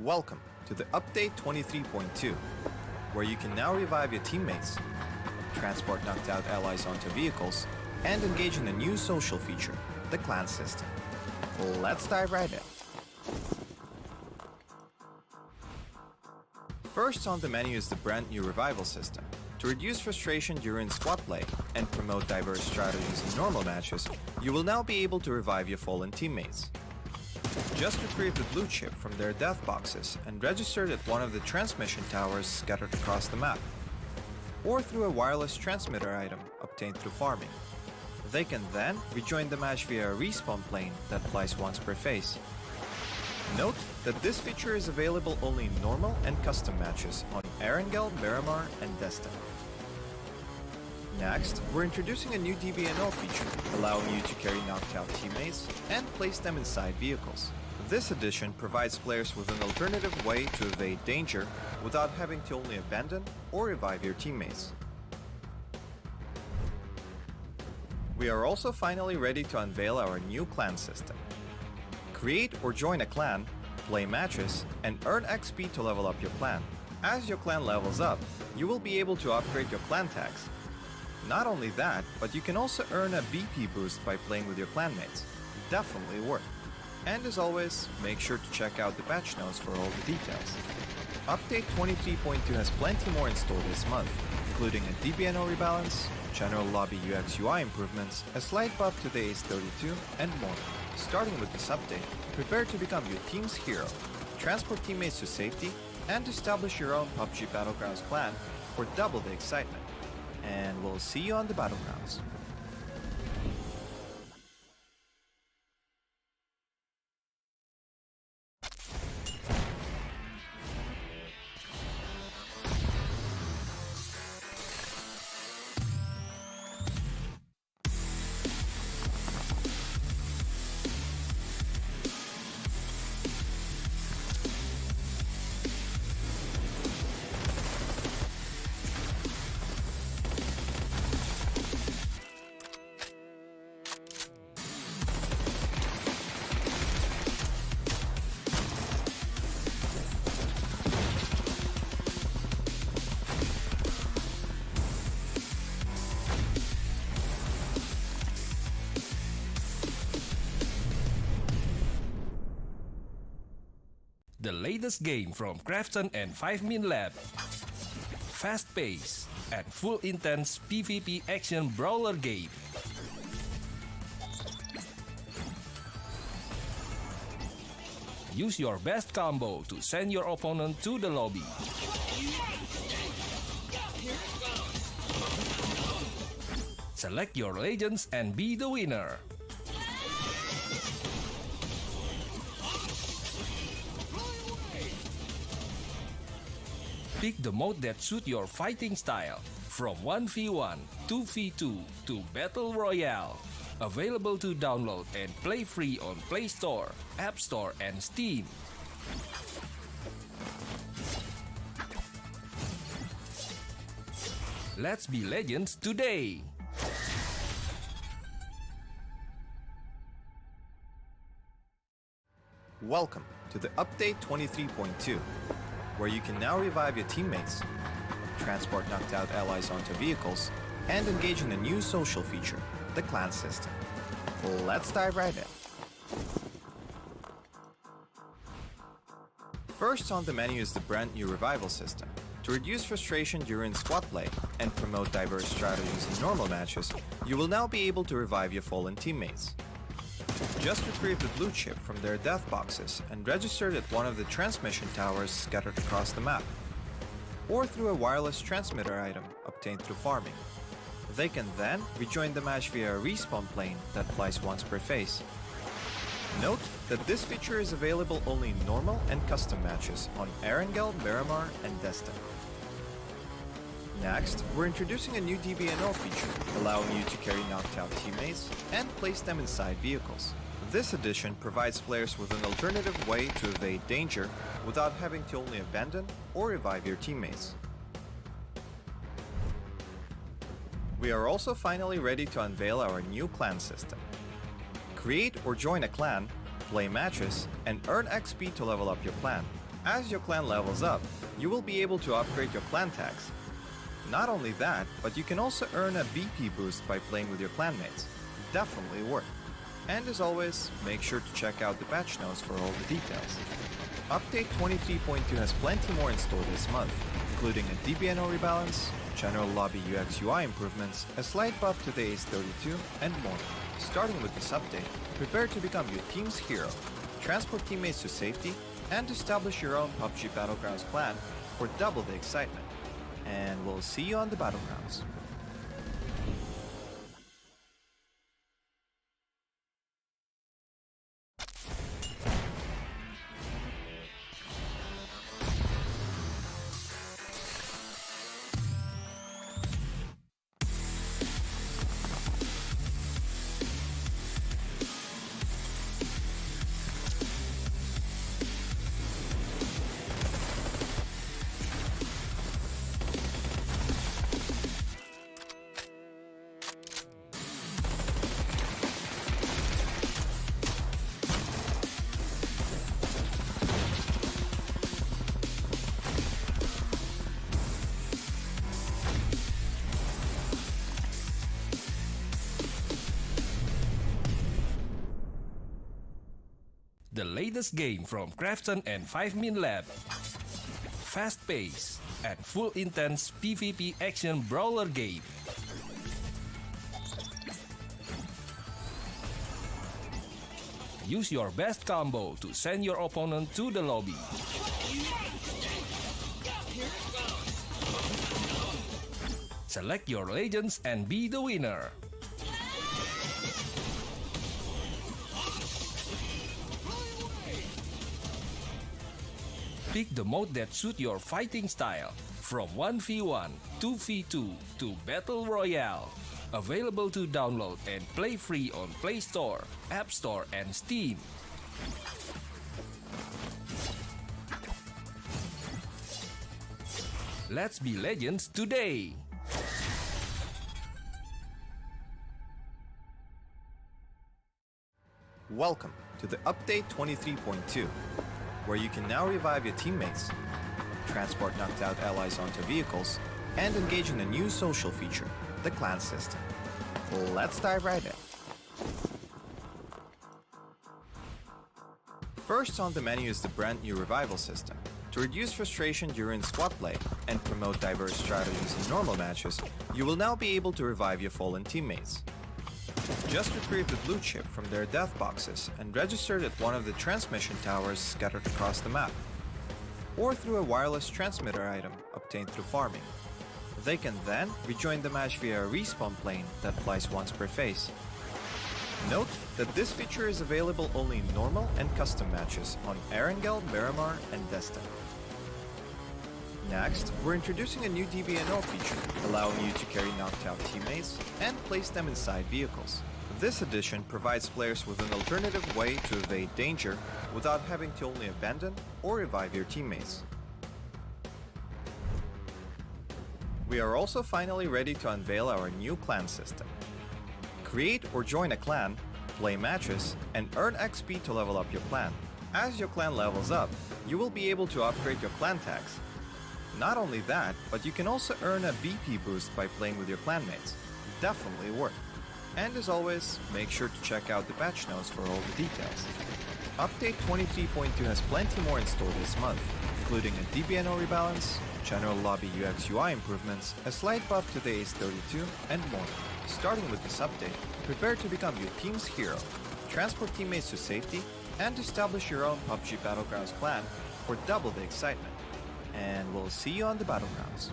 Welcome to the Update 23.2, where you can now revive your teammates, transport knocked out allies onto vehicles, and engage in a new social feature, the clan system. Let's dive right in. First on the menu is the brand new revival system. To reduce frustration during squad play and promote diverse strategies in normal matches, you will now be able to revive your fallen teammates. Just retrieve the blue chip from their death boxes and register it at one of the transmission towers scattered across the map, or through a wireless transmitter item obtained through farming. They can then rejoin the match via a respawn plane that flies once per phase. Note that this feature is available only in normal and custom matches on ArkAngel, Miramar, and Jester. Next, we're introducing a new DBNO feature, allowing you to carry knocked out teammates and place them inside vehicles. This addition provides players with an alternative way to evade danger without having to only abandon or revive your teammates. We are also finally ready to unveil our new clan system. Create or join a clan, play matches, and earn XP to level up your clan. As your clan levels up, you will be able to upgrade your clan tags. Not only that, but you can also earn a BP boost by playing with your clanmates. Definitely worth. And as always, make sure to check out the patch notes for all the details. Update 23.2 has plenty more in store this month, including a DBNO rebalance, general lobby UX UI improvements, a slight buff to the Ace 32, and more. Starting with this update, prepare to become your team's hero, transport teammates to safety, and establish your own Pubg Battlegrounds clan for double the excitement. And we'll see you on the Battlegrounds. The latest game from Krafton and 5min Lab. Fast pace and full intense PvP action brawler game. Use your best combo to send your opponent to the lobby. Select your legends and be the winner. Pick the mode that suits your fighting style, from 1v1, 2v2 to Battle Royale. Available to download and play free on Play Store, App Store, and Steam. Let's be legends today! Welcome to the Update 23.2, where you can now revive your teammates, transport knocked out allies onto vehicles, and engage in a new social feature, the clan system. Let's dive right in. First on the menu is the brand new revival system. To reduce frustration during squad play and promote diverse strategies in normal matches, you will now be able to revive your fallen teammates. Just retrieve the blue chip from their death boxes and register it at one of the transmission towers scattered across the map, or through a wireless transmitter item obtained through farming. They can then rejoin the match via a respawn plane that flies once per phase. Note that this feature is available only in normal and custom matches on ArkAngel, Miramar, and Jester. Next, we're introducing a new DBNO feature, allowing you to carry knocked out teammates and place them inside vehicles. This addition provides players with an alternative way to evade danger without having to only abandon or revive your teammates. We are also finally ready to unveil our new clan system. Create or join a clan, play matches, and earn XP to level up your clan. As your clan levels up, you will be able to upgrade your clan tags. Not only that, but you can also earn a BP boost by playing with your clanmates. Definitely worth. And as always, make sure to check out the patch notes for all the details. Update 23.2 has plenty more in store this month, including a DBNO rebalance, general lobby UX UI improvements, a slight buff to the Ace 32, and more. Starting with this update, prepare to become your team's hero, transport teammates to safety, and establish your own PUBG Battlegrounds clan for double the excitement. And we'll see you on the Battlegrounds. The latest game from Krafton and 5min Lab. Fast pace and full intense PvP action brawler game. Use your best combo to send your opponent to the lobby. Select your legends and be the winner. Pick the mode that suits your fighting style, from 1v1, 2v2 to Battle Royale. Available to download and play free on Play Store, App Store and Steam. Let's be legends today! Welcome to the Update 23.2, where you can now revive your teammates, transport knocked out allies onto vehicles, and engage in a new social feature, the clan system. Let's dive right in. First on the menu is the brand new revival system. To reduce frustration during squad play and promote diverse strategies in normal matches, you will now be able to revive your fallen teammates. Just retrieve the blue chip from their death boxes and register it at one of the transmission towers scattered across the map, or through a wireless transmitter item obtained through farming. They can then rejoin the match via a respawn plane that flies once per phase. Note that this feature is available only in normal and custom matches on ArkAngel, Miramar, and Jester. Next, we're introducing a new DBNO feature, allowing you to carry knocked out teammates and place them inside vehicles. This addition provides players with an alternative way to evade danger without having to only abandon or revive your teammates. We are also finally ready to unveil our new clan system. Create or join a clan, play matches, and earn XP to level up your clan. As your clan levels up, you will be able to upgrade your clan tags. Not only that, but you can also earn a BP boost by playing with your clanmates. Definitely worth. And as always, make sure to check out the patch notes for all the details. Update 23.2 has plenty more in store this month, including a DBNO rebalance, general lobby UX UI improvements, a slight buff to the Ace 32, and more. Starting with this update, prepare to become your team's hero, transport teammates to safety, and establish your own PUBG Battlegrounds clan for double the excitement. And we'll see you on the Battlegrounds.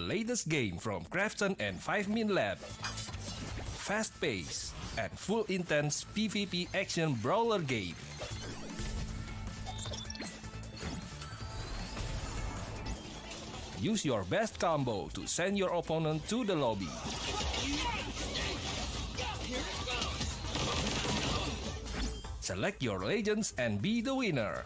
latest game from Krafton and 5min Lab. Fast pace and full intense PvP action brawler game. Use your best combo to send your opponent to the lobby. Select your legends and be the winner.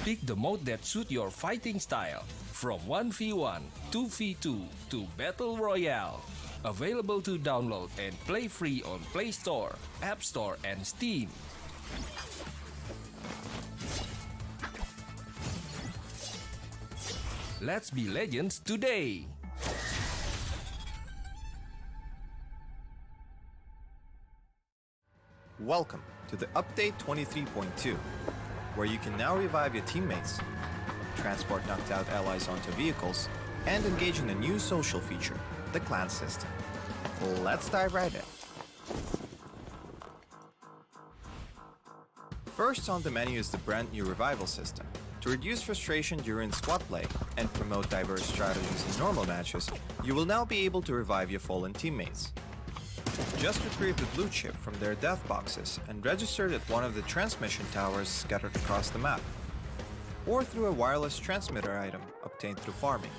Pick the mode that suits your fighting style, from 1v1, 2v2 to Battle Royale. Available to download and play free on Play Store, App Store, and Steam. Let's be legends today! Welcome to the Update 23.2, where you can now revive your teammates, transport knocked out allies onto vehicles, and engage in a new social feature, the clan system. Let's dive right in. First on the menu is the brand new revival system. To reduce frustration during squad play and promote diverse strategies in normal matches, you will now be able to revive your fallen teammates. Just retrieve the blue chip from their death boxes and register it at one of the transmission towers scattered across the map, or through a wireless transmitter item obtained through farming.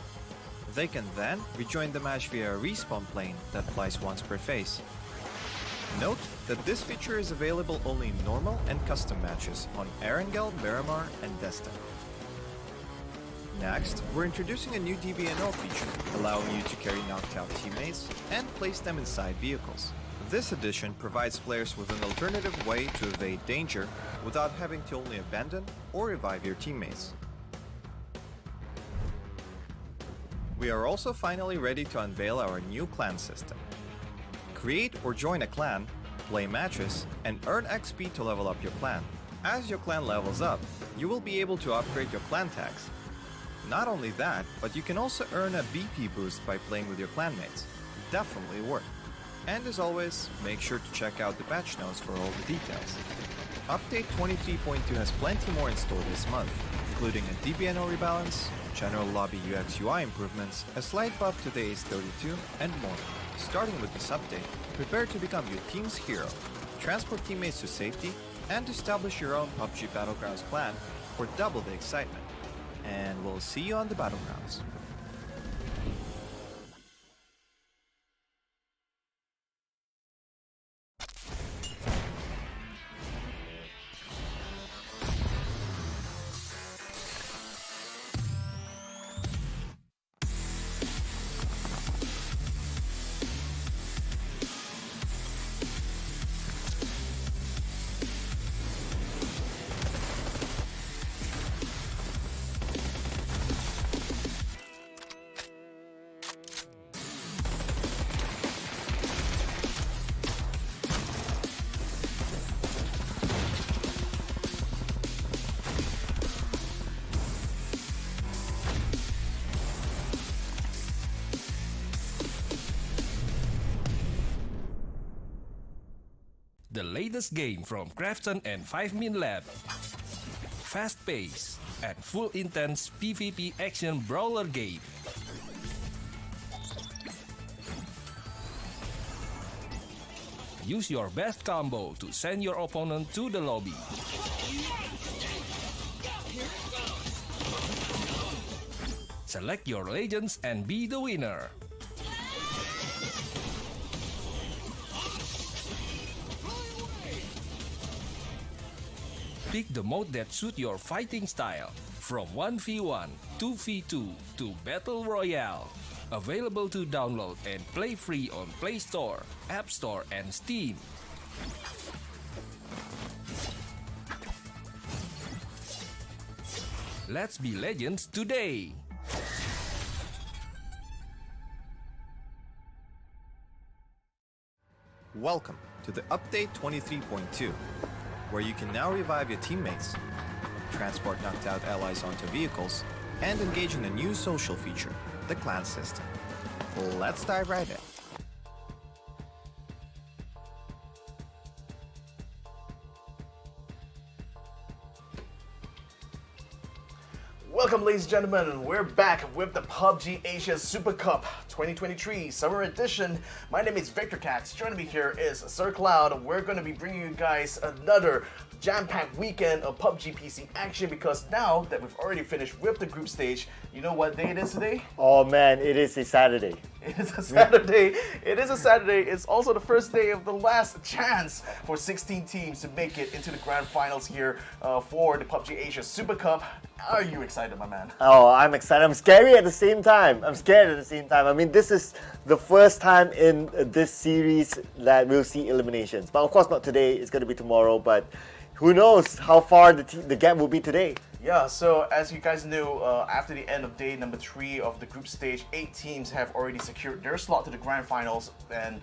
They can then rejoin the match via a respawn plane that flies once per phase. Note that this feature is available only in normal and custom matches on ArkAngel, Miramar, and Jester. Next, we're introducing a new DBNO feature, allowing you to carry knocked out teammates and place them inside vehicles. This addition provides players with an alternative way to evade danger without having to only abandon or revive your teammates. We are also finally ready to unveil our new clan system. Create or join a clan, play matches, and earn XP to level up your clan. As your clan levels up, you will be able to upgrade your clan tags. Not only that, but you can also earn a BP boost by playing with your clanmates. Definitely worth. And as always, make sure to check out the patch notes for all the details. Update 23.2 has plenty more in store this month, including a DBNO rebalance, general lobby UX UI improvements, a slight buff to the Ace 32, and more. Starting with this update, prepare to become your team's hero, transport teammates to safety, and establish your own PUBG Battlegrounds clan for double the excitement. And we'll see you on the Battlegrounds. The latest game from Krafton and 5min Lab. Fast pace and full intense PvP action brawler game. Use your best combo to send your opponent to the lobby. Select your legends and be the winner. Pick the mode that suits your fighting style, from 1v1, 2v2 to Battle Royale. Available to download and play free on Play Store, App Store, and Steam. Let's be legends today! Welcome to the Update 23.2, where you can now revive your teammates, transport knocked out allies onto vehicles, and engage in a new social feature, the clan system. Let's dive right in. Welcome, ladies and gentlemen. We're back with the PUBG Asia Super Cup 2023 Summer Edition. My name is Victor Katz. Joining me here is Sir Cloud. We're going to be bringing you guys another jam-packed weekend of PUBG PC action because now that we've already finished with the group stage, you know what day it is today? Oh man, it is a Saturday. It is a Saturday. It is a Saturday. It's also the first day of the last chance for 16 teams to make it into the grand finals here for the PUBG Asia Super Cup. Are you excited, my man? Oh, I'm excited. I'm scary at the same time. I'm scared at the same time. I mean, this is the first time in this series that we'll see eliminations. But of course not today. It's going to be tomorrow. But who knows how far the gap will be today. Yeah, so as you guys know, after the end of day number 3 of the group stage, 8 teams have already secured their slot to the grand finals, and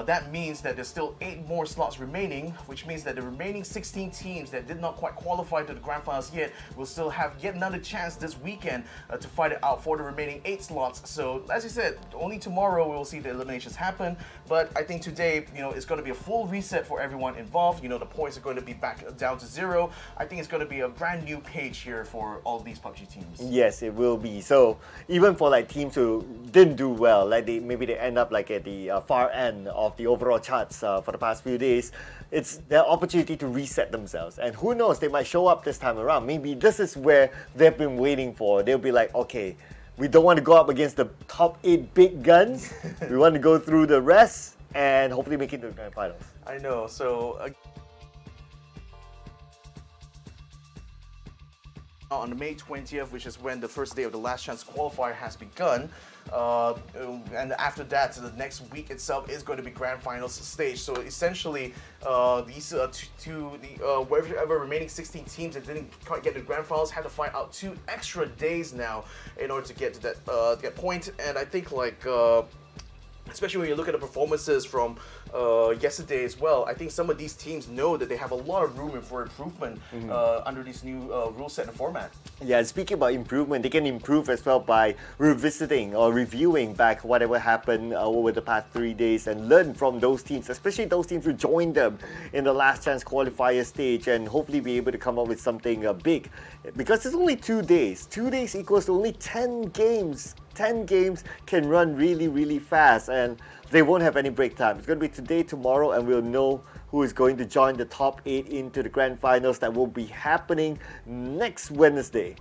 that means that there's still 8 more slots remaining, which means that the remaining 16 teams that did not quite qualify to the grand finals yet will still have yet another chance this weekend to fight it out for the remaining 8 slots. So as you said, only tomorrow we will see the eliminations happen, but I think today, it's going to be a full reset for everyone involved. The points are going to be back down to 0. I think it's going to be a brand new page here for all these PUBG teams. Yes, it will be. So even for like teams who didn't do well, like maybe they end up like at the far end of the overall charts for the past few days, it's their opportunity to reset themselves. And who knows, they might show up this time around. Maybe this is where they've been waiting for. They'll be like, okay, we don't want to go up against the top 8 big guns. We want to go through the rest and hopefully make it to the grand finals. I know. So on the May 20th, which is when the first day of the last chance qualifier has begun, and after that, the next week itself is going to be grand finals stage. So essentially, these whatever remaining 16 teams that didn't quite get to the grand finals had to fight out 2 extra days now in order to get to that point. And I think especially when you look at the performances from yesterday as well, I think some of these teams know that they have a lot of room for improvement under this new rule set and format. Yeah, speaking about improvement, they can improve as well by revisiting or reviewing back whatever happened over the past 3 days and learn from those teams, especially those teams who joined them in the last chance qualifier stage, and hopefully be able to come up with something big. Because it's only 2 days. 2 days equals to only 10 games. 10 games can run really, really fast, and they won't have any break time. It's going to be today, tomorrow, and we'll know who is going to join the top 8 into the grand finals. That will be happening next Wednesday.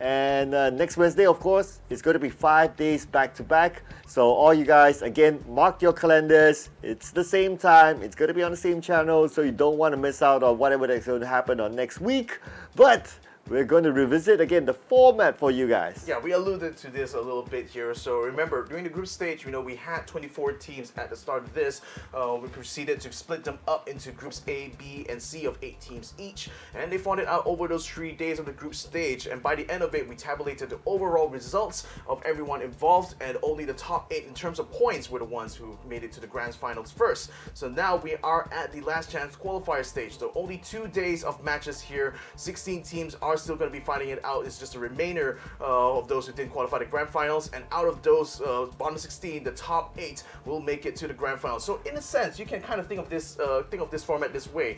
And next Wednesday, of course, it's going to be 5 days back to back. So all you guys, again, mark your calendars. It's the same time. It's going to be on the same channel, so you don't want to miss out on whatever that's going to happen on next week. But we're going to revisit again the format for you guys. Yeah, we alluded to this a little bit here. So remember, during the group stage, we had 24 teams at the start of this. We proceeded to split them up into groups A, B, and C of 8 teams each. And they fought it out over those 3 days of the group stage. And by the end of it, we tabulated the overall results of everyone involved. And only the top 8 in terms of points were the ones who made it to the grand finals first. So now we are at the last chance qualifier stage. So only 2 days of matches here. 16 teams are still going to be fighting it out. It's just a remainder of those who didn't qualify the grand finals, and out of those bottom 16, the top 8 will make it to the grand finals. So in a sense, you can kind of think of this format this way.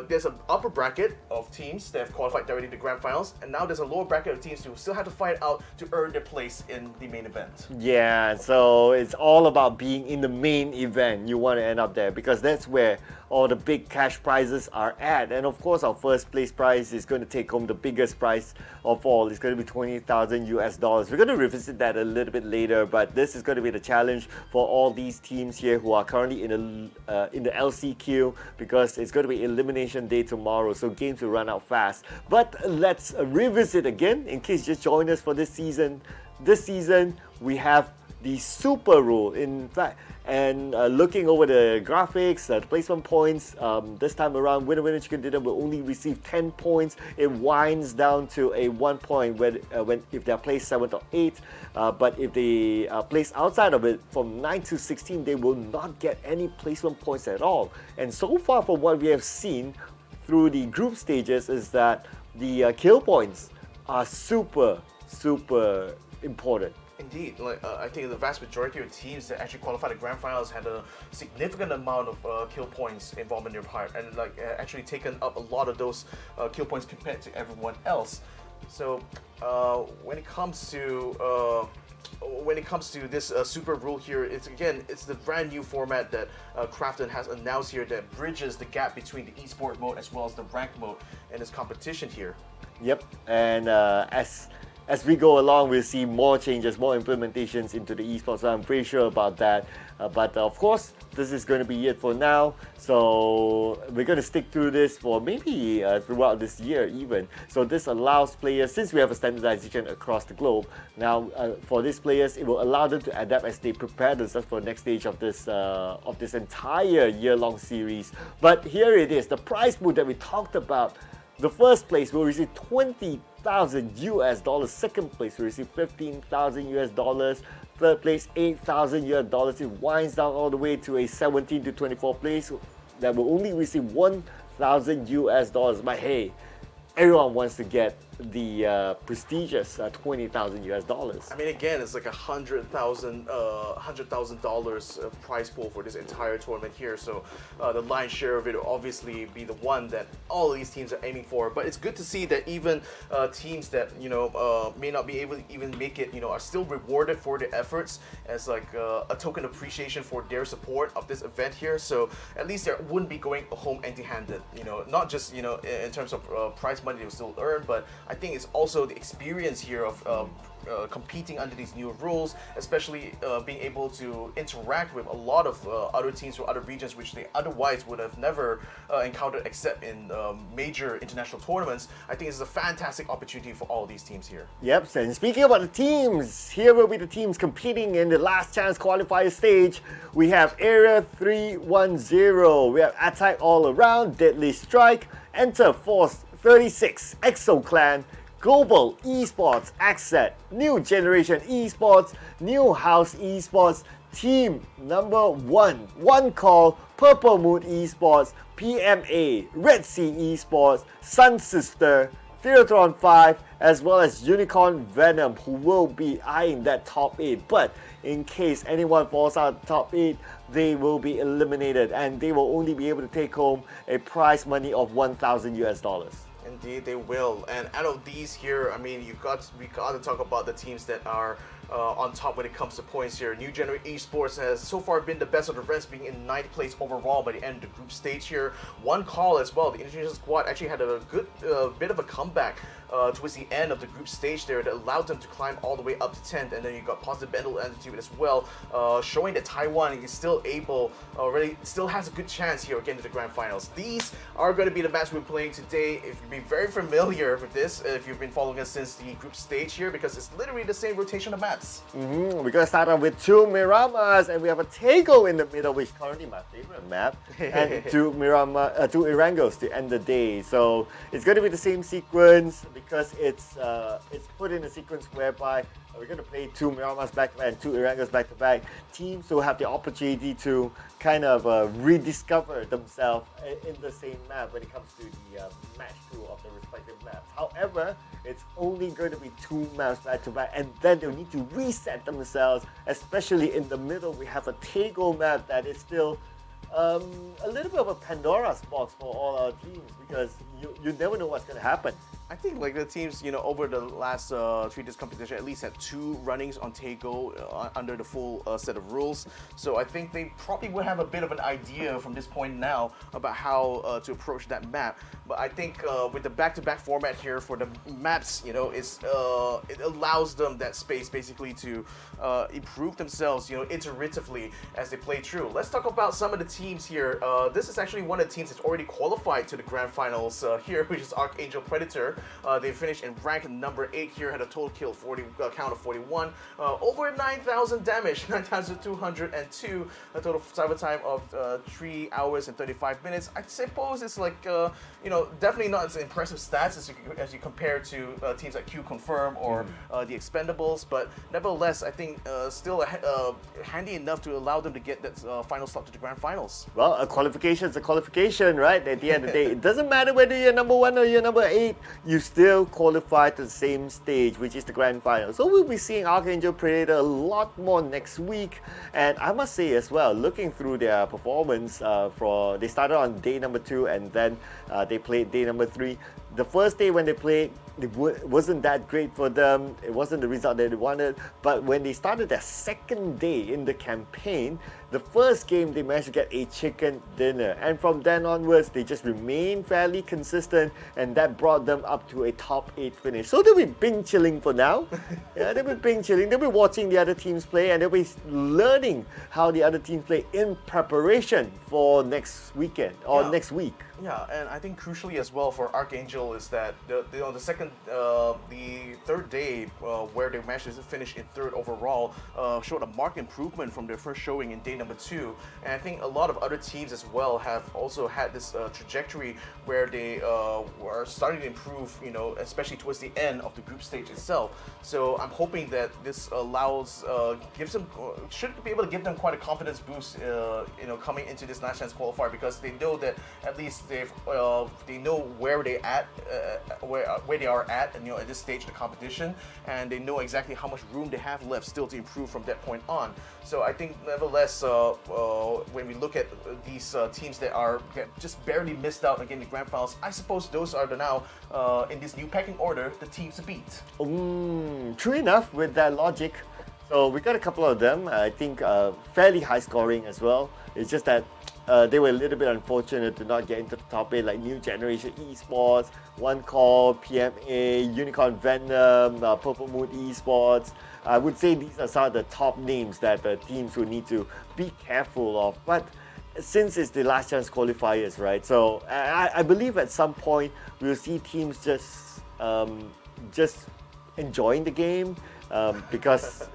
There's an upper bracket of teams that have qualified directly to the grand finals, and now there's a lower bracket of teams who still have to fight out to earn their place in the main event. Yeah, so it's all about being in the main event. You want to end up there because that's where all the big cash prizes are at. And of course, our first place prize is going to take home the biggest prize of all. It's going to be $20,000 US. We're going to revisit that a little bit later, but this is going to be the challenge for all these teams here who are currently in the LCQ, because it's going to be elimination day tomorrow, so games will run out fast. But let's revisit again in case you just joined us for this season. This season, we have the super rule, in fact, and looking over the graphics, the placement points, this time around, winner chicken dinner will only receive 10 points. It winds down to a 1 point if they're placed 7th or 8th, but if they are placed outside of it from 9 to 16, they will not get any placement points at all. And so far from what we have seen through the group stages is that the kill points are super important. Indeed, I think the vast majority of teams that actually qualified the grand finals had a significant amount of kill points involved in their part, and actually taken up a lot of those kill points compared to everyone else. So when it comes to this super rule here, it's the brand new format that Krafton has announced here that bridges the gap between the esport mode as well as the ranked mode and this competition here. Yep, and as we go along, we'll see more changes, more implementations into the esports. So I'm pretty sure about that. But of course, this is going to be it for now. So we're going to stick through this for maybe throughout this year even. So this allows players, since we have a standardization across the globe, now for these players, it will allow them to adapt as they prepare themselves for the next stage of this entire year-long series. But here it is, the prize pool that we talked about. The first place will receive $20,000 US. Second place will receive $15,000 US. Third place, $8,000 US. It winds down all the way to a 17 to 24 place that will only receive $1,000 US. But hey, everyone wants to get the prestigious $20,000 US. I mean, again, it's like $100,000 prize pool for this entire tournament here. So the lion's share of it will obviously be the one that all of these teams are aiming for. But it's good to see that even teams that may not be able to even make it, are still rewarded for their efforts as like a token appreciation for their support of this event here. So at least they wouldn't be going home empty-handed. Not just in terms of prize money they will still earn, but I think it's also the experience here of competing under these new rules, especially being able to interact with a lot of other teams from other regions which they otherwise would have never encountered except in major international tournaments. I think it's a fantastic opportunity for all these teams here. Yep, and speaking about the teams, here will be the teams competing in the last chance qualifier stage. We have Area 310, we have Attack All Around, Deadly Strike, Enter Force 36, Exo Clan, Global Esports, Xsset, New Generation Esports, New House Esports, Team Number 1 Call, Purple Moon Esports, PMA, Redsea Esports, SunSister, Theerathon 5, as well as Unicorn Venom, who will be eyeing that top 8. But in case anyone falls out of the top 8, they will be eliminated and they will only be able to take home a prize money of $1,000 US. Indeed, they will. And out of these here, I mean, we got to talk about the teams that are on top when it comes to points here. New Generation Esports has so far been the best of the rest, being in 9th place overall by the end of the group stage here. One call as well. The Indonesian squad actually had a good bit of a comeback towards the end of the group stage there that allowed them to climb all the way up to 10th. And then you got positive mental attitude as well, showing that Taiwan is still still has a good chance here again to the grand finals. These are going to be the match we're playing today. If you've been very familiar with this, if you've been following us since the group stage here, because it's literally the same rotation of maps. We're going to start off with two Miramas, and we have a Tego in the middle, which is currently my favorite map, and two Erangels to end the day. So it's going to be the same sequence because it's put in a sequence whereby we're going to play two Miramas back-to-back and two Erangels back-to-back. Teams will have the opportunity to kind of rediscover themselves in the same map when it comes to the match 2 of the respective maps. However, it's only going to be two maps back-to-back, and then they'll need to reset themselves, especially in the middle. We have a Tego map that is still a little bit of a Pandora's box for all our teams because you never know what's going to happen. I think like the teams, over the last 3 days competition at least had 2 runnings on Tego under the full set of rules. So I think they probably would have a bit of an idea from this point now about how to approach that map. But I think with the back-to-back format here for the maps, it allows them that space basically to improve themselves, iteratively as they play through. Let's talk about some of the teams here. This is actually one of the teams that's already qualified to the grand finals here, which is ArkAngel Predator. They finished in rank number 8 here, had a total kill count of 41, over 9,000 damage, 9,202, a total cyber time of 3 hours and 35 minutes. I suppose it's like, definitely not as impressive stats as you compare to teams like QConfirm or the Expendables, but nevertheless, I think still handy enough to allow them to get that final slot to the grand finals. Well, a qualification is a qualification, right? At the end of the day, it doesn't matter whether you're number 1 or you're number 8, you still qualify to the same stage, which is the grand final. So we'll be seeing ArkAngel Predator a lot more next week. And I must say as well, looking through their performance, they started on day number 2 and then they played day number 3. the first day when they played, it wasn't that great for them. It wasn't the result that they wanted. But when they started their second day in the campaign, the first game they managed to get a chicken dinner. And from then onwards, they just remained fairly consistent, and that brought them up to a top 8 finish. So they'll be ping chilling for now. Yeah, they'll be ping chilling. They'll be watching the other teams play, and they'll be learning how the other teams play in preparation for next weekend or next week. Yeah, and I think crucially as well for ArkAngel is that the third day where they managed to finish in third overall showed a marked improvement from their first showing in day number 2. And I think a lot of other teams as well have also had this trajectory where they were starting to improve, especially towards the end of the group stage itself. So I'm hoping that this should be able to give them quite a confidence boost, coming into this last chance qualifier, because they know that at least they know where they where they are at, and at this stage of the competition, and they know exactly how much room they have left still to improve from that point on. So I think nevertheless, when we look at these teams that just barely missed out again in the grand finals, I suppose those are now in this new pecking order the teams to beat. True enough with that logic. So we got a couple of them. I think fairly high scoring as well. It's just that they were a little bit unfortunate to not get into the top 8, like New Generation Esports, One Call, PMA, Unicorn Venom, Purple Moon Esports. I would say these are some of the top names that the teams will need to be careful of. But since it's the last chance qualifiers, right? So I believe at some point we'll see teams just enjoying the game, because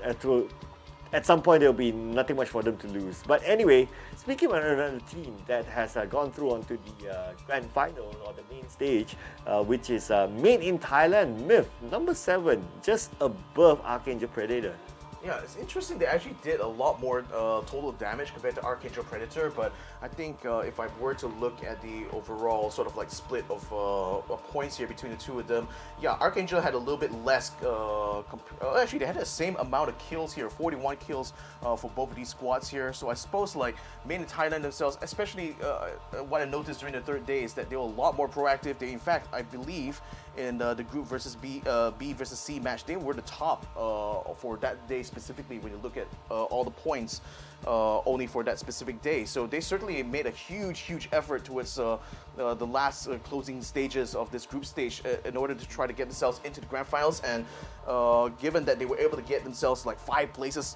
at some point there'll be nothing much for them to lose. But anyway, speaking of another team that has gone through onto the grand final or the main stage, which is made in Thailand, Myth, number 7, just above ArkAngel Predator. Yeah, it's interesting. They actually did a lot more total damage compared to ArkAngel Predator, but I think if I were to look at the overall sort of like split of points here between the two of them, yeah, ArkAngel had a little bit less. Actually, they had the same amount of kills here, 41 kills for both of these squads here. So I suppose like made in Thailand themselves, especially what I noticed during the third day is that they were a lot more proactive. They, in fact, I believe in the group versus B versus C match, they were the top for that day specifically when you look at all the points only for that specific day. So they certainly made a huge effort towards the last closing stages of this group stage in order to try to get themselves into the grand finals. And given that they were able to get themselves like 4 places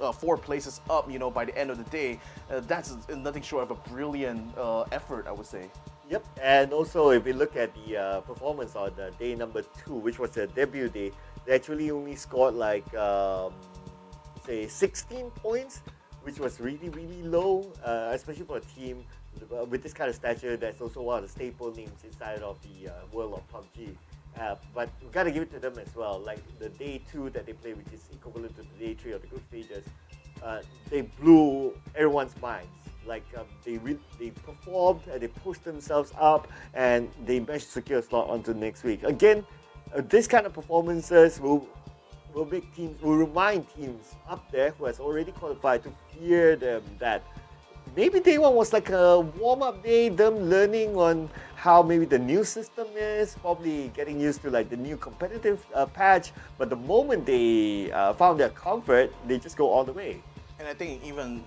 up, by the end of the day, that's nothing short of a brilliant effort, I would say. Yep, and also if we look at the performance on day number 2, which was the debut day, they actually only scored like, say 16 points, which was really low, especially for a team with this kind of stature. That's also one of the staple names inside of the world of Pubg. But we gotta give it to them as well. Like the day 2 that they played, which is equivalent to the day 3 of the group stages, they blew everyone's minds. Like they performed and they pushed themselves up, and they managed to secure a slot onto next week. Again, this kind of performances will remind teams up there who has already qualified to fear them, that maybe day 1 was like a warm-up day, them learning on how maybe the new system is, probably getting used to like the new competitive patch, but the moment they found their comfort, they just go all the way. And I think even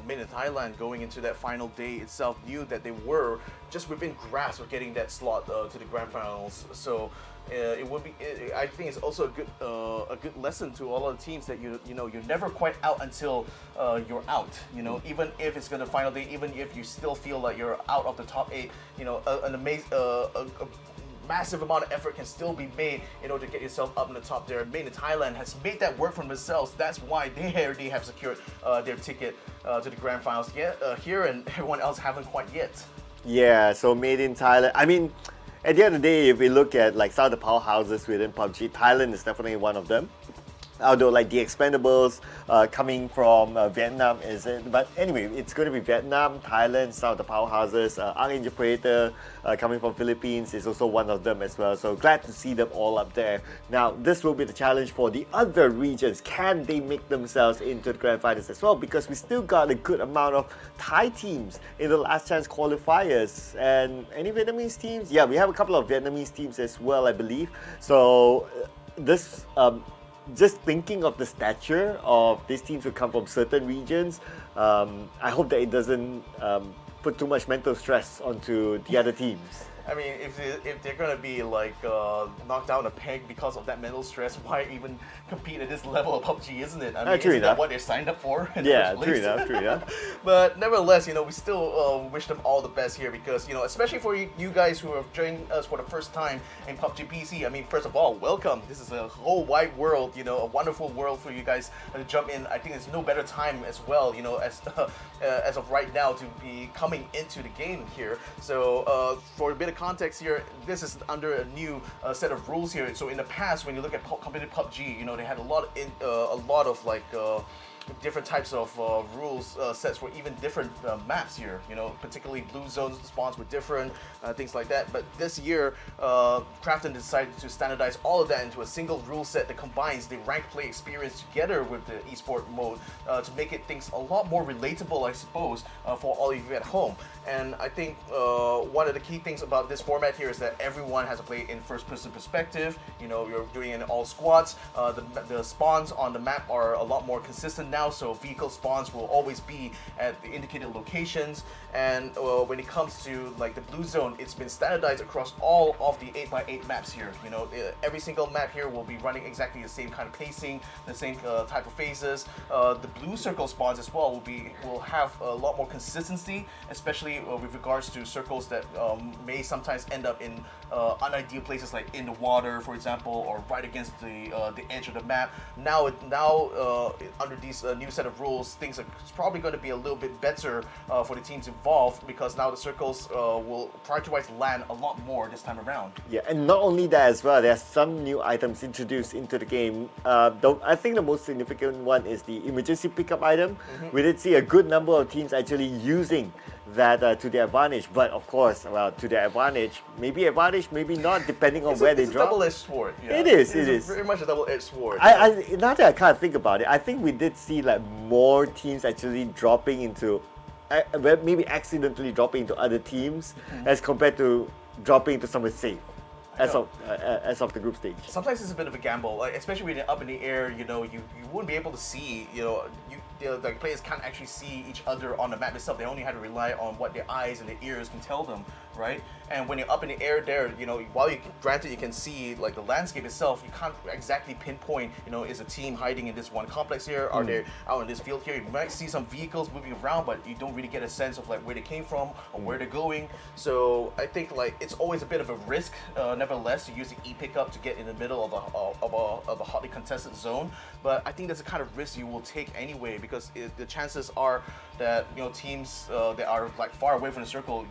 made in Thailand going into that final day itself knew that they were just within grasp of getting that slot to the grand finals. So it would be. I think it's also a good lesson to all of the teams that you're never quite out until you're out. Even if it's gonna final day, even if you still feel like you're out of the top 8, an amazing. Massive amount of effort can still be made in order to get yourself up in the top there. Made in Thailand has made that work for themselves. That's why they already have secured their ticket to the grand finals. Here and everyone else haven't quite yet. Yeah, so made in Thailand. I mean, at the end of the day, if we look at like some of the powerhouses within PUBG, Thailand is definitely one of them. Although like the Expendables coming from Vietnam is it? But anyway, it's going to be Vietnam, Thailand, some of the powerhouses. ArkAngel Predator coming from Philippines is also one of them as well. So glad to see them all up there. Now this will be the challenge for the other regions. Can they make themselves into the grand finals as well? Because we still got a good amount of Thai teams in the last chance qualifiers. And any Vietnamese teams? Yeah, we have a couple of Vietnamese teams as well, I believe. So this just thinking of the stature of these teams who come from certain regions, I hope that it doesn't put too much mental stress onto the other teams. I mean, if they're gonna be like knocked down a peg because of that mental stress, why even compete at this level of PUBG, isn't it? I mean, isn't that what they signed up for? In the first place? True enough. But nevertheless, we still wish them all the best here because, especially for you guys who have joined us for the first time in PUBG PC. I mean, first of all, welcome. This is a whole wide world, a wonderful world for you guys to jump in. I think there's no better time as well, as of right now to be coming into the game here. So for a bit of context here, this is under a new set of rules here. So in the past, when you look at competitive PUBG, they had a lot of like different types of rules sets for even different maps here. Particularly blue zone spawns were different, things like that. But this year, Krafton decided to standardize all of that into a single rule set that combines the ranked play experience together with the esport mode to make things a lot more relatable, I suppose, for all of you at home. And I think one of the key things about this format here is that everyone has to play in first-person perspective. You're doing it in all squads. The spawns on the map are a lot more consistent now, so vehicle spawns will always be at the indicated locations. And when it comes to like the blue zone, it's been standardized across all of the 8x8 maps here. Every single map here will be running exactly the same kind of pacing, the same type of phases. The blue circle spawns as well will have a lot more consistency, especially with regards to circles that may sometimes end up in unideal places like in the water, for example, or right against the edge of the map. Now under these new set of rules, things are probably going to be a little bit better for the teams involved, because now the circles will prioritize land a lot more this time around. Yeah, and not only that as well, there's some new items introduced into the game. I think the most significant one is the emergency pickup item. Mm-hmm. We did see a good number of teams actually using that to their advantage, but of course, to their advantage, maybe not, depending on where they drop. It's a double-edged sword. Yeah. It is. Very much a double-edged sword. Now that I kind of think about it, I think we did see like more teams actually dropping into, maybe accidentally dropping into other teams, as compared to dropping into somewhere safe. As of the group stage. Sometimes it's a bit of a gamble, like, especially when you're up in the air. You wouldn't be able to see. The players can't actually see each other on the map itself. They only have to rely on what their eyes and their ears can tell them, right? And when you're up in the air there, while granted you can see like the landscape itself, you can't exactly pinpoint, is a team hiding in this one complex here? Are they out in this field here? You might see some vehicles moving around, but you don't really get a sense of like where they came from or where they're going. So I think like it's always a bit of a risk, nevertheless, to use the e-pickup to get in the middle of a hotly contested zone. But I think that's the kind of risk you will take anyway, because the chances are that teams that are like far away from the circle,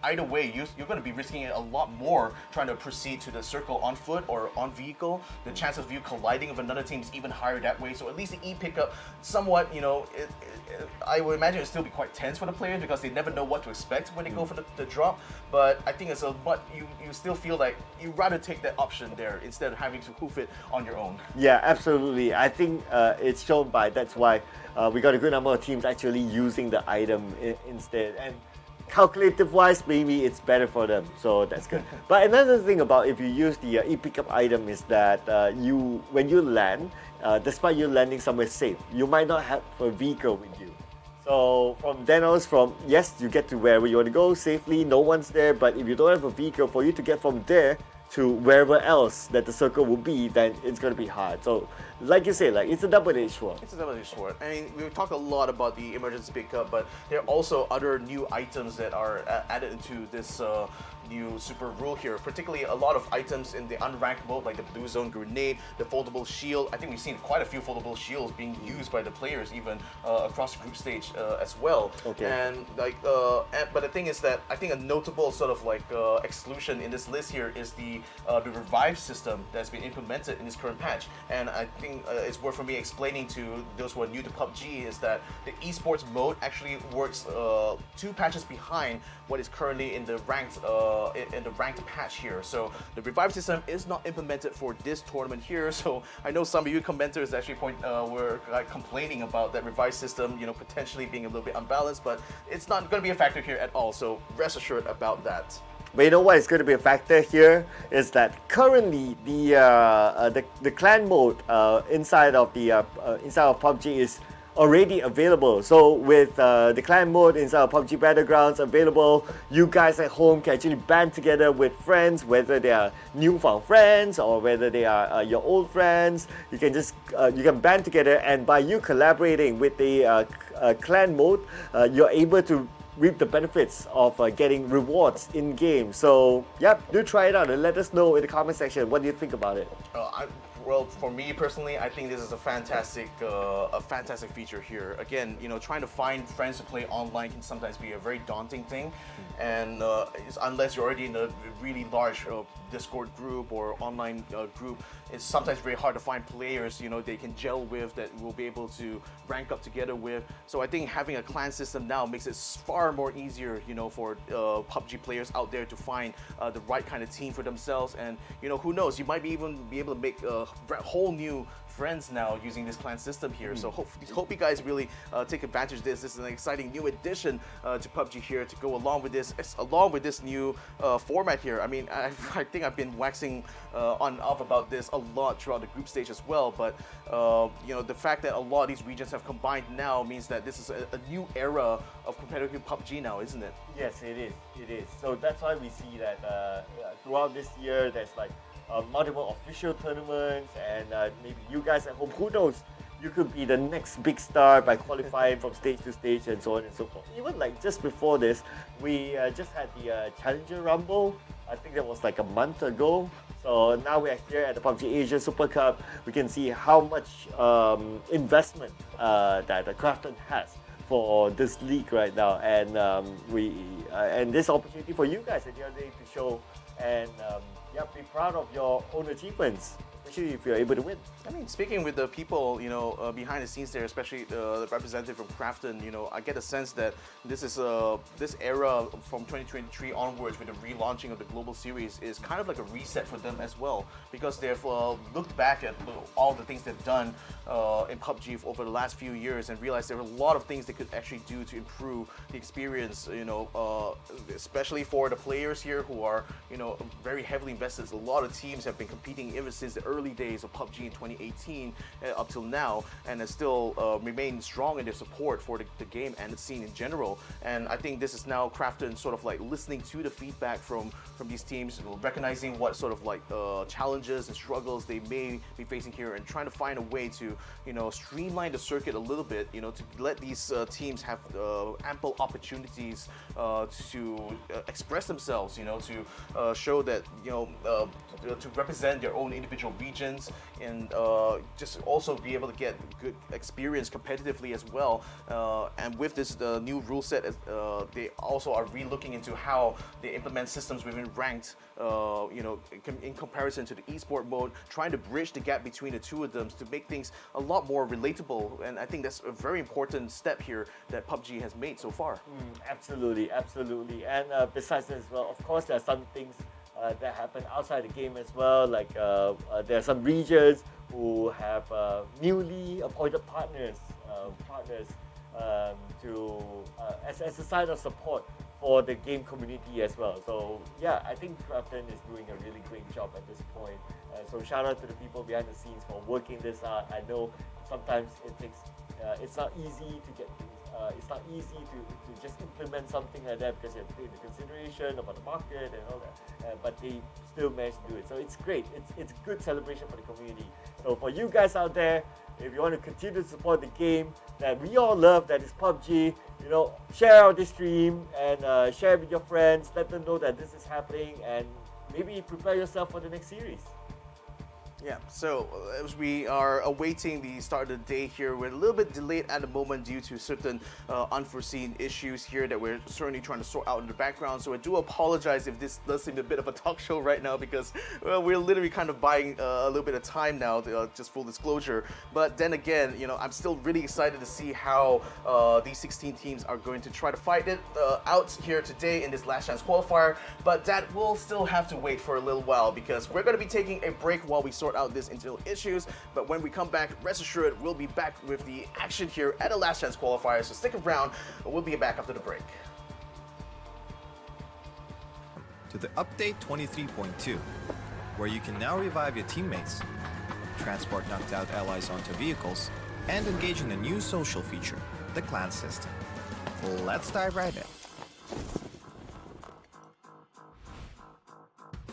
either way you're going to be risking it a lot more trying to proceed to the circle on foot or on vehicle. The chances of you colliding with another team is even higher that way. So at least the e-pickup, somewhat, I would imagine it'll still be quite tense for the players because they never know what to expect when they go for the drop. But I think you still feel like you'd rather take that option there instead of having to hoof it on your own. Yeah, absolutely. I think it's shown by that's why we got a good number of teams actually using the item instead. And calculative-wise, maybe it's better for them, so that's good. But another thing about if you use the e-pickup item is that when you land, despite you landing somewhere safe, you might not have a vehicle with you. So from then on, yes, you get to wherever you want to go safely, no one's there, but if you don't have a vehicle, for you to get from there to wherever else that the circle will be, then it's going to be hard. So like you say, it's a double-edged sword. It's a double-edged sword. I mean, we've talked a lot about the emergency pickup, but there are also other new items that are added into this new super rule here. Particularly a lot of items in the unranked mode, like the blue zone grenade, the foldable shield. I think we've seen quite a few foldable shields being used by the players even across the group stage as well. Okay. And but the thing is that I think a notable sort of exclusion in this list here is the revive system that's been implemented in this current patch. And I think it's worth for me explaining to those who are new to PUBG is that the esports mode actually works 2 patches behind what is currently in the ranked patch here. So the revive system is not implemented for this tournament here. So I know some of you commenters actually were complaining about that revive system, potentially being a little bit unbalanced, but it's not going to be a factor here at all. So rest assured about that. But you know what is going to be a factor here is that currently the clan mode inside of PUBG is already available. So with the clan mode inside of PUBG Battlegrounds available, you guys at home can actually band together with friends, whether they are newfound friends or whether they are your old friends. You can just you can band together, and by you collaborating with the clan mode, you're able to reap the benefits of getting rewards in game. So yep, do try it out and let us know in the comment section what do you think about it. Well, for me personally, I think this is a fantastic feature here. Again, trying to find friends to play online can sometimes be a very daunting thing, and unless you're already in a really large Discord group or online group, it's sometimes very hard to find players they can gel with, that will be able to rank up together with. So I think having a clan system now makes it far more easier for PUBG players out there to find the right kind of team for themselves. And who knows, you might even be able to make whole new friends now using this clan system here. So hope you guys really take advantage of this. This is an exciting new addition to PUBG here to go along with this new format here. I mean, I think I've been waxing on and off about this a lot throughout the group stage as well, but the fact that a lot of these regions have combined now means that this is a new era of competitive PUBG now, isn't it? Yes, it is. So that's why we see that throughout this year there's multiple official tournaments, and maybe you guys at home, who knows, you could be the next big star by qualifying from stage to stage and so on and so forth. Even just before this, we just had the Challenger Rumble. I think that was a month ago. So now we are here at the PUBG Asia Super Cup. We can see how much investment that Krafton has for this league right now, and and this opportunity for you guys at the other day to show and be proud of your own achievements, especially if you're able to win. I mean, speaking with the people, behind the scenes there, especially the representative from Krafton, I get a sense that this is this era from 2023 onwards with the relaunching of the global series is kind of like a reset for them as well, because they've looked back at all the things they've done in PUBG over the last few years and realized there were a lot of things they could actually do to improve the experience, especially for the players here who are, very heavily invested. A lot of teams have been competing ever since the early days of PUBG in 2018 up till now, and have still remained strong in their support for the game and the scene in general. And I think this is now Krafton sort of listening to the feedback from these teams, recognizing what sort of challenges and struggles they may be facing here, and trying to find a way to streamline the circuit a little bit, to let these teams have ample opportunities to express themselves, to show that to represent their own individual regions, and just also be able to get good experience competitively as well. And with this new rule set, they also are re-looking into how they implement systems within ranked, in comparison to the esport mode, trying to bridge the gap between the two of them to make things a lot more relatable. And I think that's a very important step here that PUBG has made so far. Absolutely. And besides that as well, of course, there are some things that happen outside the game as well. There are some regions who have newly appointed partners as a sign of support for the game community as well. So yeah, I think Krafton is doing a really great job at this point. So shout out to the people behind the scenes for working this out. I know sometimes it's not easy to get things. It's not easy to just implement something like that because you have to take into consideration about the market and all that. But they still managed to do it. So it's great. It's a good celebration for the community. So for you guys out there, if you want to continue to support the game that we all love, that is PUBG, share out this stream and share with your friends. Let them know that this is happening and maybe prepare yourself for the next series. Yeah, so as we are awaiting the start of the day here, we're a little bit delayed at the moment due to certain unforeseen issues here that we're certainly trying to sort out in the background. So I do apologize if this does seem a bit of a talk show right now because we're literally kind of buying a little bit of time now, just full disclosure. But then again, I'm still really excited to see how these 16 teams are going to try to fight it out here today in this last chance qualifier. But that will still have to wait for a little while because we're going to be taking a break while we sort out this internal issues. But when we come back, rest assured we'll be back with the action here at the last chance qualifier, so stick around. We'll be back after the break. To the update 23.2, where you can now revive your teammates, transport knocked out allies onto vehicles, and engage in a new social feature, the clan system. Let's dive right in.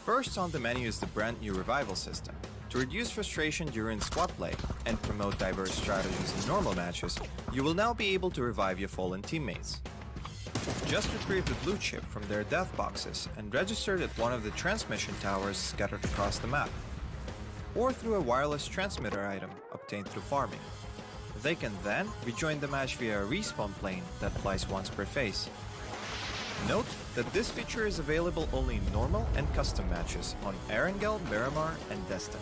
First on the menu is the brand new revival system. To reduce frustration during squad play and promote diverse strategies in normal matches, you will now be able to revive your fallen teammates. Just retrieve the blue chip from their death boxes and register it at one of the transmission towers scattered across the map, or through a wireless transmitter item obtained through farming. They can then rejoin the match via a respawn plane that flies once per phase. Note that this feature is available only in normal and custom matches on ArkAngel, Miramar, and Jester.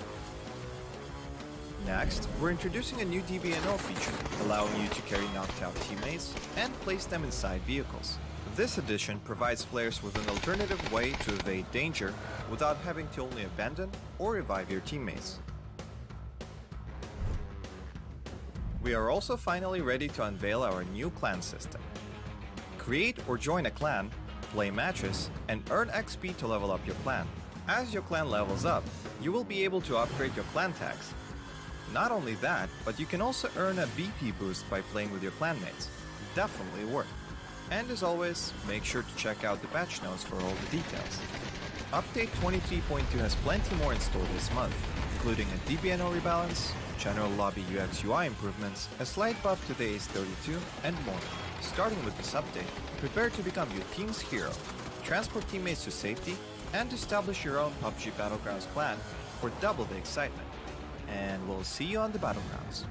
Next, we're introducing a new DBNO feature, allowing you to carry knocked out teammates and place them inside vehicles. This addition provides players with an alternative way to evade danger without having to only abandon or revive your teammates. We are also finally ready to unveil our new clan system. Create or join a clan, play matches, and earn XP to level up your clan. As your clan levels up, you will be able to upgrade your clan tags. Not only that, but you can also earn a BP boost by playing with your clanmates. Definitely worth. And as always, make sure to check out the patch notes for all the details. Update 23.2 has plenty more in store this month, including a DBNO rebalance, general lobby UX UI improvements, a slight buff to the Ace 32, and more. Starting with this update, prepare to become your team's hero, transport teammates to safety, and establish your own PUBG Battlegrounds clan for double the excitement. And we'll see you on the Battlegrounds.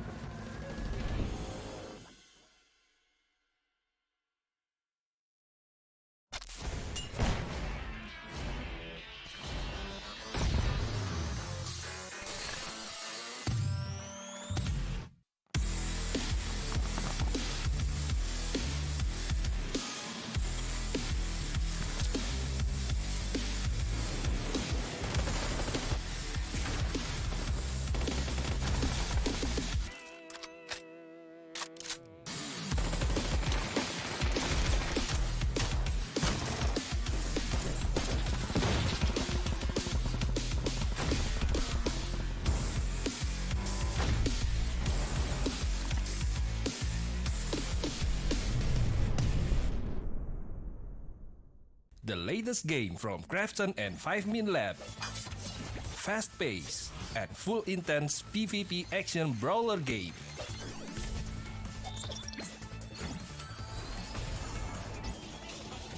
The latest game from Krafton and 5min Lab. Fast pace and full intense PvP action brawler game.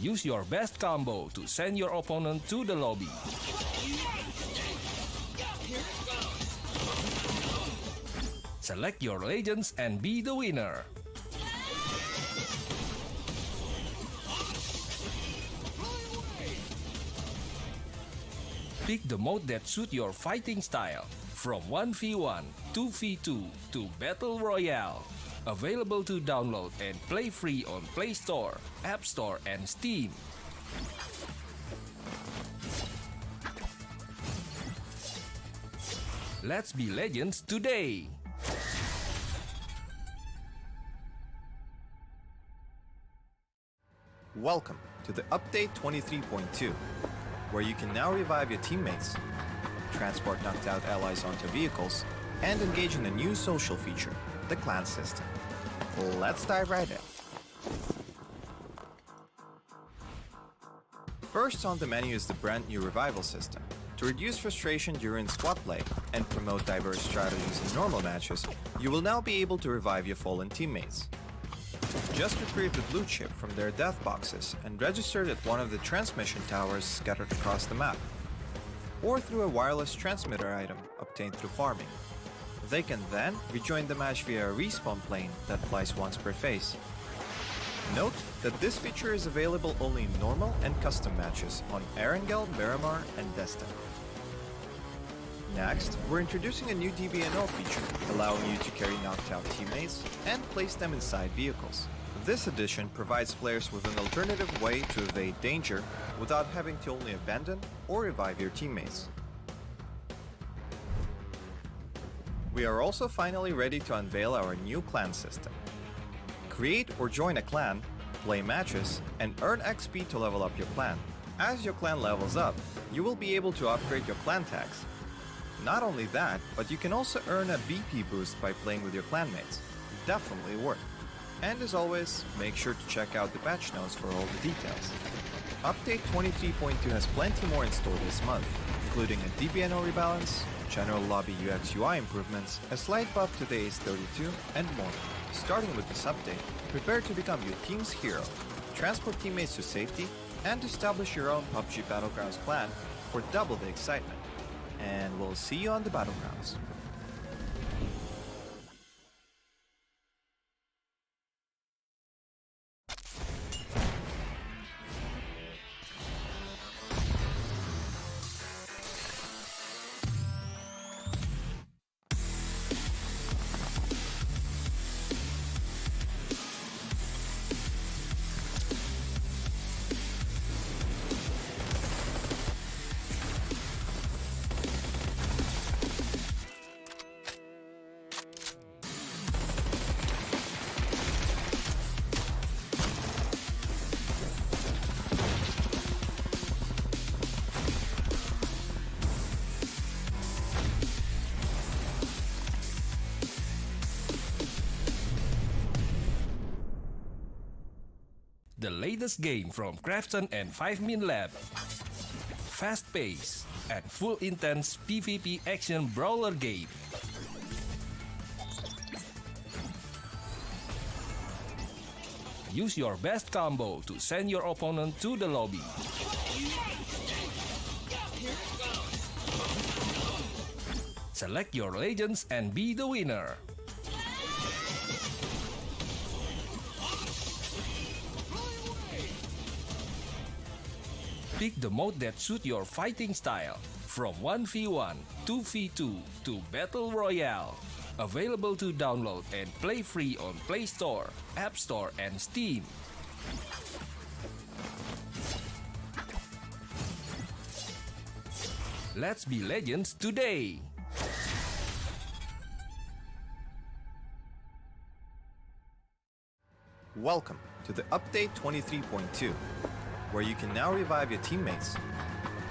Use your best combo to send your opponent to the lobby. Select your legends and be the winner. Pick the mode that suits your fighting style, from 1v1, 2v2 to Battle Royale. Available to download and play free on Play Store, App Store, and Steam. Let's be legends today! Welcome to the update 23.2, where you can now revive your teammates, transport knocked out allies onto vehicles, and engage in a new social feature, the clan system. Let's dive right in. First on the menu is the brand new revival system. To reduce frustration during squad play and promote diverse strategies in normal matches, you will now be able to revive your fallen teammates. Just retrieve the blue chip from their death boxes and register it at one of the transmission towers scattered across the map, or through a wireless transmitter item obtained through farming. They can then rejoin the match via a respawn plane that flies once per phase. Note that this feature is available only in normal and custom matches on ArkAngel, Miramar, and Jester. Next, we're introducing a new DBNO feature, allowing you to carry knocked out teammates and place them inside vehicles. This addition provides players with an alternative way to evade danger without having to only abandon or revive your teammates. We are also finally ready to unveil our new clan system. Create or join a clan, play matches, and earn XP to level up your clan. As your clan levels up, you will be able to upgrade your clan tags. Not only that, but you can also earn a BP boost by playing with your clanmates. Definitely worth. And as always, make sure to check out the patch notes for all the details. Update 23.2 has plenty more in store this month, including a DBNO rebalance, general lobby UX UI improvements, a slight buff to the Ace 32, and more. Starting with this update, prepare to become your team's hero, transport teammates to safety, and establish your own PUBG Battlegrounds clan for double the excitement. And we'll see you on the Battlegrounds. The latest game from Krafton and 5min Lab. Fast pace and full intense PvP action brawler game. Use your best combo to send your opponent to the lobby. Select your legends and be the winner. Pick the mode that suits your fighting style, from 1v1, 2v2 to Battle Royale. Available to download and play free on Play Store, App Store, and Steam. Let's be legends today! Welcome to the Update 23.2, where you can now revive your teammates,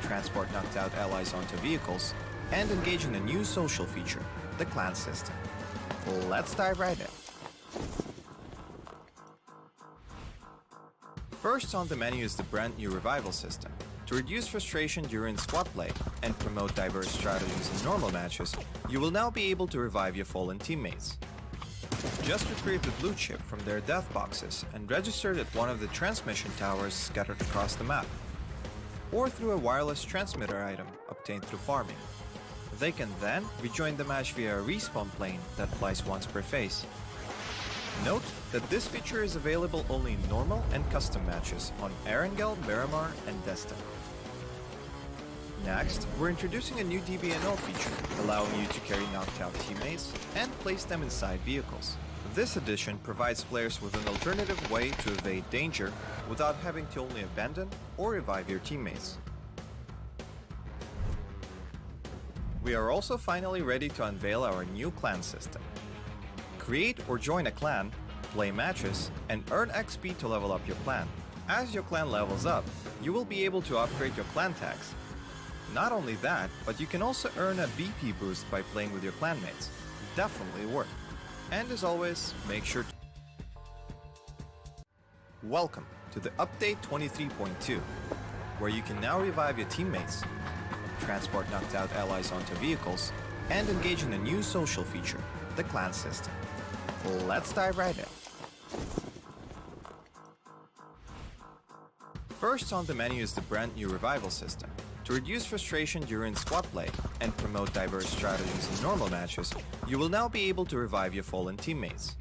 transport knocked out allies onto vehicles, and engage in a new social feature, the clan system. Let's dive right in. First on the menu is the brand new revival system. To reduce frustration during squad play and promote diverse strategies in normal matches, you will now be able to revive your fallen teammates. Just retrieve the blue chip from their death boxes and register it at one of the transmission towers scattered across the map, or through a wireless transmitter item obtained through farming. They can then rejoin the match via a respawn plane that flies once per phase. Note that this feature is available only in normal and custom matches on ArkAngel, Miramar, and Jester. Next, we're introducing a new DBNO feature, allowing you to carry knocked out teammates and place them inside vehicles. This addition provides players with an alternative way to evade danger without having to only abandon or revive your teammates. We are also finally ready to unveil our new clan system. Create or join a clan, play matches, and earn XP to level up your clan. As your clan levels up, you will be able to upgrade your clan tags. Not only that, but you can also earn a BP boost by playing with your clanmates. Definitely worth. And as always, make sure to... Welcome to the Update 23.2, where you can now revive your teammates, transport knocked out allies onto vehicles, and engage in a new social feature, the clan system. Let's dive right in. First on the menu is the brand new revival system. To reduce frustration during squad play and promote diverse strategies in normal matches, you will now be able to revive your fallen teammates.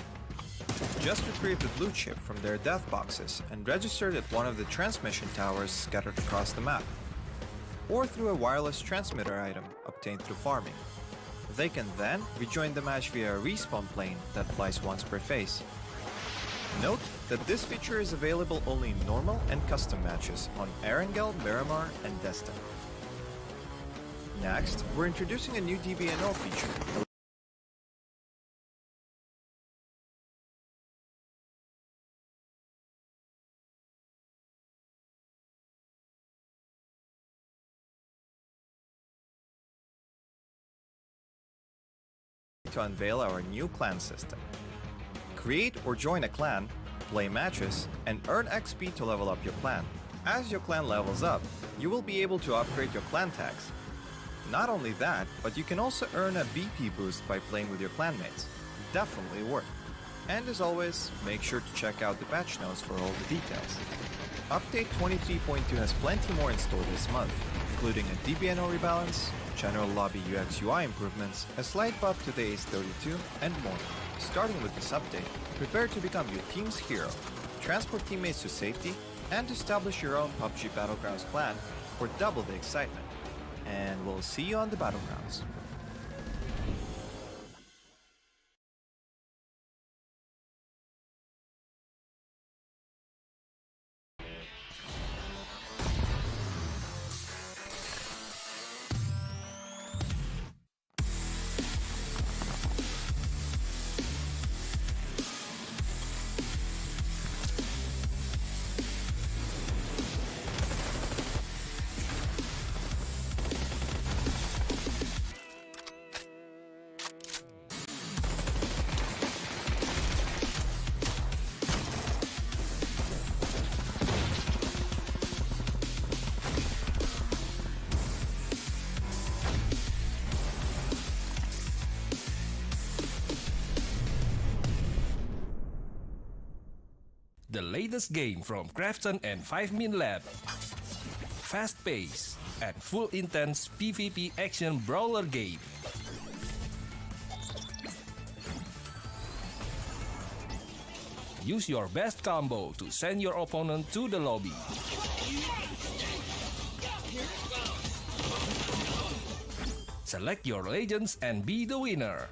Just retrieve the blue chip from their death boxes and register it at one of the transmission towers scattered across the map, or through a wireless transmitter item obtained through farming. They can then rejoin the match via a respawn plane that flies once per phase. Note that this feature is available only in normal and custom matches on ArkAngel, Miramar, and Jester. Next, we're introducing a new DBNO feature. To unveil our new clan system. Create or join a clan, play matches, and earn XP to level up your clan. As your clan levels up, you will be able to upgrade your clan tags. Not only that, but you can also earn a BP boost by playing with your clanmates. Definitely worth. And as always, make sure to check out the patch notes for all the details. Update 23.2 has plenty more in store this month, including a DBNO rebalance, general lobby UX UI improvements, a slight buff to the Ace 32, and more. Starting with this update, prepare to become your team's hero, transport teammates to safety, and establish your own PUBG Battlegrounds clan for double the excitement. And we'll see you on the Battlegrounds. The latest game from Krafton and 5min Lab. Fast pace and full intense PvP action brawler game. Use your best combo to send your opponent to the lobby. Select your legends and be the winner.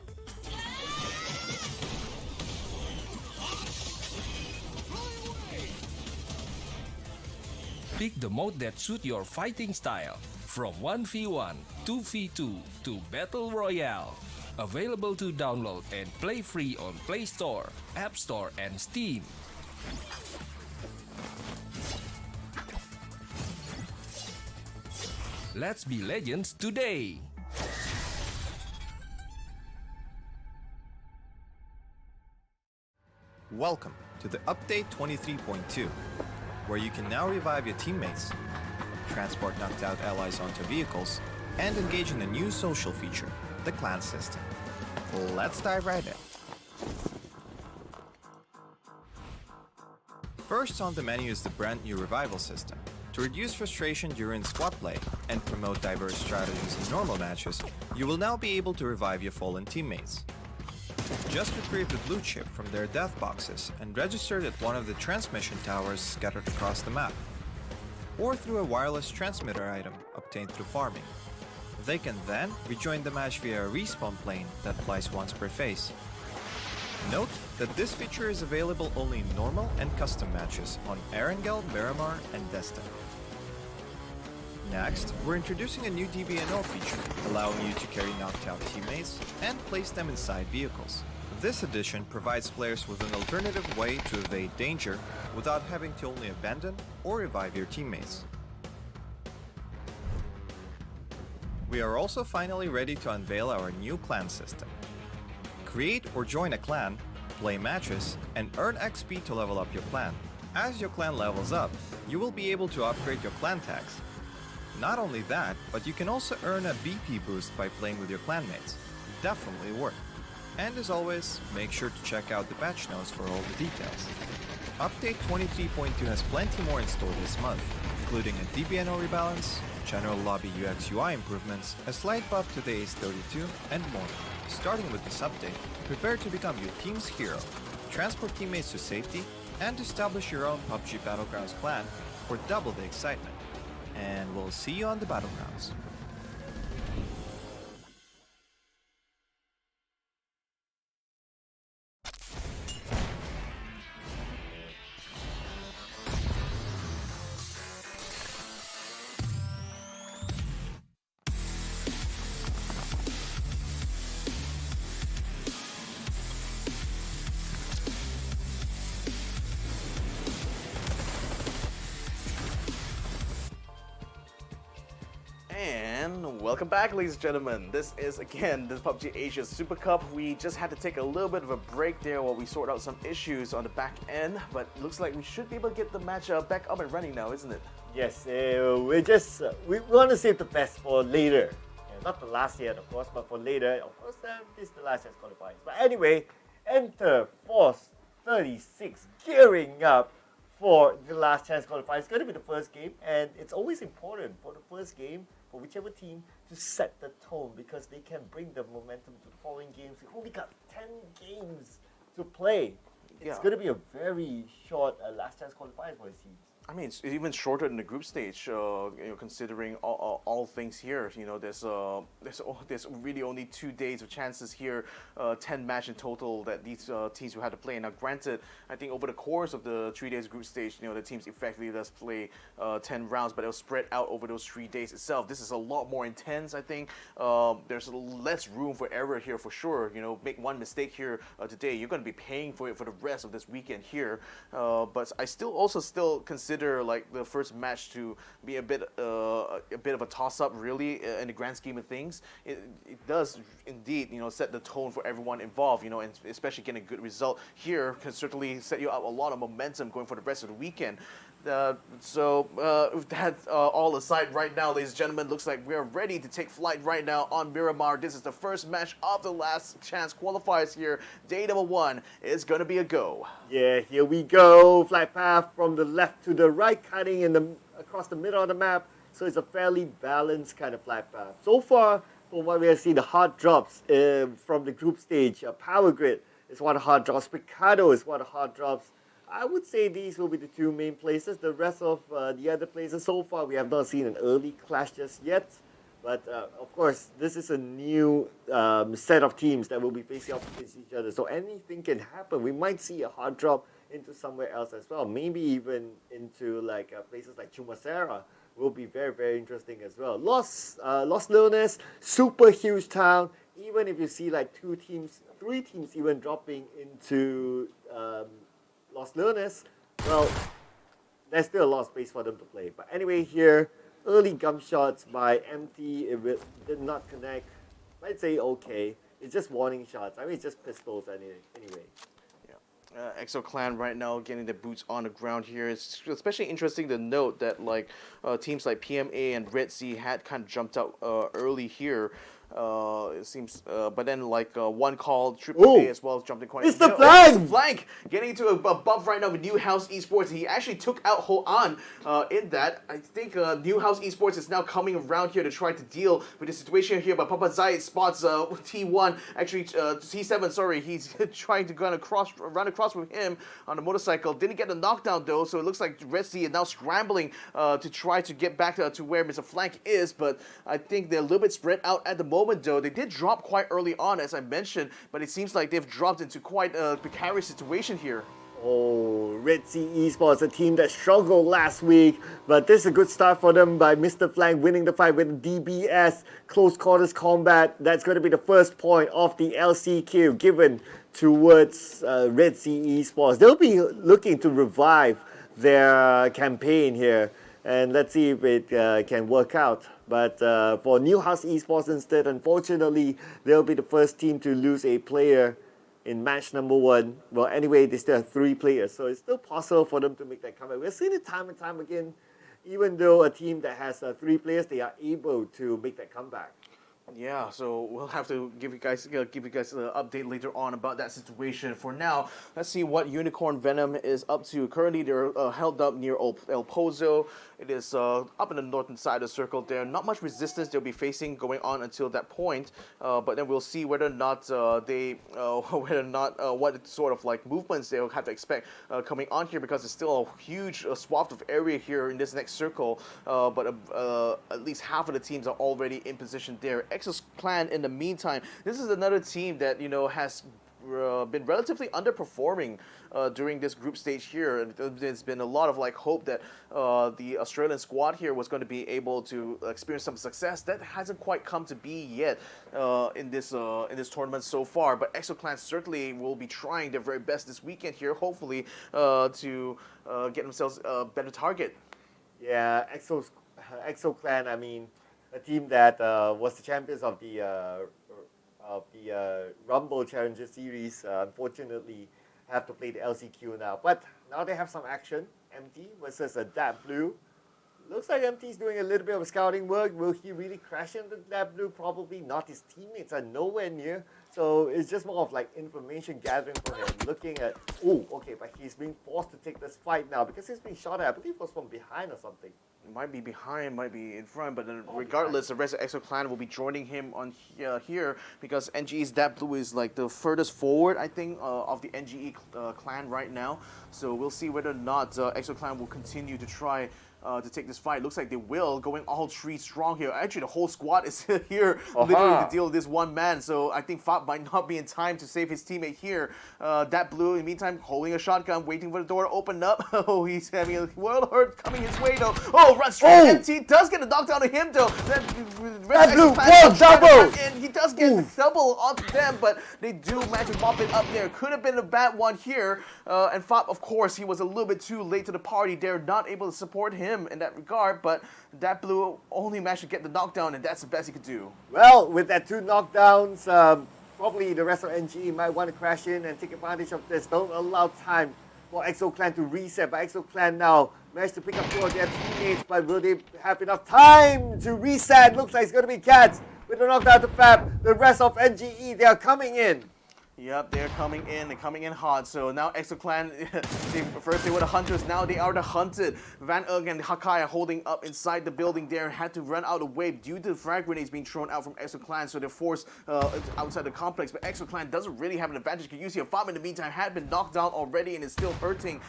Pick the mode that suits your fighting style, from 1v1, 2v2 to Battle Royale. Available to download and play free on Play Store, App Store, and Steam. Let's be legends today! Welcome to the Update 23.2, where you can now revive your teammates, transport knocked out allies onto vehicles, and engage in a new social feature, the clan system. Let's dive right in. First on the menu is the brand new revival system. To reduce frustration during squad play and promote diverse strategies in normal matches, you will now be able to revive your fallen teammates. Just retrieve the blue chip from their death boxes and register it at one of the transmission towers scattered across the map, or through a wireless transmitter item obtained through farming. They can then rejoin the match via a respawn plane that flies once per phase. Note that this feature is available only in normal and custom matches on ArkAngel, Miramar, and Jester. Next, we're introducing a new DBNO feature, allowing you to carry knocked out teammates and place them inside vehicles. This addition provides players with an alternative way to evade danger without having to only abandon or revive your teammates. We are also finally ready to unveil our new clan system. Create or join a clan, play matches, and earn XP to level up your clan. As your clan levels up, you will be able to upgrade your clan tags. Not only that, but you can also earn a BP boost by playing with your clanmates. Definitely worth. And as always, make sure to check out the patch notes for all the details. Update 23.2 has plenty more in store this month, including a DBNO rebalance, general lobby UX UI improvements, a slight buff to the Ace 32, and more. Starting with this update, prepare to become your team's hero, transport teammates to safety, and establish your own PUBG Battlegrounds clan for double the excitement. And we'll see you on the Battlegrounds. And welcome back, ladies and gentlemen. This is again the PUBG Asia Super Cup. We just had to take a little bit of a break there while we sort out some issues on the back end, but it looks like we should be able to get the match back up and running now, isn't it? Yes, we want to save the best for later. Not the last year, of course, but for later. Of course, this is the last year's qualifying. But anyway, enter Force 36 gearing up for the last chance qualifier. It's going to be the first game, and it's always important for the first game for whichever team to set the tone because they can bring the momentum to the following games. We only got 10 games to play. It's going to be a very short last chance qualifier for the teams. I mean, it's even shorter than the group stage. Considering all things here, there's really only 2 days of chances here, 10 match in total that these teams will have to play. Now, granted, I think over the course of the 3 days group stage, the teams effectively does play 10 rounds, but it'll spread out over those 3 days itself. This is a lot more intense. I think there's less room for error here for sure. Make one mistake here today, you're going to be paying for it for the rest of this weekend here. But I still consider like the first match to be a bit of a toss-up, really, in the grand scheme of things. It does indeed, set the tone for everyone involved, and especially getting a good result here can certainly set you up a lot of momentum going for the rest of the weekend. With that all aside right now, ladies and gentlemen, looks like we're ready to take flight right now on Miramar. This is the first match of the last chance qualifiers here. Day number 1 is going to be a go. Yeah, here we go. Flight path from the left to the right, cutting across the middle of the map. So it's a fairly balanced kind of flight path. So far, from what we have seen, the hard drops from the group stage. Power Grid is one of the hard drops. Picado is one of the hard drops. I would say these will be the 2 main places. The rest of the other places, so far, we have not seen an early clash just yet. But of course, this is a new set of teams that will be facing off against each other. So anything can happen. We might see a hard drop into somewhere else as well. Maybe even into places like Chumasera will be very, very interesting as well. Los Leones, super huge town. Even if you see 2 teams, 3 teams even dropping into Los Leones, well, there's still a lot of space for them to play. But anyway, here, early gunshots by MT, it did not connect. I'd say okay. It's just warning shots. I mean, it's just pistols anyway. EXO Clan right now getting the boots on the ground here. It's especially interesting to note that teams like PMA and Redsea had kind of jumped out early here. It seems, but then one call, Triple A as well as jumped in quite. It's the flank! It's the flank! Getting into a bump right now with New House Esports. He actually took out Ho-An in that. I think New House Esports is now coming around here to try to deal with the situation here, but Papa Zayed spots T1, actually T7, sorry, he's trying to run across with him on the motorcycle. Didn't get the knockdown though, so it looks like Redsea is now scrambling to try to get back to where Mr. Flank is, but I think they're a little bit spread out at the moment though. They did drop quite early on, as I mentioned, but it seems like they've dropped into quite a precarious situation here. Oh, Redsea Esports, a team that struggled last week, but this is a good start for them by Mr. Flank winning the fight with DBS, close quarters combat. That's going to be the first point of the LCQ given towards Redsea Esports. They'll be looking to revive their campaign here, and let's see if it can work out. But for New House Esports instead, unfortunately, they'll be the first team to lose a player in match number 1. Well, anyway, they still have 3 players, so it's still possible for them to make that comeback. We've seen it time and time again. Even though a team that has 3 players, they are able to make that comeback. Yeah, so we'll have to give you guys an update later on about that situation. For now, let's see what Unicorn Venom is up to. Currently, they're held up near El Pozo. It is up in the northern side of the circle there. Not much resistance they'll be facing going on until that point. But then we'll see whether or not what sort of like movements they'll have to expect coming on here, because it's still a huge swath of area here in this next circle. But at least half of the teams are already in position there. Exos Clan, in the meantime, this is another team that has been relatively underperforming during this group stage here. There's been a lot of hope that the Australian squad here was going to be able to experience some success. That hasn't quite come to be yet in this tournament so far. But Exo Clan certainly will be trying their very best this weekend here, hopefully to get themselves a better target. Yeah, Exo Clan, I mean, a team that was the champions of the Rumble Challenger Series, unfortunately have to play the LCQ now. But now they have some action. MT versus a Dap Blue. Looks like MT's doing a little bit of scouting work. Will he really crash into Dap Blue? Probably not. His teammates are nowhere near. So it's just more of information gathering for him. Looking at, but he's being forced to take this fight now because he's being shot at. I believe it was from behind or something. Might be behind, might be in front, but then regardless, the rest of Exo Clan will be joining him on here because NGE's Dap Blue is the furthest forward, I think, of the NGE clan right now. So we'll see whether or not Exo Clan will continue to try to take this fight. Looks like they will, going all three strong here. Actually, the whole squad is here literally to deal with this one man. So I think Fab might not be in time to save his teammate here. That Blue, in the meantime, holding a shotgun, waiting for the door to open up. Oh, he's having a world hurt coming his way though. Oh, run straight. MT does get a knockdown to him though. That Blue, whoa, double! And he does get the double onto them, but they do manage to mop it up there. Could have been a bad one here. And Fab, of course, he was a little bit too late to the party. They're not able to support him in that regard, but that Blue only managed to get the knockdown, and that's the best he could do. Well, with that two knockdowns, probably the rest of NGE might want to crash in and take advantage of this. Don't allow time for Exo Clan to reset, but Exo Clan now managed to pick up two of their teammates, but will they have enough time to reset? Looks like it's going to be Cats with a knockdown to Fab. The rest of NGE, they are coming in. Yep, they're coming in. They're coming in hot. So now Exo Clan, first they were the hunters, now they are the hunted. Van Ugg and Hakai are holding up inside the building there and had to run out of wave due to the frag grenades being thrown out from Exo Clan, so they're forced outside the complex. But Exo Clan doesn't really have an advantage because you see Fab in the meantime had been knocked down already and is still hurting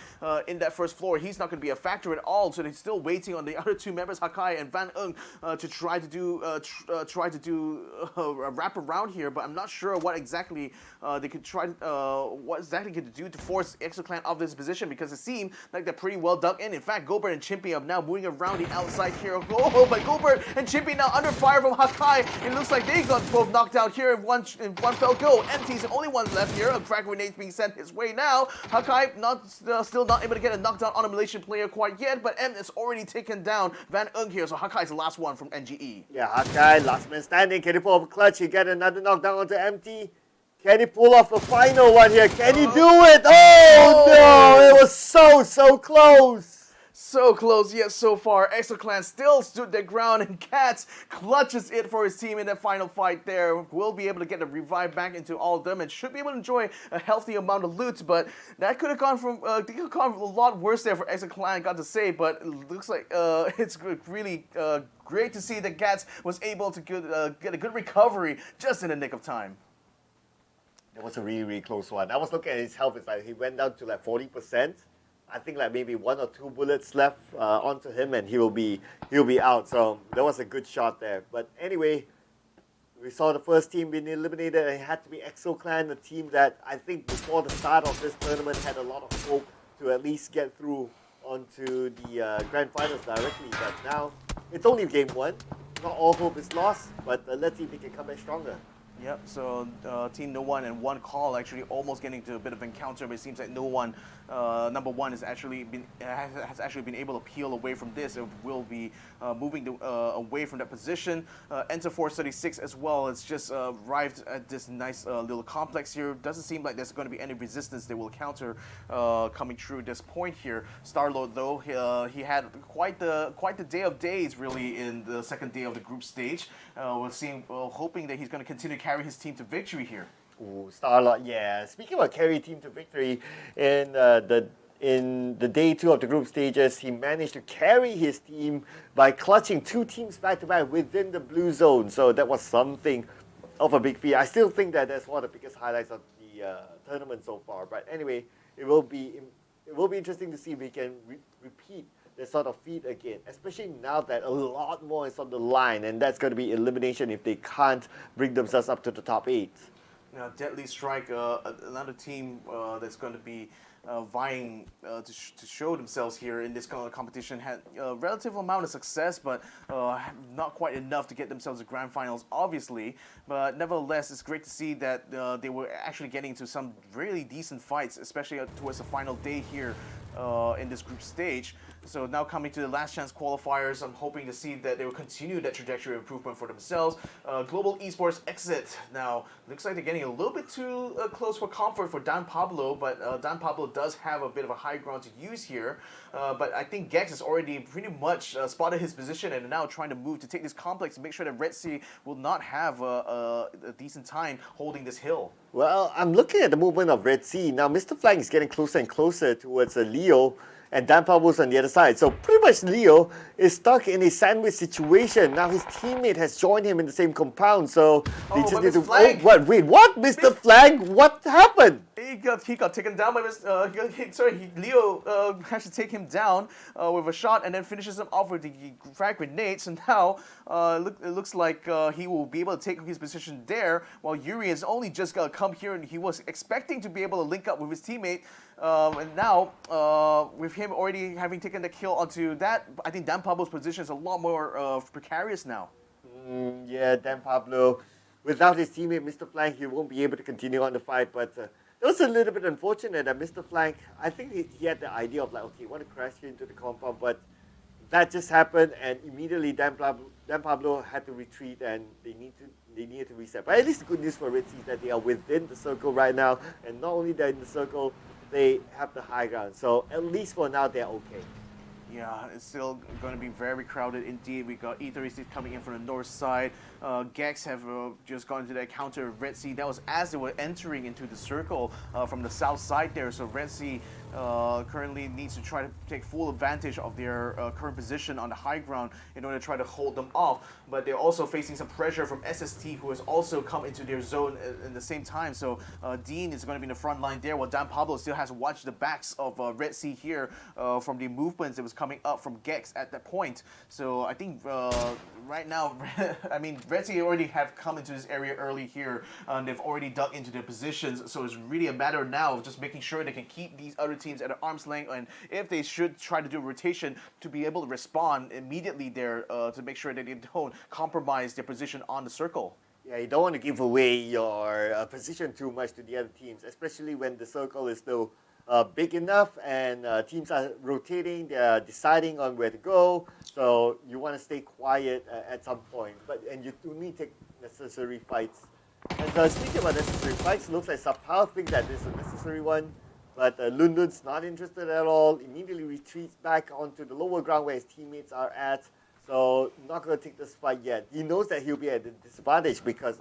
in that first floor. He's not going to be a factor at all, so they're still waiting on the other two members, Hakai and Van Ugg, to try to do a wrap around here. But I'm not sure what exactly they could try, what exactly could do to force Exo Clan out of this position, because it seemed like they're pretty well dug in. In fact, Gobert and Chimpy are now moving around the outside here. Oh, but Gobert and Chimpy now under fire from Hakai. It looks like they got both knocked out here in one fell go. MT's the only one left here. A frag grenade being sent his way now. Hakai still not able to get a knockdown on a Malaysian player quite yet, but M is already taken down Van Ung here, so Hakai's the last one from NGE. Yeah, Hakai, last man standing. Can he pull off a clutch? He get another knockdown onto MT. Can he pull off a final one here? Can he do it? Oh no! It was so close! So close, yet so far. Exo Clan still stood their ground, and Cats clutches it for his team in that final fight there. Will be able to get a revive back into all of them and should be able to enjoy a healthy amount of loot, but that could have gone a lot worse there for Exo Clan, got to say, but it looks like it's really great to see that Cats was able to get a good recovery just in the nick of time. That was a really close one. I was looking at his health. It's like he went down to 40%. I think maybe 1 or 2 bullets left onto him, and he'll be out. So that was a good shot there. But anyway, we saw the first team being eliminated, and it had to be Exo Clan, the team that I think before the start of this tournament had a lot of hope to at least get through onto the grand finals directly. But now it's only game 1. Not all hope is lost, but let's see if they can come back stronger. Yep, so Team No One and One Call actually almost getting to a bit of encounter, but it seems like No One, number one, has actually been able to peel away from this. It will be moving away from that position. Enter 436 as well. It's just arrived at this nice little complex here. Doesn't seem like there's going to be any resistance they will counter coming through this point here. Starlord, though, he had quite the day of days really in the second day of the group stage. Hoping that he's going to continue to carry his team to victory here. Ooh, Starlord, yeah. Speaking about carry team to victory, in the day 2 of the group stages, he managed to carry his team by clutching 2 teams back to back within the blue zone. So that was something of a big feat. I still think that that's one of the biggest highlights of the tournament so far. But anyway, it will be interesting to see if we can repeat that sort of feat again, especially now that a lot more is on the line, and that's going to be elimination if they can't bring themselves up to the top 8. Now, Deadly Strike, another team that's going to be vying to show themselves here in this competition, had a relative amount of success, but not quite enough to get themselves to grand finals, obviously. But nevertheless, it's great to see that they were actually getting into some really decent fights, especially towards the final day here in this group stage. So now coming to the last chance qualifiers, I'm hoping to see that they will continue that trajectory of improvement for themselves. Global Esports Exit now looks like they're getting a little bit too close for comfort for Dan Pablo, but Dan Pablo does have a bit of a high ground to use here. But I think Gex has already pretty much spotted his position and now trying to move to take this complex and make sure that Redsea will not have a decent time holding this hill. Well, I'm looking at the movement of Redsea. Now, Mr. Flank is getting closer and closer towards Leo, and Dan Pablo's on the other side. So pretty much Leo is stuck in a sandwich situation. Now his teammate has joined him in the same compound, so they just need to... Flank. Oh, what? Wait, what? Mr. Flank? What happened? He got taken down by Leo has to take him down with a shot and then finishes him off with the frag grenade. So now it looks like he will be able to take his position there, while Yuri has only just come here and he was expecting to be able to link up with his teammate. And now, with him already having taken the kill onto that, I think Dan Pablo's position is a lot more precarious now. Yeah, Dan Pablo, without his teammate, Mr. Flank, he won't be able to continue on the fight. But it was a little bit unfortunate that Mr. Flank, I think he had the idea of like, okay, want to crash into the compound, but that just happened, and immediately Dan Pablo had to retreat, and they needed to reset. But at least the good news for Redsea is that they are within the circle right now, and not only they're in the circle, they have the high ground. So at least for now, they're okay. Yeah, it's still going to be very crowded indeed. We got E36 coming in from the north side. Gex have just gone into that counter of Redsea. That was as they were entering into the circle from the south side there. So Redsea currently needs to try to take full advantage of their current position on the high ground in order to try to hold them off. But they're also facing some pressure from SST, who has also come into their zone in the same time. So Dean is going to be in the front line there, while Dan Pablo still has to watch the backs of Redsea here from the movements that was coming up from Gex at that point. So I think right now, I mean, Redsea already have come into this area early here, and they've already dug into their positions. So it's really a matter now of just making sure they can keep these other teams at an arm's length, and if they should try to do a rotation, to be able to respond immediately there to make sure that they don't compromise their position on the circle. Yeah, you don't want to give away your position too much to the other teams, especially when the circle is still big enough and teams are rotating, they're deciding on where to go, so you want to stay quiet at some point, and you do need to take necessary fights. And speaking about necessary fights, looks like Sapao think that this is a necessary one, but Lundun's not interested at all, immediately retreats back onto the lower ground where his teammates are at, so not going to take this fight yet. He knows that he'll be at a disadvantage because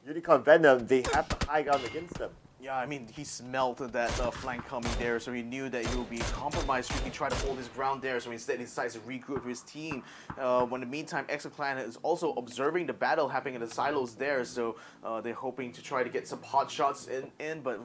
Unicorn Venom, they have the high ground against them. Yeah, I mean, he smelled that flank coming there, so he knew that he would be compromised should he try to hold his ground there, so instead he decides to regroup with his team. In the meantime, Exoclan is also observing the battle happening in the silos there, so they're hoping to try to get some hot shots in, but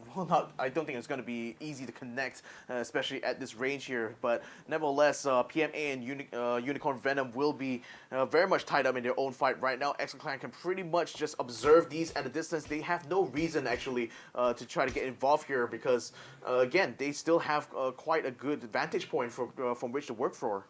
I don't think it's going to be easy to connect, especially at this range here. But nevertheless, PMA and Unicorn Venom will be very much tied up in their own fight right now. Exoclan can pretty much just observe these at a distance. They have no reason, actually, to try to get involved here because, again, they still have quite a good vantage point from which to work for.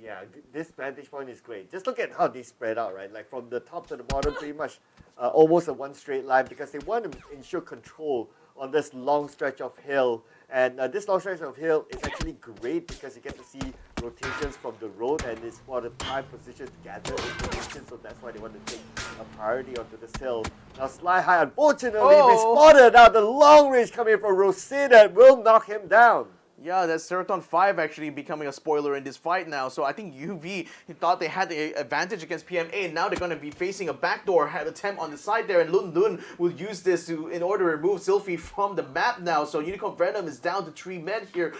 Yeah, this vantage point is great. Just look at how they spread out, right? Like from the top to the bottom, pretty much almost a one straight line because they want to ensure control on this long stretch of hill. And this long stretch of hill is actually great because you get to see rotations from the road and it's for the prime position to gather information. So that's why they want to take a priority onto this hill. Now Sly High, unfortunately, we spotted out the long range coming from Redsea that will knock him down. Yeah, that's Theerathon 5 actually becoming a spoiler in this fight now. So I think UV thought they had the advantage against PMA, and now they're going to be facing a backdoor attempt on the side there, and Lun Lun will use this in order to remove Sylphie from the map now. So Unicorn Venom is down to 3 men here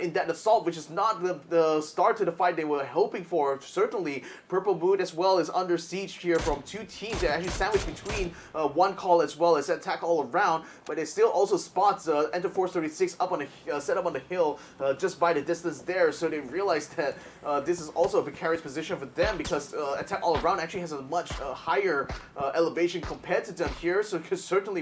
in that assault, which is not the start to the fight they were hoping for. Certainly, Purple Mood as well is under siege here from 2 teams. They're actually sandwiched between one call as well as attack all around, but it still also spots Enter Force 36 up on the set up on the hill. Just by the distance there, so they realized that this is also a precarious position for them because attack all around actually has a much higher elevation compared to them here, so it could certainly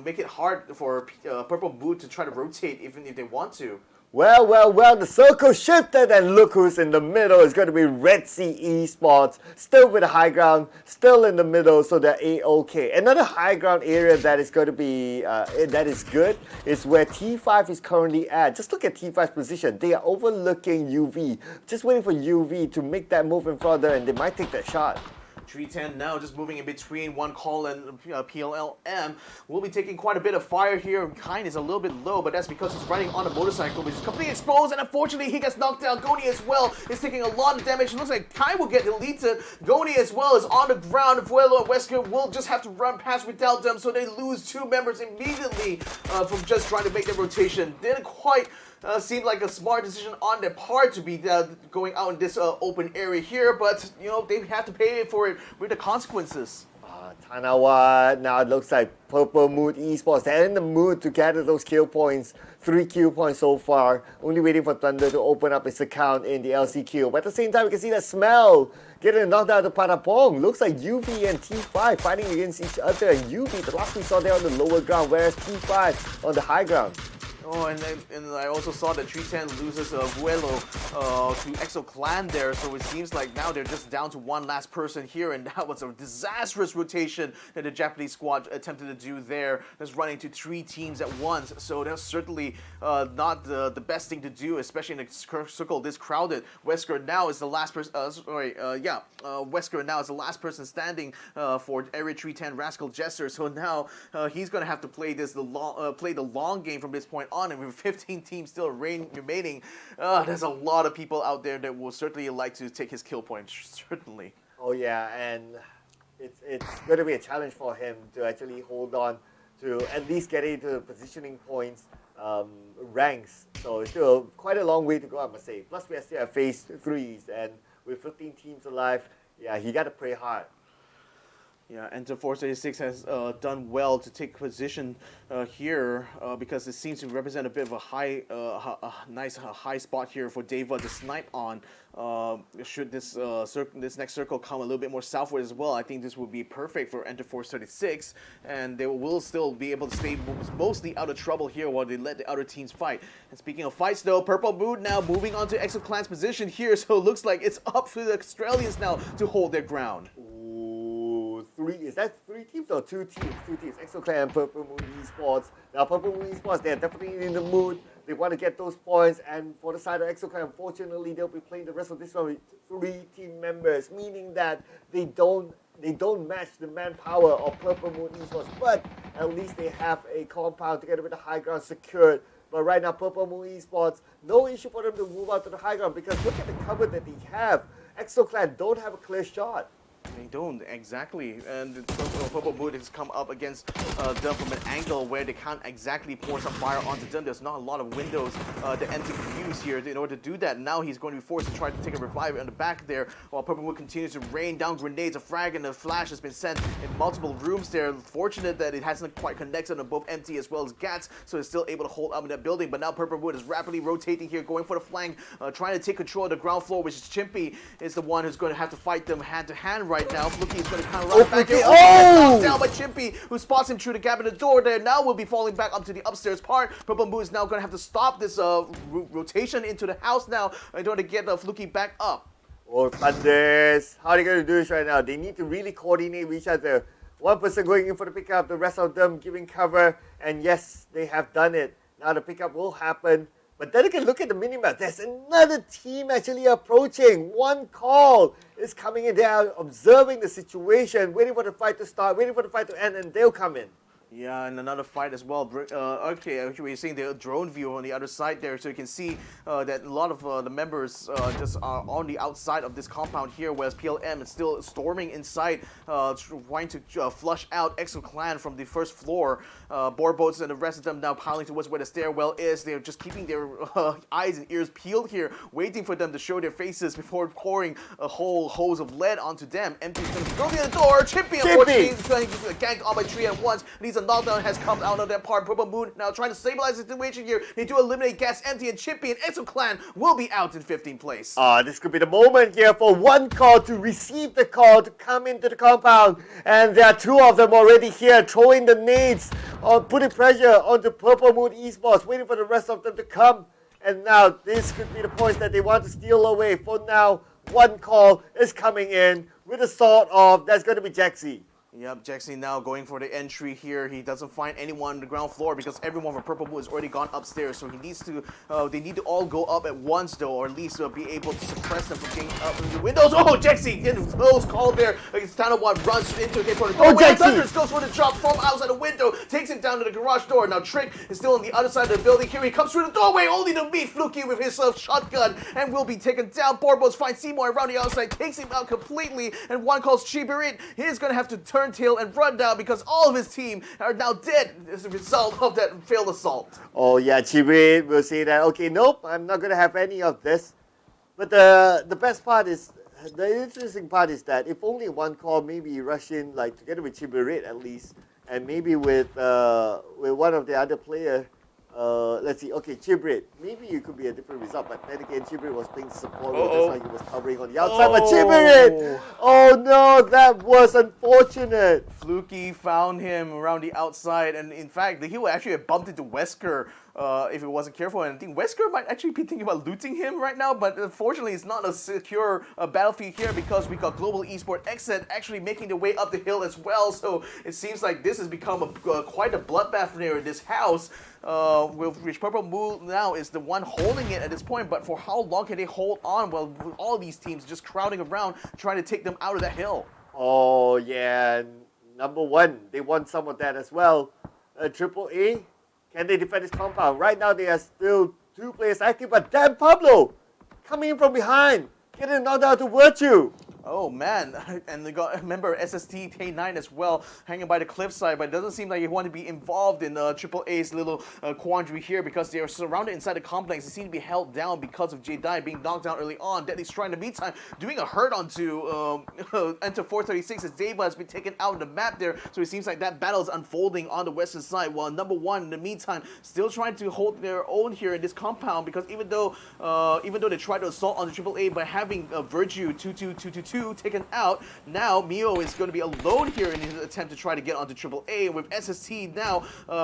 make it hard for Purple Boot to try to rotate even if they want to. Well, the circle shifted and look who's in the middle. It's going to be Redsea Esports, still with the high ground, still in the middle, so they're A-OK. Another high ground area that is going to be, that is good, is where T5 is currently at. Just look at T5's position. They are overlooking UV, just waiting for UV to make that move in further, and they might take that shot. 310 now just moving in between one call and PLLM. Will be taking quite a bit of fire here. Kind is a little bit low, but that's because he's riding on a motorcycle, which is completely exposed, and unfortunately he gets knocked down. Goni as well is taking a lot of damage. It looks like Kai will get deleted. Goni as well is on the ground. Vuelo and Wesker will just have to run past without them, so they lose 2 members immediately from just trying to make their rotation. Didn't quite seemed like a smart decision on their part to be going out in this open area here, but you know they have to pay for it with the consequences. Tanawa, now it looks like Purple Mood Esports. They're in the mood to gather those kill points. 3 kill points so far. Only waiting for Thunder to open up his account in the LCQ. But at the same time, we can see that Smell getting knocked out of Patapong. Looks like UV and T5 fighting against each other. And UV, the last we saw there on the lower ground, whereas T5 on the high ground. Oh, and I also saw that 310 loses Vuelo to Exo Clan there, so it seems like now they're just down to one last person here, and that was a disastrous rotation that the Japanese squad attempted to do there. That's running to 3 teams at once, so that's certainly not the best thing to do, especially in a circle this crowded. Wesker now is the last person. Wesker now is the last person standing for Area 310 Rascal Jester. So now he's gonna have to play the long game from this point on. And with 15 teams still remaining, there's a lot of people out there that will certainly like to take his kill point, certainly. Oh yeah, and it's going to be a challenge for him to actually hold on to at least getting into the positioning points ranks. So it's still quite a long way to go, I must say. Plus we are still at phase 3s, and with 15 teams alive, yeah, he got to pray hard. Yeah, Enter Force 86 has done well to take position here because it seems to represent a bit of a nice high spot here for Deva to snipe on. Should this next circle come a little bit more southward as well, I think this would be perfect for Enter Force 36, and they will still be able to stay mostly out of trouble here while they let the other teams fight. And speaking of fights though, Purple Mood now moving on to Exo Clan's position here, so it looks like it's up for the Australians now to hold their ground. Is that 3 teams or 2 teams? 2 teams. Exo Clan and Purple Moon Esports. Now, Purple Moon Esports, they're definitely in the mood. They want to get those points. And for the side of Exo Clan, unfortunately, they'll be playing the rest of this one with 3 team members, meaning that they don't match the manpower of Purple Moon Esports. But at least they have a compound together with the high ground secured. But right now, Purple Moon Esports, no issue for them to move out to the high ground because look at the cover that they have. Exo Clan don't have a clear shot. They don't, exactly. And Purple Mood has come up against them from an angle where they can't exactly pour some fire onto them. There's not a lot of windows that MT can use here in order to do that. Now he's going to be forced to try to take a revive on the back there while Purple Mood continues to rain down grenades. A frag and a flash has been sent in multiple rooms there. Fortunate that it hasn't quite connected on both MT as well as Gats, so it's still able to hold up in that building. But now Purple Mood is rapidly rotating here, going for the flank, trying to take control of the ground floor, which is Chimpy is the one who's going to have to fight them hand to hand right now. now. Fluky is going to kind of run back here. Oh! Down by Chimpy, who spots him through the gap in the door there. Now we'll be falling back up to the upstairs part. Purple Moon is now going to have to stop this rotation into the house now in order to get Fluky back up. Oh, Thunders. How are they going to do this right now? They need to really coordinate with each other. One person going in for the pickup, the rest of them giving cover. And yes, they have done it. Now the pickup will happen. But then you can look at the minimap. There's another team actually approaching. One call is coming in. They are observing the situation, waiting for the fight to start, waiting for the fight to end, and they'll come in. Yeah, and another fight as well. Okay, actually we're seeing the drone view on the other side there, so you can see that a lot of the members just are on the outside of this compound here, whereas PLM is still storming inside, trying to flush out Exo Clan from the first floor. Boarboats and the rest of them now piling towards where the stairwell is. They're just keeping their eyes and ears peeled here, waiting for them to show their faces before pouring a whole hose of lead onto them. MP's going to go through the door. Chimpy, unfortunately, is going to get ganked on by 3 at once. And he's a knockdown has come out of that part. Purple Moon now trying to stabilize the situation here. They do eliminate Gas Empty, and Chimpy and Exo Clan will be out in 15th place. This could be the moment here for one call to receive the call to come into the compound. And there are 2 of them already here throwing the nades, putting pressure onto Purple Moon Esports, waiting for the rest of them to come. And now this could be the points that they want to steal away. For now, one call is coming in with a sort of, that's going to be Jaxie. Yep, Jackson now going for the entry here. He doesn't find anyone on the ground floor because everyone from Purple Moon has already gone upstairs. So he needs to, they need to all go up at once though, or at least be able to suppress them from getting up in the windows. Oh, Jackson getting close call there. It's Tanawan runs into it for the door. Oh, Jackson! Thunders goes for the drop from outside the window, takes him down to the garage door. Now Trick is still on the other side of the building. Here he comes through the doorway, only to meet Fluky with his shotgun, and will be taken down. Boarboats finds Seymour around the outside, takes him out completely, and one calls Chibirit. He's gonna have to turn tail and run down because all of his team are now dead as a result of that failed assault. Oh yeah, Chibirit will say that, okay, nope, I'm not going to have any of this. But the best part is, the interesting part is that if only one call, maybe you rush in like together with Chibirit at least, and maybe with one of the other players. Let's see, okay, Chibirit, maybe it could be a different result, but then again, Chibirit was playing support, that's why he was covering on the outside, but Chibirit! Oh no, that was unfortunate! Fluky found him around the outside, and in fact, he would actually have bumped into Wesker if it wasn't careful, and I think Wesker might actually be thinking about looting him right now, but unfortunately, it's not a secure battlefield here because we got Global Esport Xsset actually making their way up the hill as well, so it seems like this has become quite a bloodbath near this house. Which Purple Moon now is the one holding it at this point, but for how long can they hold on? Well, with all these teams just crowding around, trying to take them out of that hill. Oh yeah, number 1, they want some of that as well. Triple A, can they defend this compound? Right now, there are still 2 players active, but damn Pablo coming in from behind, getting knocked out to Virtue. Oh man, and they got, remember, SST K9 as well, hanging by the cliffside, but it doesn't seem like you want to be involved in Triple A's little quandary here because they are surrounded inside the complex. They seem to be held down because of J-Dye being knocked down early on. Deadly Strike in the meantime doing a hurt onto Enter 436 as Deva has been taken out of the map there, so it seems like that battle is unfolding on the western side, while number 1 in the meantime still trying to hold their own here in this compound because even though they tried to assault on the Triple A by having Virtue 22222 taken out, now Mio is going to be alone here in his attempt to try to get onto Triple A. With SST now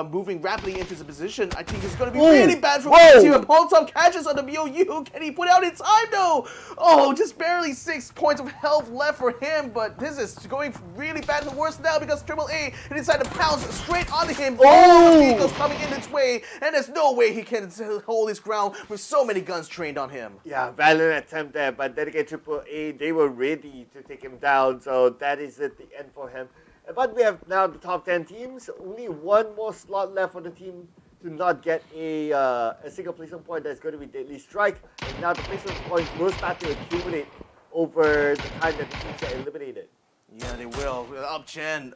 moving rapidly into his position, I think it's going to be really bad for Virtue. Molotov catches on the MIOU. Can he put out in time though? Oh, just barely 6 points of health left for him, but this is going really bad for worse now because Triple A decided to pounce straight onto him. All the vehicles coming in its way, and there's no way he can hold his ground with so many guns trained on him. Yeah, valiant attempt there, but then again, Triple A, they were ready to take him down, so that is at the end for him. But we have now the top 10 teams, only 1 more slot left for the team to not get a single placement point. That's going to be Deadly Strike, and now the placement points will start to accumulate over the time that the teams are eliminated. Yeah, they will. Up Chen,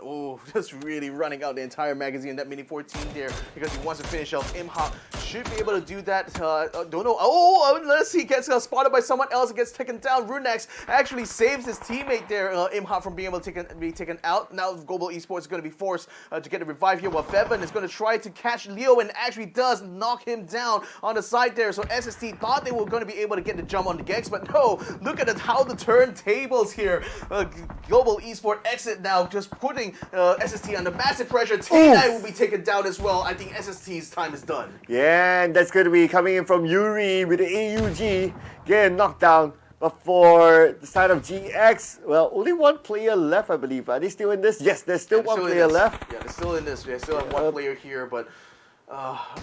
just really running out the entire magazine, that mini 14 there, because he wants to finish off Imhop should be able to do that. Don't know. Oh, let's see. Gets spotted by someone else and gets taken down. Runex actually saves his teammate there, Imha, from being able to be taken out. Now Global Esports is going to be forced to get a revive here, while Venom is going to try to catch Leo and actually does knock him down on the side there. So SST thought they were going to be able to get the jump on the Gex, but no. Look at how the turntables here. Global Esports exit now, just putting SST under massive pressure. T9 will be taken down as well. I think SST's time is done. Yeah, and that's going to be coming in from Yuri with the AUG, getting knocked down. But for the side of GX, well, only one player left, I believe. Are they still in this? Yes, there's still one player left. Yeah, they're still in this. They still have one player here, but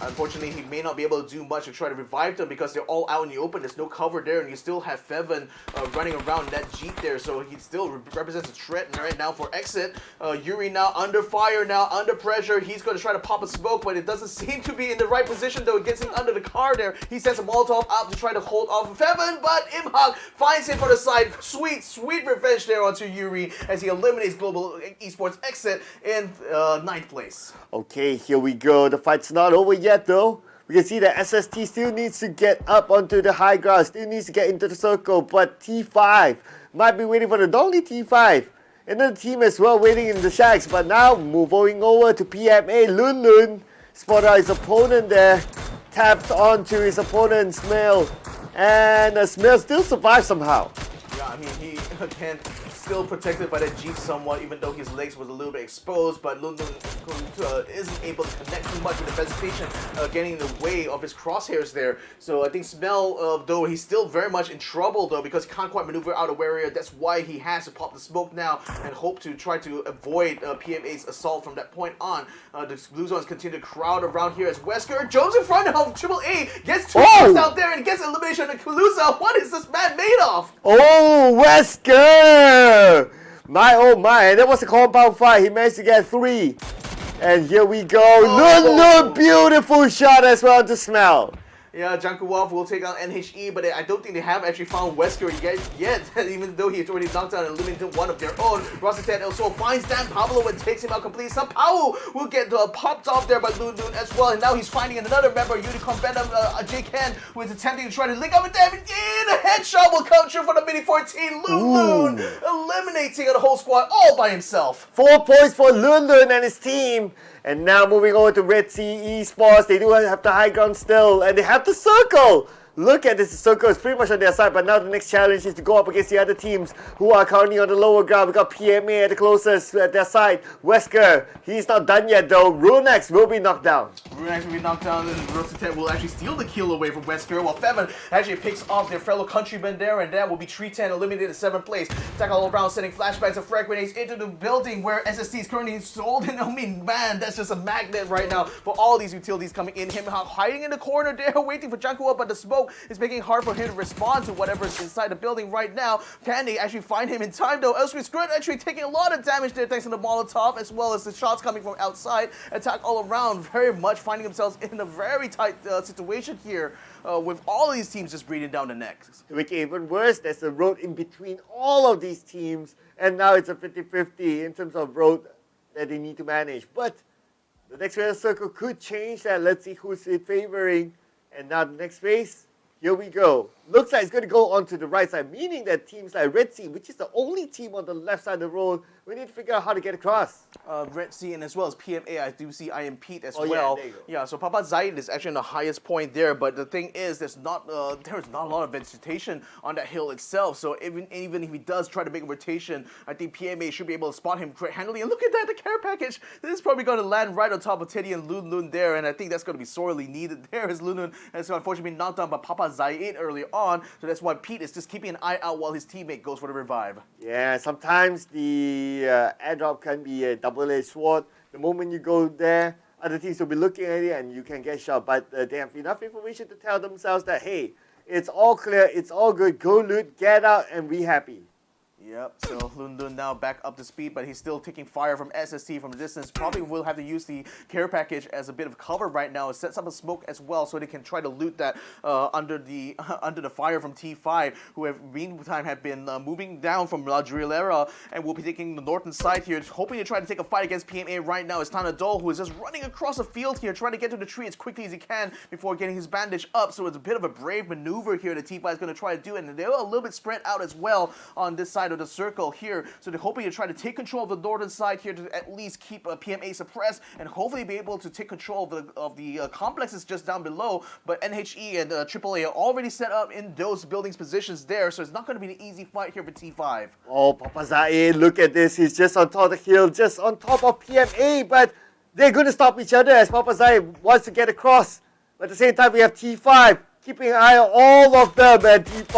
unfortunately, he may not be able to do much to try to revive them because they're all out in the open. There's no cover there, and you still have Feven running around that Jeep there, so he still represents a threat right now for Exit. Yuri now under fire, now under pressure. He's going to try to pop a smoke, but it doesn't seem to be in the right position, though. It gets him under the car there. He sends a Molotov out to try to hold off Feven, but Imhak finds him for the side. Sweet, sweet revenge there onto Yuri as he eliminates Global Esports Exit in 9th place. Okay, here we go. The fight's not over yet, though. We can see that SST still needs to get up onto the high ground, still needs to get into the circle, but T5 might be waiting for the Dongley T5. Another team as well waiting in the shacks, but now moving over to PMA. Lun Lun spotted out his opponent there, tapped onto his opponent's Smell, and Smell still survives somehow. Yeah, I mean, he, again, still protected by that Jeep somewhat, even though his legs was a little bit exposed, but Lun isn't able to connect too much with the vegetation, getting in the way of his crosshairs there. So I think Smell, though, he's still very much in trouble, though, because he can't quite maneuver out of area. That's why he has to pop the smoke now and hope to try to avoid PMA's assault from that point on. The Blue Zones continue to crowd around here as Wesker jumps in front of Triple A, gets two points out there and gets elimination of Kalusa. What is this man made of? Oh, Wesker! My oh my, that was a compound fight. He managed to get 3. And here we go. Lun, beautiful shot as well to Smell. Yeah, Jankuwov will take out NHE, but I don't think they have actually found Wesker yet, even though he's already knocked out and eliminated one of their own. Rascal also finds Dan Pablo and takes him out completely. Sao will get popped off there by Lun as well, and now he's finding another member, Unicorn Venom, Jake Hand, who is attempting to try to link up with them, and a headshot will come true for the Mini 14. Lun eliminating the whole squad all by himself. 4 points for Lun and his team. And now moving over to Redsea Esports, they do have the high ground still, and they have the circle. Look at this, the circle is pretty much on their side, but now the next challenge is to go up against the other teams who are currently on the lower ground. We got PMA at the closest at their side. Wesker, he's not done yet though. Runex will be knocked down. Runex will be knocked down, and Rascal will actually steal the kill away from Wesker, while Femin actually picks off their fellow countrymen there, and that will be 310 eliminated in 7th place. Attack all around, sending flashbangs of frag grenades into the building where SST is currently sold. And I mean, man, that's just a magnet right now for all these utilities coming in. Him hiding in the corner there, waiting for Janko up, but the smoke is making it hard for him to respond to whatever is inside the building right now. Can they actually find him in time though? Elsewhere, Scrut actually taking a lot of damage there thanks to the Molotov, as well as the shots coming from outside. Attack all around, very much finding themselves in a very tight situation here, with all these teams just breathing down the necks. To make it even worse, there's a road in between all of these teams, and now it's a 50-50 in terms of road that they need to manage. But the next phase circle could change that. Let's see who's it favoring. And now the next phase, here we go. Looks like it's going to go onto the right side, meaning that teams like Redsea, which is the only team on the left side of the road, we need to figure out how to get across. Redsea and as well as PMA, I do see I am Pete as well. Yeah, there you go. Yeah, so Papa Zaid is actually on the highest point there, but the thing is, there's not a lot of vegetation on that hill itself. So even if he does try to make a rotation, I think PMA should be able to spot him quite handily. And look at that, the care package. This is probably going to land right on top of Teddy and Lun there, and I think that's going to be sorely needed there as Lun has unfortunately been knocked down by Papa Zaid early on. So that's why Pete is just keeping an eye out while his teammate goes for the revive. Yeah, sometimes the airdrop can be a double-edged sword. The moment you go there, other teams will be looking at it and you can get shot. But they have enough information to tell themselves that, hey, it's all clear, it's all good, go loot, get out, and be happy. Yep, so Lundun now back up to speed, but he's still taking fire from SST from the distance. Probably will have to use the care package as a bit of cover right now. It sets up a smoke as well, so they can try to loot that under the fire from T5, who have meantime have been moving down from La Drillera and will be taking the northern side here, hoping to try to take a fight against PMA right now. It's Tanadol, who is just running across the field here, trying to get to the tree as quickly as he can before getting his bandage up. So it's a bit of a brave maneuver here that T5 is going to try to do, and they're a little bit spread out as well on this side of the circle here. So they're hoping to try to take control of the northern side here to at least keep PMA suppressed and hopefully be able to take control of the complexes just down below. But NHE and AAA are already set up in those buildings positions there, so it's not going to be an easy fight here for T5. Oh, Papazae, look at this. He's just on top of the hill, just on top of PMA, but they're going to stop each other as Papazae wants to get across. But at the same time, we have T5 keeping an eye on all of them, and T5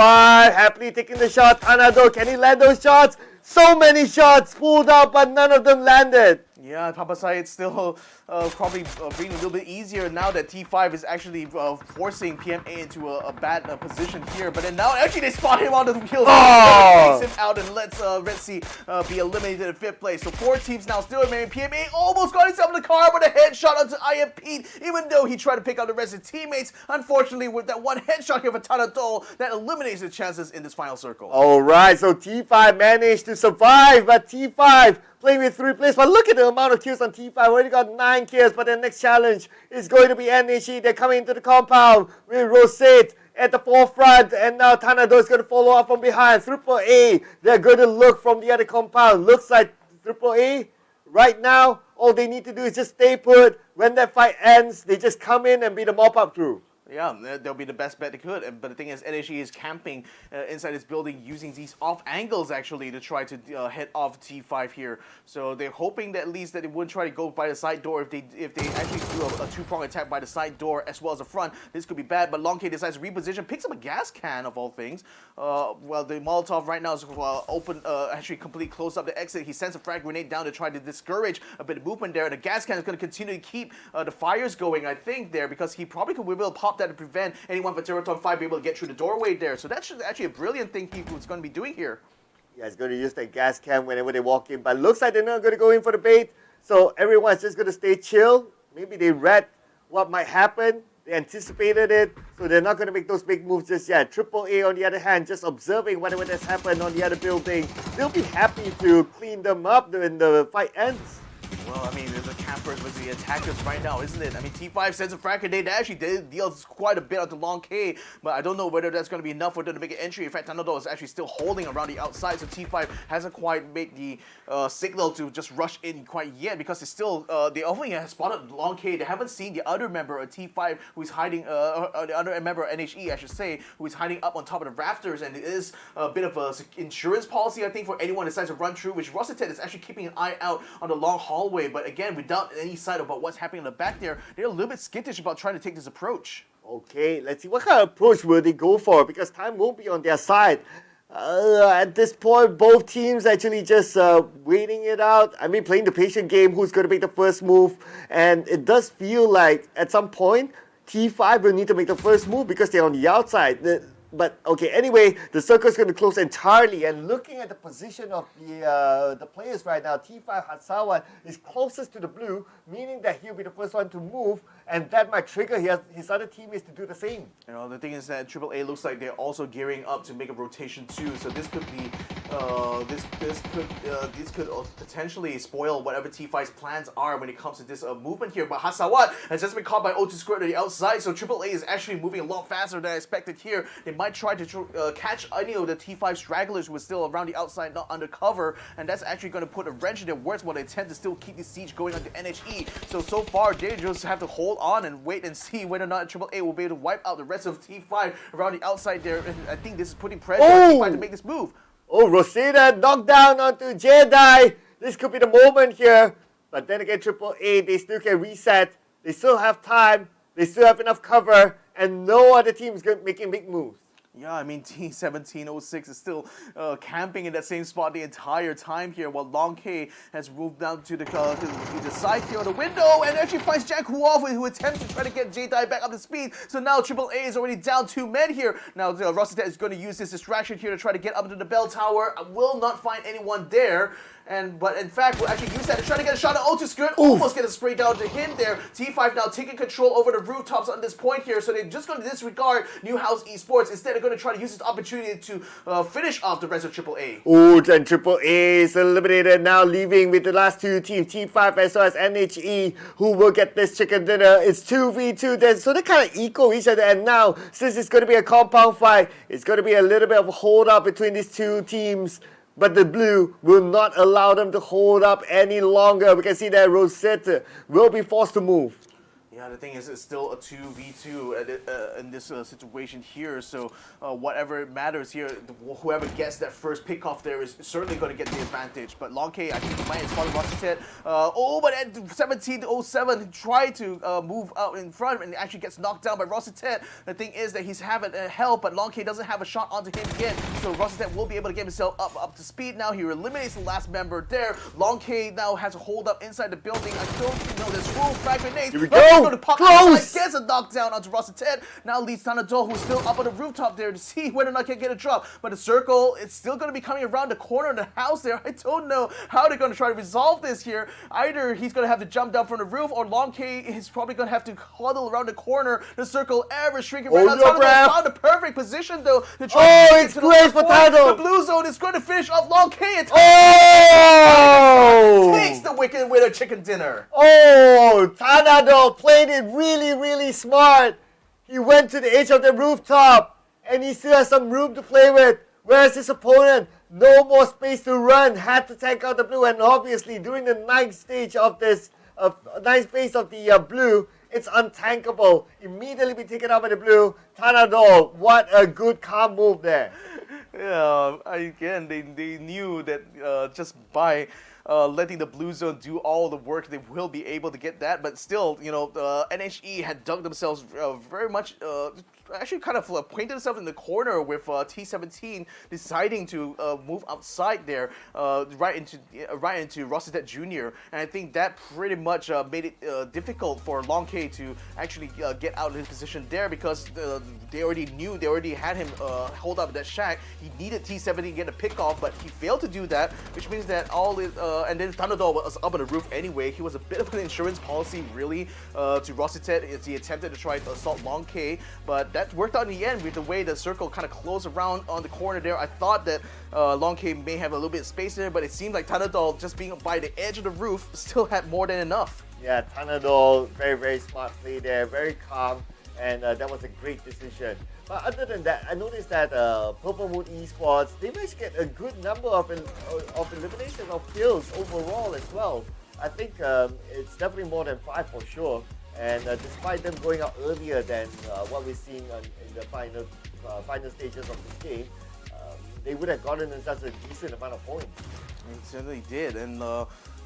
happily taking the shot. Tanado, can he land those shots? So many shots pulled out, but none of them landed. Yeah, Papasai, it's still probably being a little bit easier now that T5 is actually forcing PMA into a bad position here. But then now, actually, they spot him on the wheels. Oh! Takes him out and lets Redsea be eliminated in 5th place. So 4 teams now still remaining. PMA almost got himself in the car with a headshot onto IMP, even though he tried to pick out the rest of his teammates. Unfortunately, with that one headshot here for Tanadol, that eliminates the chances in this final circle. Alright, so T5 managed to survive, but T5 playing with 3 players. But look at the amount of kills on T5. Already got 9 kills, but the next challenge is going to be NHE. They're coming into the compound with Rosette at the forefront, and now Tanado is going to follow up from behind. AAA, they're going to look from the other compound. Looks like AAA right now, all they need to do is just stay put. When that fight ends, they just come in and be the mop-up crew. Yeah, they'll be the best bet they could. But the thing is, NHE is camping inside this building using these off angles actually to try to head off T5 here. So they're hoping that at least that they wouldn't try to go by the side door if they actually do a 2-prong attack by the side door as well as the front. This could be bad. But Long K decides to reposition, picks up a gas can of all things. Well, the Molotov right now is open, actually completely closed up the exit. He sends a frag grenade down to try to discourage a bit of movement there. And the gas can is going to continue to keep the fires going, I think, there, because he probably could be able to pop that to prevent anyone from Theerathon 5 be able to get through the doorway there. So that's actually a brilliant thing he was going to be doing here. Yeah, he's going to use that gas can whenever they walk in, but looks like they're not going to go in for the bait. So everyone's just going to stay chill. Maybe they read what might happen. They anticipated it, so they're not going to make those big moves just yet. AAA, on the other hand, just observing whatever has happened on the other building. They'll be happy to clean them up when the fight ends. Well, I mean, there's the campers versus the attackers right now, isn't it? I mean, T5 sends a frag grenade. They actually deals quite a bit onto Long K, but I don't know whether that's going to be enough for them to make an entry. In fact, Tanado is actually still holding around the outside, so T5 hasn't quite made the signal to just rush in quite yet, because it's still, they only have spotted Long K. They haven't seen the other member of T5 who is hiding, the other member of NHE, I should say, who is hiding up on top of the rafters, and it is a bit of an insurance policy, I think, for anyone who decides to run through, which Rossetet is actually keeping an eye out on the long hallway. But again, without any sight about what's happening in the back there, they're a little bit skittish about trying to take this approach. Okay, let's see what kind of approach will they go for, because time won't be on their side. At this point, both teams actually just waiting it out. I mean, playing the patient game, who's going to make the first move. And it does feel like at some point, T5 will need to make the first move because they're on the outside. But okay, anyway, the circle is going to close entirely. And looking at the position of the players right now, T5 Hatsawa is closest to the blue, meaning that he'll be the first one to move, and that might trigger his other teammates to do the same. You know, the thing is that AAA looks like they're also gearing up to make a rotation too. So this could be, this could potentially spoil whatever T5's plans are when it comes to this movement here. But Hasawat has just been caught by O2 Squared on the outside, so AAA is actually moving a lot faster than I expected here. They might try to catch any of the T5 stragglers who are still around the outside, not undercover, and that's actually going to put a wrench in their works while they tend to still keep the siege going on to NHE. So far, they just have to hold on and wait and see whether or not AAA will be able to wipe out the rest of T5 around the outside there. And I think this is putting pressure on T5 to make this move. Oh, Rosita knocked down onto Jedi. This could be the moment here. But then again, AAA, they still can reset. They still have time. They still have enough cover. And no other team is making big moves. Yeah, I mean, T1706 is still camping in that same spot the entire time here, while Long K has moved down to the side here on the window and actually finds Jack Huoff, who attempts to try to get J-Dye back up to speed. So now AAA is already down 2 men here. Now Rosset is going to use this distraction here to try to get up into the bell tower. Will not find anyone there. But in fact, we'll actually use that to try to get a shot at O2 Skirt. Almost get a spray down to him there. T5 now taking control over the rooftops on this point here. So they're just going to disregard Newhouse Esports. Instead, they're going to try to use this opportunity to finish off the rest of AAA. Oh, and AAA is eliminated now, leaving with the last 2 teams, T5 as well as NHE, who will get this chicken dinner. It's 2v2 then, so they kind of equal each other. And now, since it's going to be a compound fight, it's going to be a little bit of a hold up between these 2 teams. But the blue will not allow them to hold up any longer. We can see that Rosetta will be forced to move. Yeah, the thing is, it's still a 2v2 in this situation here. So whatever matters here, whoever gets that first pick off there is certainly going to get the advantage. But Long K, I think he might have spotted Rosset. But at 17-07, tried to move out in front and actually gets knocked down by Rosset. The thing is that he's having help, but Long K doesn't have a shot onto him again. So Rosset will be able to get himself up to speed now. He eliminates the last member there. Long K now has a hold up inside the building. I don't know, there's full frag grenades. Here we go! Close! Gets a knockdown onto Rosset. Now leads Tanadol, who's still up on the rooftop there to see whether or not he can get a drop. But the circle, it's still going to be coming around the corner of the house there. I don't know how they're going to try to resolve this here. Either he's going to have to jump down from the roof, or Long K is probably going to have to huddle around the corner. The circle ever shrinking right now. Tanadol found the perfect position though to try to get to the last point. The blue zone is going to finish off Long K. Takes the wicket winner chicken dinner. Oh, Tanadol played it really, really smart. He went to the edge of the rooftop and he still has some room to play with. Whereas his opponent, no more space to run, had to take out the blue. And obviously, during the ninth stage of this, ninth phase of the blue, it's untankable. Immediately be taken out by the blue. Tanadol, what a good calm move there. Yeah, again, they knew that just by letting the blue zone do all the work, they will be able to get that. But still, you know, NHE had dug themselves very much, actually kind of pointed themselves in the corner with T17 deciding to move outside there, right into Rosset Jr. And I think that pretty much made it difficult for Long K to actually get out of his position there, because they already had him hold up that shack. He needed T17 to get a pick off, but he failed to do that, which means that and then Thunderdog was up on the roof anyway. He was a bit of an insurance policy, really, to Rosset as he attempted to try to assault Long K, but that worked out in the end with the way the circle kind of closed around on the corner there. I thought that Long K may have a little bit of space there, but it seemed like Thunderdog, just being by the edge of the roof, still had more than enough. Yeah, Thunderdog, very, very smart play there, very calm, and that was a great decision. But other than that, I noticed that Purple Moon Esports, they managed to get a good number of elimination of kills overall as well. I think it's definitely more than 5 for sure. And despite them going out earlier than what we're seeing in the final stages of this game, they would have gotten such a decent amount of points. They certainly did, and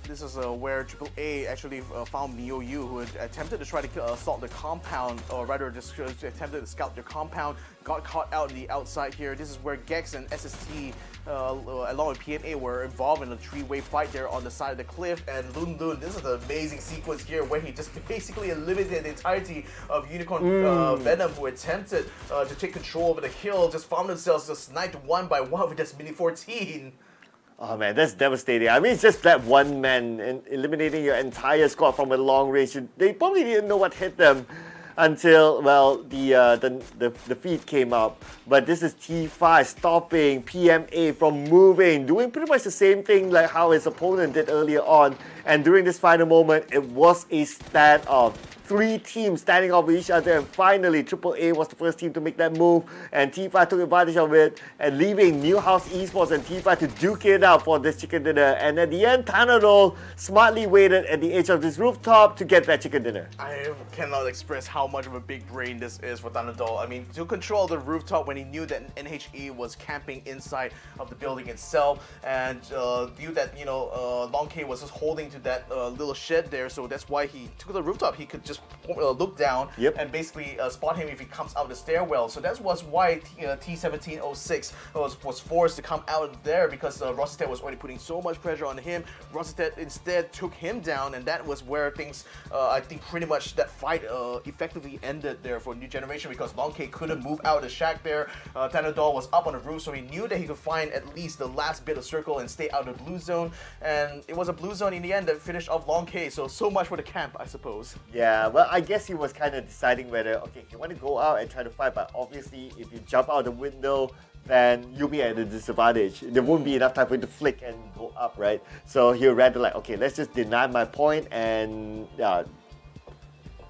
this is where AAA actually found MioU, who had attempted to try to assault the compound, or rather just attempted to scout the compound, got caught out on the outside here. This is where Gex and SST, along with PMA, were involved in a three-way fight there on the side of the cliff. And Lun Lun, this is an amazing sequence here where he just basically eliminated the entirety of Unicorn Venom, who attempted to take control over the kill, just found themselves just sniped one by one with this Mini 14. Oh man, that's devastating. I mean, it's just that one man eliminating your entire squad from a long range. They probably didn't know what hit them until, well, the feed came up. But this is T5 stopping PMA from moving, doing pretty much the same thing like how his opponent did earlier on. And during this final moment, it was a standoff. 3 teams standing off each other, and finally AAA was the first team to make that move, and T5 took advantage of it and leaving Newhouse Esports and T5 to duke it out for this chicken dinner. And at the end, Tanadol smartly waited at the edge of this rooftop to get that chicken dinner. I cannot express how much of a big brain this is for Tanadol. I mean, to control the rooftop when he knew that NHE was camping inside of the building itself, and knew that, you know, Long K was just holding into that little shed there, so that's why he took the rooftop. He could just look down and basically spot him if he comes out the stairwell. So that was why T1706 was forced to come out there, because Rascal was already putting so much pressure on him. Rascal instead took him down, and that was where things, I think pretty much that fight effectively ended there for New Generation, because Long K couldn't move out of the shack there. Tanadol was up on the roof, so he knew that he could find at least the last bit of circle and stay out of the blue zone. And it was a blue zone in the end that finished off Long K, so much for the camp, I suppose. Yeah, well, I guess he was kind of deciding whether, okay, you want to go out and try to fight, but obviously if you jump out the window, then you'll be at a disadvantage. There won't be enough time for you to flick and go up, right? So he'll rather like, okay, let's just deny my point and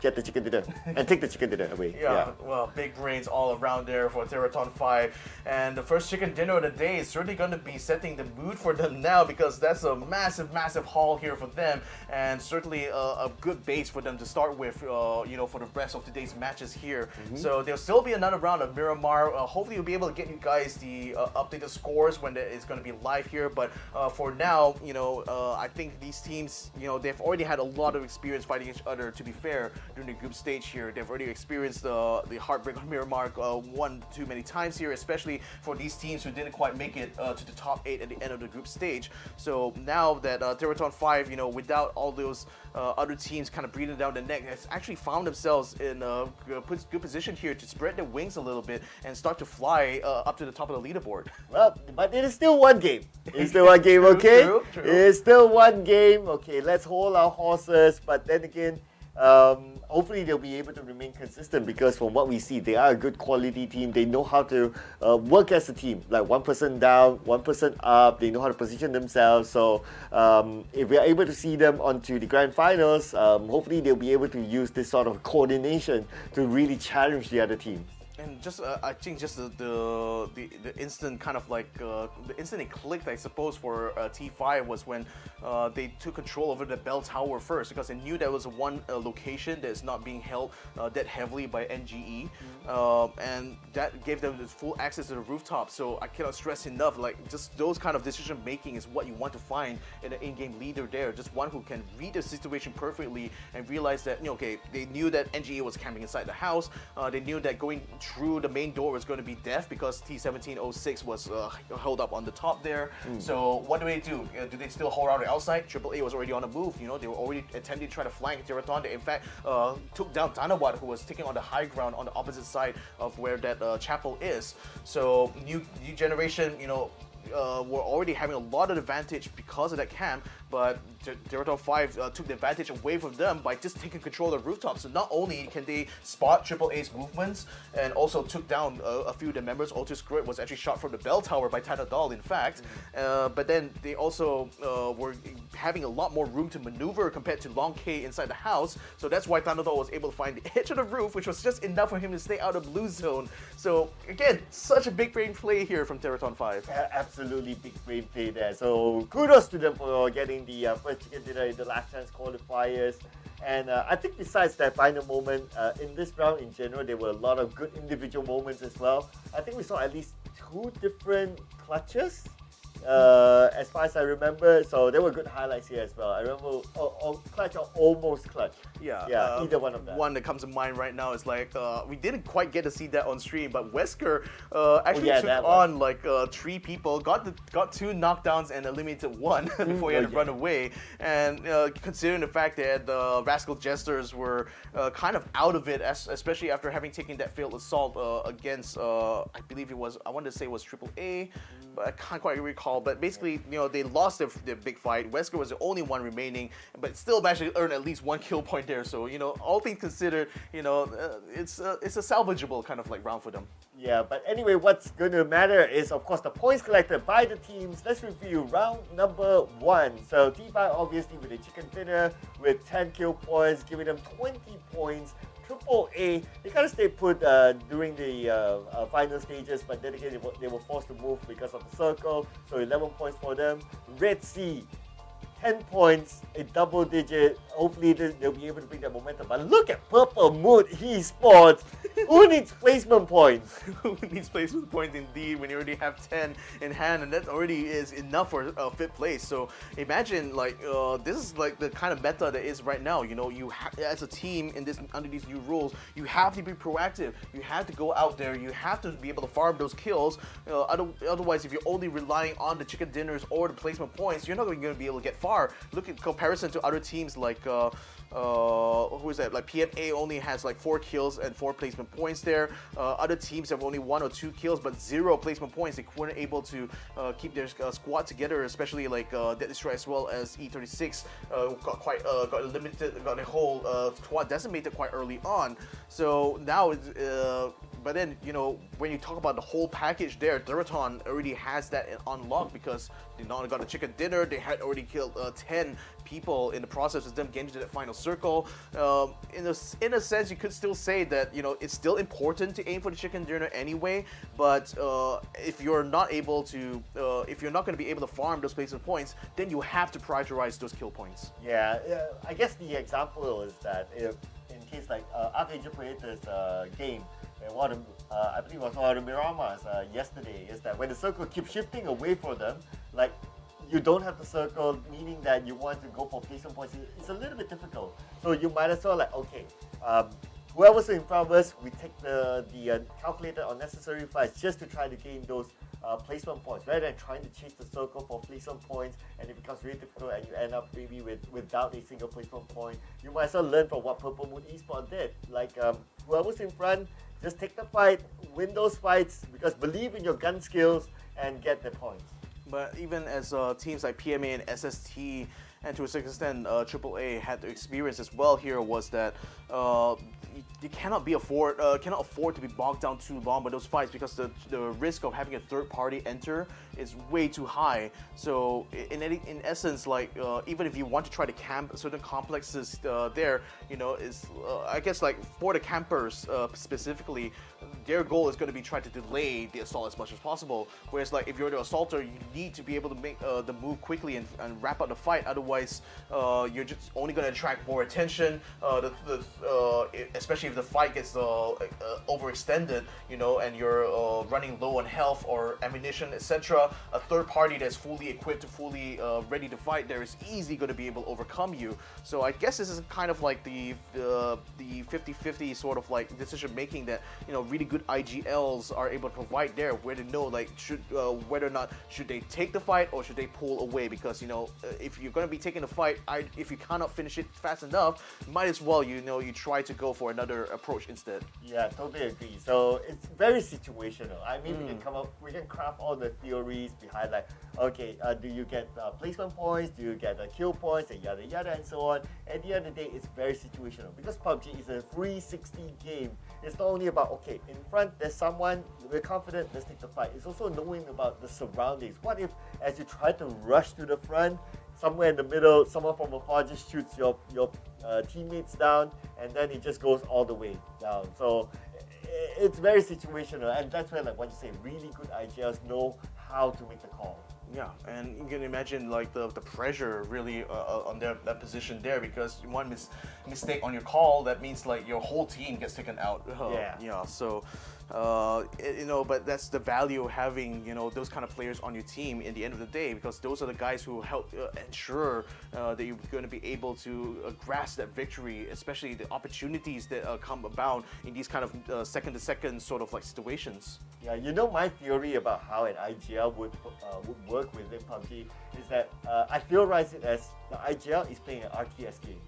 get the chicken dinner and take the chicken dinner away. Well, big brains all around there for Theerathon 5. And the first chicken dinner of the day is certainly going to be setting the mood for them now, because that's a massive haul here for them, and certainly a good base for them to start with, for the rest of today's matches here. So there'll still be another round of Miramar. Hopefully we'll be able to get you guys the updated scores when it's going to be live here. But for now, I think these teams, they've already had a lot of experience fighting each other, to be fair, during the group stage here. They've already experienced the heartbreak on Miramar one too many times here, especially for these teams who didn't quite make it to the top 8 at the end of the group stage. So now that Theerathon 5, without all those other teams kind of breathing down the neck, has actually found themselves in a good position here to spread their wings a little bit and start to fly up to the top of the leaderboard. Well, but it is still one game. It's still one game, okay? True. It's still one game. Okay, let's hold our horses. But then again, hopefully they'll be able to remain consistent, because from what we see, they are a good quality team. They know how to work as a team, like one person down, one person up. They know how to position themselves. So if we are able to see them onto the grand finals, hopefully they'll be able to use this sort of coordination to really challenge the other team. And just, I think just the instant kind of like, the instant it clicked, I suppose, for T5 was when they took control over the bell tower first, because they knew that was one location that is not being held that heavily by NGE, and that gave them the full access to the rooftop. So I cannot stress enough, like, just those kind of decision making is what you want to find in an in-game leader there. Just one who can read the situation perfectly and realize that, okay, they knew that NGE was camping inside the house. They knew that going through the main door was going to be death, because T1706 was held up on the top there. So what do? Do they still hold out outside? AAA was already on the move. They were already attempting to try to flank Theerathon. They in fact took down Danawat, who was taking on the high ground on the opposite side of where that chapel is. So new generation, were already having a lot of advantage because of that camp, but Theerathon 5 took the advantage away from them by just taking control of the rooftop. So not only can they spot AAA's movements, and also took down a few of the members. Otis Grit was actually shot from the bell tower by Tanadol, in fact, but then they also were having a lot more room to maneuver compared to Long K inside the house. So that's why Tanadol was able to find the edge of the roof, which was just enough for him to stay out of blue zone. So again, such a big brain play here from Theerathon 5. Absolutely big brain play there. So kudos to them for getting the first chicken dinner in the last chance qualifiers. And I think besides that final moment, in this round in general, there were a lot of good individual moments as well. I think we saw at least 2 different clutches, as far as I remember. So there were good highlights here as well. I remember clutch or almost clutch. Yeah, either one of them. One that comes to mind right now is like, we didn't quite get to see that on stream, but Wesker actually took on like 3 people, got 2 knockdowns and eliminated 1 before he had to run away. And considering the fact that the Rascal Jesters were kind of out of it, especially after having taken that failed assault against, I believe it was, I wanted to say it was AAA, but I can't quite recall. But basically, they lost their big fight. Wesker was the only one remaining, but still managed to earn at least 1 kill point there. So, all things considered, it's a salvageable kind of like round for them. Yeah, but anyway, what's going to matter is, of course, the points collected by the teams. Let's review round number 1. So T5 obviously with a chicken dinner with 10 kill points, giving them 20 points. AAA, they kind of stayed put during the final stages, but then again they were forced to move because of the circle, so 11 points for them. Redsea, 10 points, a double digit. Hopefully they'll be able to bring that momentum. But look at Purple Mood Esports, Who needs placement points? Who needs placement points indeed when you already have 10 in hand, and that already is enough for 5th place. So imagine like this is like the kind of meta that is right now. You know, you as a team in this under these new rules, you have to be proactive. You have to go out there. You have to be able to farm those kills. Otherwise, if you're only relying on the chicken dinners or the placement points, you're not going to be able to get far. Look in comparison to other teams like who is that? Like PMA only has like 4 kills and 4 placement points there. Other teams have only 1 or 2 kills but 0 placement points. They weren't able to keep their squad together, especially like Dead Destroy as well as E36 got limited, got the whole squad decimated quite early on. So now it's but then, you know, when you talk about the whole package there, Theerathon already has that on lock because they not only got a chicken dinner, they had already killed 10 people in the process of them getting to that final circle. In a sense, you could still say that, you know, it's still important to aim for the chicken dinner anyway, but if you're not able to, if you're not going to be able to farm those placement points, then you have to prioritize those kill points. Yeah, I guess the example is that if in case like ArkAngel Creators game, one of, I believe it was one of the Miramas yesterday, is that when the circle keeps shifting away from them, like you don't have the circle, meaning that you want to go for placement points, it's a little bit difficult. So you might as well like, okay, whoever's in front of us, we take the calculated unnecessary fights just to try to gain those placement points, rather than trying to chase the circle for placement points, and it becomes really difficult and you end up maybe without a single placement point. You might as well learn from what Purple Moon Esports did. Like whoever's in front, just take the fight, win those fights, because believe in your gun skills and get the points. But even as teams like PMA and SST, and to a certain extent AAA had the experience as well here, was that you cannot afford to be bogged down too long by those fights, because the risk of having a third party enter is way too high. So in essence, like even if you want to try to camp certain complexes there, you know, is I guess like for the campers specifically, their goal is going to be trying to delay the assault as much as possible. Whereas like if you're the assaulter, you need to be able to make the move quickly and wrap up the fight. Otherwise, you're just only going to attract more attention. Especially if the fight gets overextended, you know, and you're running low on health or ammunition, etc. A third party that's fully equipped, fully ready to fight, there is easily going to be able to overcome you. So I guess this is kind of like the 50-50 sort of like decision making that, you know, really good IGLs are able to provide there, where they know like whether or not should they take the fight or should they pull away, because, you know, if you're going to be taking the fight, if you cannot finish it fast enough, might as well, you know, you try to go for another approach instead. Yeah, totally agree. So it's very situational. I mean, we can craft all the theories behind, like, okay, do you get placement points, do you get kill points, and yada yada and so on. At the end of the day, it's very situational, because PUBG is a 360 game. It's not only about, okay, in front there's someone, we're confident, let's take the fight. It's also knowing about the surroundings. What if, as you try to rush to the front, somewhere in the middle, someone from afar just shoots your teammates down, and then it just goes all the way down. So it's very situational, and that's where, like what you say, really good IGLs know how to make the call. Yeah, and you can imagine like the pressure really on that position there, because one mistake on your call, that means like your whole team gets taken out. Yeah. So you know, but that's the value of having, you know, those kind of players on your team in the end of the day, because those are the guys who help ensure that you're going to be able to grasp that victory, especially the opportunities that come about in these kind of second-to-second sort of like situations. Yeah, you know, my theory about how an IGL would work within PUBG is that I theorize it as the IGL is playing an RTS game.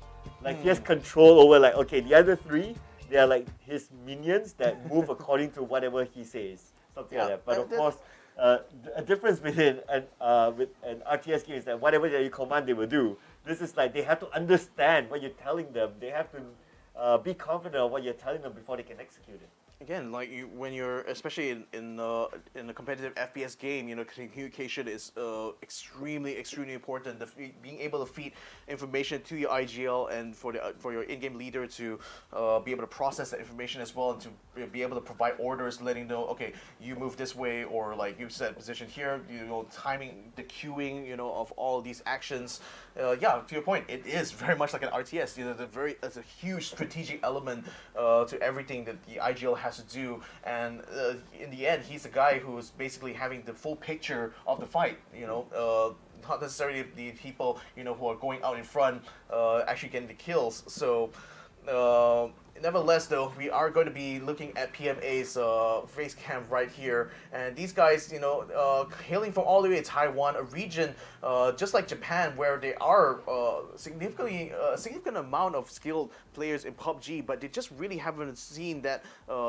Like he has control over, like, okay, the other three, they are like his minions that move according to whatever he says, something like that. But of course, a difference with an RTS game is that whatever that you command, they will do. This is like they have to understand what you're telling them. They have to be confident of what you're telling them before they can execute it. Again, like when you're, especially in a competitive FPS game, you know, communication is extremely important. Being able to feed information to your IGL and for your in-game leader to be able to process that information as well, and to be able to provide orders, letting know, okay, you move this way, or like you set position here, you know, timing the queuing, you know, of all these actions. Yeah, to your point, it is very much like an RTS. You know, it's a huge strategic element to everything that the IGL has to do, and in the end, he's the guy who's basically having the full picture of the fight. Not necessarily the people who are going out in front actually getting the kills. So. Nevertheless, though, we are going to be looking at PMA's face cam right here, and these guys, hailing from all the way to Taiwan, a region just like Japan, where there are significant amount of skilled players in PUBG, but they just really haven't seen that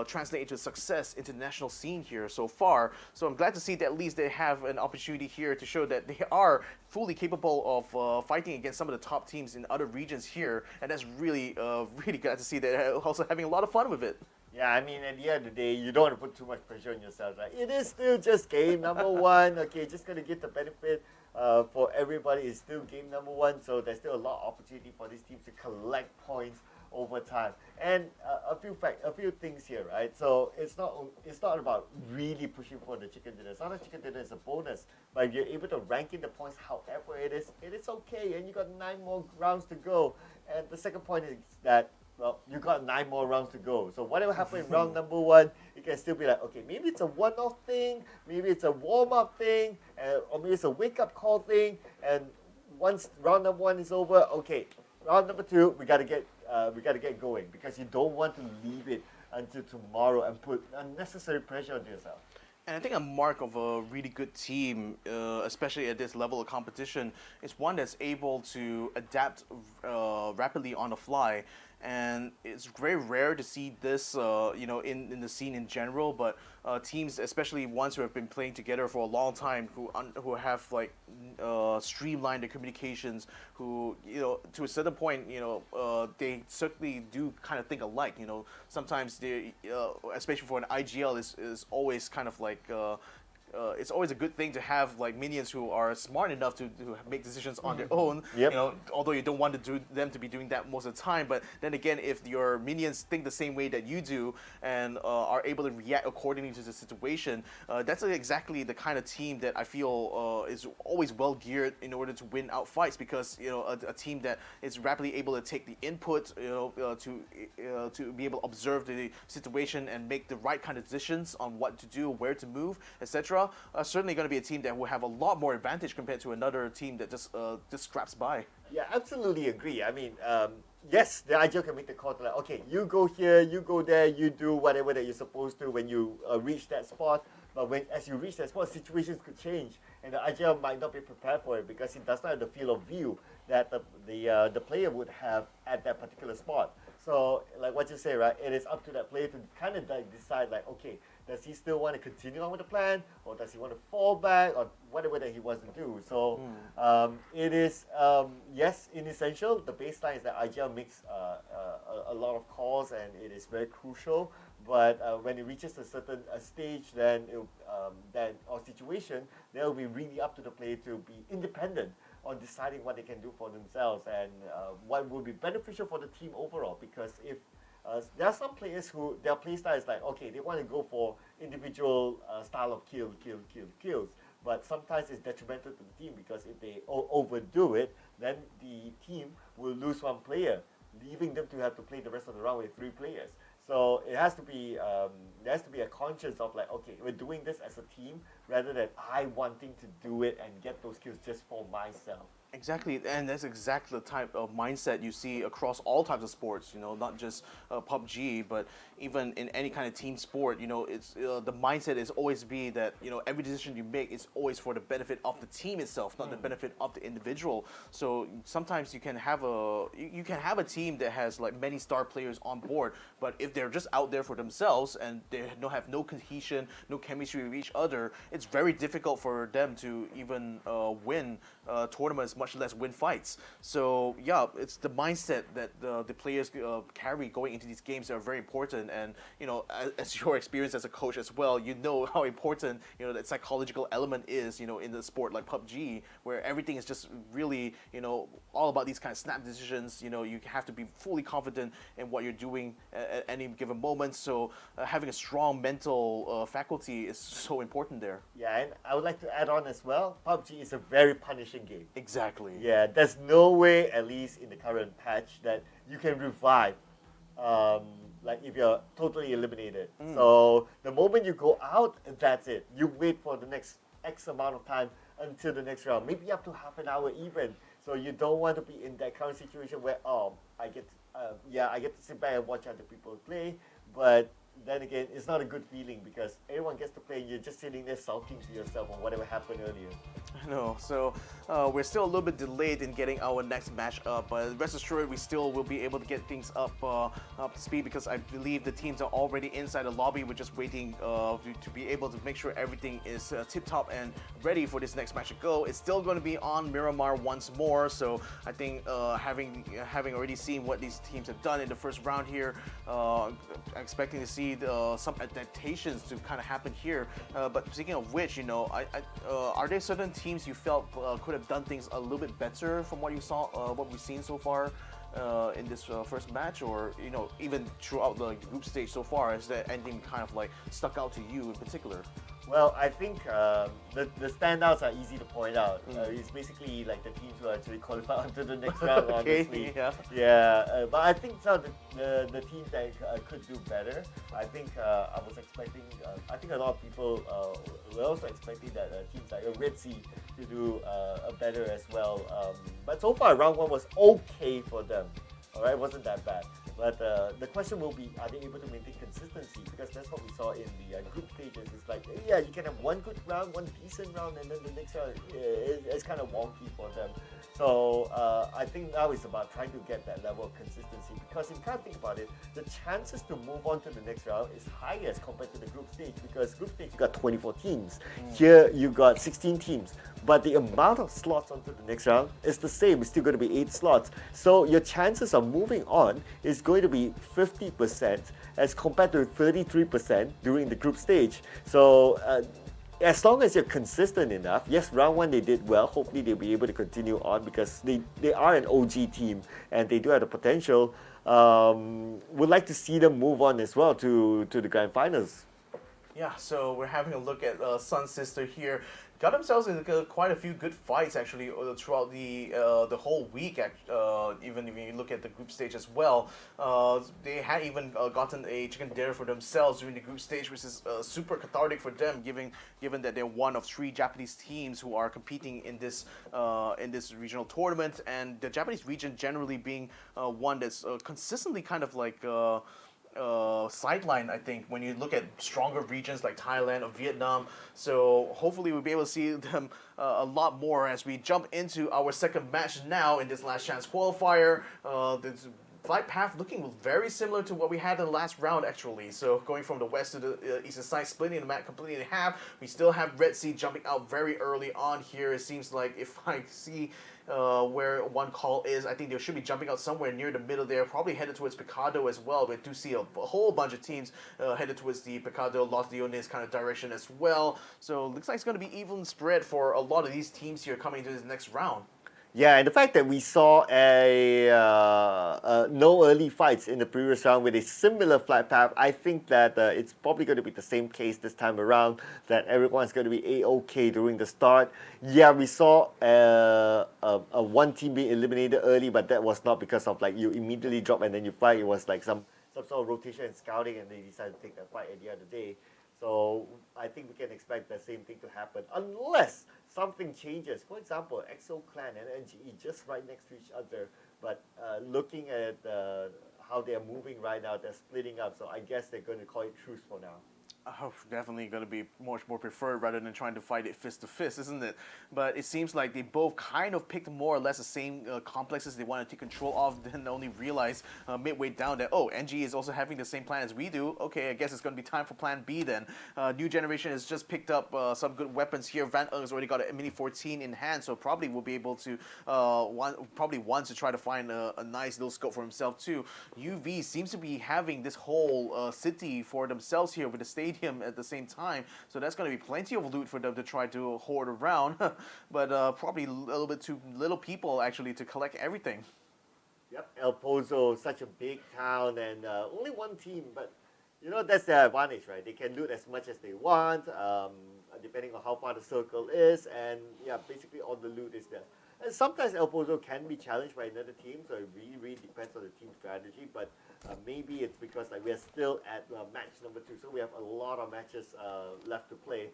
translate into success international scene here so far. So I'm glad to see that at least they have an opportunity here to show that they are fully capable of fighting against some of the top teams in other regions here, and that's really glad to see that they're also having a lot of fun with it. Yeah, I mean, at the end of the day, you don't want to put too much pressure on yourself. Right? It is still just game number one. Okay, just going to get the benefit for everybody. It's still game number one, so there's still a lot of opportunity for these teams to collect points over time. And a few things here, right? So it's not about really pushing for the chicken dinner. Sometimes chicken dinner is a bonus, but if you're able to rank in the points however it is okay, and you got 9 more rounds to go. And the second point is that, well, you got 9 more rounds to go. So whatever happened in round number 1, it can still be like, okay, maybe it's a one-off thing, maybe it's a warm-up thing, or maybe it's a wake-up call thing. And once round number 1 is over, okay, round number 2, we gotta get going, because you don't want to leave it until tomorrow and put unnecessary pressure on yourself. And I think a mark of a really good team, especially at this level of competition, is one that's able to adapt rapidly on the fly. And it's very rare to see this, in the scene in general. But teams, especially ones who have been playing together for a long time, who have streamlined their communications, who to a certain point, they certainly do kind of think alike. Sometimes they, especially for an IGL, is always kind of like. It's always a good thing to have minions who are smart enough to make decisions on their own. Yep. Although you don't want them to be doing that most of the time. But then again, if your minions think the same way that you do and are able to react accordingly to the situation, that's exactly the kind of team that I feel is always well geared in order to win out fights. Because a team that is rapidly able to take the input, to be able to observe the situation and make the right kind of decisions on what to do, where to move, etc. Certainly going to be a team that will have a lot more advantage compared to another team that just scraps by. Yeah, absolutely agree. I mean, yes, the IGL can make the call to like, okay, you go here, you go there, you do whatever that you're supposed to when you reach that spot. But as you reach that spot, situations could change, and the IGL might not be prepared for it because it does not have the field of view that the player would have at that particular spot. So, like what you say, right? It is up to that player to kind of decide, okay, does he still want to continue on with the plan, or does he want to fall back, or whatever that he wants to do? So it is, yes, in essential, the baseline is that IGL makes a lot of calls, and it is very crucial. But when it reaches a certain stage, then or situation, then it will be really up to the player to be independent on deciding what they can do for themselves and what will be beneficial for the team overall. Because if there are some players who their play style is like, okay, they want to go for individual style of kills, but sometimes it's detrimental to the team, because if they overdo it, then the team will lose one player, leaving them to have to play the rest of the round with 3 players. So it has to be there has to be a conscience of okay, we're doing this as a team rather than I wanting to do it and get those kills just for myself. Exactly, and that's exactly the type of mindset you see across all types of sports. Not just PUBG, but even in any kind of team sport. It's the mindset is always be that every decision you make is always for the benefit of the team itself, not the benefit of the individual. So sometimes you can have a team that has many star players on board, but if they're just out there for themselves and they have no cohesion, no chemistry with each other, it's very difficult for them to even win tournaments, much less win fights. So yeah, it's the mindset that the players carry going into these games that are very important. And as your experience as a coach as well, how important that psychological element is in the sport like PUBG, where everything is just really all about these kind of snap decisions. You have to be fully confident in what you're doing at any given moment. So having a strong mental faculty is so important there. Yeah, and I would like to add on as well, PUBG is a very punishing game. Exactly. Yeah, there's no way, at least in the current patch, that you can revive like if you're totally eliminated. So the moment you go out, that's it. You wait for the next X amount of time until the next round, maybe up to half an hour even. So you don't want to be in that kind of situation where I get to sit back and watch other people play, but then again, it's not a good feeling because everyone gets to play and you're just sitting there sulking to yourself on whatever happened earlier. I know. So we're still a little bit delayed in getting our next match up, but rest assured we still will be able to get things up to speed because I believe the teams are already inside the lobby. We're just waiting to be able to make sure everything is tip-top and ready for this next match to go. It's still going to be on Miramar once more, so I think having already seen what these teams have done in the first round here, expecting to see some adaptations to kind of happen here. But speaking of which, are there certain teams you felt could have done things a little bit better from what you saw, what we've seen so far in this first match, or even throughout the group stage so far? Is there anything kind of like stuck out to you in particular? Well, I think the standouts are easy to point out. It's basically like the teams who actually qualify onto the next round, honestly. But I think some of the teams that could do better. I think I was expecting, I think a lot of people were also expecting that teams like Redsea to do better as well. But so far, round one was okay for them. Alright, it wasn't that bad. But the question will be, are they able to maintain consistency? Because that's what we saw in the group stages. It's like, yeah, you can have one good round, one decent round, and then the next round it's kind of wonky for them. So I think now it's about trying to get that level of consistency. Because if you can't think about it, the chances to move on to the next round is higher as compared to the group stage. Because group stage you got 24 teams. Here you got 16 teams. But the amount of slots onto the next round is the same. It's still going to be 8 slots. So your chances of moving on is going to be 50% as compared to 33% during the group stage. So as long as you're consistent enough, yes, round one they did well. Hopefully they'll be able to continue on because they are an OG team and they do have the potential. Would like to see them move on as well to the grand finals. Yeah, so we're having a look at SunSister here. Got themselves in quite a few good fights actually throughout the whole week. Even if you look at the group stage as well, they had even gotten a chicken dinner for themselves during the group stage, which is super cathartic for them, given that they're one of 3 Japanese teams who are competing in this regional tournament, and the Japanese region generally being one that's consistently kind of like. Sideline, I think, when you look at stronger regions like Thailand or Vietnam. So hopefully we'll be able to see them a lot more as we jump into our second match now in this last chance qualifier. The flight path looking very similar to what we had in the last round actually. So going from the west to the eastern side, splitting the map completely in half. We still have Redsea jumping out very early on here. It seems like if I see where one call is, I think they should be jumping out somewhere near the middle there, probably headed towards Picado as well. But I do see a whole bunch of teams headed towards the Picado, Los Leones kind of direction as well. So looks like it's going to be even spread for a lot of these teams here coming into this next round. Yeah, and the fact that we saw no early fights in the previous round with a similar flight path, I think that it's probably going to be the same case this time around, that everyone's going to be A-OK during the start. Yeah, we saw one team being eliminated early, but that was not because of like you immediately drop and then you fight. It was like some sort of rotation and scouting, and they decided to take that fight at the end of the day. So I think we can expect the same thing to happen unless something changes. For example, EXO Clan and NGE just right next to each other, but looking at how they're moving right now, they're splitting up. So I guess they're going to call it truce for now. Definitely going to be much more preferred rather than trying to fight it fist to fist, isn't it? But it seems like they both kind of picked more or less the same complexes they want to take control of, then only realize midway down that, oh, NG is also having the same plan as we do. Okay, I guess it's going to be time for plan B then. New Generation has just picked up some good weapons here. Van has already got a Mini 14 in hand, so probably will be able to, probably wants to try to find a nice little scope for himself too. UV seems to be having this whole city for themselves here with the stage at the same time, so that's going to be plenty of loot for them to try to hoard around, but probably a little bit too little people actually to collect everything. Yep, El Pozo, such a big town, and only one team, but that's their advantage, right? They can loot as much as they want, depending on how far the circle is, and yeah, basically all the loot is there. And sometimes El Pozo can be challenged by another team, so it really, really depends on the team strategy, but Maybe it's because like we are still at match number 2, so we have a lot of matches left to play.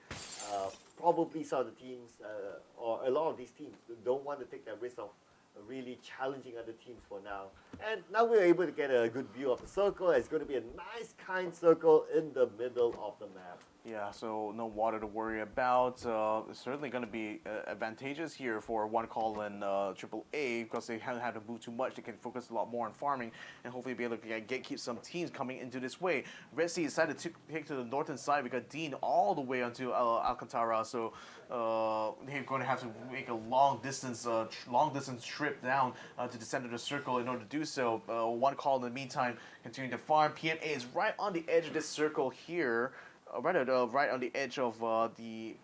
Probably some of the teams, or a lot of these teams, don't want to take that risk of really challenging other teams for now. And now we're able to get a good view of the circle. It's going to be a nice, kind circle in the middle of the map. Yeah, so no water to worry about. It's certainly going to be advantageous here for one call in AAA because they haven't had to move too much. They can focus a lot more on farming and hopefully be able to keep some teams coming into this way. Redsea decided to take to the northern side. We got Dean all the way onto Alcantara, so they're going to have to make a long distance trip down to the center of the circle in order to do so. One call in the meantime, continuing to farm. PMA is right on the edge of this circle here. Right on the edge of the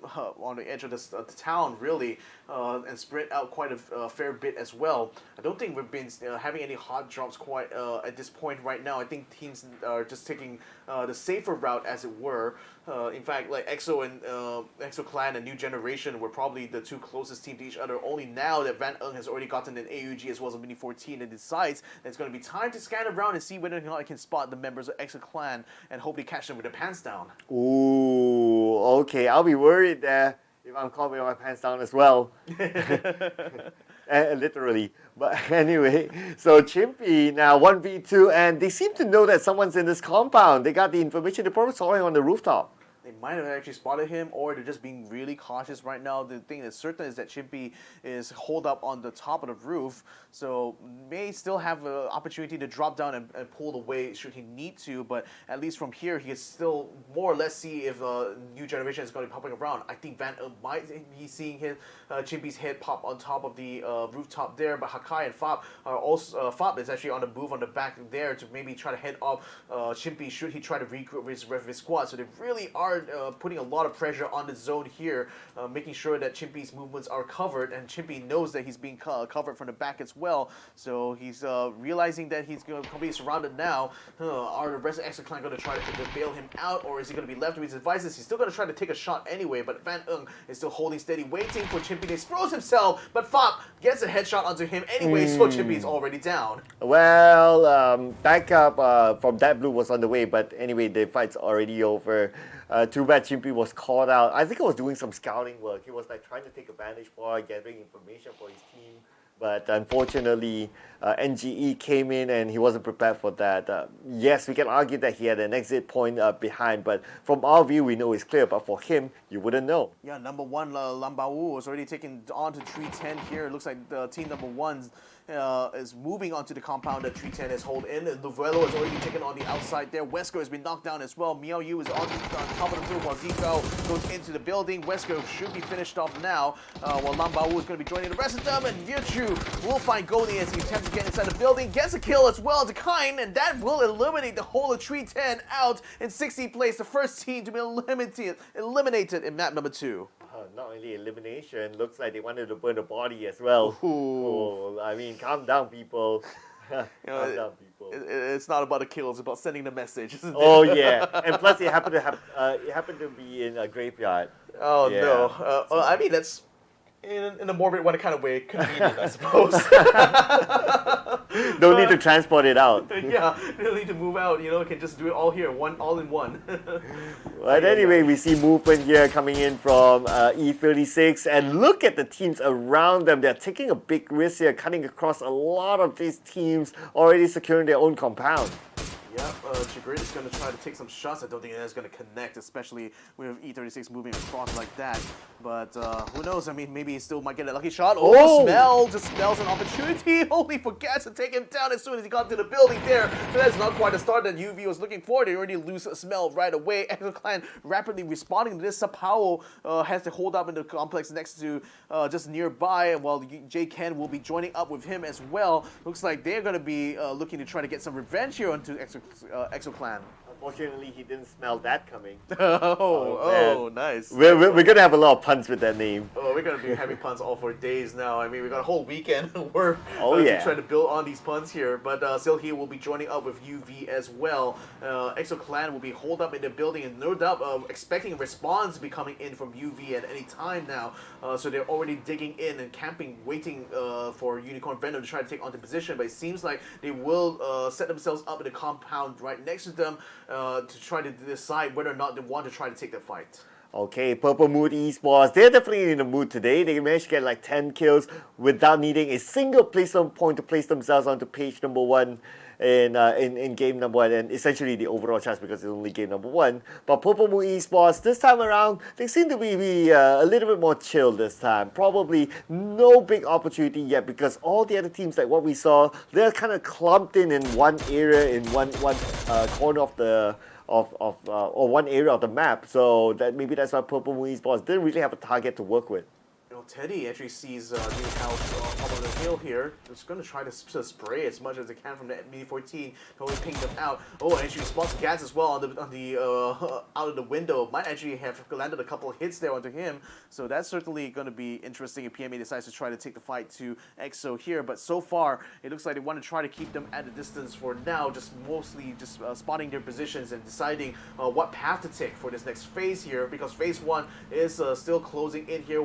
town, really, and spread out quite a fair bit as well. I don't think we've been having any hot drops quite at this point right now. I think teams are just taking the safer route, as it were. In fact, like EXO and EXO Clan and New Generation were probably the two closest teams to each other. Only now that Van Ung has already gotten an AUG as well as a Mini 14 and decides that it's going to be time to scan around and see whether or not I can spot the members of EXO Clan and hopefully catch them with their pants down. Ooh, okay. I'll be worried there if I'm caught with my pants down as well. Literally. But anyway, so Chimpy now 1v2, and they seem to know that someone's in this compound. They got the information. They probably saw him on the rooftop. They might have actually spotted him, or they're just being really cautious right now. The thing that's certain is that Chimpy is holed up on the top of the roof, so may still have an opportunity to drop down and pull away should he need to, but at least from here, he can still more or less see if New Generation is going to be popping around. I think Van might be seeing his Chimpy's head pop on top of the rooftop there, but Hakai and Fab are also, Fab is actually on the move on the back there to maybe try to head off Chimpy should he try to regroup with his squad, so they really are putting a lot of pressure on the zone here, making sure that Chimpy's movements are covered, and Chimpy knows that he's being covered from the back as well, so he's realizing that he's going to be surrounded now. Are the rest of EXO Clan going to try to bail him out, or is he going to be left with his devices? He's still going to try to take a shot anyway, but Van Ung is still holding steady, waiting for Chimpy. He throws himself, but Fab gets a headshot onto him anyway, so Chimpy's already down. Well, backup from That Blue was on the way, but anyway, the fight's already over. Too bad Chimpy was caught out. I think he was doing some scouting work. He was like trying to take a vantage point, gathering information for his team. But unfortunately, NGE came in and he wasn't prepared for that. Yes, we can argue that he had an exit point behind, but from our view, we know it's clear. But for him, you wouldn't know. Yeah, number one, Lambau was already taken on to tree 10 here. It looks like the team number 1 is moving onto the compound that tree 10 is hold in. Luvello is already taken on the outside there. Wesker has been knocked down as well. Miao Yu is on top of the roof while Ziko goes into the building. Wesker should be finished off now, while Lambau is going to be joining the rest of them, and Virtue will find Goldie as he attempts to get inside the building. Gets a kill as well to Kind, and that will eliminate the whole of tree 10 out in 16th place. The first team to be eliminated in map number 2. Not only elimination, looks like they wanted to burn the body as well. Ooh. I mean, calm down, people. Calm down, people. It's not about the kill; it's about sending the message. Isn't it? Oh yeah, and plus it happened to be in a graveyard. Oh yeah. No! I mean that's in a morbid one kind of way, convenient, I suppose. Don't need to transport it out. Yeah, don't need to move out. You can just do it all here, all in one. But anyway, we see movement here coming in from E36, and look at the teams around them. They're taking a big risk here, cutting across a lot of these teams already securing their own compound. Yep, Chagrin is going to try to take some shots. I don't think that's going to connect, especially with E36 moving across like that. But who knows? I mean, maybe he still might get a lucky shot. Oh, the smell just smells an opportunity. Only forgets to take him down as soon as he got to the building there. But that's not quite the start that UV was looking for. They already lose a smell right away. EXO Clan rapidly responding to this. Sapao has to hold up in the complex next to just nearby, while J Ken will be joining up with him as well. Looks like they're going to be looking to try to get some revenge here onto EXO Exo Clan. Unfortunately, he didn't smell that coming. Oh, nice. We're gonna have a lot of puns with that name. Oh, we're gonna be having puns all for days now. I mean, we got a whole weekend worth yeah. to try to build on these puns here. But still, he will be joining up with UV as well. Exo Clan will be holed up in the building, and no doubt expecting a response to be coming in from UV at any time now. So they're already digging in and camping, waiting for Unicorn Venom to try to take onto position. But it seems like they will set themselves up in the compound right next to them to try to decide whether or not they want to try to take the fight. Okay, Purple Mood Esports, they're definitely in the mood today. They managed to get like 10 kills without needing a single placement point to place themselves onto page number 1 in game number 1, and essentially the overall chance because it's only game number 1. But Purple Moon Esports, this time around, they seem to be a little bit more chill this time. Probably no big opportunity yet because all the other teams, like what we saw, they're kind of clumped in one area, in one corner of the or one area of the map. So maybe that's why Purple Moon Esports didn't really have a target to work with. Teddy actually sees New House up on the hill here. It's going to try to spray as much as it can from the Mini-14 to only ping them out. Oh, and actually responds to Gaz as well on the out of the window. Might actually have landed a couple of hits there onto him. So that's certainly going to be interesting if PMA decides to try to take the fight to EXO here. But so far, it looks like they want to try to keep them at a distance for now, just mostly just spotting their positions and deciding what path to take for this next phase here, because phase 1 is still closing in here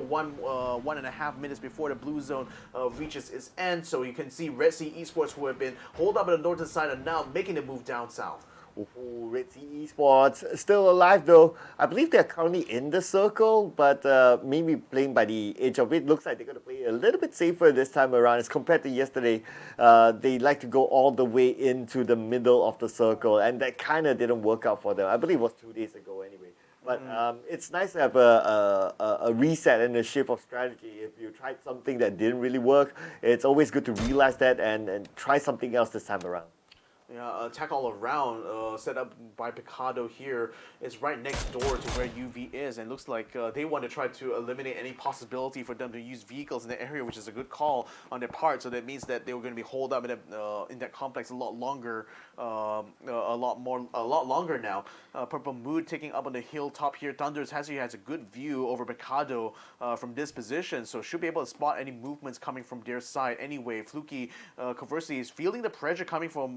1.5 minutes before the blue zone reaches its end. So you can see Redsea Esports, who have been holed up on the northern side, are now making the move down south. Redsea Esports still alive though. I believe they're currently in the circle, but maybe playing by the edge of it. Looks like they're going to play a little bit safer this time around as compared to yesterday. They like to go all the way into the middle of the circle, and that kind of didn't work out for them. I believe it was 2 days ago anyway. But it's nice to have a reset and a shift of strategy. If you tried something that didn't really work, it's always good to realize that and try something else this time around. Yeah, attack all around set up by Picado here is right next door to where UV is, and looks like they want to try to eliminate any possibility for them to use vehicles in the area, which is a good call on their part. So that means that they were going to be holed up in that complex a lot longer, a lot longer now. Purple Mood taking up on the hilltop here. Thunders has a good view over Picado from this position, so should be able to spot any movements coming from their side anyway. Fluky, conversely, is feeling the pressure coming from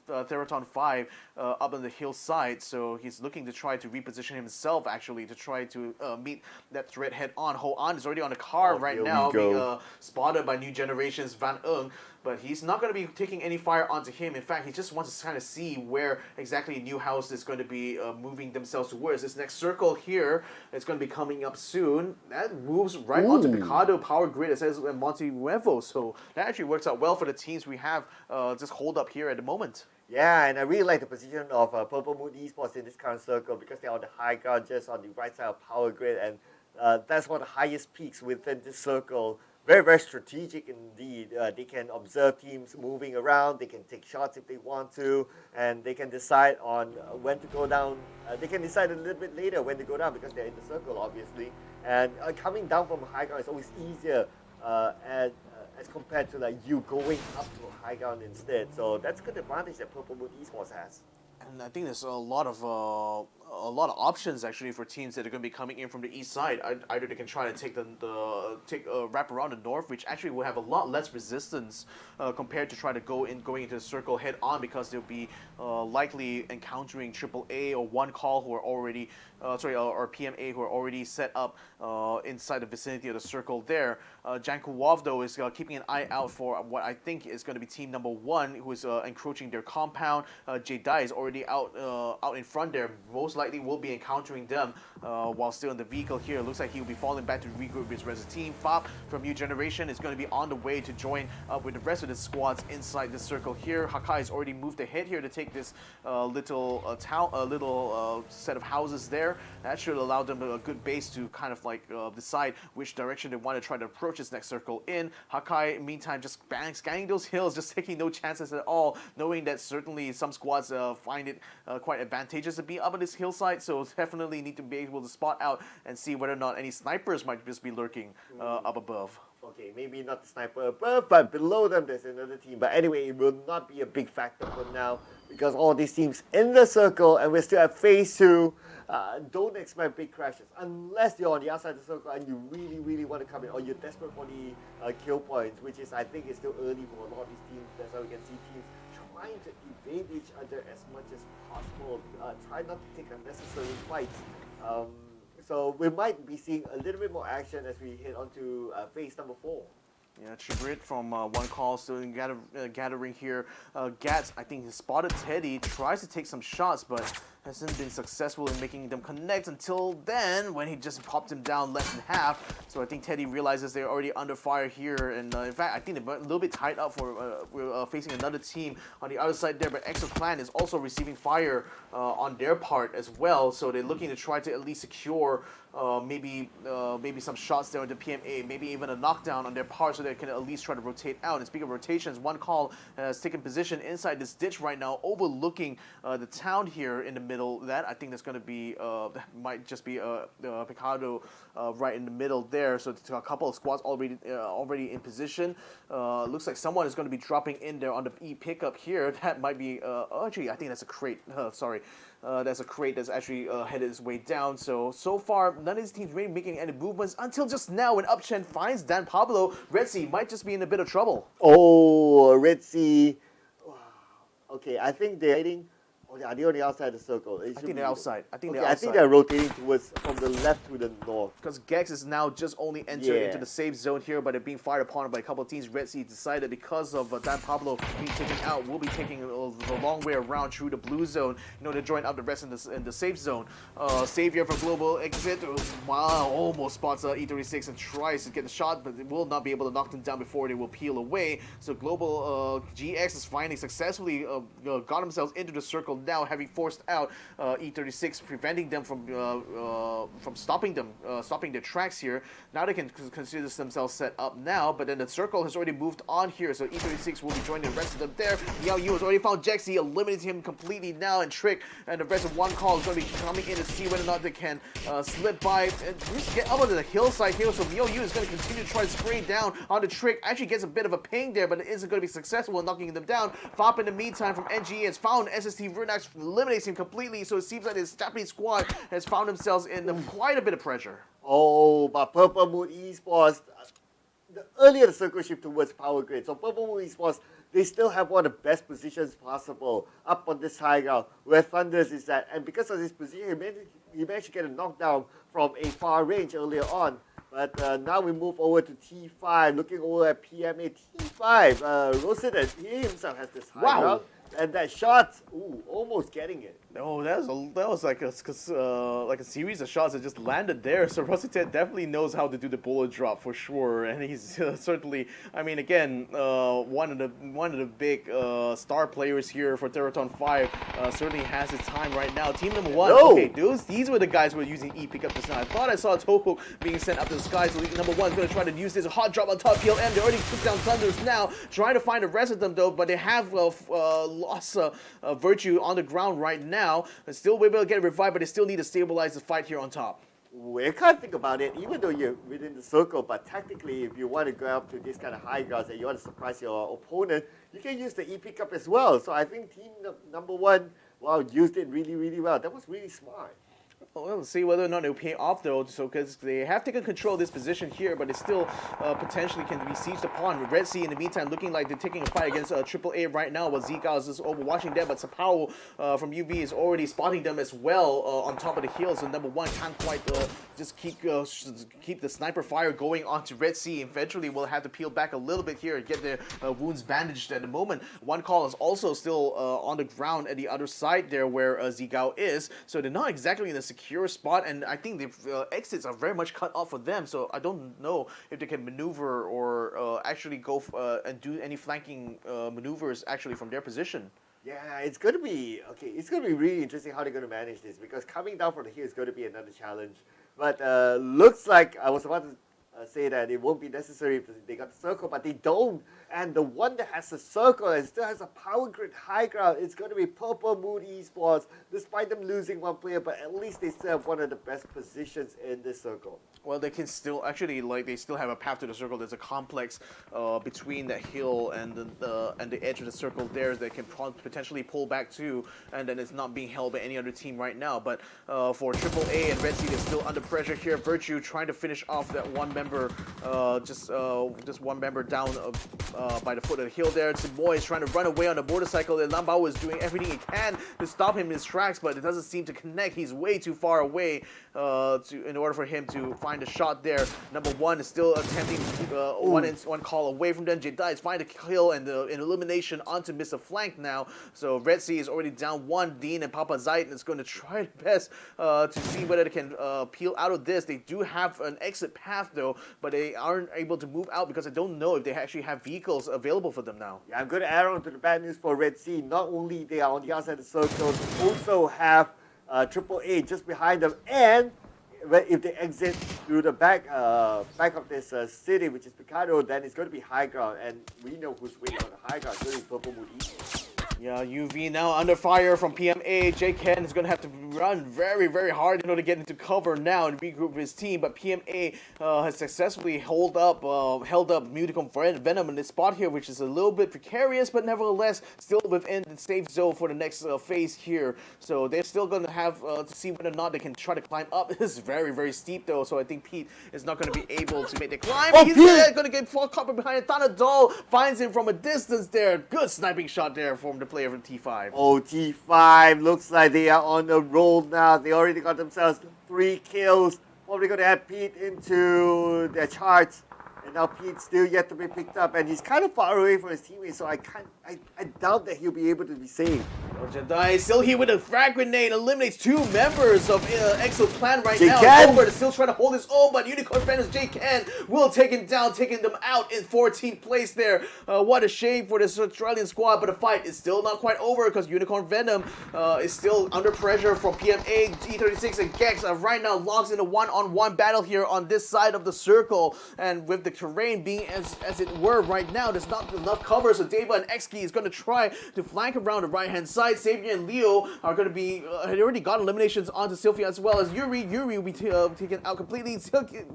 Theerathon 5 up on the hillside, so he's looking to try to reposition himself actually to try to meet that threat head on. Ho-An is already on the car right now, being spotted by New Generation's Van Ung, but he's not going to be taking any fire onto him. In fact, he just wants to kind of see where exactly New House is going to be moving themselves towards. This next circle here is going to be coming up soon. That moves right onto Picado Power Grid, it says Monte Nuevo, so that actually works out well for the teams we have just hold up here at the moment. Yeah, and I really like the position of Purple Moon Esports in this current circle because they're on the high ground just on the right side of Power Grid, and that's one of the highest peaks within this circle. Very, very strategic indeed. They can observe teams moving around, they can take shots if they want to, and they can decide on when to go down. They can decide a little bit later when to go down because they're in the circle, obviously. And coming down from high ground is always easier as compared to like you going up to a high ground instead. So that's a good advantage that Purple Moon Esports has. And I think there's a lot of options actually for teams that are going to be coming in from the east side. Either they can try to take wrap around the north, which actually will have a lot less resistance compared to try to going into the circle head on, because they'll be likely encountering AAA or One Call who are already or PMA who are already set up inside the vicinity of the circle there. Jankuwov though is keeping an eye out for what I think is going to be team number 1, who is encroaching their compound. J-Dai is already out in front there. Most likely will be encountering them while still in the vehicle here. Looks like he'll be falling back to regroup with his Redsea team. Fop from New Generation is going to be on the way to join up with the rest of the squads inside the circle here. Hakai has already moved ahead here to take this little set of houses there. That should allow them a good base to kind of like decide which direction they want to try to approach this next circle in. Hakai, meantime, just scanning those hills, just taking no chances at all, knowing that certainly some squads find it quite advantageous to be up on this hillside, so definitely need to be able to spot out and see whether or not any snipers might just be lurking up above. Okay, maybe not the sniper above, but below them there's another team. But anyway, it will not be a big factor for now. because all these teams in the circle and we're still at phase 2. Don't expect big crashes unless you're on the outside of the circle and you really want to come in, or you're desperate for the kill points, which is, I think, is still early for a lot of these teams. That's why we can see teams trying to evade each other as much as possible. Try not to take unnecessary fights. So we might be seeing a little bit more action as we head on to phase number 4. Yeah, Chibrit from one call still gathering here. Gats, I think, has spotted Teddy, tries to take some shots, but hasn't been successful in making them connect until then, when he just popped him down less than half. So I think Teddy realizes they're already under fire here, and in fact, I think they're a little bit tied up for we're facing another team on the other side there, but Exo Clan is also receiving fire on their part as well, so they're looking to try to at least secure maybe some shots there on the PMA, maybe even a knockdown on their part, so they can at least try to rotate out. And speaking of rotations, one call has taken position inside this ditch right now, overlooking the town here in the middle. That I think that's going to be might just be Picado right in the middle there. So a couple of squads already in position. Looks like someone is going to be dropping in there on the E pickup here. That might be actually, I think that's a crate. Sorry. That's a crate that's actually headed its way down. So far, none of these teams really making any movements until just now when Upchen finds Dan Pablo. Redsea might just be in a bit of trouble. Oh, Redsea. Okay, I think they're heading. Are they on the outside of the circle? I think they're outside. I think they're rotating towards from the left to the north. Because Gex is now just only entered into the safe zone here, but they're being fired upon by a couple of teams. Redsea decided because of Dan Pablo being taken out, will be taking the long way around through the blue zone in order to join up the rest in the safe zone. Savior from Global Exit, almost spots E36 and tries to get the shot, but they will not be able to knock them down before they will peel away. So Global GX is finally successfully got themselves into the circle now, having forced out E36, preventing them from stopping their tracks here. Now they can consider themselves set up now, but then the circle has already moved on here, so E36 will be joining the rest of them there. Yao Yu has already found Jexy, eliminating him completely now, and Trick and the rest of one call is going to be coming in to see whether or not they can slip by and just get up onto the hillside here. So Yao Yu is going to continue to try to spray down on the Trick. Actually gets a bit of a ping there, but it isn't going to be successful in knocking them down. Fop in the meantime from NGE has found SST Vernax, eliminates him completely, so it seems like this Japanese squad has found themselves in quite a bit of pressure. Oh, but Purple Moon Esports, earlier the circle shift towards power grid, so Purple Moon Esports, they still have one of the best positions possible up on this high ground where Thunders is at, and because of this position, he managed to get a knockdown from a far range earlier on. But now we move over to T5, looking over at PMA T5. Rosidon, he himself has this high ground. And that shot, almost getting it. Oh, that was like a series of shots that just landed there. So Rositet definitely knows how to do the bullet drop for sure, and he's certainly. I mean, again, one of the big star players here for Theerathon 5 certainly has his time right now. Team number 1. No. Okay, these were the guys who were using E pickup just now. I thought I saw a Tohook being sent up to the sky. So number 1 is going to try to use this hot drop on top PLM. They already took down Thunders now, trying to find the rest of them though, but they have lost Virtue on the ground right now. And still able to get revived, but they still need to stabilize the fight here on top. We can't think about it, even though you're within the circle, but tactically, if you want to go up to this kind of high grounds and you want to surprise your opponent, you can use the E pickup as well. So I think team number 1, used it really well. That was really smart. Well, let's see whether or not it'll pay off though, so because they have taken control of this position here, but it still potentially can be sieged upon. Redsea in the meantime looking like they're taking a fight against AAA right now, while Zika is just overwatching them, but Sapao from UV is already spotting them as well on top of the hills, and number 1 can't quite just keep the sniper fire going onto Redsea. Eventually we'll have to peel back a little bit here and get their wounds bandaged at the moment. One call is also still on the ground at the other side there where Zigao is, so they're not exactly in a secure spot, and I think the exits are very much cut off for them, so I don't know if they can maneuver or actually go and do any flanking maneuvers actually from their position. Yeah, it's going to be really interesting how they're going to manage this, because coming down from the hill is going to be another challenge. But looks like I was about to say that it won't be necessary if they got the circle, but they don't. And the one that has the circle and still has a power grid high ground, it's going to be Purple Moon Esports, despite them losing one player, but at least they still have one of the best positions in this circle. Well, they can still actually they still have a path to the circle. There's a complex between the hill and the edge of the circle there that can potentially pull back to, and then it's not being held by any other team right now. But for AAA and Redsea, they're still under pressure here. Virtue trying to finish off that one member, just one member down by the foot of the hill there. Boy is trying to run away on a motorcycle, and Lambao is doing everything he can to stop him in his tracks, but it doesn't seem to connect. He's way too far away in order for him to find a shot there. Number one is still attempting one call away from them. Jedi is finding a kill and an elimination onto Mr. Flank now. So Redsea is already down one. Dean and Papa Zayt is going to try their best to see whether they can peel out of this. They do have an exit path though, but they aren't able to move out because I don't know if they actually have vehicles available for them now. Yeah, I'm going to add on to the bad news for Redsea. Not only they are on the outside of the circle, they also have AAA just behind them, and if they exit through the back of this city, which is Picado, then it's going to be high ground, and we know who's winning on the high ground. It's going to be Purple Moon Esports. Yeah, UV now under fire from PMA. Ken is going to have to run very, very hard in order to get into cover now and regroup his team. But PMA has successfully held up Unicorn Venom in this spot here, which is a little bit precarious, but nevertheless still within the safe zone for the next phase here. So they're still going to have to see whether or not they can try to climb up. This is very, very steep though, so I think Pete is not going to be able to make the climb. He's going to get caught behind. Thanadol finds him from a distance there. Good sniping shot there from the player from T5. Oh, T5 looks like they are on the roll now. They already got themselves 3 kills. Probably going to add Pete into their charts. And now Pete's still yet to be picked up, and he's kind of far away from his teammates, so I doubt that he'll be able to be saved. Jedi is still here with a frag grenade, eliminates 2 members of Exo Clan right now. J-Ken Robert is still trying to hold his own, but Unicorn Venom's J-Ken will take him down, taking them out in 14th place there. What a shame for this Australian squad, but the fight is still not quite over because Unicorn Venom is still under pressure from PMA, G36, and Gex are right now locked in a one-on-one battle here on this side of the circle, and with the terrain being as it were right now, there's not enough cover, so Deva and Xkey is going to try to flank around the right-hand side. Xavier and Leo are going to be, had already got eliminations onto Sylphia as well as Yuri. Yuri will be taken out completely.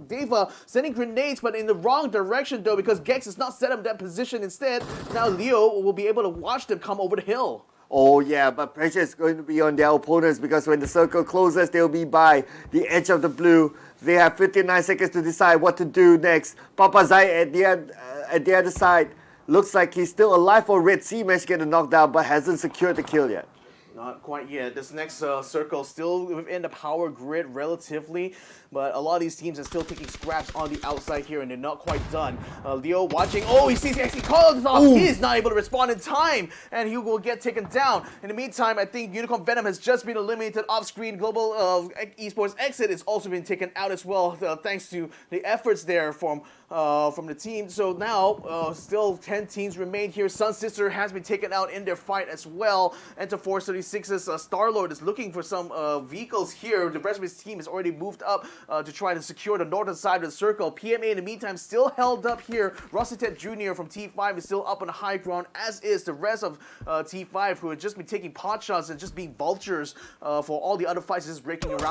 Deva sending grenades, but in the wrong direction though, because Gex is not set up in that position. Instead, now Leo will be able to watch them come over the hill. Oh yeah, but pressure is going to be on their opponents because when the circle closes, they'll be by the edge of the blue. They have 59 seconds to decide what to do next. Papa Zai at the other side. Looks like he's still alive for Redsea, managed to get a knockdown, but hasn't secured the kill yet. Not quite yet. This next circle still within the power grid relatively, but a lot of these teams are still taking scraps on the outside here, and they're not quite done. Leo watching. Oh, he sees actually calls off. He is not able to respond in time, and he will get taken down. In the meantime, I think Unicorn Venom has just been eliminated off screen. Global Esports Exit has also been taken out as well, thanks to the efforts there from the team. So now, still 10 teams remain here. SunSister has been taken out in their fight as well. Enter Force 36's Starlord is looking for some vehicles here. The rest of his team is already moved up to try to secure the northern side of the circle. PMA in the meantime still held up here. Rossitet Jr. from T5 is still up on the high ground, as is the rest of T5, who have just been taking pot shots and just being vultures for all the other fights just breaking out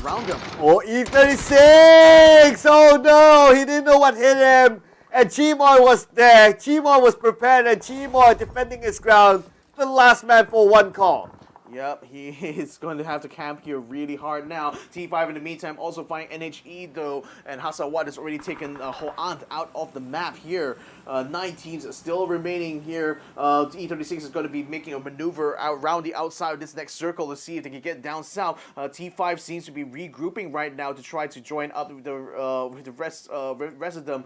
around them. Oh, E36! Oh no, he didn't know what hit him. And Chimoy was there. Chimoy was prepared, and Chimoy defending his ground. The last man for one call. Yep, he is going to have to camp here really hard now. T5 in the meantime also finding NHE though, and Hasawat has already taken Hoant out of the map here. 9 teams are still remaining here. E36 is going to be making a maneuver around the outside of this next circle to see if they can get down south. T5 seems to be regrouping right now to try to join up with the rest of them,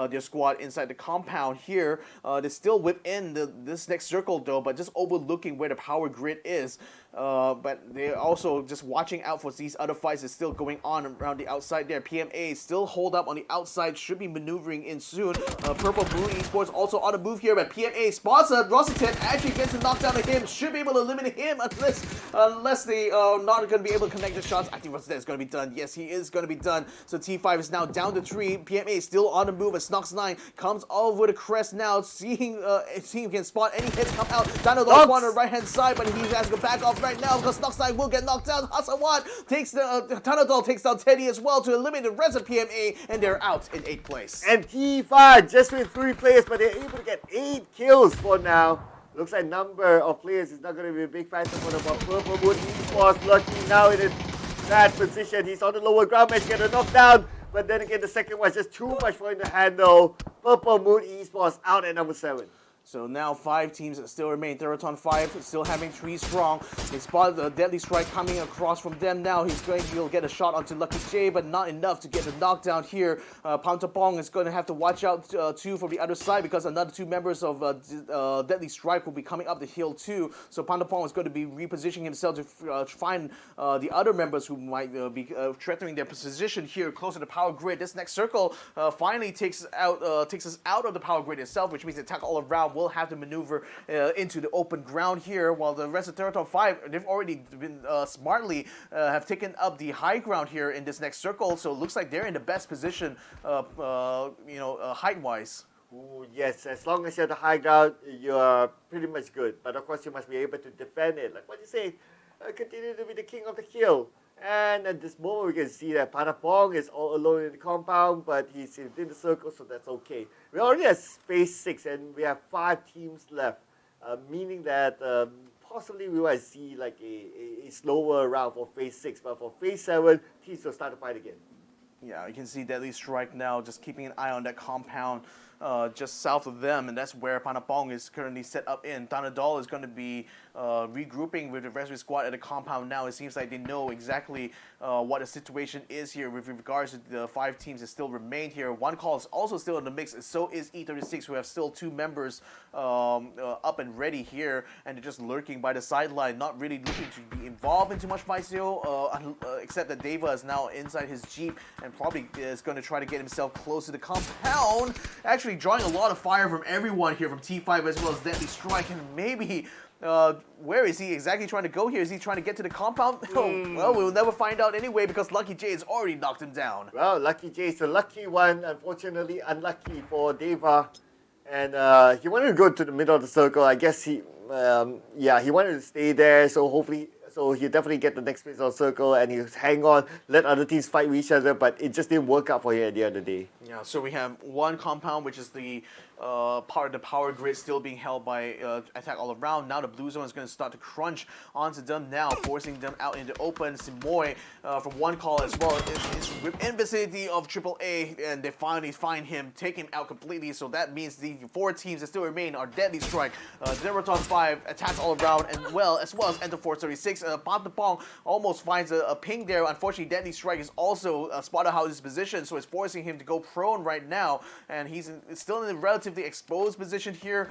their squad inside the compound here. They're still within this next circle though, but just overlooking where the power grid is. but they're also just watching out for these other fights that's still going on around the outside there. PMA still hold up on the outside, should be maneuvering in soon. Purple Moon Esports also on the move here, but PMA spots Rossington, actually gets a knockdown to him, should be able to eliminate him unless they are not going to be able to connect the shots. I think Rossington is going to be done. Yes, he is going to be done. So T5 is now down to 3. PMA is still on the move, but Snox9 comes over the crest now, seeing if he can spot any hits come out. Dino Dog on the right-hand side, but he has to go back off right now because Snox9 will get knocked down. Hasawan takes Tanadol takes down Teddy as well to eliminate the rest of PMA, and they're out in 8th place. And T5 just with 3 players, but they're able to get 8 kills for now. Looks like number of players is not going to be a big factor for them. But Purple Moon Esports lucky now in a bad position. He's on the lower ground, managed to get a knockdown. But then again, the second one is just too much for him to handle. Purple Moon Esports out at number 7. So now 5 teams still remain. Theerathon 5 still having 3 strong. They spot the deadly strike coming across from them now. He'll get a shot onto Lucky J, but not enough to get the knockdown here. Pantapong is going to have to watch out too from the other side because another 2 members of Deadly Strike will be coming up the hill too. So Pantapong is going to be repositioning himself to find the other members who might be threatening their position here closer to power grid. This next circle finally takes us out of the power grid itself, which means the attack all around will have to maneuver into the open ground here, while the rest of Theerathon 5, they've already been smartly have taken up the high ground here in this next circle, so it looks like they're in the best position, height-wise. Ooh, yes, as long as you're the high ground, you're pretty much good. But of course, you must be able to defend it. Like what you say, continue to be the king of the kill. And at this moment, we can see that Patapong is all alone in the compound, but he's within the circle, so that's okay. We already have phase 6, and we have 5 teams left, meaning that possibly we might see like a slower round for phase 6, but for phase 7, teams will start to fight again. Yeah, you can see Deadly Strike now, just keeping an eye on that compound just south of them, and that's where Panapong is currently set up in. Danadol is going to be regrouping with the rest of the squad at the compound now. It seems like they know exactly what the situation is here with regards to the 5 teams that still remain here. One call is also still in the mix, and so is E36, who have still 2 members up and ready here, and they're just lurking by the sideline, not really looking to be involved in too much fight still, except that Deva is now inside his Jeep and probably is going to try to get himself close to the compound. Actually drawing a lot of fire from everyone here, from T5 as well as Deadly Strike, and maybe where is he exactly trying to go here? Is he trying to get to the compound? Oh, well, we'll never find out anyway because Lucky J has already knocked him down. Well, Lucky J is the lucky one. Unfortunately, unlucky for Deva. And he wanted to go to the middle of the circle. I guess he wanted to stay there. So hopefully, he'll definitely get the next place on circle and he'll hang on, let other teams fight with each other. But it just didn't work out for him at the end of the day. Yeah, so we have one compound, which is the part of the power grid still being held by attack all around. Now the blue zone is going to start to crunch onto them now, forcing them out in the open. Simoy from one call as well is within vicinity of AAA, and they finally find him, take him out completely. So that means the 4 teams that still remain are Deadly Strike, Theerathon 5, attack all around, and as well as Enter Force 36. Pantapong almost finds a ping there. Unfortunately, Deadly Strike is also spotted out his position, so it's forcing him to go prone right now, and he's still in a relatively exposed position here,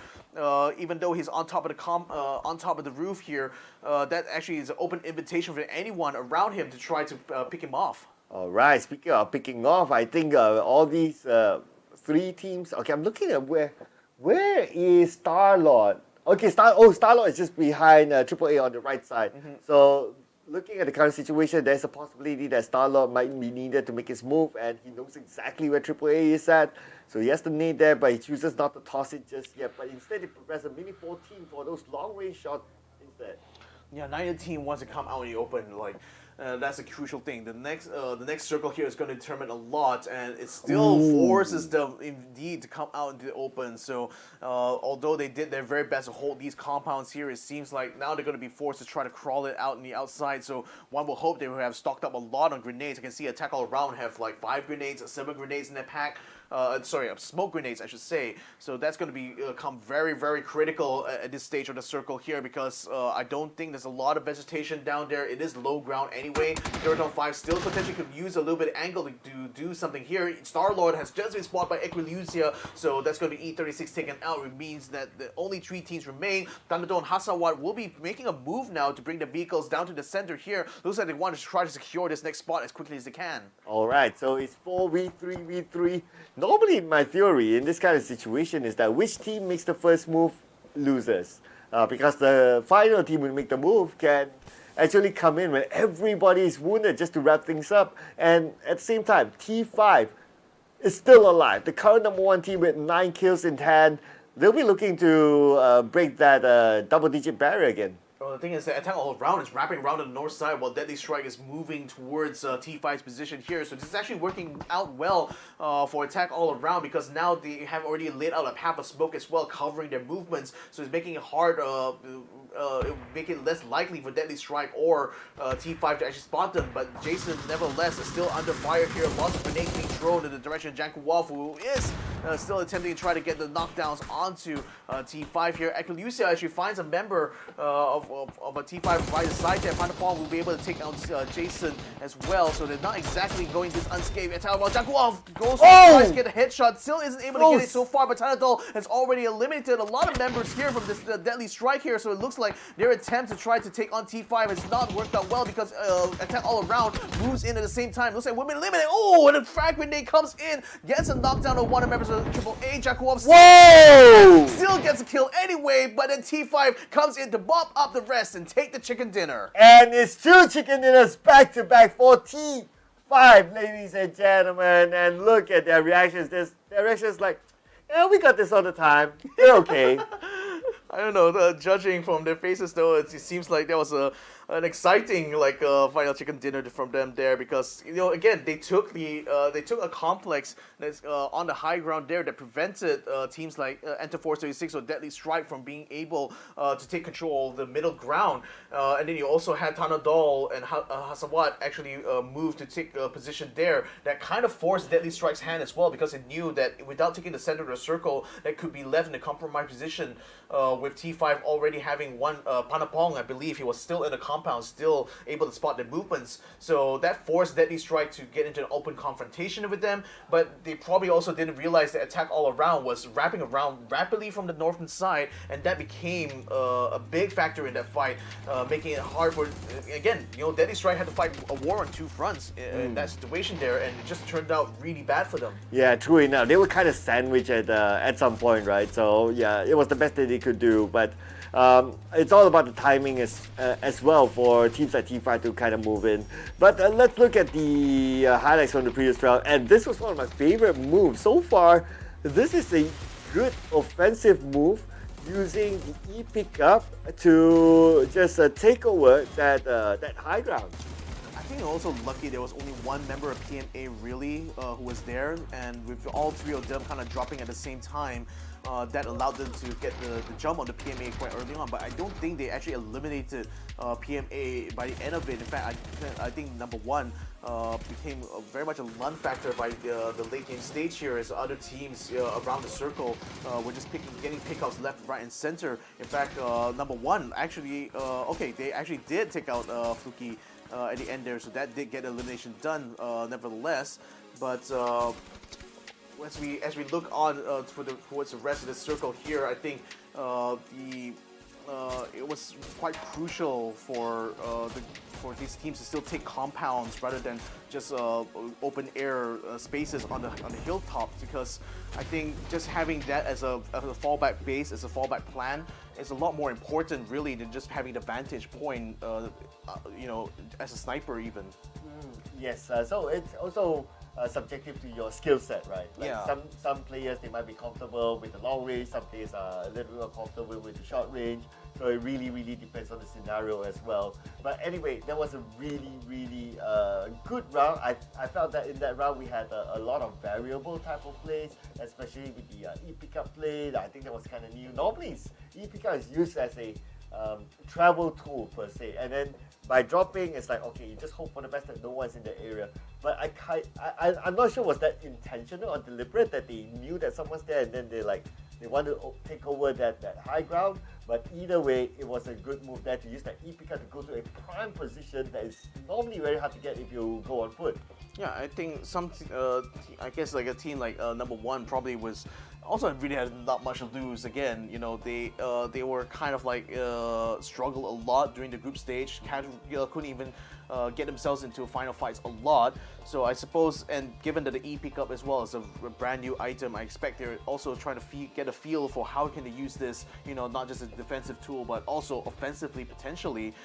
even though he's on top of the roof here. That actually is an open invitation for anyone around him to try to pick him off. All right, speaking of picking off, I think all these 3 teams. Okay, I'm looking at where is Star-Lord? Okay, Star-Lord is just behind AAA on the right side. So looking at the current situation, there's a possibility that Star-Lord might be needed to make his move, and he knows exactly where AAA is at. So he has to nade there, but he chooses not to toss it just yet. But instead, he prepares a mini 14 for those long-range shots instead. Yeah, neither team wants to come out in the open. That's a crucial thing. The next circle here is going to determine a lot, and it still forces them indeed to come out into the open. So although they did their very best to hold these compounds here, it seems like now they're going to be forced to try to crawl it out on the outside. So one will hope they will have stocked up a lot on grenades. I can see Attack All Around have like 5 grenades, 7 grenades in their pack. smoke grenades, I should say. So that's going to become very, very critical at this stage of the circle here because I don't think there's a lot of vegetation down there. It is low ground anyway. Theerathon 5 still potentially could use a little bit of angle to do something here. Star-Lord has just been spotted by Equilusia, so that's going to be E36 taken out. It means that the only 3 teams remain. Thunderdome and Hasawat will be making a move now to bring the vehicles down to the center here. Looks like they want to try to secure this next spot as quickly as they can. Alright, so it's 4v3v3. Normally, my theory in this kind of situation is that which team makes the first move loses. Because the final team will make the move can actually come in when everybody is wounded just to wrap things up. And at the same time, T5 is still alive. The current number 1 team with 9 kills in hand. They'll be looking to break that double-digit barrier again. Well, the thing is that Attack All Around is wrapping around on the north side while Deadly Strike is moving towards T5's position here. So this is actually working out well for Attack All Around because now they have already laid out a path of smoke as well, covering their movements. So it's making it hard, make it less likely for Deadly Strike or T5 to actually spot them. But Jason, nevertheless, is still under fire here. Lots of grenades being thrown in the direction of Jankuwaf, who is still attempting to try to get the knockdowns onto T5 here. Equilusia actually finds a member of a T5 right side there. Panapong will be able to take out Jason as well, so they're not exactly going this unscathed. Jankuwaf goes tries to get a headshot, still isn't able to get it so far, but Tanadol has already eliminated a lot of members here from this Deadly Strike here, so it looks like their attempt to try to take on T5 has not worked out well because Attack All Around moves in at the same time. Looks like women eliminated. Oh, and a frag grenade comes in, gets a knockdown on one of the members of AAA. Jankuwaf still gets a kill anyway, but then T5 comes in to bump up the rest and take the chicken dinner. And it's 2 chicken dinners back to back for T5, ladies and gentlemen. And look at their reactions. Their reactions like, yeah, we got this all the time. We're okay. I don't know. Judging from their faces, though, it seems like there was an exciting final chicken dinner from them there because again they took a complex that's on the high ground there that prevented teams like Enter Force 36 or Deadly Strike from being able to take control of the middle ground, and then you also had Tanadol and Hasawat actually move to take a position there that kind of forced Deadly Strike's hand as well because it knew that without taking the center of the circle that could be left in a compromised position with T5 already having one Panapong, I believe he was still in the compound, still able to spot their movements. So that forced Deadly Strike to get into an open confrontation with them, but they probably also didn't realize that Attack All Around was wrapping around rapidly from the northern side, and that became a big factor in that fight, making it hard for, again, Deadly Strike had to fight a war on 2 fronts in that situation there, and it just turned out really bad for them. Yeah, true enough. They were kind of sandwiched at some point, right? So yeah, it was the best that they could do, but it's all about the timing as well for teams like T5 to kind of move in. But let's look at the highlights from the previous round, and this was one of my favorite moves so far. This is a good offensive move using the E pickup to just take over that high ground. I think also lucky there was only one member of PMA really who was there, and with all 3 of them kind of dropping at the same time, that allowed them to get the jump on the PMA quite early on. But I don't think they actually eliminated PMA by the end of it. In fact, I think number 1 became very much a run factor by the late game stage here as other teams around the circle were just getting pickups left, right, and center. In fact, number 1 actually, they actually did take out Fluky at the end there, so that did get elimination done nevertheless. But as we look on towards the rest of the circle here, I think it was quite crucial for these teams to still take compounds rather than just open air spaces on the hilltops, because I think just having that as a fallback base, as a fallback plan, is a lot more important really than just having the vantage point, as a sniper even. Yes, so it's also subjective to your skill set, right? Like Yeah. some players, they might be comfortable with the long range, some players are a little bit more comfortable with the short range. So it really, really depends on the scenario as well. But anyway, that was a really, really good round. I felt that in that round we had a lot of variable type of plays, especially with the E pickup play. I think that was kind of new. Normally, E pickup is used as a travel tool per se. And then by dropping, it's like, okay, you just hope for the best that no one's in the area. But I'm not sure, was that intentional or deliberate, that they knew that someone's there and then they want to take over that high ground. But either way, it was a good move there to use that E-picker to go to a prime position that is normally very hard to get if you go on foot. Yeah, I think I guess like a team like number one probably was also really had not much to lose. Again, you know, they were kind of like struggled a lot during the group stage. Couldn't even get themselves into final fights a lot. So I suppose, and given that the E pickup as well is a brand new item, I expect they're also trying to get a feel for how can they use this, you know, not just as a defensive tool, but also offensively potentially.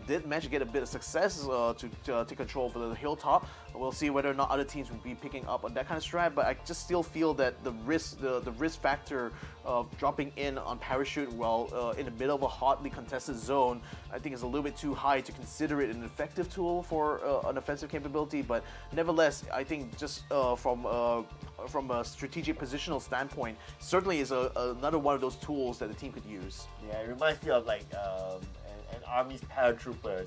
Did manage to get a bit of success to take control for the hilltop. We'll see whether or not other teams will be picking up on that kind of strat, but I just still feel that the risk factor of dropping in on parachute while in the middle of a hotly contested zone, I think is a little bit too high to consider it an effective tool for an offensive capability. But nevertheless, I think just from a strategic positional standpoint, certainly is another one of those tools that the team could use. Yeah, it reminds me of like an army's paratroopers.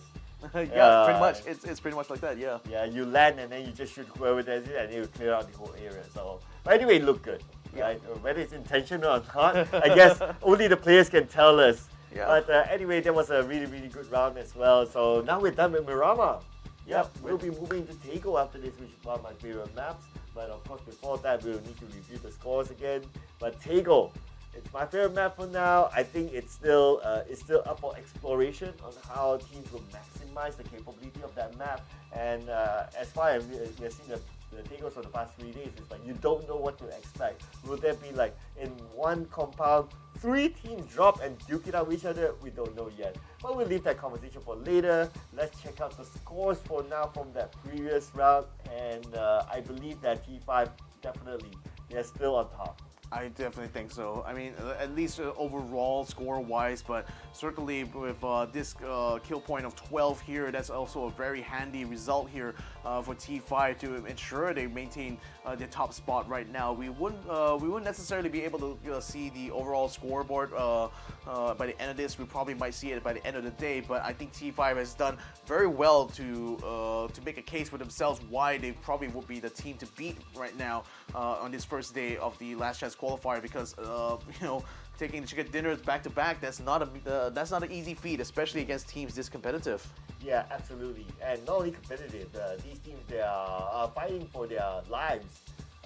Yeah, pretty much. It's pretty much like that. Yeah. Yeah, you land and then you just shoot whoever there's it, and it will clear out the whole area. So, but anyway, it looked good. Yeah. Right? Whether it's intentional or not, I guess only the players can tell us. Yeah. But anyway, that was a really, really good round as well. So now we're done with Miramar. Yep, we'll be moving to Tego after this, which is one of my favorite maps. But of course, before that, we'll need to review the scores again. But Tego, it's my favorite map for now. I think it's still up for exploration on how teams will maximize the capability of that map. And as far as we're seeing the Tegos for the past 3 days, it's like you don't know what to expect. Will there be like in one compound 3 teams drop and duke it out with each other? We don't know yet. But we'll leave that conversation for later. Let's check out the scores for now from that previous round. And I believe that T5 definitely, they're still on top. I definitely think so. I mean, at least overall score-wise, but certainly with this kill point of 12 here, that's also a very handy result here for T5 to ensure they maintain their top spot right now. We wouldn't necessarily be able to see the overall scoreboard by the end of this. We probably might see it by the end of the day, but I think T5 has done very well to make a case for themselves why they probably would be the team to beat right now on this first day of the last chance qualifier, because you know, taking chicken dinners back to back, that's not an easy feat, especially against teams this competitive. Yeah, absolutely. And not only competitive, these teams, they are fighting for their lives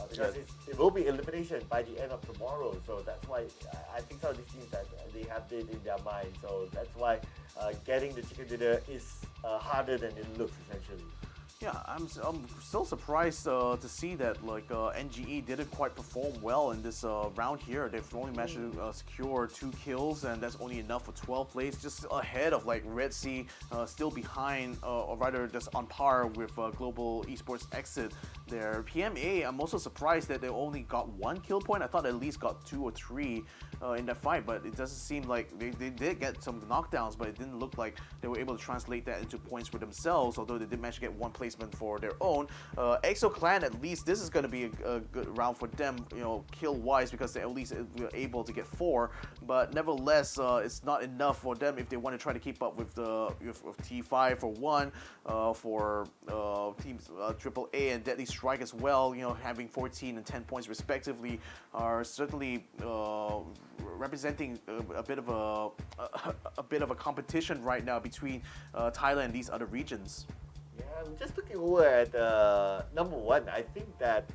because it will be elimination by the end of tomorrow. So that's why I think some of these teams that they have it in their mind. So that's why getting the chicken dinner is harder than it looks essentially. Yeah, I'm still surprised to see that like NGE didn't quite perform well in this round here. They've only managed to secure 2 kills, and that's only enough for 12 plays, just ahead of like Redsea, still behind, or rather just on par with Global Esports Exit. Their PMA, I'm also surprised that they only got 1 kill point. I thought they at least got 2 or 3 in that fight, but it doesn't seem like they did get some knockdowns, but it didn't look like they were able to translate that into points for themselves, although they did manage to get 1 placement for their own. EXO Clan, at least this is going to be a good round for them, you know, kill-wise, because they at least were able to get 4, but nevertheless, it's not enough for them if they want to try to keep up with T5 for 1, for teams AAA and Deadly Strike as well, you know, having 14 and 10 points respectively, are certainly representing a bit of a competition right now between Thailand and these other regions. Yeah, I'm just looking over at number 1. I think that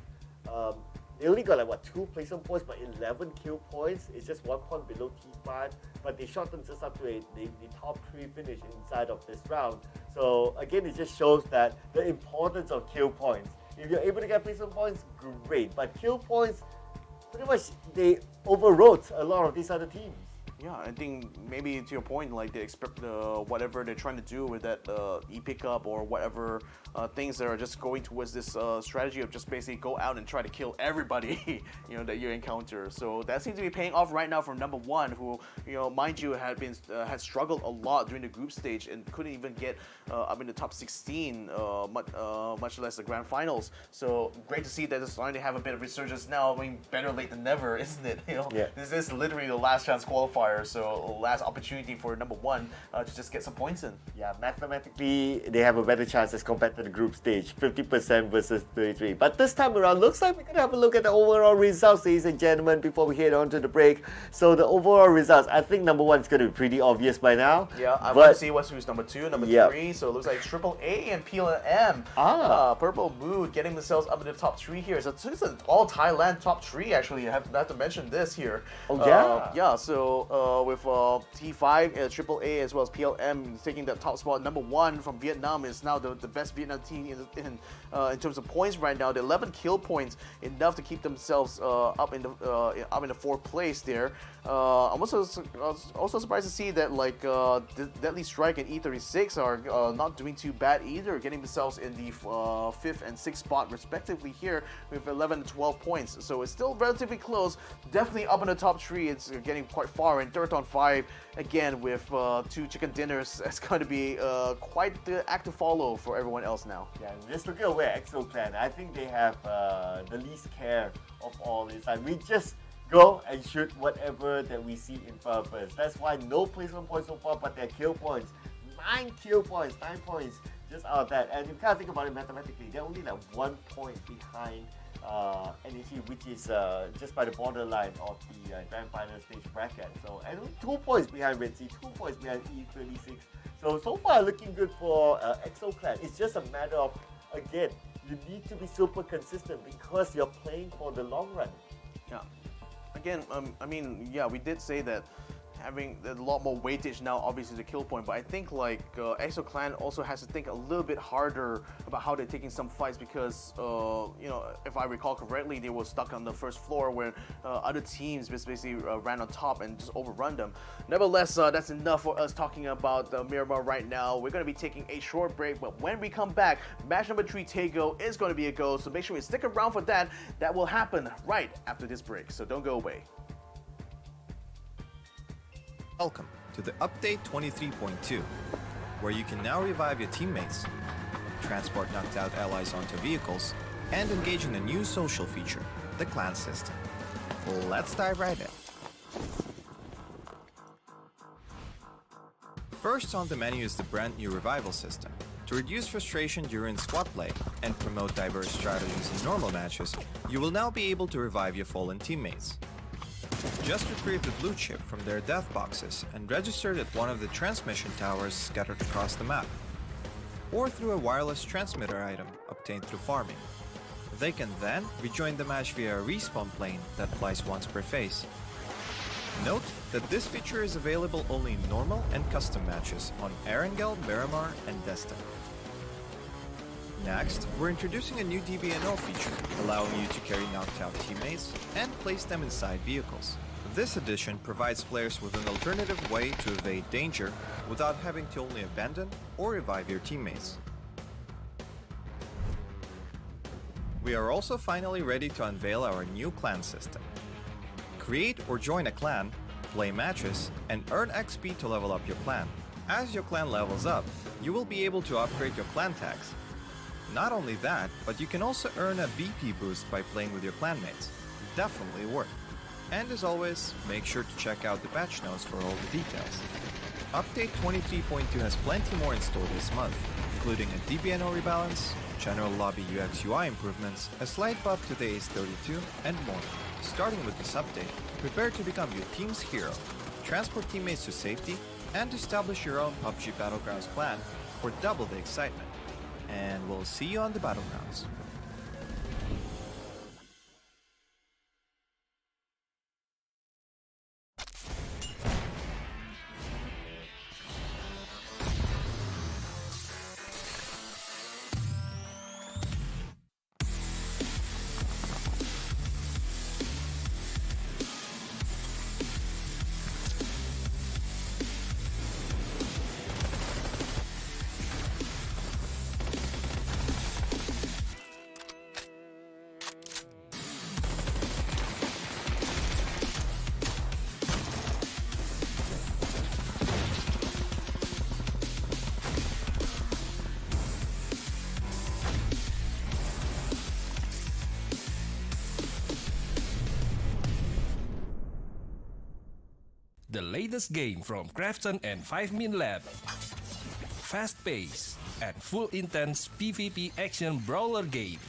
they only got like what 2 placement points, but 11 kill points. It's just 1 point below T5, but they shot themselves up to the top 3 finish inside of this round. So again, it just shows that the importance of kill points. If you're able to get placement points, great. But kill points, pretty much they overrode a lot of these other teams. Yeah, I think maybe to your point, like they expect whatever they're trying to do with that e-pickup or whatever things that are just going towards this strategy of just basically go out and try to kill everybody, you know, that you encounter. So that seems to be paying off right now from number 1, who, you know, mind you, had struggled a lot during the group stage and couldn't even get up in the top 16, much less the grand finals. So great to see that it's starting to have a bit of resurgence now. I mean, better late than never, isn't it? You know, this is literally the last chance qualifier qualifier, so last opportunity for number one to just get some points in. Yeah, mathematically, they have a better chance as compared to the group stage, 50% versus 33. But this time around, looks like we're going to have a look at the overall results, ladies and gentlemen, before we head on to the break. So the overall results, I think number one is going to be pretty obvious by now. Yeah, I want to see who's number two, number three. So it looks like AAA and PLM. Purple Mood getting themselves up in the top three here. So it's an all Thailand top three, actually. I have to mention this here. Oh, yeah. Yeah, so with T5, AAA, as well as PLM taking the top spot. Number one from Vietnam is now the best Vietnam team in terms of points right now. The 11 kill points, enough to keep themselves up in the fourth place there. I'm also surprised to see that like Deadly Strike and E36 are not doing too bad either, getting themselves in the 5th and 6th spot respectively here with 11 and 12 points. So it's still relatively close, definitely up in the top three. It's getting quite far. And Theerathon 5 again with 2 chicken dinners. It's going to be quite the act to follow for everyone else now. Yeah, just looking at where EXO Clan, I think they have the least care of all this. Like, we just go and shoot whatever that we see in front of us. That's why no placement points so far, but their kill points. 9 kill points, 9 points just out of that. And you can't think about it mathematically, they're only like 1 point behind NEC, which is just by the borderline of the Grand Final stage bracket. So, and 2 points behind Redsea, 2 points behind E36. So far looking good for EXO Clan. It's just a matter of, again, you need to be super consistent because you're playing for the long run. Yeah. Again, I mean, yeah, we did say that having a lot more weightage now, obviously the kill point, but I think like EXO Clan also has to think a little bit harder about how they're taking some fights because, you know, if I recall correctly, they were stuck on the first floor where other teams basically ran on top and just overrun them. Nevertheless, that's enough for us talking about Miramar right now. We're going to be taking a short break, but when we come back, match number 3 Taego is going to be a go, so make sure you stick around for that. That will happen right after this break, so don't go away. Welcome to the Update 23.2, where you can now revive your teammates, transport knocked out allies onto vehicles, and engage in a new social feature, the clan system. Let's dive right in. First on the menu is the brand new revival system. To reduce frustration during squad play and promote diverse strategies in normal matches, you will now be able to revive your fallen teammates. Just retrieve the blue chip from their death boxes and register it at one of the transmission towers scattered across the map, or through a wireless transmitter item obtained through farming. They can then rejoin the match via a respawn plane that flies once per phase. Note that this feature is available only in normal and custom matches on ArkAngel, Miramar, and Jester. Next, we're introducing a new DBNO feature, allowing you to carry knocked out teammates and place them inside vehicles. This addition provides players with an alternative way to evade danger without having to only abandon or revive your teammates. We are also finally ready to unveil our new clan system. Create or join a clan, play matches, and earn XP to level up your clan. As your clan levels up, you will be able to upgrade your clan tags. Not only that, but you can also earn a BP boost by playing with your clanmates. Definitely worth. And as always, make sure to check out the patch notes for all the details. Update 23.2 has plenty more in store this month, including a DBNO rebalance, general lobby UX UI improvements, a slight buff to the Ace 32, and more. Starting with this update, prepare to become your team's hero, transport teammates to safety, and establish your own PUBG Battlegrounds clan for double the excitement. And we'll see you on the Battlegrounds. The latest game from Krafton and 5min Lab. Fast-paced and full intense PvP action brawler game.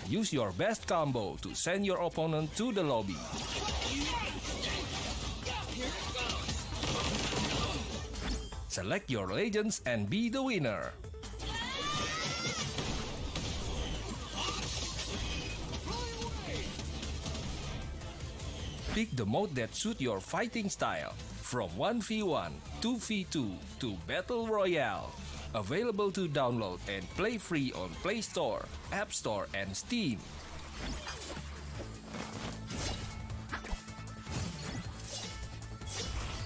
Use your best combo to send your opponent to the lobby. Select your legends and be the winner. Pick the mode that suits your fighting style, from 1v1, 2v2 to Battle Royale. Available to download and play free on Play Store, App Store and Steam.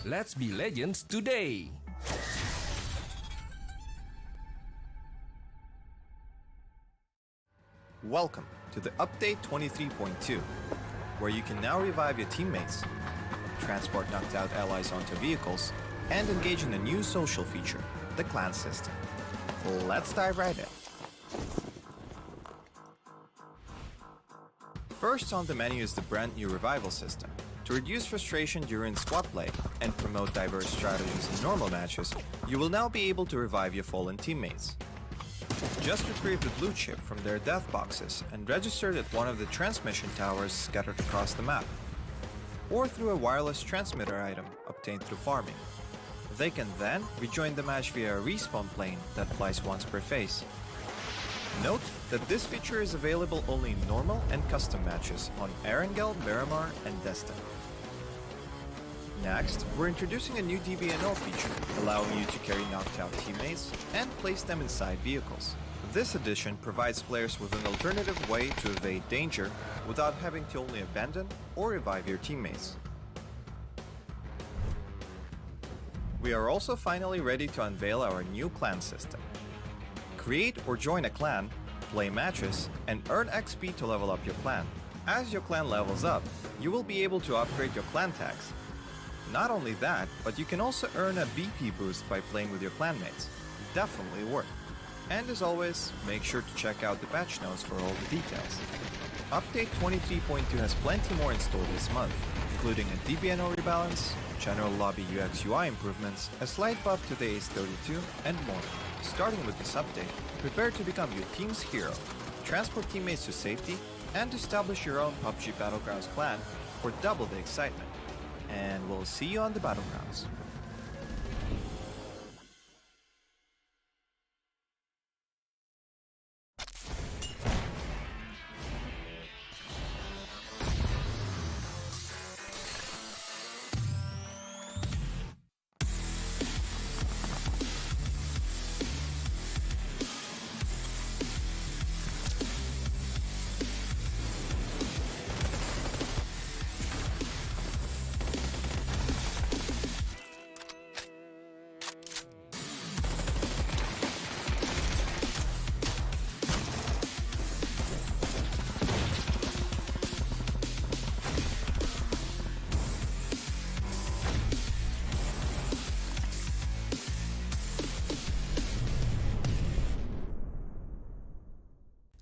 Let's be legends today! Welcome to the Update 23.2, where you can now revive your teammates, transport knocked out allies onto vehicles, and engage in a new social feature, the clan system. Let's dive right in. First on the menu is the brand new revival system. To reduce frustration during squad play and promote diverse strategies in normal matches, you will now be able to revive your fallen teammates. Just retrieve the blue chip from their death boxes and register it at one of the transmission towers scattered across the map, or through a wireless transmitter item obtained through farming. They can then rejoin the match via a respawn plane that flies once per phase. Note that this feature is available only in normal and custom matches on ArkAngel, Miramar, and Jester. Next, we're introducing a new DBNO feature, allowing you to carry knocked out teammates and place them inside vehicles. This addition provides players with an alternative way to evade danger without having to only abandon or revive your teammates. We are also finally ready to unveil our new clan system. Create or join a clan, play matches, and earn XP to level up your clan. As your clan levels up, you will be able to upgrade your clan tags. Not only that, but you can also earn a BP boost by playing with your clanmates. Definitely worth. And as always, make sure to check out the patch notes for all the details. Update 23.2 has plenty more in store this month, including a DBNO rebalance, general lobby UX UI improvements, a slight buff to the Ace 32, and more. Starting with this update, prepare to become your team's hero, transport teammates to safety, and establish your own PUBG Battlegrounds clan for double the excitement. And we'll see you on the Battlegrounds.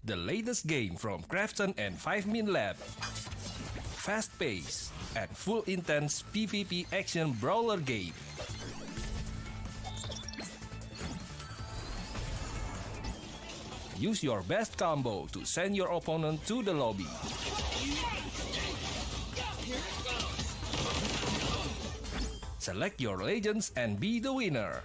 The latest game from Krafton and 5min Lab. Fast-paced and full intense PvP action brawler game. Use your best combo to send your opponent to the lobby. Select your legends and be the winner.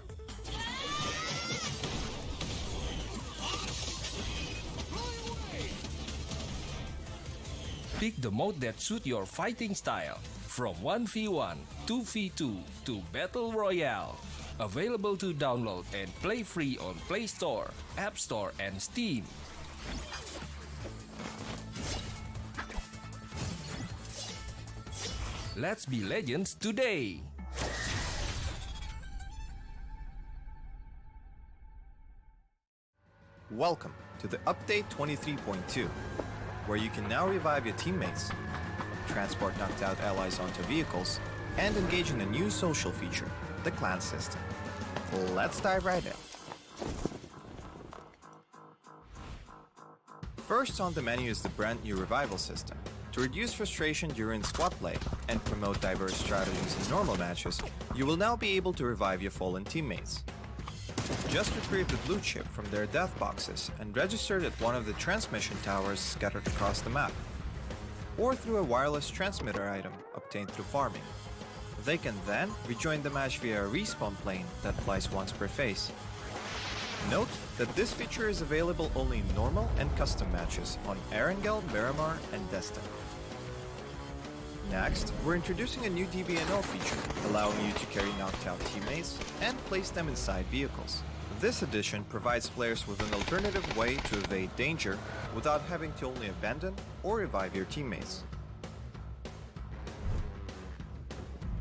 Pick the mode that suits your fighting style, from 1v1, 2v2 to Battle Royale. Available to download and play free on Play Store, App Store and Steam. Let's be legends today! Welcome to the Update 23.2, where you can now revive your teammates, transport knocked out allies onto vehicles, and engage in a new social feature, the clan system. Let's dive right in. First on the menu is the brand new revival system. To reduce frustration during squad play and promote diverse strategies in normal matches, you will now be able to revive your fallen teammates. Just retrieve the blue chip from their death boxes and register it at one of the transmission towers scattered across the map, or through a wireless transmitter item obtained through farming. They can then rejoin the match via a respawn plane that flies once per phase. Note that this feature is available only in normal and custom matches on ArkAngel, Miramar, and Jester. Next, we're introducing a new DBNO feature, allowing you to carry knocked out teammates and place them inside vehicles. This addition provides players with an alternative way to evade danger without having to only abandon or revive your teammates.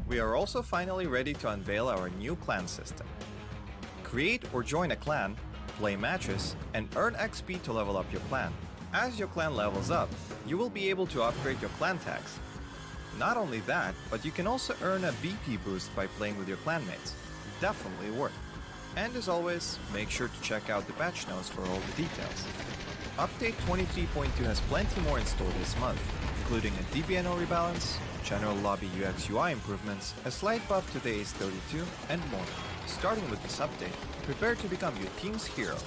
We are also finally ready to unveil our new clan system. Create or join a clan, play matches, and earn XP to level up your clan. As your clan levels up, you will be able to upgrade your clan tags. Not only that, but you can also earn a BP boost by playing with your clanmates. Definitely worth. And as always, make sure to check out the patch notes for all the details. Update 23.2 has plenty more in store this month, including a DBNO rebalance, general lobby UX UI improvements, a slight buff to the Ace 32, and more. Starting with this update, prepare to become your team's hero,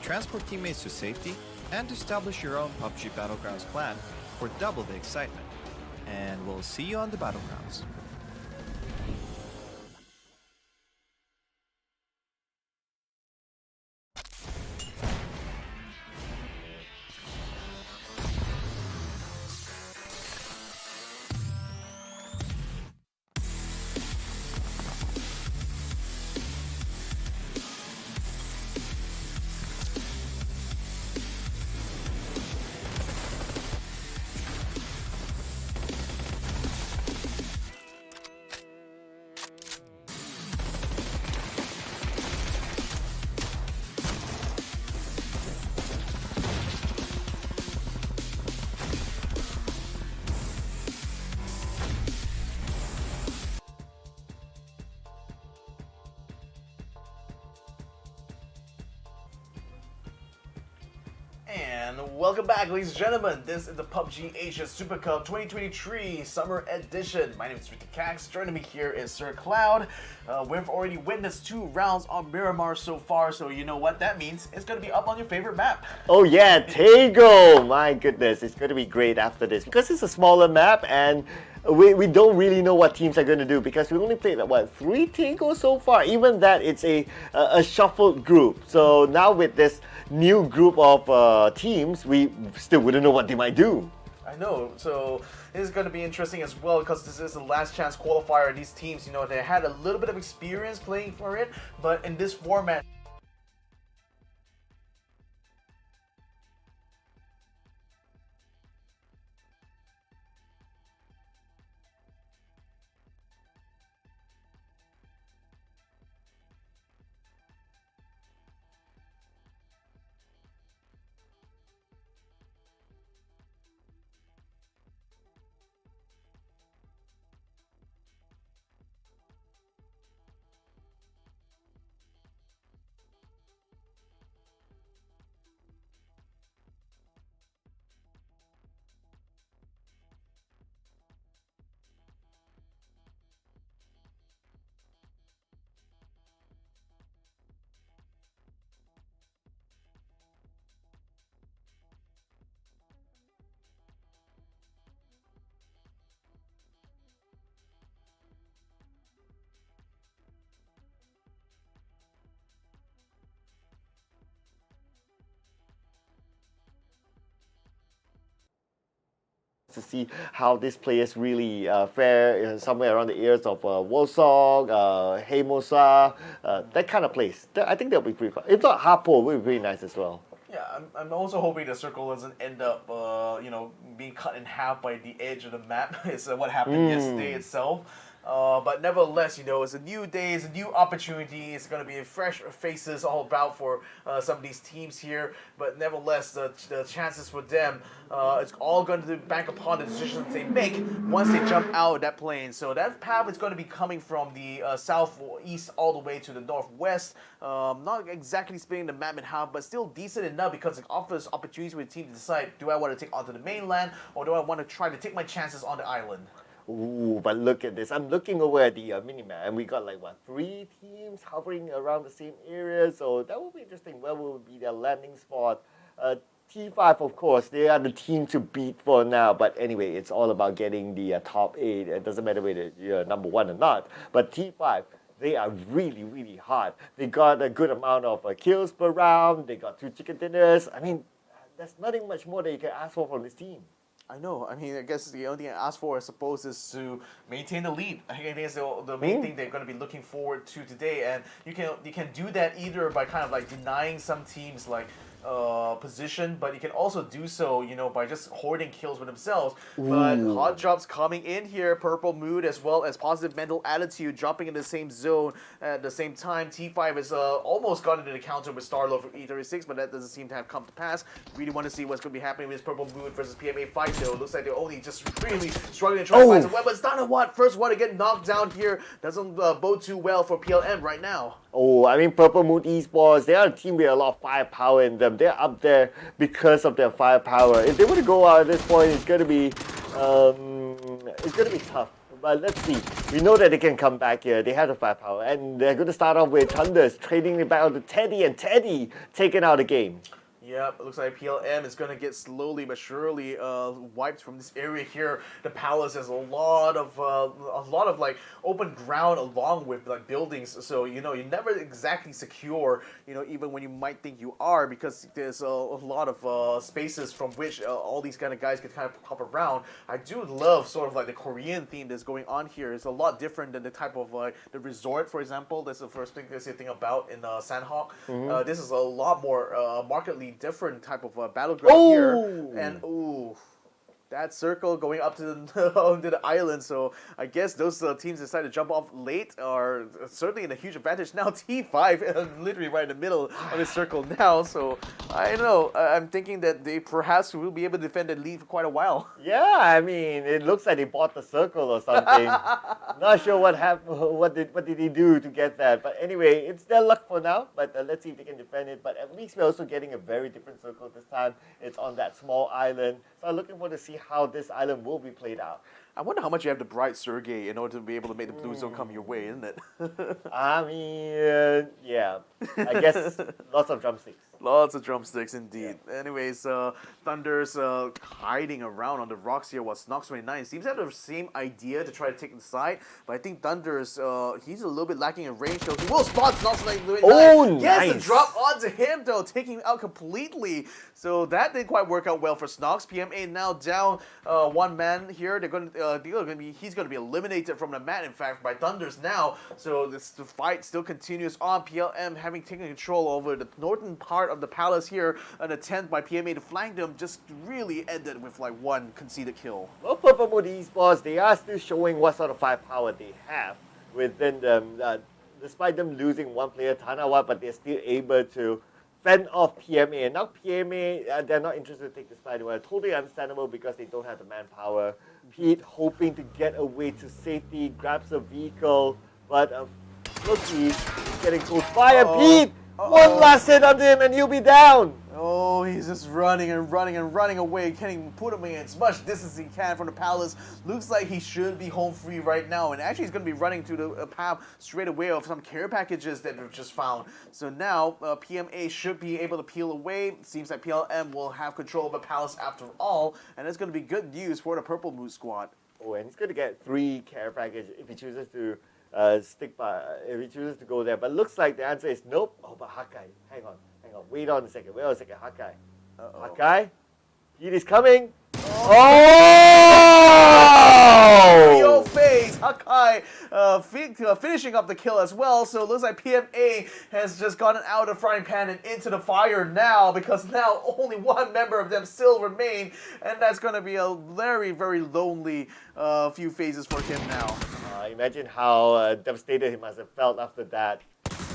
transport teammates to safety, and establish your own PUBG Battlegrounds clan for double the excitement. And we'll see you on the Battlegrounds. And welcome back, ladies and gentlemen. This is the PUBG Asia Super Cup 2023 Summer Edition. My name is Ricky Cax. Joining me here is Sir Cloud. We've already witnessed 2 rounds on Miramar so far, so you know what that means. It's going to be up on your favorite map. Oh yeah, Tego! My goodness, it's going to be great after this because it's a smaller map and we don't really know what teams are going to do because we only played, what, 3 Tego so far? Even that, it's a shuffled group. So now with this new group of teams, we still wouldn't know what they might do. I know, so this is going to be interesting as well because this is the last chance qualifier. These teams, you know, they had a little bit of experience playing for it, but in this format, To see how these players really fare somewhere around the ears of Wolsog, Heimosa, that kind of place. I think that'll be pretty fun. If not, Harpo would be pretty nice as well. yeah, I'm also hoping the circle doesn't end up, you know, being cut in half by the edge of the map. It's what happened yesterday itself. But nevertheless, it's a new day, it's a new opportunity. It's going to be fresh faces all about for some of these teams here. But nevertheless, the chances for them, it's all going to bank upon the decisions they make once they jump out of that plane. So that path is going to be coming from the southeast all the way to the northwest. Not exactly splitting the map in half, but still decent enough because it offers opportunities for the team to decide, do I want to take onto the mainland or do I want to try to take my chances on the island? Ooh, but look at this. I'm looking over at the minimap, and we got 3 teams hovering around the same area. So that will be interesting. Where will be their landing spot? T5, of course, they are the team to beat for now. But anyway, it's all about getting the top 8. It doesn't matter whether you're number 1 or not. But T5, they are really, really hard. They got a good amount of kills per round. They got 2 chicken dinners. I mean, there's nothing much more that you can ask for from this team. I know. I mean, I guess the only thing I ask for, I suppose, is to maintain the lead. I think it's the main thing they're going to be looking forward to today. And you can do that either by kind of denying some teams position, but you can also do so, by just hoarding kills for themselves. Ooh. But hot drops coming in here, Purple Mood as well as Positive Mental Attitude dropping in the same zone at the same time. T5 has almost got into the counter with Starlord for E36, but that doesn't seem to have come to pass. Really want to see what's going to be happening with this Purple Mood versus PMA fight though. Looks like they're only just really struggling to try to find some weapons. First one to get knocked down here doesn't bode too well for PLM right now. Oh, I mean, Purple Moon Esports, they are a team with a lot of firepower in them. They're up there because of their firepower. If they were to go out at this point, it's going to be tough. But let's see. We know that they can come back here. They have the firepower. And they're going to start off with Thunders, trading it back on to Teddy, and Teddy taking out the game. Yep, it looks like PLM is going to get slowly but surely wiped from this area here. The palace has a lot of open ground along with buildings, so you're never exactly secure. Even when you might think you are, because there's a lot of spaces from which all these kind of guys can kind of pop around. I do love sort of the Korean theme that's going on here. It's a lot different than the type of the resort, for example. That's the first thing there's a thing about in Sandhawk. This is a lot more markedly different type of battleground here, and that circle going up to onto the island. So I guess those teams decide to jump off late are certainly in a huge advantage now. T5 literally right in the middle of the circle now. So I don't know. I'm thinking that they perhaps will be able to defend the lead for quite a while. Yeah, I mean, it looks like they bought the circle or something. Not sure what happened. What did they do to get that? But anyway, it's their luck for now. But let's see if they can defend it. But at least we're also getting a very different circle this time. It's on that small island. So I'm looking forward to see how this island will be played out. I wonder how much you have to bribe Sergey in order to be able to make the blue zone come your way, isn't it? I mean, yeah. I guess lots of drumsticks. Lots of drumsticks indeed. Yeah. Anyways, Thunder's hiding around on the rocks here while Snox29 seems to have the same idea to try to take the side, but I think Thunder's, he's a little bit lacking in range, though. He will spot Snox29. Oh, nice! Yes, the drop onto him, though, taking him out completely. So that didn't quite work out well for Snox. PMA now down one man here. He's going to be eliminated from the mat, in fact, by Thunders now. So the fight still continues on. PLM having taken control over the northern part of the palace here. An attempt by PMA to flank them just really ended with one conceded kill. Well, Purple Moon Esports, they are still showing what sort of firepower they have within them. Despite them losing one player, Tanawa, but they're still able to fend off PMA. And now PMA, they're not interested to take this fight away. Totally understandable because they don't have the manpower. Pete hoping to get away to safety, grabs a vehicle, but look, he's getting close by. Pete! One last hit on him and he'll be down. Oh, he's just running and running and running away. Can't even put him in as much distance as he can from the palace. Looks like he should be home free right now. And actually, he's going to be running to the path straight away of some care packages that we've just found. So now, PMA should be able to peel away. Seems like PLM will have control of the palace after all. And that's going to be good news for the Purple Moon squad. Oh, and he's going to get 3 care packages if he chooses to stick by, if he chooses to go there. But looks like the answer is nope. Oh, but Hakai, hang on. Wait on a second, Hakai. Hakai? Heat is coming. Oh! Your face, Hakai finishing up the kill as well. So it looks like PMA has just gotten out of the frying pan and into the fire now, because now only one member of them still remain, and that's going to be a very, very lonely few phases for him now. Imagine how devastated he must have felt after that.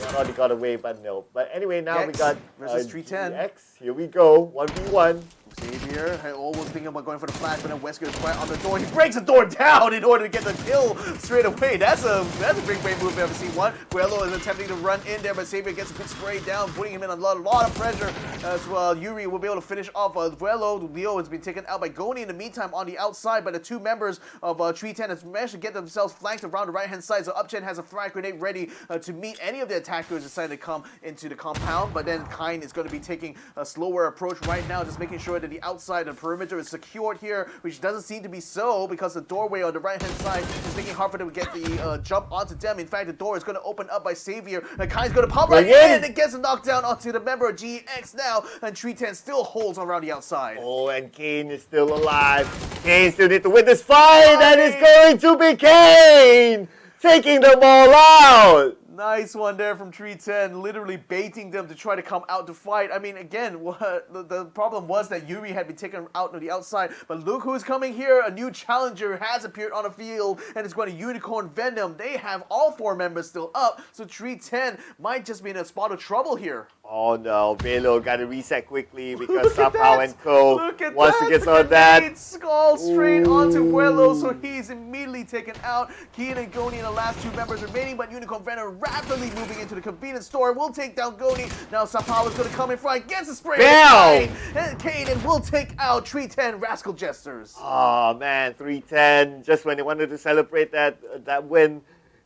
Not only got away, but no. But anyway, now we got versus 310. GX. Here we go, 1v1. Xavier almost thinking about going for the flash, but then Wesker is right on the door. He breaks the door down in order to get the kill straight away. That's a big brain move if I've ever seen one. Guelo is attempting to run in there, but Xavier gets a good spray down, putting him in a lot of pressure as well. Yuri will be able to finish off Guelo. Leo has been taken out by Goni in the meantime on the outside, but the two members of 310 has managed to get themselves flanked around the right-hand side. So Upchen has a frag grenade ready to meet any of the attackers decided to come into the compound, but then Kine is going to be taking a slower approach right now, just making sure that the outside of the perimeter is secured here, which doesn't seem to be so because the doorway on the right-hand side is making it hard for them to get the jump onto them. In fact, the door is going to open up by Xavier, and Kine's going to pop right in and gets a knockdown onto the member of GX now, and 310 still holds around the outside. Oh, and Kane is still alive. Kane still needs to win this fight, and it's going to be Kane taking them all out. Nice one there from 310, literally baiting them to try to come out to fight. I mean, again, the problem was that Yuri had been taken out to the outside, but look who's coming here. A new challenger has appeared on the field, and it's going to Unicorn Venom. They have all four members still up, so 310 might just be in a spot of trouble here. Oh no, Velo got to reset quickly because Sapao and Co. wants to get some of that. Skull straight onto Vuelo, so he's immediately taken out. Kian and Goni and the last two members remaining, but Unicorn Venom rapidly moving into the convenience store. Will take down Goni. Now Sapao is going to come in front, gets a spray. Bam! And Kaden will take out 310 Rascal Jesters. Oh man, 310. Just when they wanted to celebrate that win,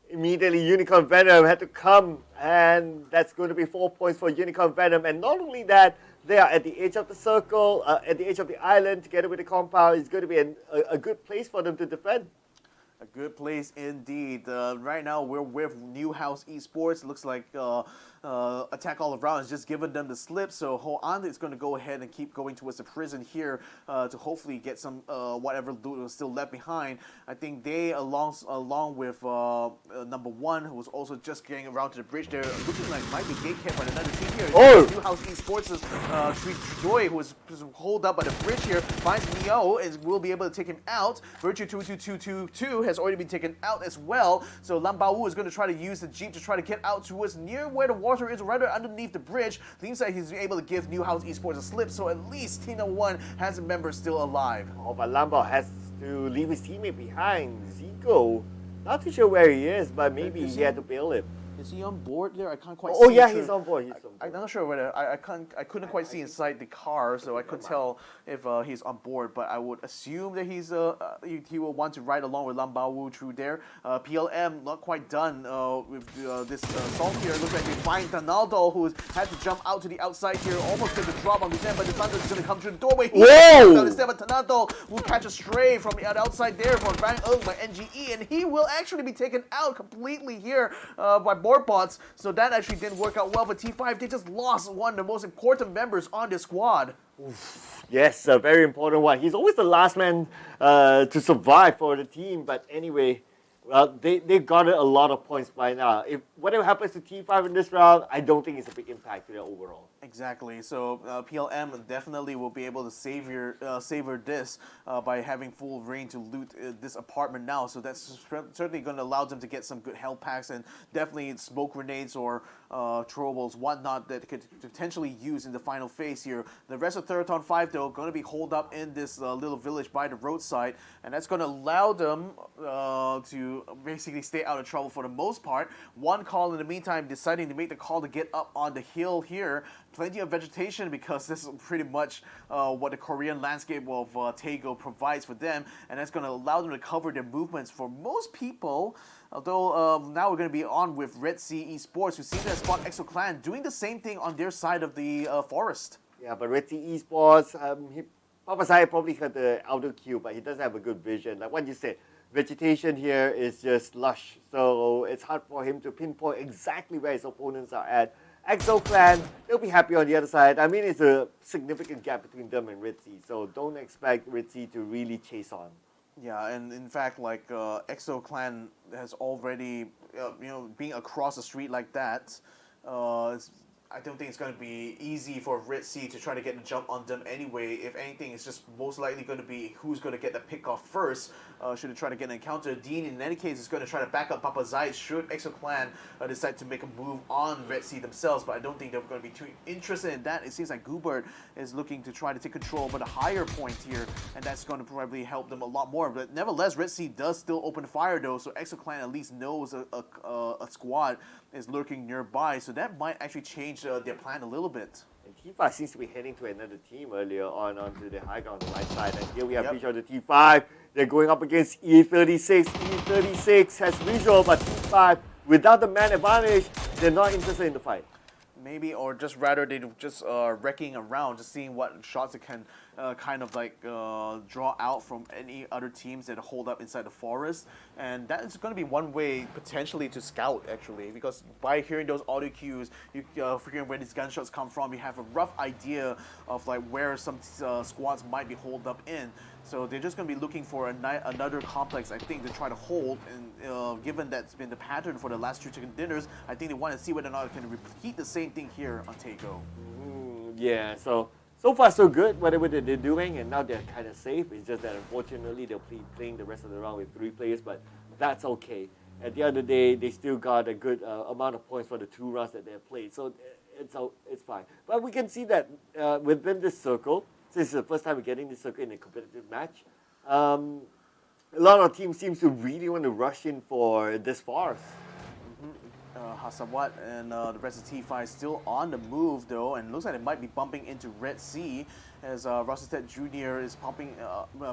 immediately Unicorn Venom had to come, and that's going to be 4 points for Unicorn Venom. And not only that, they are at the edge of the circle, at the edge of the island, together with the compound. It's going to be a good place for them to defend. A good place indeed. Right now we're with Newhouse Esports. Looks like Attack All Around has just given them the slip, so Hoan is going to go ahead and keep going towards the prison here to hopefully get some whatever loot was still left behind. I think they, along with number one, who was also just getting around to the bridge there, looking like might be gatekept by another team here. Newhouse Esports' Sweet Joy, who was holed up by the bridge here, finds Neo and will be able to take him out. Virtue 22222 has already been taken out as well, so Lambao is going to try to use the Jeep to try to get out towards near where the water is, rather underneath the bridge. Seems like he's able to give Newhouse Esports a slip, so at least Tina 1 has a member still alive. Oh, but Lambao has to leave his teammate behind. Zico, not too sure where he is, but maybe he had to bail him. Is he on board there? I can't quite see. Oh yeah, he's on board. I'm not sure whether I couldn't quite see inside the car, so I couldn't tell if he's on board. But I would assume that he will want to ride along with Lambao through there. PLM not quite done with this assault here. Looks like they find Donaldo, who had to jump out to the outside here, almost get the drop on the end, but the Thunder is going to come through the doorway. Whoa! But Donaldo will catch a stray from the outside there from Bang by NGE, and he will actually be taken out completely here by bots, so that actually didn't work out well for T5. They just lost one of the most important members on their squad. Oof. Yes, a very important one. He's always the last man to survive for the team, but anyway, well, they got a lot of points by now. If whatever happens to T5 in this round, I don't think it's a big impact to their overall. Exactly. So PLM definitely will be able to savor this by having full reign to loot this apartment now. So that's certainly going to allow them to get some good health packs and definitely smoke grenades or throwables, whatnot that could potentially use in the final phase here. The rest of Theerathon 5 though going to be holed up in this little village by the roadside, and that's going to allow them to basically stay out of trouble for the most part. One call in the meantime deciding to make the call to get up on the hill here. Plenty of vegetation because this is pretty much what the Korean landscape of Taego provides for them, and that's going to allow them to cover their movements for most people. Although now we're going to be on with Redsea Esports, who seem to spot Exo Clan doing the same thing on their side of the forest. Yeah, but Redsea Esports, Papa Sai probably got the outer queue, but he doesn't have a good vision. Like what you said, vegetation here is just lush, so it's hard for him to pinpoint exactly where his opponents are at. Exo Clan, they'll be happy on the other side. I mean, it's a significant gap between them and Redsea, so don't expect Redsea to really chase on. Yeah, and in fact, like Exo Clan has already, being across the street like that, I don't think it's going to be easy for Redsea to try to get the jump on them anyway. If anything, it's just most likely going to be who's going to get the pick off first. Should they try to get an encounter? Dean, in any case, is going to try to back up Papa Zai should ExoClan decide to make a move on Redsea themselves, but I don't think they're going to be too interested in that. It seems like Goobert is looking to try to take control over the higher point here, and that's going to probably help them a lot more. But nevertheless, Redsea does still open fire though, so ExoClan at least knows a squad is lurking nearby, so that might actually change their plan a little bit. And T5 seems to be heading to another team earlier onto the high ground on the right side. And here we have visual of the T5. They're going up against E36. E36 has visual, but T5, without the man advantage, they're not interested in the fight. Maybe, or just rather they just wrecking around, just seeing what shots it can kind of like draw out from any other teams that hold up inside the forest. And that is going to be one way potentially to scout actually, because by hearing those audio cues, you figuring where these gunshots come from, you have a rough idea of like where some squads might be holed up in. So they're just going to be looking for another complex, I think, to try to hold. And given that's been the pattern for the last two chicken dinners, I think they want to see whether or not they can repeat the same thing here on Taiko. Yeah, so far so good, whatever they're doing, and now they're kind of safe. It's just that unfortunately they'll be playing the rest of the round with 3 players, but that's okay. At the end of the day, they still got a good amount of points for the 2 rounds that they have played, so it's fine. But we can see that within this circle, this is the first time we're getting this circle in a competitive match. A lot of teams seem to really want to rush in for this forest. Hasawat and the rest of T5 still on the move though, and looks like it might be bumping into Redsea as Xsset Jr. is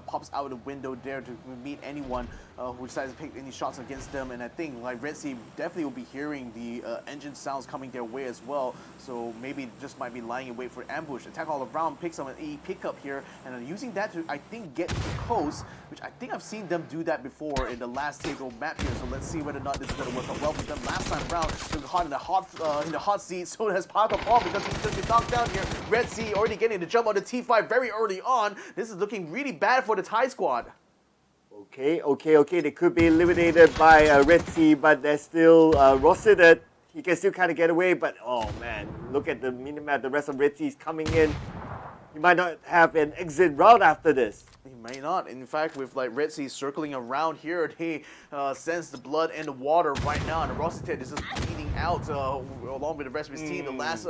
pops out the window there to meet anyone who decides to pick any shots against them. And I think like Redsea definitely will be hearing the engine sounds coming their way as well, so maybe just might be lying in wait for ambush. Attack all around, picks up an E pickup here, and then using that to I think get to the coast, which I think I've seen them do that before in the last Takeover map here. So let's see whether or not this is going to work out well for them. Last time around, they were caught in the hot seat. So has Parker Paul because he's going to be knocked down here. Redsea already getting the jump on the T5 very early on. This is looking really bad for the Thai squad. Okay. They could be eliminated by Redsea, but they're still Rosseted. He can still kind of get away, but oh man, look at the minimap. The rest of Redsea is coming in. He might not have an exit route after this. He may not. In fact, with like Redsea circling around here, they sense the blood and the water right now, and Rosseted is just bleeding out along with the rest of his team. The last,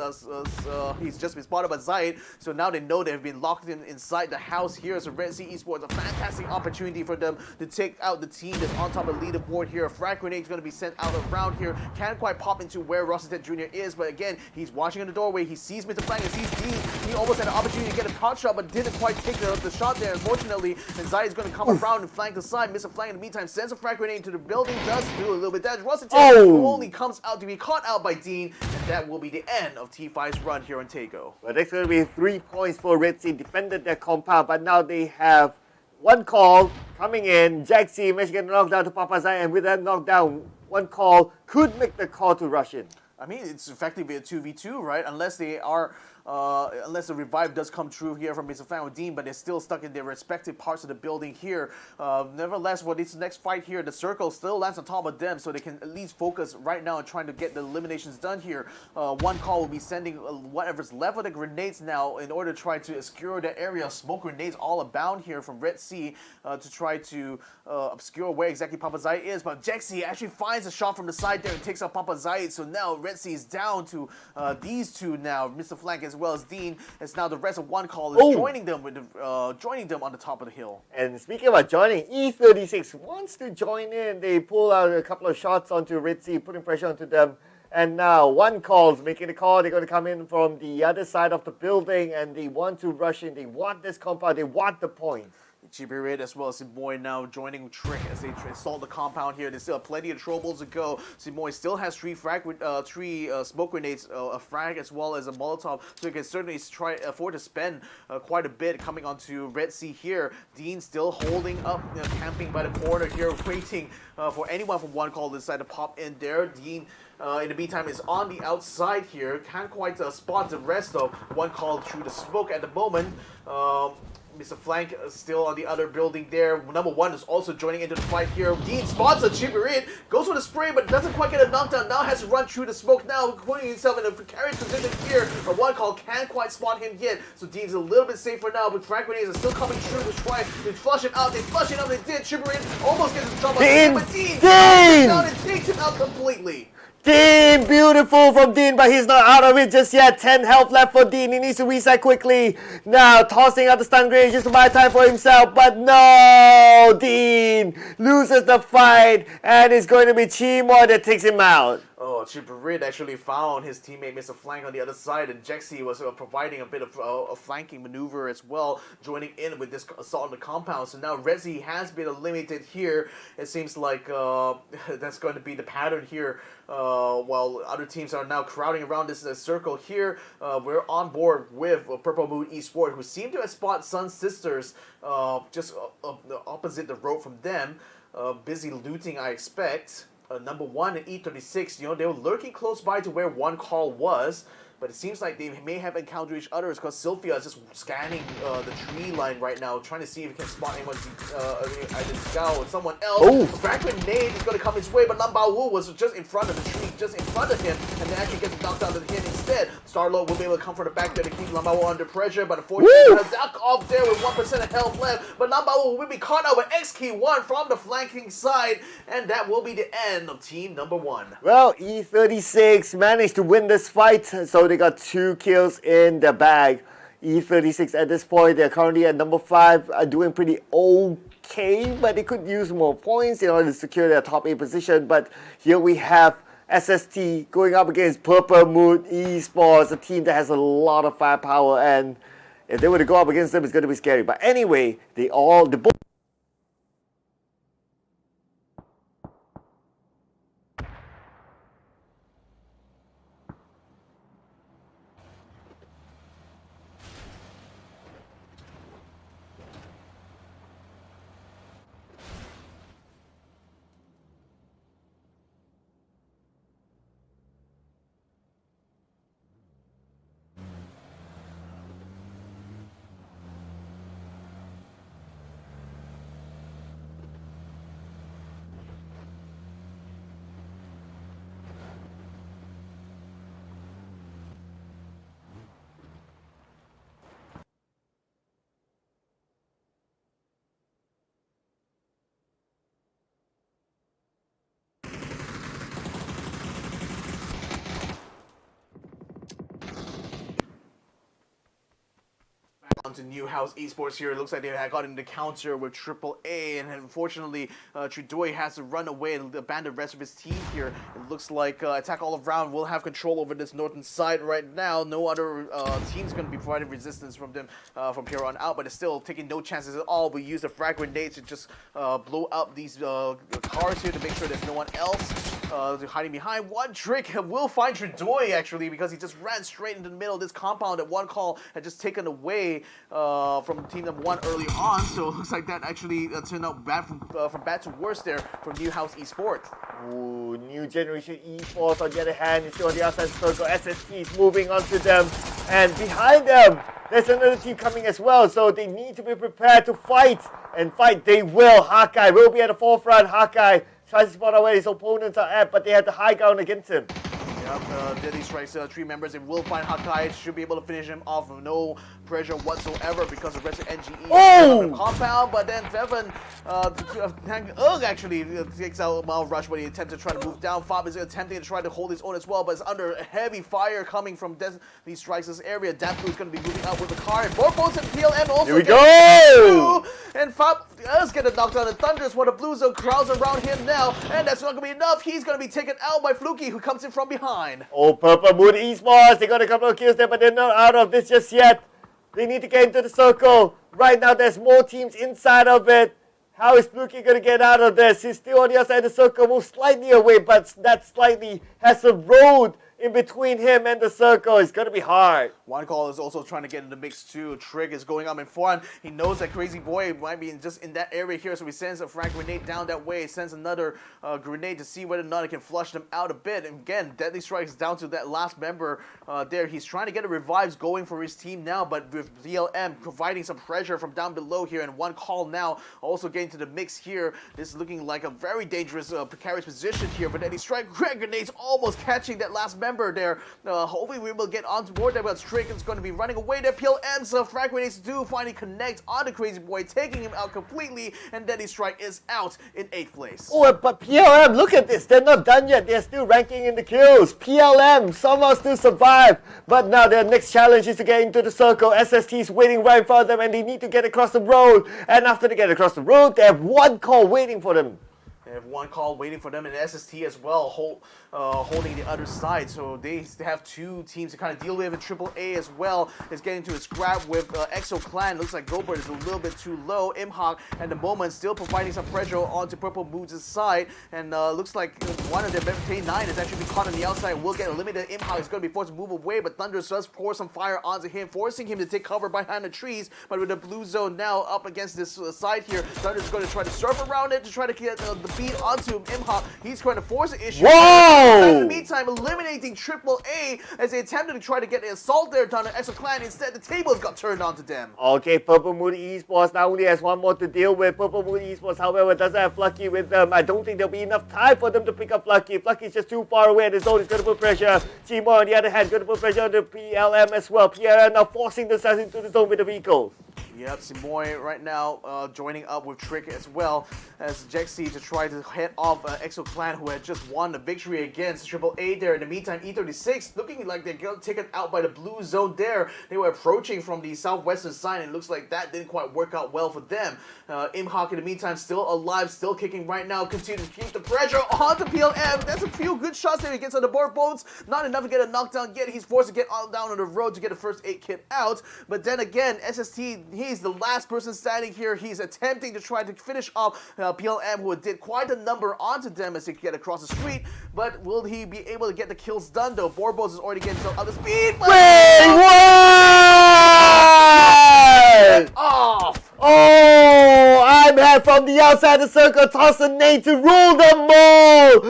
he's just been spotted by Zayed, so now they know they've been locked inside the house here. So Redsea Esports, a fantastic opportunity for them to take out the team that's on top of the leaderboard here. A frag grenade is going to be sent out around here. Can't quite pop into where Rosseted Jr. is, but again, he's watching in the doorway. He sees Mr. Flang and sees Dean. He almost had an opportunity to get a pot shot, but didn't quite take the shot there, unfortunately. And Zai is going to come around and flank the side. Mr. Flang in the meantime sends a frag grenade into the building, does do a little bit damage. Rosseted who only comes out to be caught out by Dean, and that will be the end of T5's run here on Taiko. Well, that's going to be 3 points for Redsea. Defended their compound, but now they have one call coming in. Jaxi managed to get a knockdown to Papa Zai, and with that knockdown, one call could make the call to rush in. I mean, it's effectively a 2v2, right? Unless they are, unless the revive does come true here from Mr. Fan with Dean, but they're still stuck in their respective parts of the building here. Nevertheless, for this next fight here, the circle still lands on top of them, so they can at least focus right now on trying to get the eliminations done here. One call will be sending whatever's left of the grenades now in order to try to obscure the area. Smoke grenades all abound here from Redsea to try to obscure where exactly Papa Zai is, but Jaxi actually finds a shot from the side there and takes out Papa Zai, so now Redsea is down to these two now, Mr. Flank as well as Dean, as now the rest of one call is joining them with the, joining them on the top of the hill. And speaking about joining, E36 wants to join in. They pull out a couple of shots onto Redsea, putting pressure onto them. And now one call's making the call. They're going to come in from the other side of the building, and they want to rush in. They want this compound. They want the point. Chibirid as well as Simoy now joining Trick as they assault the compound here. They still have plenty of troubles to go. Simoy still has three smoke grenades, a frag as well as a Molotov, so he can certainly try afford to spend quite a bit coming onto Redsea here. Dean still holding up, camping by the corner here, waiting for anyone from one call to decide to pop in there. Dean in the meantime is on the outside here, can't quite spot the rest of one call through the smoke at the moment. Mr. Flank still on the other building there. Number 1 is also joining into the fight here. Dean spots a Chiburin, goes for the spray, but doesn't quite get a knockdown. Now has to run through the smoke now, putting himself in a precarious position here. But one call can't quite spot him yet, so Dean's a little bit safer now, but frag grenades are still coming through to try to flush him out. They flush him out, they did. Chiburin almost gets in trouble, but Dean down and takes him out completely. Dean, beautiful from Dean, but he's not out of it just yet. 10 health left for Dean. He needs to reset quickly. Now, tossing out the stun grenade just to buy time for himself. But no! Dean loses the fight, and it's going to be Chimoy that takes him out. Oh, Chiburin actually found his teammate Mr. Flank on the other side, and Jexy was providing a bit of a flanking maneuver as well, joining in with this assault on the compound. So now Redsea has been eliminated here. It seems like that's going to be the pattern here. While other teams are now crowding around this circle here, we're on board with Purple Moon Esports, who seem to have spotted SunSisters just opposite the road from them, busy looting, I expect. Number 1 and E36, they were lurking close by to where one call was, but it seems like they may have encountered each other because Sylvia is just scanning the tree line right now, trying to see if he can spot anyone, either Scout or someone else. Oh. Frag grenade is going to come his way, but Lambao Wu was just in front of the tree, just in front of him, and then actually gets knocked out of the hit instead. Starlord will be able to come from the back there to keep Lambao Wu under pressure, but unfortunately, he's going to duck off there with 1% of health left, but Lambao Wu will be caught out with XK1 from the flanking side, and that will be the end of team number 1. Well, E36 managed to win this fight, so they got 2 kills in the bag. E36 at this point, they're currently at number 5, are doing pretty okay, but they could use more points in order to secure their top 8 position. But here we have SST going up against Purple Moon Esports, a team that has a lot of firepower, and if they were to go up against them, it's going to be scary. But anyway, the both onto New House Esports here. It looks like they had gotten the counter with AAA, and unfortunately, Trudoy has to run away and abandon the rest of his team here. It looks like Attack All Around will have control over this northern side right now. No other team's going to be providing resistance from them from here on out, but it's still taking no chances at all. We use the frag grenades to just blow up these cars here to make sure there's no one else hiding behind. One trick will find Trudoy actually, because he just ran straight into the middle of this compound that one call had just taken away from team number 1 early on. So it looks like that actually turned out bad from bad to worse there from New House Esports. Ooh, New Generation Esports on the other hand is still on the outside circle. SST is moving on to them, and behind them there's another team coming as well, so they need to be prepared to fight, and fight they will. Hawkeye will be at the forefront. Hawkeye tries to spot out where his opponents are at, but they have the high ground against him. Deadly Strikes 3 members, and will find Hawkeye. Should be able to finish him off with no pressure whatsoever because the rest of NGE is compound. But then Venom actually takes out Mild Rush when he attempts to try to move down. Fob is attempting to try to hold his own as well, but it's under heavy fire coming from Deadly Strikes' area. Dapu is going to be moving out with the car, and Borpos and PLM also here we go! And Fob does get a knockdown, and Thunders for the Blue Zone crowds around him now, and that's not going to be enough. He's going to be taken out by Fluky, who comes in from behind. Oh, Purple Moon Esports, they got a couple of kills there, but they're not out of this just yet. They need to get into the circle. Right now, there's more teams inside of it. How is Fluky going to get out of this? He's still on the outside of the circle, moves slightly away, but that slightly has a road in between him and the circle. It's going to be hard. One Call is also trying to get in the mix too. Trick is going up in front. He knows that Crazy Boy might be just in that area here, so he sends a frag grenade down that way. He sends another grenade to see whether or not he can flush them out a bit. And again, Deadly Strikes down to that last member there. He's trying to get the revives going for his team now, but with VLM providing some pressure from down below here, and One Call now also getting to the mix here. This is looking like a very dangerous, precarious position here. But Deadly Strike grenades almost catching that last member there. Hopefully we will get on board there, but Trick is going to be running away there. PLM's frag grenades do finally connect on the Crazy Boy, taking him out completely, and Deadly Strike is out in 8th place. Oh, but PLM, look at this. They're not done yet. They're still ranking in the kills. PLM somehow still survive. But now their next challenge is to get into the circle. SST is waiting right in front of them, and they need to get across the road. And after they get across the road, they have One Call waiting for them. They have One Call waiting for them, and SST as well, holding the other side. So they have two teams to kind of deal with. And AAA as well is getting to a scrap with Exo Clan. Looks like Gobert is a little bit too low. Imhawk at the moment still providing some pressure onto Purple Moods' side. And looks like one of them, K9, is actually caught on the outside. Will get eliminated. Imhawk is going to be forced to move away, but Thunder does pour some fire onto him, forcing him to take cover behind the trees. But with the blue zone now up against this side here, Thunder is going to try to surf around it to try to get the beat onto Imhawk. He's trying to force the issue. Whoa! In the meantime, eliminating AAA as they attempted to try to get an assault there done on Exo Clan. Instead, the tables got turned onto them. Okay, Purple Moon Esports now only has one more to deal with. Purple Moon Esports, however, doesn't have Flucky with them. I don't think there'll be enough time for them to pick up Flucky. Flucky's just too far away. The zone is going to put pressure. Chimo, on the other hand, going to put pressure on the PLM as well. PLM now forcing themselves into the zone with the vehicles. Yep, Simoy right now joining up with Trick as well as Jexy to try to head off Exo Clan, who had just won the victory against AAA there. In the meantime, E36 looking like they're getting taken out by the blue zone there. They were approaching from the southwestern side, and it looks like that didn't quite work out well for them. Imhawk in the meantime still alive, still kicking right now, continue to keep the pressure onto PLM. That's a few good shots there. He gets on the board boats. Not enough to get a knockdown yet. He's forced to get down on the road to get the first 8 kit out. But then again, SST, he's the last person standing here. He's attempting to try to finish off PLM, who did quite a number onto them as they get across the street. But will he be able to get the kills done though? Borbos is already getting some other speed. Wait, what? Off! Oh, I'm head from the outside the circle, toss a nade to rule them all.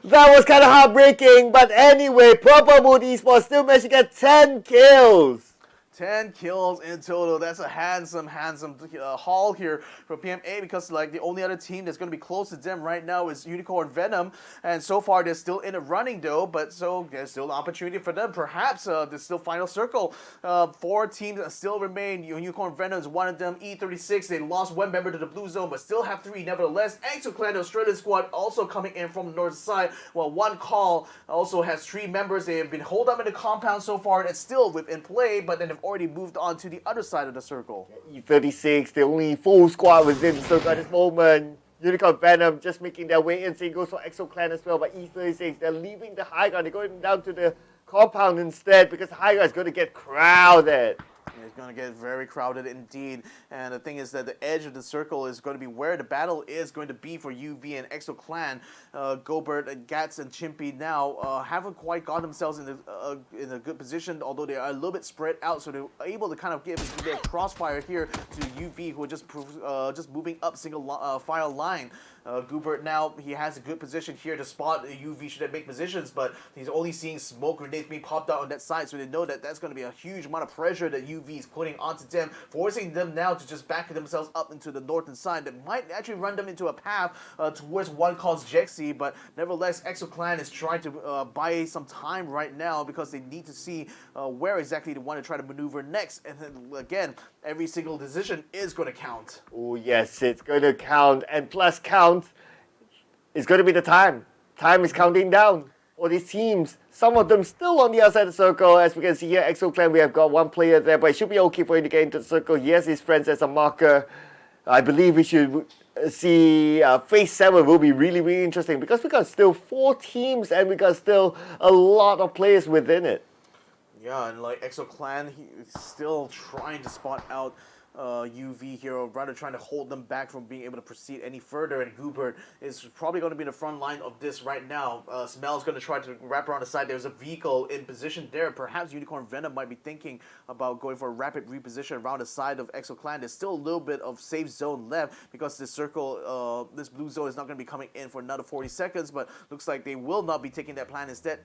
That was kind of heartbreaking, but anyway, Purple Moon Esports still managed to get 10 kills. 10 kills in total. That's a handsome haul here for PMA, because like the only other team that's going to be close to them right now is Unicorn Venom, and so far they're still in the running though, but so there's still an opportunity for them. Perhaps there's still final circle. 4 teams that still remain. Unicorn Venom is one of them. E36, they lost one member to the blue zone, but still have 3 nevertheless. Exo Clan, the Australian squad, also coming in from the north side, while One Call also has 3 members. They have been holed up in the compound so far, and it's still within play, but then they've already moved on to the other side of the circle. E36, the only full squad within the circle at this moment. Unicorn Venom just making their way in. Same goes for Exo Clan as well. But E36, they're leaving the high ground. They're going down to the compound instead, because the high ground is going to get crowded. It's going to get very crowded indeed. And the thing is that the edge of the circle is going to be where the battle is going to be for UV and Exo Clan. Gobert and Gats and Chimpy now haven't quite got themselves in a good position, although they are a little bit spread out, so they're able to kind of give their crossfire here to UV, who are just moving up single file line. Gubert now, he has a good position here to spot UV should they make positions, but he's only seeing smoke grenades being popped out on that side, so they know that that's going to be a huge amount of pressure that UV is putting onto them, forcing them now to just back themselves up into the northern side. That might actually run them into a path towards One Call's Jexy, but nevertheless, Exo Clan is trying to buy some time right now, because they need to see where exactly they want to try to maneuver next. And then again, every single decision is going to count. Oh yes, it's going to count, and plus count is going to be the time. Time is counting down for these teams. Some of them still on the outside of the circle. As we can see here, Exo Clan, we have got 1 player there, but it should be okay for him to get into the circle. He has his friends as a marker. I believe we should see Phase 7 will be really, really interesting, because we got still 4 teams and we got still a lot of players within it. Yeah, and like Exo Clan, he's still trying to spot out UV here, or rather trying to hold them back from being able to proceed any further. And Goobert is probably going to be in the front line of this right now. Smel's going to try to wrap around the side. There's a vehicle in position there. Perhaps Unicorn Venom might be thinking about going for a rapid reposition around the side of ExoClan. There's still a little bit of safe zone left because this circle, this blue zone is not going to be coming in for another 40 seconds, but looks like they will not be taking that plan. Instead,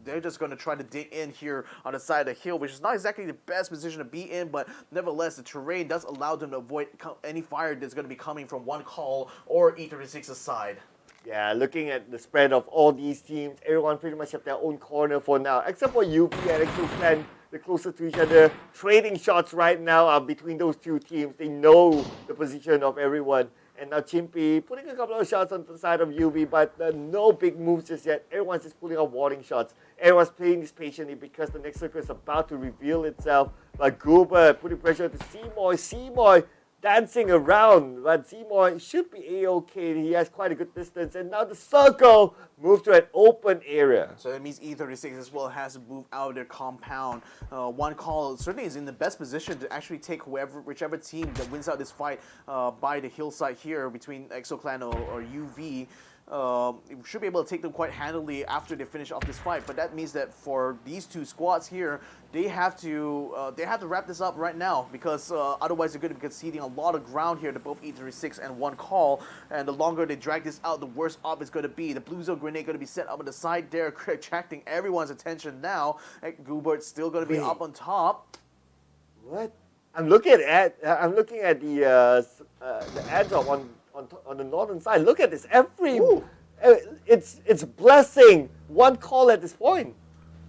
they're just going to try to dig in here on the side of the hill, which is not exactly the best position to be in, but nevertheless, the terrain does allow them to avoid any fire that's going to be coming from one call or E36's side. Yeah, looking at the spread of all these teams, everyone pretty much have their own corner for now, except for UV and ExoClan. They're closer to each other. Trading shots right now between those two teams. They know the position of everyone. And now Chimpy putting a couple of shots on the side of UV, but no big moves just yet. Everyone's just pulling out warning shots. Everyone's playing this patiently because the next circle is about to reveal itself. But Goober putting pressure to Seymour. Seymour dancing around, but Seymour should be A-okay. He has quite a good distance. And now the circle moved to an open area. So that means E36 as well has to move out of their compound. One call certainly is in the best position to actually take whichever team that wins out this fight by the hillside here between ExoClan or UV. Should be able to take them quite handily after they finish off this fight. But that means that for these two squads here, they have to wrap this up right now, because otherwise they're going to be conceding a lot of ground here to both E36 and one call. And the longer they drag this out, the worse off it's going to be. The blue zone grenade going to be set up on the side there, attracting everyone's attention now. Goobert's still going to be up on top. What? I'm looking at the airdrop on the northern side. Look at this. It's blessing one call at this point.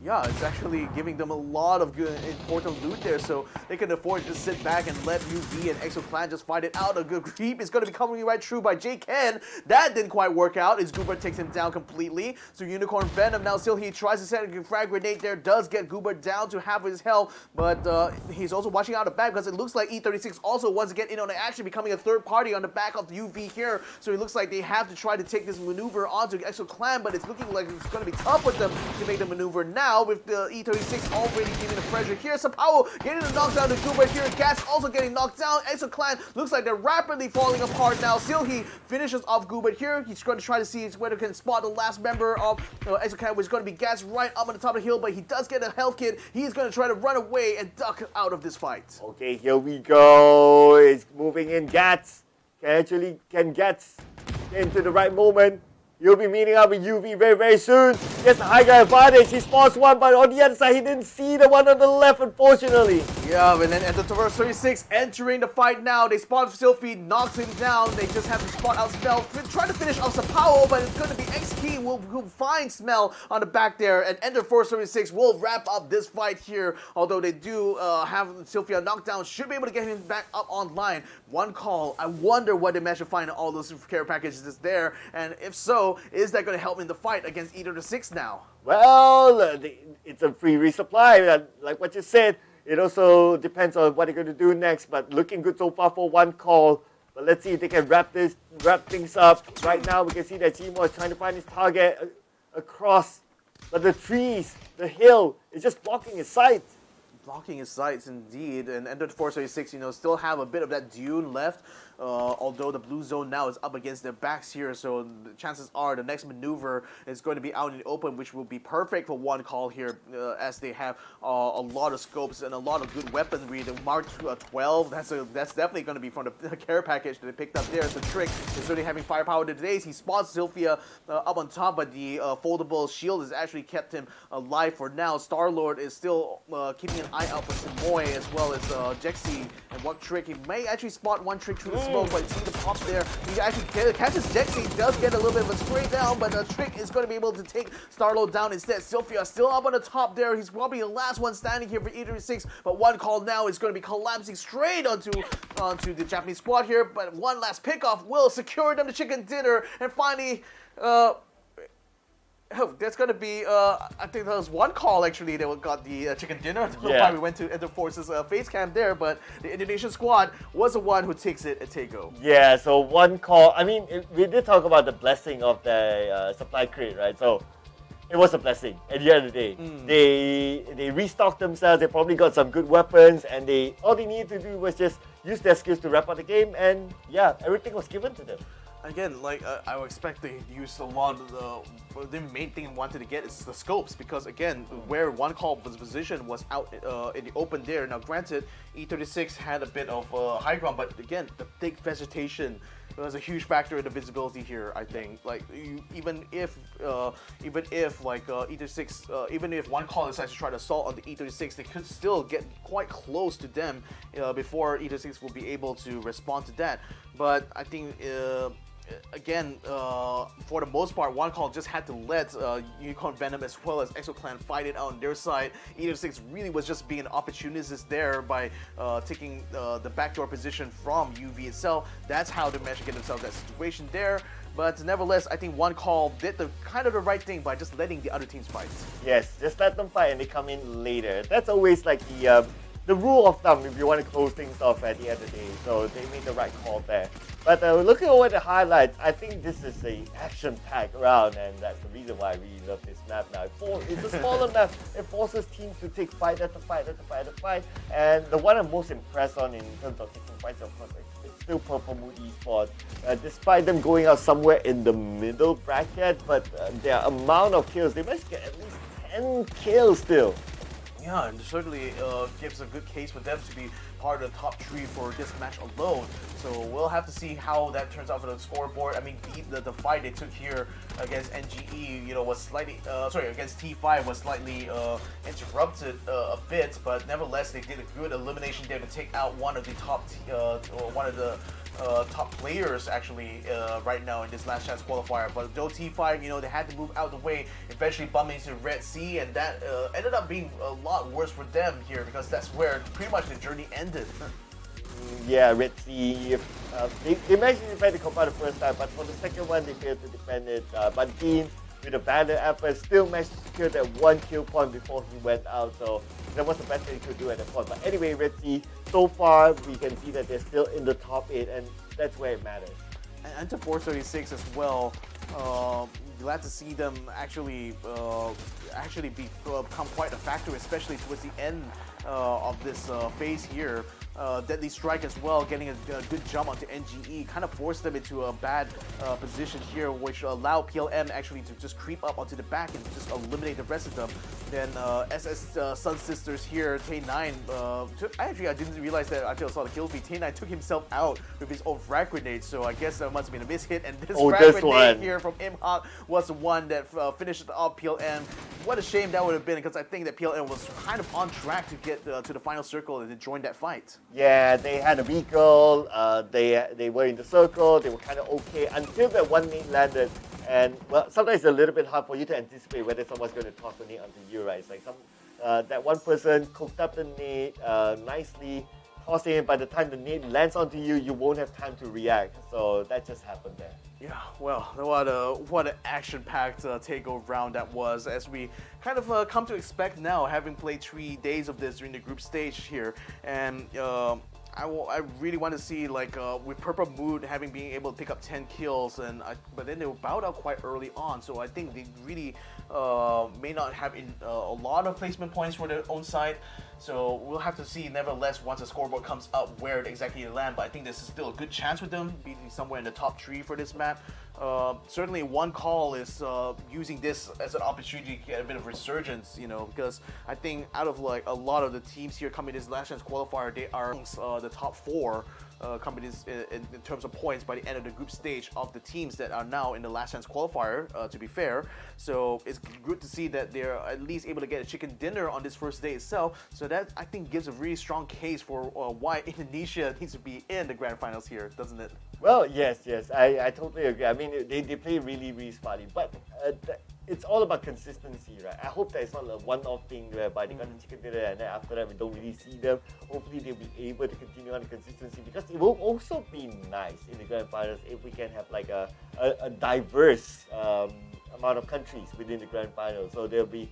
Yeah, it's actually giving them a lot of good, important loot there, so they can afford to just sit back and let UV and ExoClan just fight it out. A good creep is going to be coming right through by J-Ken. That didn't quite work out as Goober takes him down completely. So Unicorn Venom now still, he tries to set a frag grenade there, does get Goober down to half of his health, but he's also watching out the back because it looks like E36 also wants to get in on the action, becoming a third party on the back of UV here. So it looks like they have to try to take this maneuver onto ExoClan, but it's looking like it's going to be tough with them to make the maneuver now, with the E36 already giving the pressure here. Sapao getting the knockdown to Goober here. Gas also getting knocked down. ExoClan looks like they're rapidly falling apart now. Still, he finishes off Goober here. He's going to try to see whether he can spot the last member of ExoClan, which is going to be Gas right up on the top of the hill, but he does get a health kit. He's going to try to run away and duck out of this fight. Okay, here we go. It's moving in. Gats can Gats get into the right moment. You'll be meeting up with UV very, very soon. Gets the high ground advantage. He spots one, but on the other side, he didn't see the one on the left, unfortunately. Yeah, and then at the Traverse 36 entering the fight now. They spot Sylphie, knocks him down. They just have to spot out Smell. Try to finish off Sapao, but it's going to be XP who find Smell on the back there. And Ender 436 will wrap up this fight here. Although they do have Sylphia knocked down, should be able to get him back up online. One call. I wonder what they managed to find in all those care packages there. And if so, is that going to help in the fight against E36 now? Well, it's a free resupply, like what you said. It also depends on what they're going to do next, but looking good so far for one call. But let's see if they can wrap things up. Right now, we can see that Seymour is trying to find his target across, but the trees, the hill, is just blocking his sight. Blocking his sights indeed, and Ender 436, still have a bit of that dune left. Although the blue zone now is up against their backs here, so the chances are the next maneuver is going to be out in the open, which will be perfect for one call here, as they have a lot of scopes and a lot of good weaponry. The Mark 12, that's definitely going to be from the care package that they picked up there. So Trick is really having firepower today. He spots Sylphia up on top, but the foldable shield has actually kept him alive for now. Star-Lord is still keeping an eye out for Samoy, as well as Jexy and what Trick. He may actually spot one Trick through the smoke, but see the pop there. He actually catches Jexy, does get a little bit of a spray down, but Trick is going to be able to take Starlo down instead. Sylphia still up on the top there. He's probably the last one standing here for E36, but one call now is going to be collapsing straight onto the Japanese squad here, but one last pickoff will secure them the chicken dinner, and finally, that's going to be, I think that was one call actually that got the chicken dinner. I don't know why we went to Ender Force's face cam there, but the Indonesian squad was the one who takes it at Tego. Yeah, so one call. I mean, we did talk about the blessing of the supply crate, right? So it was a blessing at the end of the day. They restocked themselves, they probably got some good weapons, and all they needed to do was just use their skills to wrap up the game, and yeah, everything was given to them. Again, like I would expect they used a lot of the main thing they wanted to get is the scopes, because again, where one call was positioned was out in the open there. Now granted, E36 had a bit of high ground, but again, the thick vegetation was a huge factor in the visibility here. I think, like even if like E36, even if one call decides to try to assault on the E36, they could still get quite close to them before E36 will be able to respond to that. But I think again, for the most part, one call just had to let Unicorn Venom as well as ExoClan fight it out on their side. E36 really was just being an opportunist there by taking the backdoor position from UV itself. That's how they managed to get themselves that situation there. But nevertheless, I think one call did the kind of the right thing by just letting the other teams fight. Yes, just let them fight and they come in later. That's always like the rule of thumb if you want to close things off at the end of the day. So they made the right call there. But looking over the highlights, I think this is a action-packed round, and that's the reason why I really love this map now. It's a smaller map. It forces teams to take fight after fight after fight after fight. And the one I'm most impressed on in terms of taking fights, of course, it's still Purple Mood Esports. Despite them going out somewhere in the middle bracket, but their amount of kills, they must get at least 10 kills still. Yeah, and certainly gives a good case for them to be part of the top 3 for this match alone. So we'll have to see how that turns out for the scoreboard. I mean, the fight they took here against NGE, was slightly, against T5 was slightly interrupted a bit, but nevertheless they did a good elimination there to take out one of the top top players actually right now in this last chance qualifier. But though T5, they had to move out of the way, eventually bumping into Redsea, and that ended up being a lot worse for them here, because that's where pretty much the journey ended. Yeah, Redsea, they managed to defend the compound the first time, but for the second one they failed to defend it. But Dean, with a valiant effort, still managed to secure that one kill point before he went out, so that was the best thing he could do at that point. But anyway, Redsea, so far we can see that they're still in the top 8, and that's where it matters. And to 436 as well, glad to see them actually become quite a factor, especially towards the end of this phase here. Deadly Strike as well, getting a good jump onto NGE, kind of forced them into a bad position here, which allowed PLM actually to just creep up onto the back and just eliminate the rest of them. Then SS SunSisters here, Tay9, I didn't realize that until I saw the kill feed. Tay9 took himself out with his own frag grenade, so I guess that must have been a mishit, and this frag grenade here from Imhawk was the one that finished off PLM. What a shame that would have been, because I think that PLM was kind of on track to get to the final circle and to join that fight. Yeah, they had a vehicle, they were in the circle, they were kind of okay until that one nade landed. And well, sometimes it's a little bit hard for you to anticipate whether someone's going to toss the nade onto you, right? It's like that one person cooked up the nade nicely, tossing it. By the time the nade lands onto you, you won't have time to react. So that just happened there. Yeah, well, what an action-packed takeover round that was, as we kind of come to expect now, having played 3 days of this during the group stage here. And I really want to see, like, with Purple Mood having been able to pick up 10 kills, but then they were bowed out quite early on, so I think they really may not have a lot of placement points for their own side. So we'll have to see, nevertheless, once the scoreboard comes up, where exactly they land. But I think this is still a good chance for them, being somewhere in the top 3 for this map. Certainly, one call is using this as an opportunity to get a bit of resurgence, because I think out of like a lot of the teams here coming this last chance qualifier, they are the top 4 companies in terms of points by the end of the group stage of the teams that are now in the last chance qualifier, to be fair. So it's good to see that they're at least able to get a chicken dinner on this first day itself. So that, I think, gives a really strong case for why Indonesia needs to be in the grand finals here, doesn't it? Well, yes, I totally agree. I mean, they play really, really smartly, but it's all about consistency, right? I hope that it's not a one-off thing whereby they got the chicken dinner and then after that we don't really see them. Hopefully they'll be able to continue on the consistency, because it will also be nice in the grand finals if we can have like a diverse amount of countries within the grand finals. So there'll be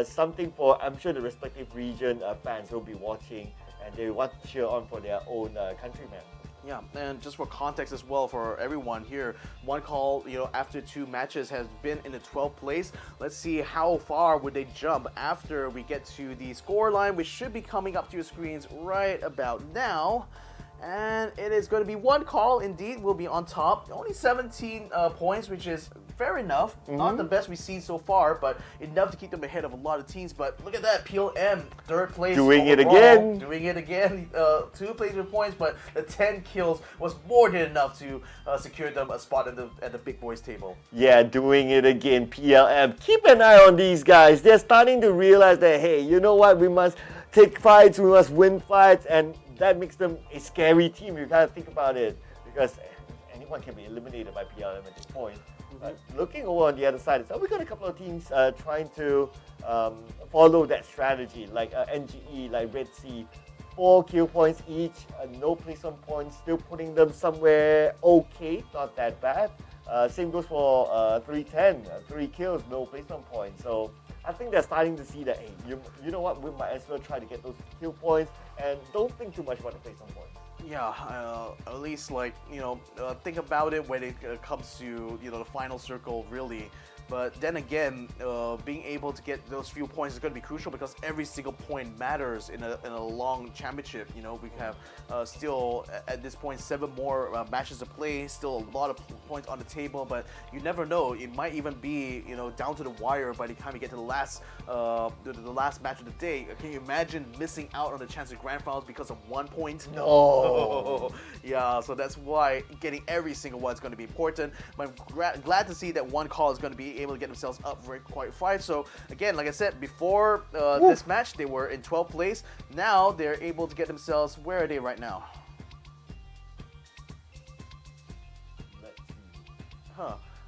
something for, I'm sure, the respective region fans will be watching, and they want to cheer on for their own countrymen. Yeah, and just for context as well for everyone here, One Call, after 2 matches has been in the 12th place. Let's see how far would they jump after we get to the score line, which should be coming up to your screens right about now. And it is going to be One Call, indeed, will be on top. Only 17 points, which is fair enough. Not the best we've seen so far, but enough to keep them ahead of a lot of teams. But look at that, PLM, 3rd place Doing it overall. again. Doing it again. 2 placement points, but the 10 kills was more than enough to secure them a spot at the big boys table. Yeah, doing it again, PLM. Keep an eye on these guys. They're starting to realize that, hey, you know what? We must take fights, we must win fights, and that makes them a scary team. You gotta think about it, because anyone can be eliminated by PLM at this point. But looking over on the other side, we got a couple of teams trying to follow that strategy, like NGE, like Redsea. 4 kill points each, no placement points, still putting them somewhere okay, not that bad. Same goes for 310, 3 kills, no placement points. So I think they're starting to see that, hey, you know what, we might as well try to get those kill points and don't think too much about the placement points. Yeah, at least think about it when it comes to the final circle, really. But then again, being able to get those few points is going to be crucial, because every single point matters in a long championship. We have still at this point 7 more matches to play, still a lot of points on the table. But you never know; it might even be down to the wire by the time you get to the last match of the day. Can you imagine missing out on the chance of grand finals because of 1 point? No. Yeah, so that's why getting every single one is going to be important. But I'm glad to see that One Call is going to be able to get themselves up for quite fight. So again, like I said before this match, they were in 12th place. Now they're able to get themselves, where are they right now?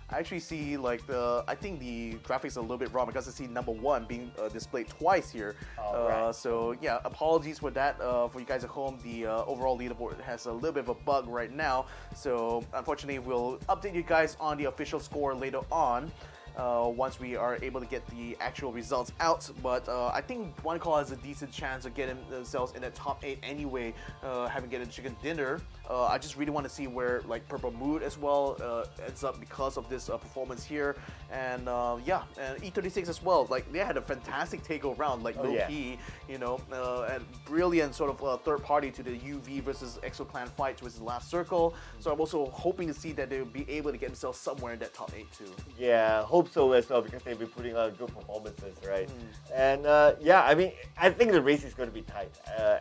I actually see I think the graphics are a little bit wrong, because I see number 1 being displayed twice here. Right. So yeah, apologies for that. For you guys at home, the overall leaderboard has a little bit of a bug right now. So unfortunately, we'll update you guys on the official score later on. Once we are able to get the actual results out. But I think One Call has a decent chance of getting themselves in the top 8 anyway, having get a chicken dinner. I just really want to see where Purple Mood as well ends up because of this performance here. And yeah, and E36 as well. They had a fantastic takeover round, low-key, and brilliant sort of third party to the UV versus Exo Clan fight towards the last circle. So I'm also hoping to see that they'll be able to get themselves somewhere in that top 8 too. Yeah, hope so as well, because they've been putting out good performances, right? And yeah, I mean, I think the race is going to be tight,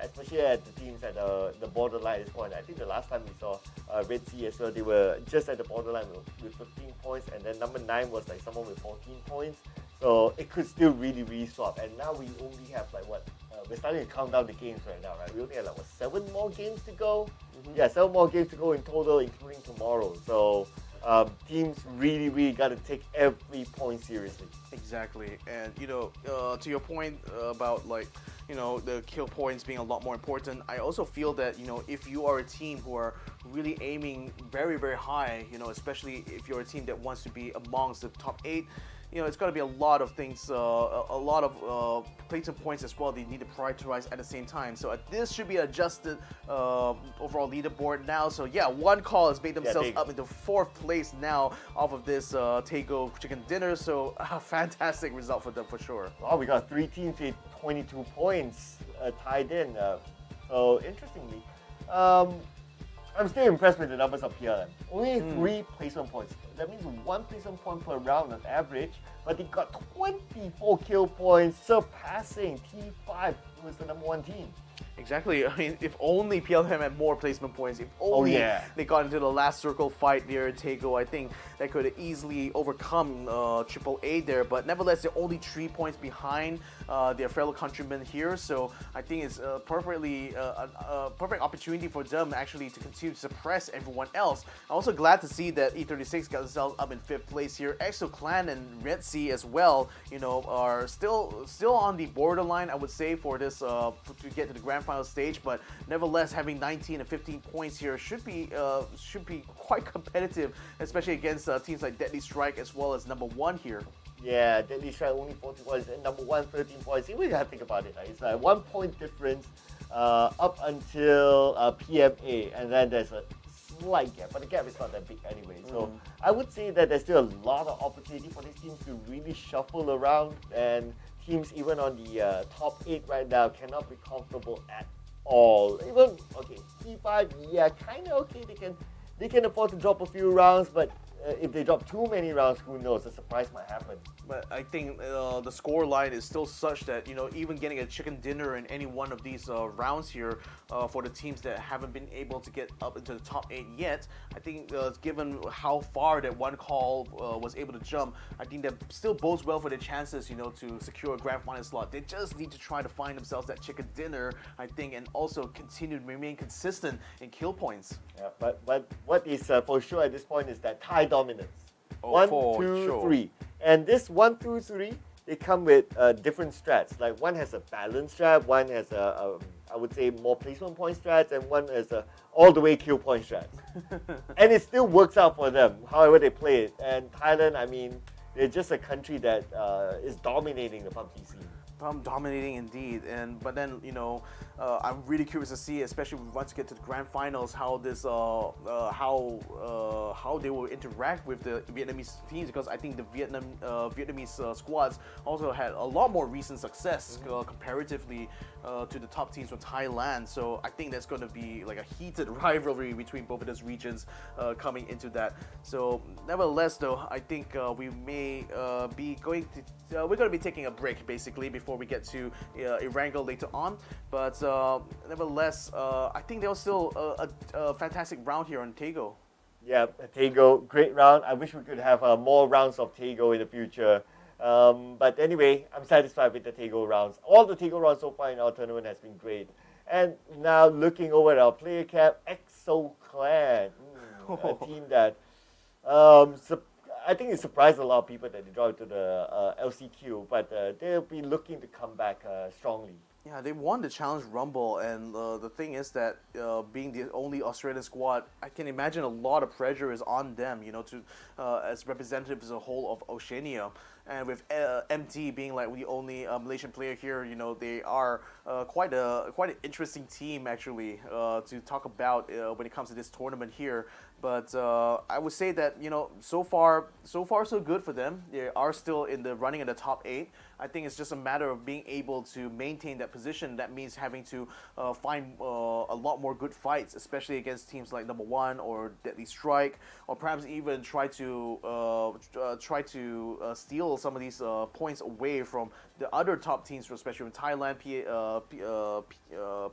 especially at the teams at the borderline at this point. I think the last time we saw Redsea as well, they were just at the borderline with 15 points, and then number 9 was someone with 14 points. So it could still really swap. And now we only have we're starting to count down the games right now, right? We only have 7 more games to go. Yeah, 7 more games to go in total, including tomorrow. So teams really got to take every point seriously. Exactly, and to your point about the kill points being a lot more important, I also feel that if you are a team who are really aiming very high, especially if you're a team that wants to be amongst the top 8. It's got to be a lot of things, a lot of placement points as well. They need to prioritize at the same time. So this should be adjusted overall leaderboard now. So yeah, One Call has made themselves up into 4th place now off of this Tego chicken dinner. So a fantastic result for them for sure. Oh, we got 3 teams with 22 points tied in. So interestingly, I'm still impressed with the numbers of PLM. Only 3 placement points. That means 1 placement point per round on average, but they got 24 kill points, surpassing T5, who is the number 1 team. Exactly. I mean, if only PLM had more placement points, if only they got into the last circle fight near Tego, I think that could have easily overcome AAA there. But nevertheless, they're only 3 points behind their fellow countrymen here. So I think it's a perfect opportunity for them actually to continue to suppress everyone else. I'm also glad to see that E36 got themselves up in 5th place here. Exo Clan and Redsea as well, are still on the borderline, I would say, for this to get to the grand final stage, but nevertheless, having 19 and 15 points here should be quite competitive, especially against teams like Deadly Strike as well as number 1 here. Yeah, Deadly Strike only 40 points and number 1 13 points. You really have to think about it. Right? It's 1 point difference. up until PMA, and then there's a slight gap, but the gap is not that big anyway. So I would say that there's still a lot of opportunity for these teams to really shuffle around, and teams even on the top 8 right now cannot be comfortable at all. Even, okay, T5, yeah, kind of okay, they can afford to drop a few rounds, but if they drop too many rounds, who knows, a surprise might happen. But I think the score line is still such that, even getting a chicken dinner in any one of these rounds here for the teams that haven't been able to get up into the top 8 yet, I think given how far that one call was able to jump, I think that still bodes well for their chances, to secure a grand final slot. They just need to try to find themselves that chicken dinner, I think, and also continue to remain consistent in kill points. Yeah, but what is for sure at this point is that Thai dominance. Oh, 1, for 2, sure. 3. And this 1, 2, 3, they come with different strats. Like one has a balance strat, one has I would say more placement point strats, and one has a all the way kill point strats. And it still works out for them, however they play it. And Thailand, I mean, they're just a country that is dominating the PUBG scene. Dominating indeed, but then I'm really curious to see, especially once we get to the grand finals, how this how they will interact with the Vietnamese teams, because I think the Vietnamese squads also had a lot more recent success comparatively to the top teams from Thailand. So I think that's going to be like a heated rivalry between both of those regions coming into that. So nevertheless, though, I think we may be going to we're going to be taking a break basically before we get to ArkAngel later on. But nevertheless, I think there was still a fantastic round here on Tego. Yeah, Tego, great round. I wish we could have more rounds of Tego in the future. But anyway, I'm satisfied with the Tego rounds. All the Tego rounds so far in our tournament has been great. And now looking over at our player cap, EXO Clan, a team that I think it surprised a lot of people that they dropped to the LCQ, but they'll be looking to come back strongly. Yeah, they won the Challenge Rumble, and the thing is that being the only Australian squad, I can imagine a lot of pressure is on them, to as representatives as a whole of Oceania. And with MT being like the only Malaysian player here, they are quite an interesting team actually to talk about when it comes to this tournament here. But I would say that so far so good for them. They are still in the running in the top 8. I think it's just a matter of being able to maintain that position. That means having to find a lot more good fights, especially against teams like Number One or Deadly Strike, or perhaps even try to steal some of these points away from the other top teams, especially from Thailand,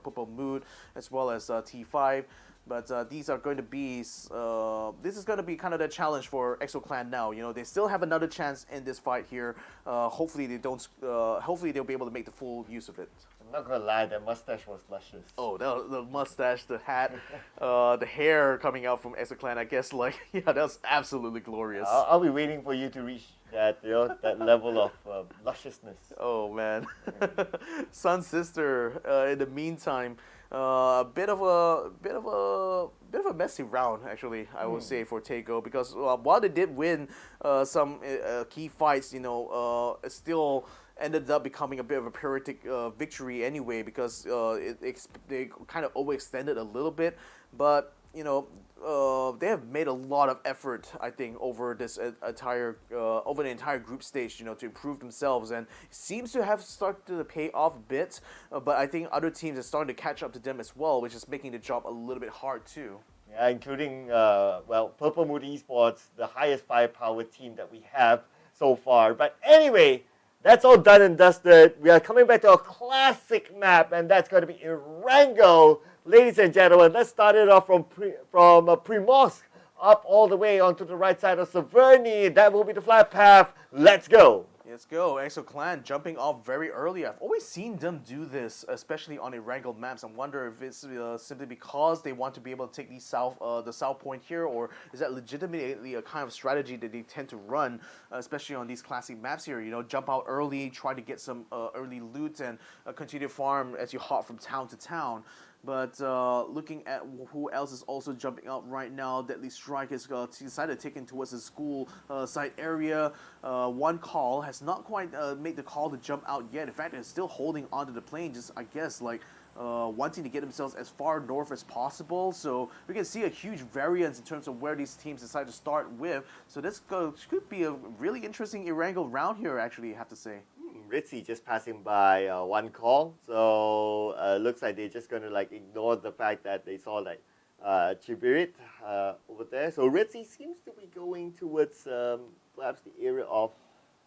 Pubg, as well as T5. But these are going to be this is going to be kind of the challenge for EXO Clan now. They still have another chance in this fight here. Hopefully they don't. Hopefully they'll be able to make the full use of it. I'm not gonna lie, that mustache was luscious. Oh, the mustache, the hat, the hair coming out from EXO Clan. I guess that was absolutely glorious. I'll be waiting for you to reach that that level of lusciousness. Oh man, SunSister. In the meantime. A bit of a messy round, actually, I would say, for Tego, because while they did win some key fights, it still ended up becoming a bit of a Pyrrhic victory anyway, because they kind of overextended a little bit, but they have made a lot of effort, I think, over this entire group stage, to improve themselves, and it seems to have started to pay off a bit. But I think other teams are starting to catch up to them as well, which is making the job a little bit hard too. Yeah, including Purple Mood Esports, the highest firepower team that we have so far. But anyway, that's all done and dusted. We are coming back to a classic map, and that's going to be ArkAngel. Ladies and gentlemen, let's start it off from Primorsk up all the way onto the right side of Severny. That will be the flight path. Let's go. Let's go. EXO Clan jumping off very early. I've always seen them do this, especially on ArkAngel maps. I wonder if it's simply because they want to be able to take the south point here, or is that legitimately a kind of strategy that they tend to run, especially on these classic maps here? Jump out early, try to get some early loot, and continue to farm as you hop from town to town. But looking at who else is also jumping out right now, Deadly Strike has decided to take in towards the school side area. One call has not quite made the call to jump out yet. In fact, it's still holding onto the plane, just I guess like wanting to get themselves as far north as possible. So we can see a huge variance in terms of where these teams decide to start with. So this could be a really interesting Erangel round here, actually, I have to say. Redsea just passing by one call, so looks like they're just going to like ignore the fact that they saw like Chibirit over there. So Redsea seems to be going towards perhaps the area of,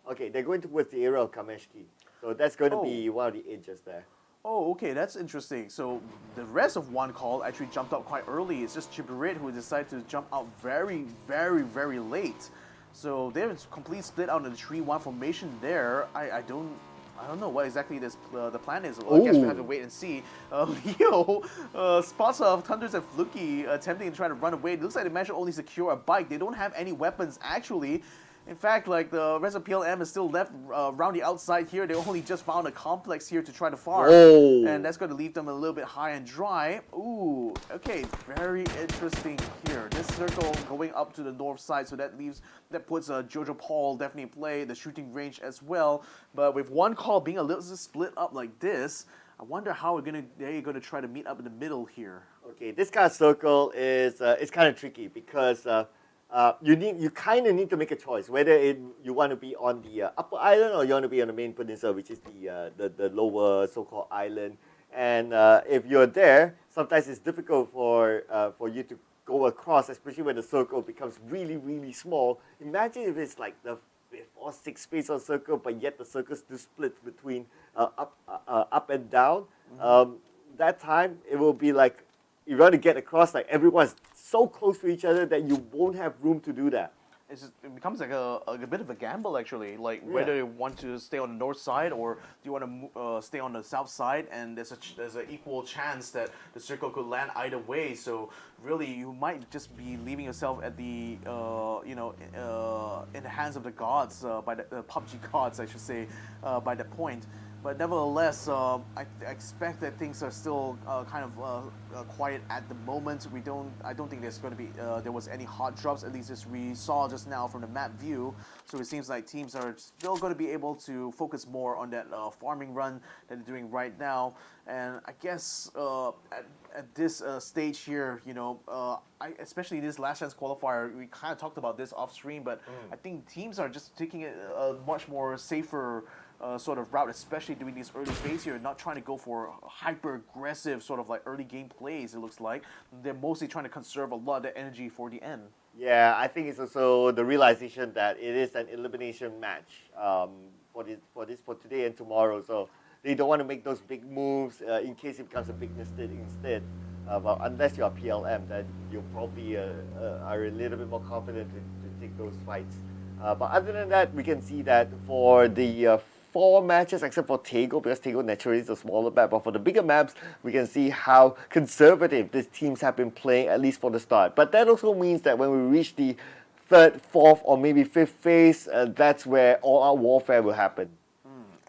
okay, they're going towards the area of Kameshki. So that's going to be one of the edges there. Oh, okay, that's interesting. So the rest of one call actually jumped out quite early. It's just Chibirit who decided to jump out very, very, very late. So they're completely split out in the 3-1 formation there. I don't know what exactly the plan is. Well, I guess we have to wait and see. Leo spots Thunders and Fluky attempting to try to run away. It looks like they managed to only secure a bike. They don't have any weapons actually. In fact, like the rest of PLM is still left around the outside here. They only just found a complex here to try to farm. And that's going to leave them a little bit high and dry. Ooh, okay, very interesting here. This circle going up to the north side, so that puts Jojo Paul definitely in play, the shooting range as well. But with one call being a little split up like this, I wonder how they're going to try to meet up in the middle here. Okay, this kind of circle is it's kind of tricky because you kind of need to make a choice whether you want to be on the upper island or you want to be on the main peninsula, which is the lower so-called island. And if you're there, sometimes it's difficult for you to go across, especially when the circle becomes really, really small. Imagine if it's like the 5th or 6th space of circle, but yet the circle still splits between up and down. That time, it will be like, you want to get across, like everyone's so close to each other that you won't have room to do that. It becomes like a bit of a gamble actually, like whether you want to stay on the north side or do you want to stay on the south side, and there's an equal chance that the circle could land either way. So really, you might just be leaving yourself at the in the hands of the gods by the Pubg gods, I should say, by that point. But nevertheless, I expect that things are still kind of quiet at the moment. I don't think there's going to be there was any hot drops, at least as we saw just now from the map view. So it seems like teams are still going to be able to focus more on that farming run that they're doing right now. And I guess at this stage here, especially this last chance qualifier, we kind of talked about this off stream, but I think teams are just taking it a much more safer sort of route, especially during this early phase here, not trying to go for hyper aggressive sort of like early game plays. It looks like they're mostly trying to conserve a lot of the energy for the end. Yeah, I think it's also the realization that it is an elimination match for today and tomorrow. So they don't want to make those big moves in case it becomes a big mistake instead. But unless you are PLM, then you probably are a little bit more confident to take those fights. But other than that, we can see that for the 4 matches, except for Tego, because Tego naturally is a smaller map, but for the bigger maps, we can see how conservative these teams have been playing, at least for the start. But that also means that when we reach the 3rd, 4th, or maybe 5th phase, that's where all-out warfare will happen.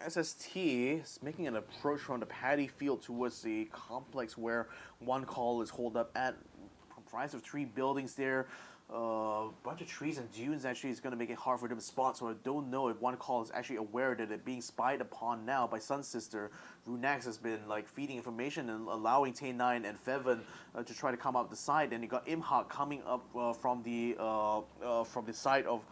SST is making an approach from the paddy field towards the complex where one call is holed up at, comprised of 3 buildings there. A bunch of trees and dunes actually is going to make it hard for them to spot, so I don't know if one call is actually aware that they're being spied upon now by SunSister. Runax has been like feeding information and allowing Tay9 and Feven to try to come out the side, and you got Imhak coming up from the side of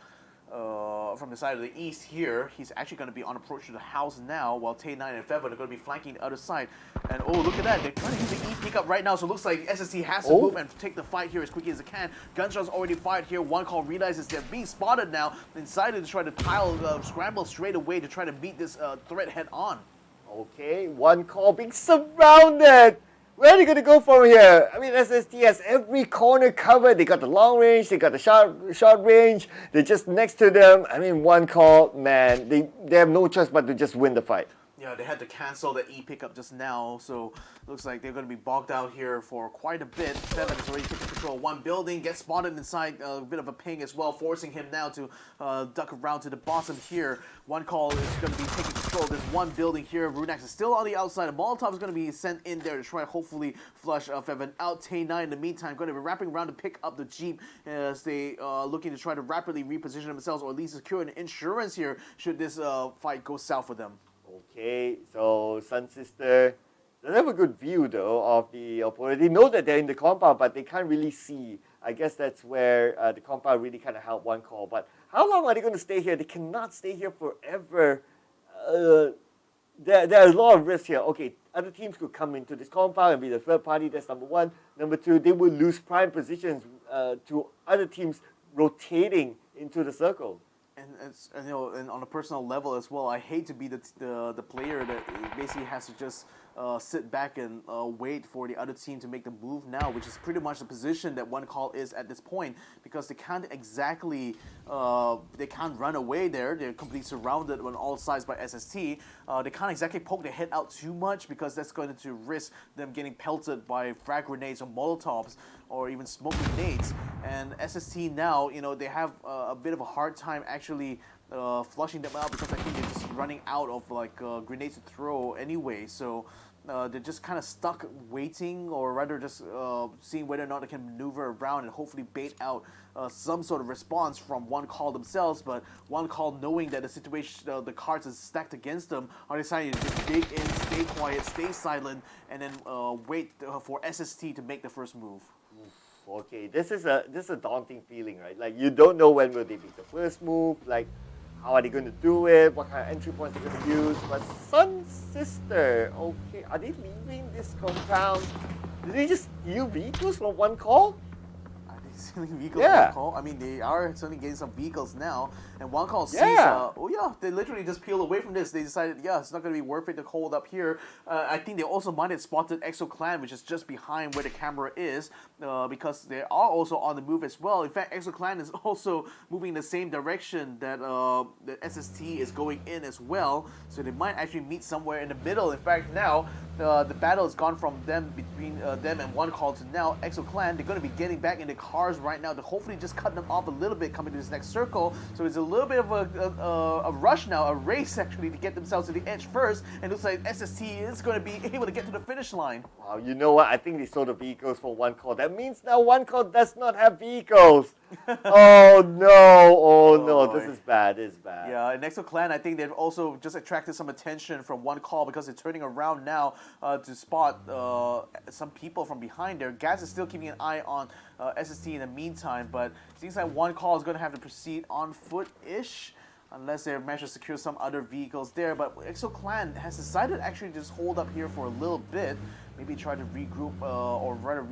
the east here. He's actually going to be on approach to the house now, while Tay9 and Feven are going to be flanking the other side. And oh, look at that, they're trying to use the E pickup right now, so it looks like SSC has to move and take the fight here as quickly as it can. Gunshots already fired here. One call realizes they're being spotted now, and decided to try to scramble straight away to try to meet this threat head on. Okay, one call being surrounded. Where are they going to go from here? I mean, SST has every corner covered. They got the long range, they got the short range. They're just next to them. I mean, one call, man, they have no choice but to just win the fight. Yeah, Yeah, they had to cancel the E pickup just now, so looks like they're going to be bogged out here for quite a bit. Venom is already taking control of one building, gets spotted inside a bit of a ping as well, forcing him now to duck around to the bottom here. One call is going to be taking control of this one building here. Runax is still on the outside. A Molotov is going to be sent in there to try to hopefully flush Venom out. Tay9 in the meantime going to be wrapping around to pick up the Jeep as they looking to try to rapidly reposition themselves or at least secure an insurance here should this fight go south for them. Okay, so SunSister doesn't have a good view though of the opponent. They know that they're in the compound, but they can't really see. I guess that's where the compound really kind of helped one call. But how long are they going to stay here? They cannot stay here forever. There are a lot of risks here. Okay, other teams could come into this compound and be the third party. That's number one. Number two, they will lose prime positions to other teams rotating into the circle. And and on a personal level as well, I hate to be the player that basically has to just sit back and wait for the other team to make the move now, which is pretty much the position that one call is at this point, because they can't exactly they can't run away there. They're completely surrounded on all sides by SST. They can't exactly poke their head out too much because that's going to risk them getting pelted by frag grenades or molotovs or even smoke grenades. And SST now, they have a bit of a hard time actually flushing them out because I think they're just running out of grenades to throw anyway. So they're just kind of stuck waiting, or rather just seeing whether or not they can maneuver around and hopefully bait out some sort of response from one call themselves. But one call, knowing that the situation, the cards is stacked against them, are deciding to just dig in, stay quiet, stay silent, and then wait for SST to make the first move. Okay, this is a daunting feeling, right? Like, you don't know when will they make the first move, like how are they going to do it, what kind of entry points they're going to use. But SunSister, okay, are they leaving this compound? Did they just steal vehicles from one call? Are they stealing vehicles Yeah. from one call? I mean, they are certainly getting some vehicles now. And one call sees, Yeah. they literally just peeled away from this. They decided, it's not going to be worth it to hold up here. I think they also might have spotted ExoClan, which is just behind where the camera is, because they are also on the move as well. In fact, ExoClan is also moving in the same direction that the SST is going in as well. So they might actually meet somewhere in the middle. In fact, now the battle has gone from them between them and one call to now ExoClan. They're going to be getting back in the cars right now to hopefully just cut them off a little bit coming to this next circle. So it's a little bit of a rush now, a race actually, to get themselves to the edge first. And it looks like SST is going to be able to get to the finish line. Wow, you know what? I think they sold the vehicles for one call. That means now one call does not have vehicles. Oh no, this is bad, this is bad. Yeah, and ExoClan, I think they've also just attracted some attention from one call because they're turning around now to spot some people from behind there. Gas is still keeping an eye on SST in the meantime, but it seems like one call is going to have to proceed on foot-ish, unless they manage to secure some other vehicles there. But ExoClan has decided actually to just hold up here for a little bit, maybe try to regroup or rather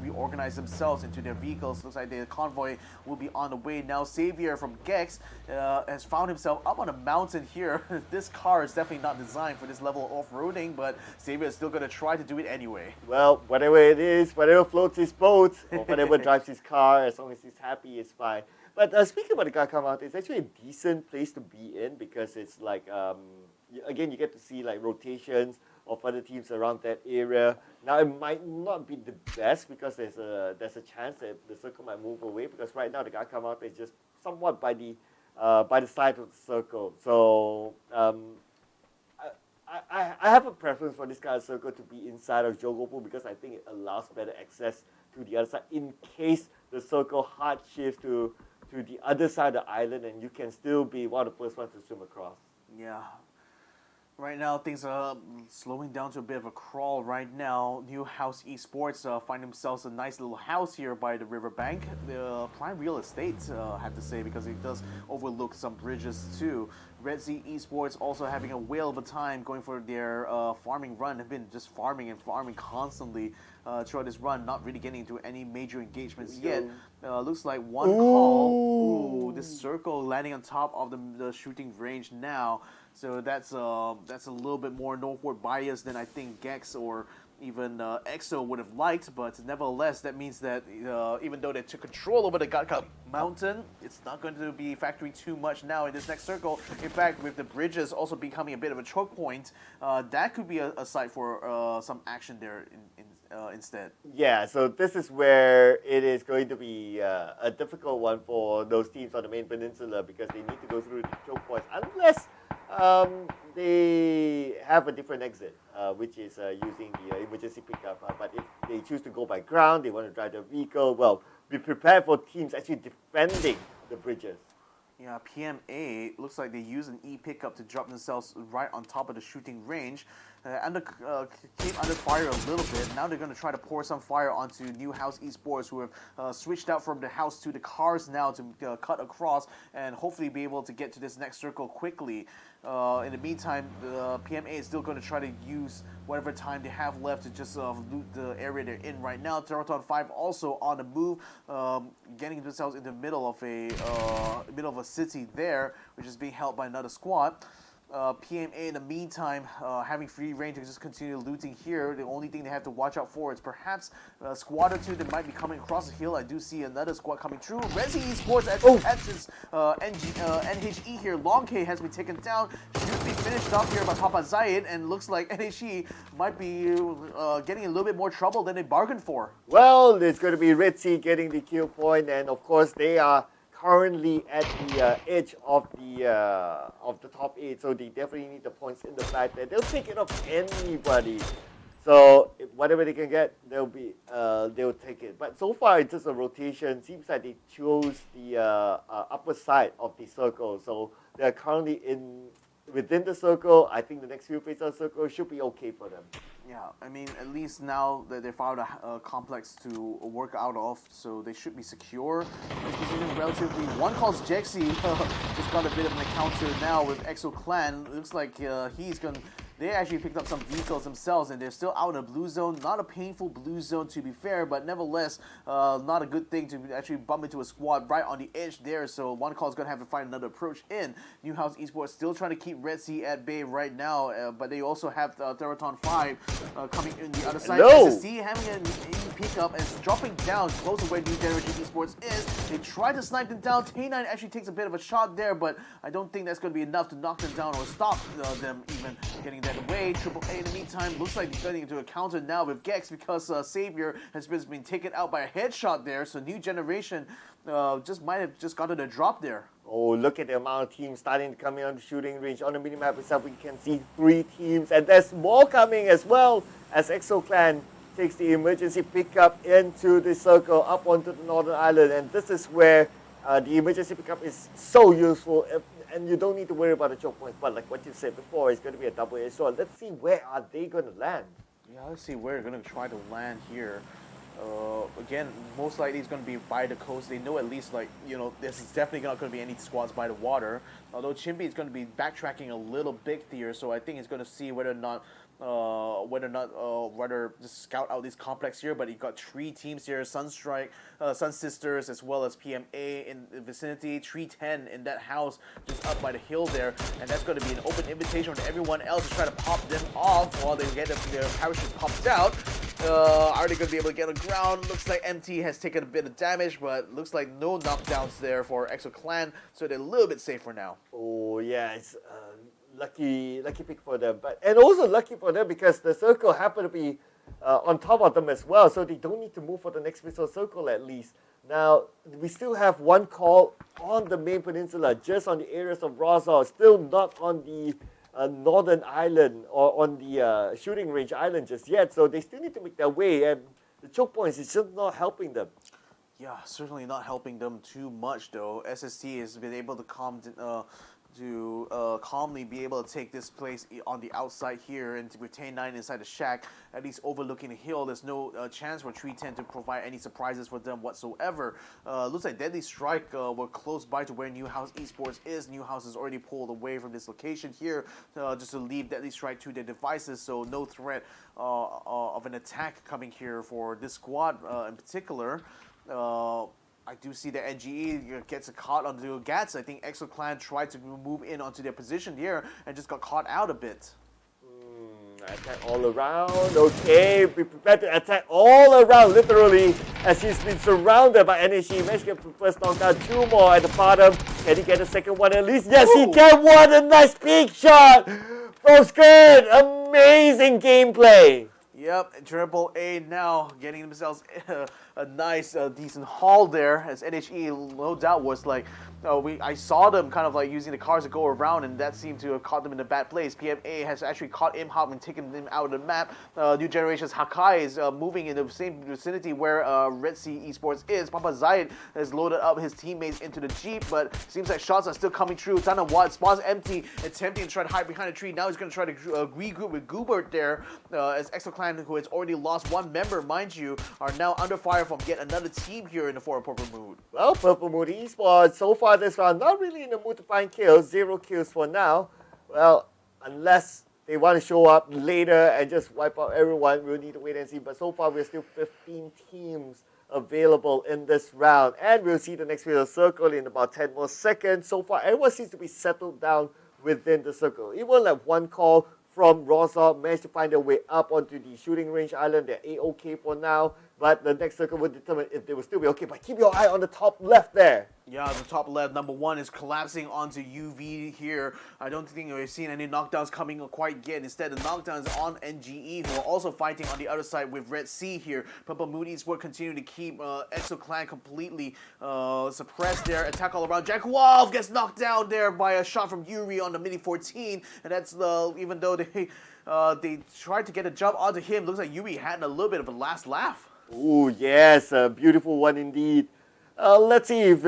reorganize themselves into their vehicles. Looks like the convoy will be on the way now. Xavier from Gex has found himself up on a mountain here. This car is definitely not designed for this level of off-roading, but Xavier is still going to try to do it anyway. Well, whatever it is, whatever floats his boat, or whatever drives his car, as long as he's happy, it's fine. But speaking about the Gakam Mountain, it's actually a decent place to be in because it's like, again, you get to see like rotations of other teams around that area. Now, it might not be the best because there's a chance that the circle might move away, because right now the Gakam Mountain is just somewhat by the side of the circle. So I have a preference for this kind of circle to be inside of Jogopu because I think it allows better access to the other side in case the circle hard shifts to the other side of the island, and you can still be one of the first ones to swim across. Yeah. Right now, things are slowing down to a bit of a crawl right now. New House Esports find themselves a nice little house here by the riverbank. The prime real estate, I have to say, because it does overlook some bridges too. Redsea Esports also having a whale of a time going for their farming run. Have been just farming and farming constantly throughout this run, not really getting into any major engagements yet. Looks like one call. Ooh, this circle landing on top of the shooting range now. So that's a little bit more northward bias than I think Gex or even EXO would have liked, but nevertheless, that means that even though they took control over the Gatka Mountain, it's not going to be factoring too much now in this next circle. In fact, with the bridges also becoming a bit of a choke point, that could be a site for some action there instead. Yeah, so this is where it is going to be a difficult one for those teams on the main peninsula because they need to go through the choke points unless they have a different exit, which is using the emergency pickup. But if they choose to go by ground, they want to drive their vehicle, well, be prepared for teams actually defending the bridges. Yeah, PMA looks like they use an E pickup to drop themselves right on top of the shooting range. Came under fire a little bit. Now they're going to try to pour some fire onto New House Esports, who have switched out from the house to the cars now to cut across and hopefully be able to get to this next circle quickly. In the meantime, the PMA is still going to try to use whatever time they have left to just loot the area they're in right now. Theerathon 5 also on the move, getting themselves in the middle of a city there, which is being held by another squad. PMA in the meantime having free reign to just continue looting here. The only thing they have to watch out for is perhaps a squad or two that might be coming across the hill. I do see another squad coming through. Redsea Esports at this NHE here. Long K has been taken down. Should be finished off here by Papa Zayed, and looks like NHE might be getting a little bit more trouble than they bargained for. Well, it's going to be Redsea getting the kill point, and of course they are currently at the edge of the top 8, so they definitely need the points in the flag there. They'll take it off anybody. So whatever they can get, they'll take it. But so far, it's just a rotation. Seems like they chose the upper side of the circle, so they're currently within the circle. I think the next few phases of the circle should be okay for them. Yeah, I mean, at least now that they found a complex to work out of, so they should be secure. This position relatively. One calls Jexy just got a bit of an encounter now with Exo Clan. It looks like they actually picked up some vehicles themselves, and they're still out in a blue zone. Not a painful blue zone, to be fair, but nevertheless, not a good thing to actually bump into a squad right on the edge there. So one call is going to have to find another approach in. New House Esports still trying to keep Redsea at bay right now, but they also have Theerathon 5 coming in the other side. SSC having an E pickup and dropping down close to where New Generation Esports is. They try to snipe them down. K9 actually takes a bit of a shot there, but I don't think that's going to be enough to knock them down or stop them even getting that away. Triple A in the meantime looks like he's getting into a counter now with Gex because Savior has been taken out by a headshot there. So New Generation might have just gotten a drop there. Oh, look at the amount of teams starting to come in on the shooting range. On the minimap itself, we can see 3 teams, and there's more coming as well as Exo Clan takes the emergency pickup into the circle up onto the northern island. And this is where the emergency pickup is so useful, and you don't need to worry about the choke points. But like what you said before, it's going to be a double-edged sword. Let's see where are they going to land. Yeah, let's see where they're going to try to land here. Again, most likely it's going to be by the coast. They know at least, this is definitely not going to be any squads by the water. Although Chimbi is going to be backtracking a little bit here, so I think he's going to see whether just scout out this complex here. But you got 3 teams here: SunSisters, as well as PMA in the vicinity. 310 in that house just up by the hill there, and that's going to be an open invitation to everyone else to try to pop them off while they get their parachutes popped out. Are they going to be able to get on the ground? Looks like MT has taken a bit of damage, but looks like no knockdowns there for Exo Clan, so they're a little bit safer now. Oh yeah, it's lucky pick for them, and also lucky for them because the circle happened to be on top of them as well, so they don't need to move for the next missile circle at least. Now we still have one call on the main peninsula, just on the areas of Rascal, still not on the northern island or on the shooting range island just yet, so they still need to make their way, and the choke points is just not helping them. Yeah, certainly not helping them too much though. SST has been able to calmly be able to take this place on the outside here and to retain 9 inside the shack, at least overlooking the hill. There's no chance for 310 to provide any surprises for them whatsoever. Looks like Deadly Strike were close by to where New House Esports is. New House is already pulled away from this location here just to leave Deadly Strike to their devices, so no threat of an attack coming here for this squad in particular. I do see that NGE gets caught onto Gats. I think Exo Clan tried to move in onto their position here and just got caught out a bit. Attack all around. Okay, be prepared to attack all around, literally, as he's been surrounded by NHE. Managed to get the first knockdown. 2 more at the bottom. Can he get the second one at least? Yes, he can. What a nice peak shot from Skirt. Amazing gameplay. Yep, Triple A now getting themselves a nice, decent haul there, as NHE no doubt was like, I saw them kind of like using the cars to go around, and that seemed to have caught them in a bad place. PMA has actually caught Imhop and taken them out of the map. New Generation's Hakai is moving in the same vicinity where Redsea Esports is. Papa Zayed has loaded up his teammates into the Jeep, but seems like shots are still coming true. Tanawad spawns empty, attempting to try to hide behind a tree. Now he's going to try to regroup with Goobert there, as Exoclan, who has already lost 1 member, mind you, are now under fire from yet another team here in the forward Purple Mood. Well, Purple Mood Esports, so far this round, not really in the mood to find kills. 0 kills for now. Well, unless they want to show up later and just wipe out everyone, we'll need to wait and see. But so far, we're still 15 teams available in this round. And we'll see the next video circle in about 10 more seconds. So far, everyone seems to be settled down within the circle. Even like one call from Rosa managed to find their way up onto the shooting range island. They're A-OK for now, but the next circle will determine if they will still be okay. But keep your eye on the top left there. Yeah, the top left, number 1 is collapsing onto UV here. I don't think we've seen any knockdowns coming quite yet. Instead, the knockdowns on NGE, who are also fighting on the other side with Redsea here. Purple Mood Esports continue to keep Exoclan completely suppressed there. Attack all around. Jack Wolf gets knocked down there by a shot from Yuri on the Mini 14. And that's even though they tried to get a jump onto him, looks like Yuri had a little bit of a last laugh. Ooh, yes, a beautiful one indeed. Let's see if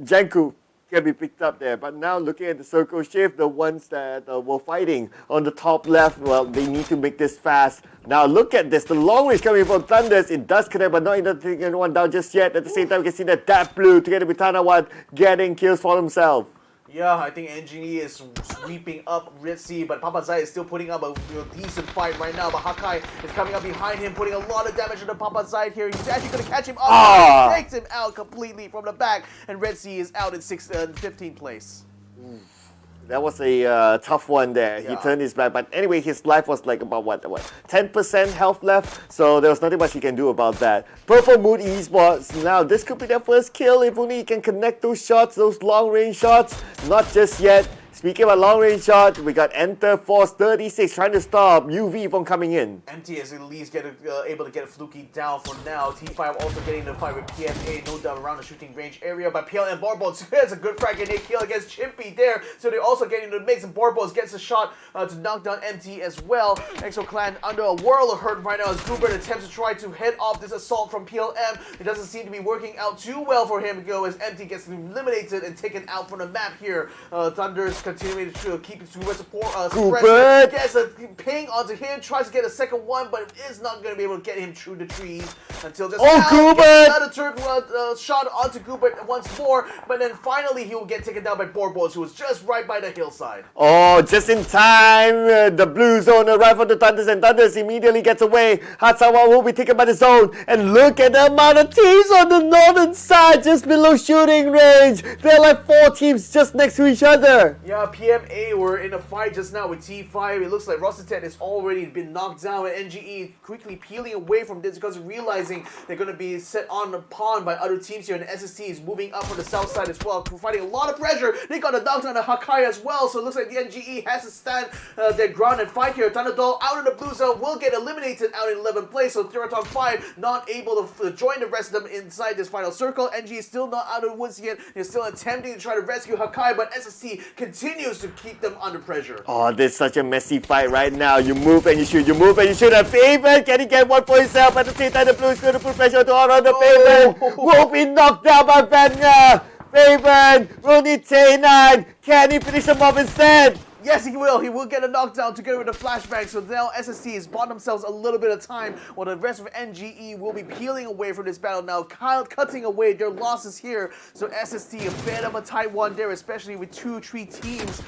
Janku can be picked up there. But now looking at the circle shift, the ones that were fighting on the top left, well, they need to make this fast. Now look at this, the long range coming from Thunders. It does connect, but not enough to take anyone down just yet. At the same time, we can see that Blue together with Tanawad getting kills for himself. Yeah, I think NGE is sweeping up Redsea, but Papa Zai is still putting up a decent fight right now. But Hakai is coming up behind him, putting a lot of damage on the Papa Zai here. He's actually going to catch him up. He takes him out completely from the back, and Redsea is out in 15th place. That was a tough one there. Yeah. He turned his back. But anyway, his life was like about what 10% health left. So there was nothing much he can do about that. Purple Mood Esports. Now, this could be their first kill if only he can connect those shots, those long-range shots. Not just yet. Speaking about long-range shot, we got Enter Force 36 trying to stop UV from coming in. MT is at least able to get a Fluky down for now. T5 also getting the fight with PMA, no doubt around the shooting range area. But PLN Borbos has a good frag and they kill against Chimpy there. So they're also getting the mix, and Borbos gets a shot to knock down MT as well. Exoclan under a whirl of hurt right now as Goobert attempts to try to head off this assault from PLM. It doesn't seem to be working out too well for him as MT gets eliminated and taken out from the map here. Thunder's continuing to keep his support. Goobert gets a ping onto him, tries to get a second one, but it is not going to be able to get him through the trees until just now. Goobert! Another turn shot onto Goobert once more, but then finally he will get taken down by Borbos, who was just right by the hillside. Oh, just in time. The blue zone arrives on the Thunders, and Thunders immediately gets away. Hatsawa will be taken by the zone, and look at the amount of teams on the northern side, just below shooting range. There are like 4 teams just next to each other. Yeah, PMA were in a fight just now with T5. It looks like Rossetet has already been knocked down, and NGE quickly peeling away from this because realizing they're going to be set on the pawn by other teams here, and SST is moving up from the south side as well, fighting a lot of pressure. They got a knockdown on Hakai as well, so it looks like the NGE has to stand their ground and fight here. Thunderdol out in the blue zone will get eliminated out in 11th place, so Theerathon 5 not able to join the rest of them inside this final circle. NG is still not out of the woods yet. They're still attempting to try to rescue Hakai, but SST continues to keep them under pressure. Oh, this is such a messy fight right now. You move and you shoot, you move and you shoot. A Favorite, can he get one for himself? At the same time, the blue is going to put pressure to all on the Favorite. Will be knocked down by Vanya. Favorite will need T9. Can he finish him off instead? Yes, he will. He will get a knockdown together with a flashbang. So now SST has bought themselves a little bit of time while the rest of NGE will be peeling away from this battle now. Kyle cutting away their losses here. So SST a bit of a tight one there, especially with 2-3 teams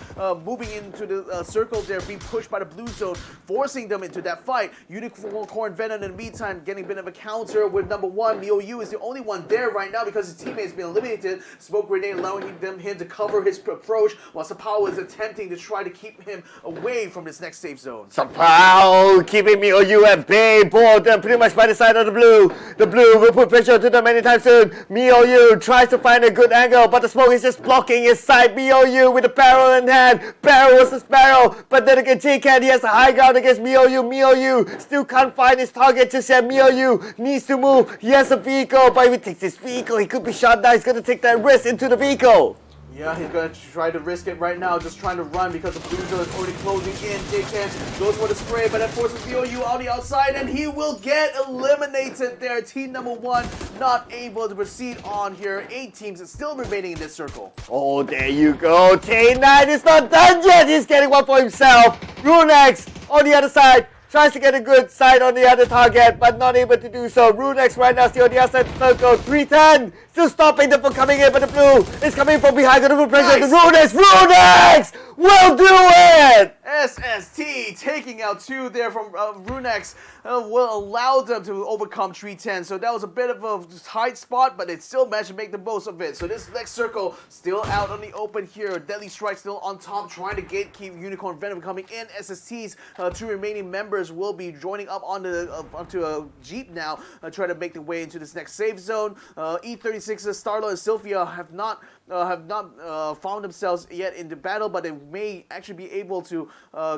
moving into the circle there, being pushed by the blue zone, forcing them into that fight. Unicorn Venom in the meantime getting a bit of a counter with number 1. Miou is the only one there right now because his teammate has been eliminated. Smoke Grenade allowing him to cover his approach while Sapawa is attempting to try to to keep him away from this next safe zone. Somehow keeping MiYoU at bay. Ball them pretty much by the side of the blue. The blue will put pressure to them anytime soon. MiYoU tries to find a good angle, but the smoke is just blocking his side. MiYoU with the barrel in hand. Barrel was the sparrow, but then again JCan, he has a high ground against MiYoU. MiYoU still can't find his target just yet. MiYoU needs to move. He has a vehicle, but if he takes his vehicle, he could be shot down. He's going to take that risk into the vehicle. Yeah, he's going to try to risk it right now, just trying to run because the blue zone is already closing in. JCan goes for the spray, but that forces MiYoU on the outside, and he will get eliminated there. Team number 1 not able to proceed on here. 8 teams still remaining in this circle. Oh, there you go. K9 is not done yet. He's getting one for himself. Runex on the other side. Tries to get a good sight on the other target, but not able to do so. Runex right now still on the outside of the circle. 310, still stopping them from coming in, but the blue is coming from behind. Gonna put pressure on the Runex will do it! SST taking out 2 there from Runex will allow them to overcome 310. So that was a bit of a tight spot, but they still managed to make the most of it. So this next circle still out on the open here. Deadly Strike still on top, trying to gatekeep Unicorn Venom coming in. SST's 2 remaining members will be joining up onto a Jeep now, trying to make their way into this next safe zone. E36's Starlo and Sylvia have not found themselves yet in the battle, but they may actually be able to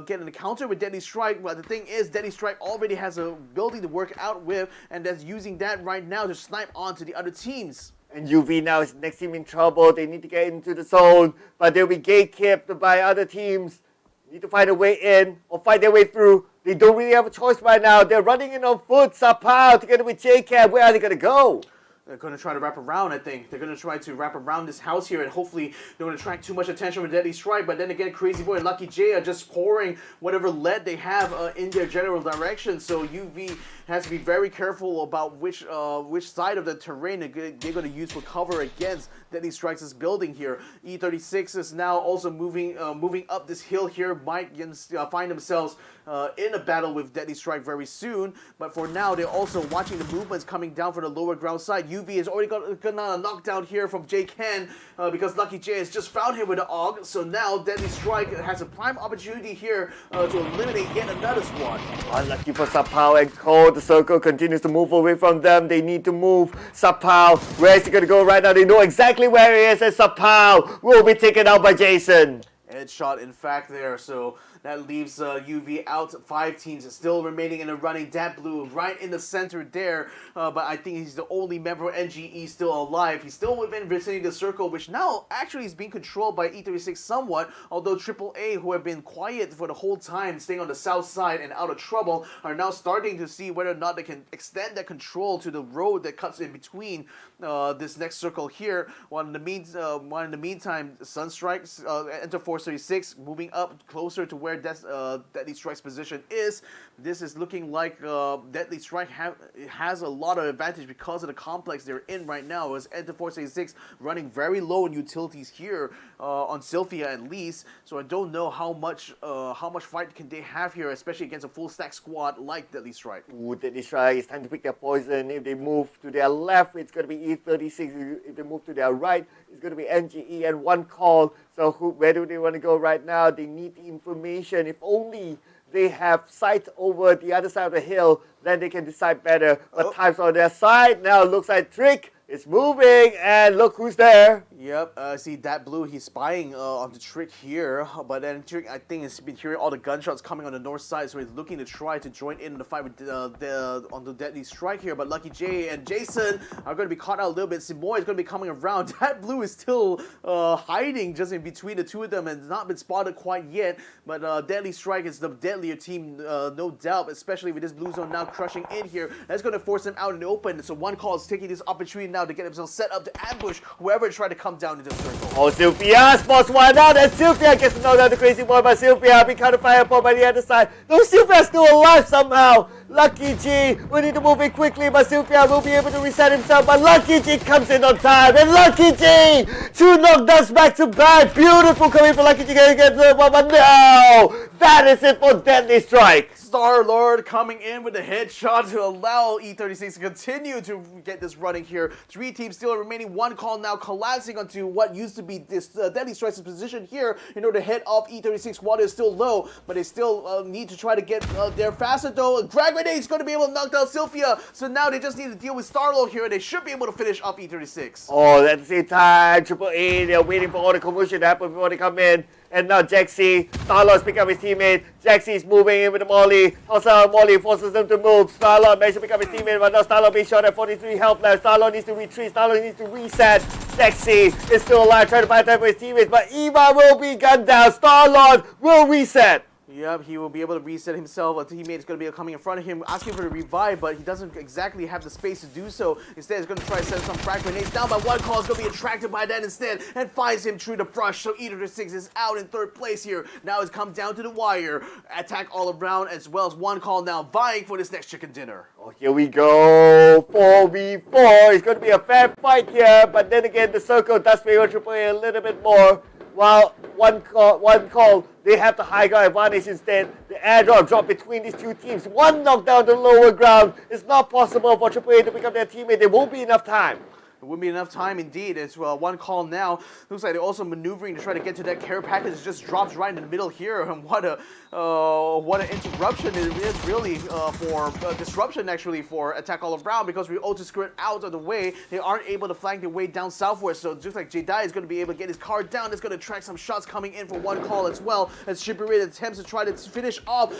get an encounter with Deadly Strike. But the thing is, Deadly Strike already has a building to work out with, and that's using that right now to snipe onto the other teams. And UV now is next team in trouble. They need to get into the zone, but they'll be gatekept by other teams. Need to find a way in or find their way through. They don't really have a choice right now. They're running in on foot. Sapao together with JCab. Where are they going to go? They're going to try to wrap around, I think. They're going to try to wrap around this house here, and hopefully they don't attract too much attention from Deadly Strike. But then again, Crazy Boy and Lucky J are just pouring whatever lead they have in their general direction. So UV has to be very careful about which side of the terrain they're going to use for cover against Deadly Strike's building here. E36 is now also moving up this hill here. Might find themselves in a battle with Deadly Strike very soon. But for now, they're also watching the movements coming down from the lower ground side. UV has already got a knockdown here from JCan because Lucky J has just found him with the AUG. So now Deadly Strike has a prime opportunity here to eliminate yet another squad. Unlucky for Sapao and Cole. The circle continues to move away from them. They need to move. Sapao, where is he going to go right now? They know exactly where he is, and Sapao will be taken out by Jason. Headshot, in fact, there. So that leaves UV out. 5 teams still remaining in the running. Dat Blue right in the center there. But I think he's the only member of NGE still alive. He's still within vicinity of the circle, which now actually is being controlled by E36 somewhat. Although AAA, who have been quiet for the whole time, staying on the south side and out of trouble, are now starting to see whether or not they can extend that control to the road that cuts in between this next circle here. While in the meantime, Sunstrike, Enter Force 36, moving up closer to where Deadly Strike's position is. This is looking like Deadly Strike has a lot of advantage because of the complex they're in right now. As Enter Force 36 running very low in utilities here on Sylvia at least. So I don't know how much fight can they have here, especially against a full stack squad like Deadly Strike. Ooh, Deadly Strike, it's time to pick their poison. If they move to their left, it's going to be E36. If they move to their right, it's going to be NGE and one call. So where do they want to go right now? They need the information. If only they have sight over the other side of the hill, then they can decide better. But time's on their side. Now it looks like Trick is moving, and look who's there. Yep, see Dat Blue, he's spying on the Trick here, but then Trick, I think, has been hearing all the gunshots coming on the north side, so he's looking to try to join in the fight with on the Deadly Strike here. But Lucky J and Jason are going to be caught out a little bit. Simoy is going to be coming around. Dat Blue is still hiding just in between the two of them and has not been spotted quite yet. But Deadly Strike is the deadlier team, no doubt, especially with this blue zone now crushing in here. That's going to force them out in the open. So one call is taking this opportunity now to get themselves set up to ambush whoever tried to come down into the circle. Oh, Sylvia spots one out, and Sylvia gets to know that the Crazy Boy, but Sylvia being kind of fireball by the other side. No, Sylvia's still alive somehow. Lucky G will need to move in quickly, but Sylvia will be able to reset himself. But Lucky G comes in on time, and Lucky G 2 knockdowns back to back. Beautiful coming for Lucky G against the one, but no, that is it for Deadly Strike. Star-Lord coming in with a headshot to allow E36 to continue to get this running here. 3 teams still remaining. One call now collapsing onto what used to be this Deadly Strike's position here in order to head off E36. Water is still low, but they still need to try to get there faster though. Grab Grenade is going to be able to knock down Sylphia, so now they just need to deal with Starlo here, and they should be able to finish off E36. Oh, at the same time, AAA, they're waiting for all the commotion to happen before they come in. And now Jaxi, Starlord's picking up his teammate. Jaxi's moving in with the Molly. Also, Molly forces them to move. Starlord managed to pick up his teammate, but now Starlord being shot at 43 health left. Starlord needs to retreat. Starlord needs to reset. Jaxi is still alive, trying to buy time for his teammates, but Eva will be gunned down. Starlord will reset. Yep, he will be able to reset himself. A teammate is going to be coming in front of him, asking for the revive, but he doesn't exactly have the space to do so. Instead, he's going to try to send some frag grenades down, but one call is going to be attracted by that instead and finds him through the brush. So E36 is out in 3rd place here. Now it's come down to the wire. Attack all around, as well as one call now vying for this next chicken dinner. Oh, here we go. 4v4. It's going to be a fair fight here, but then again, the circle does favor AAA a little bit more. While one call, they have the high ground advantage instead. The airdrop drop between these two teams. One knockdown to lower ground. It's not possible for AAA to pick up their teammate. There won't be enough time. It wouldn't be enough time indeed. It's one call now. Looks like they're also maneuvering to try to get to that care package. It just drops right in the middle here. And what an interruption it is really for disruption actually for Attack All Around, because we auto skirt out of the way. They aren't able to flank their way down southward. So just like J-Dai is going to be able to get his card down, it's going to track some shots coming in for one call as well. As Shibuya attempts to try to finish off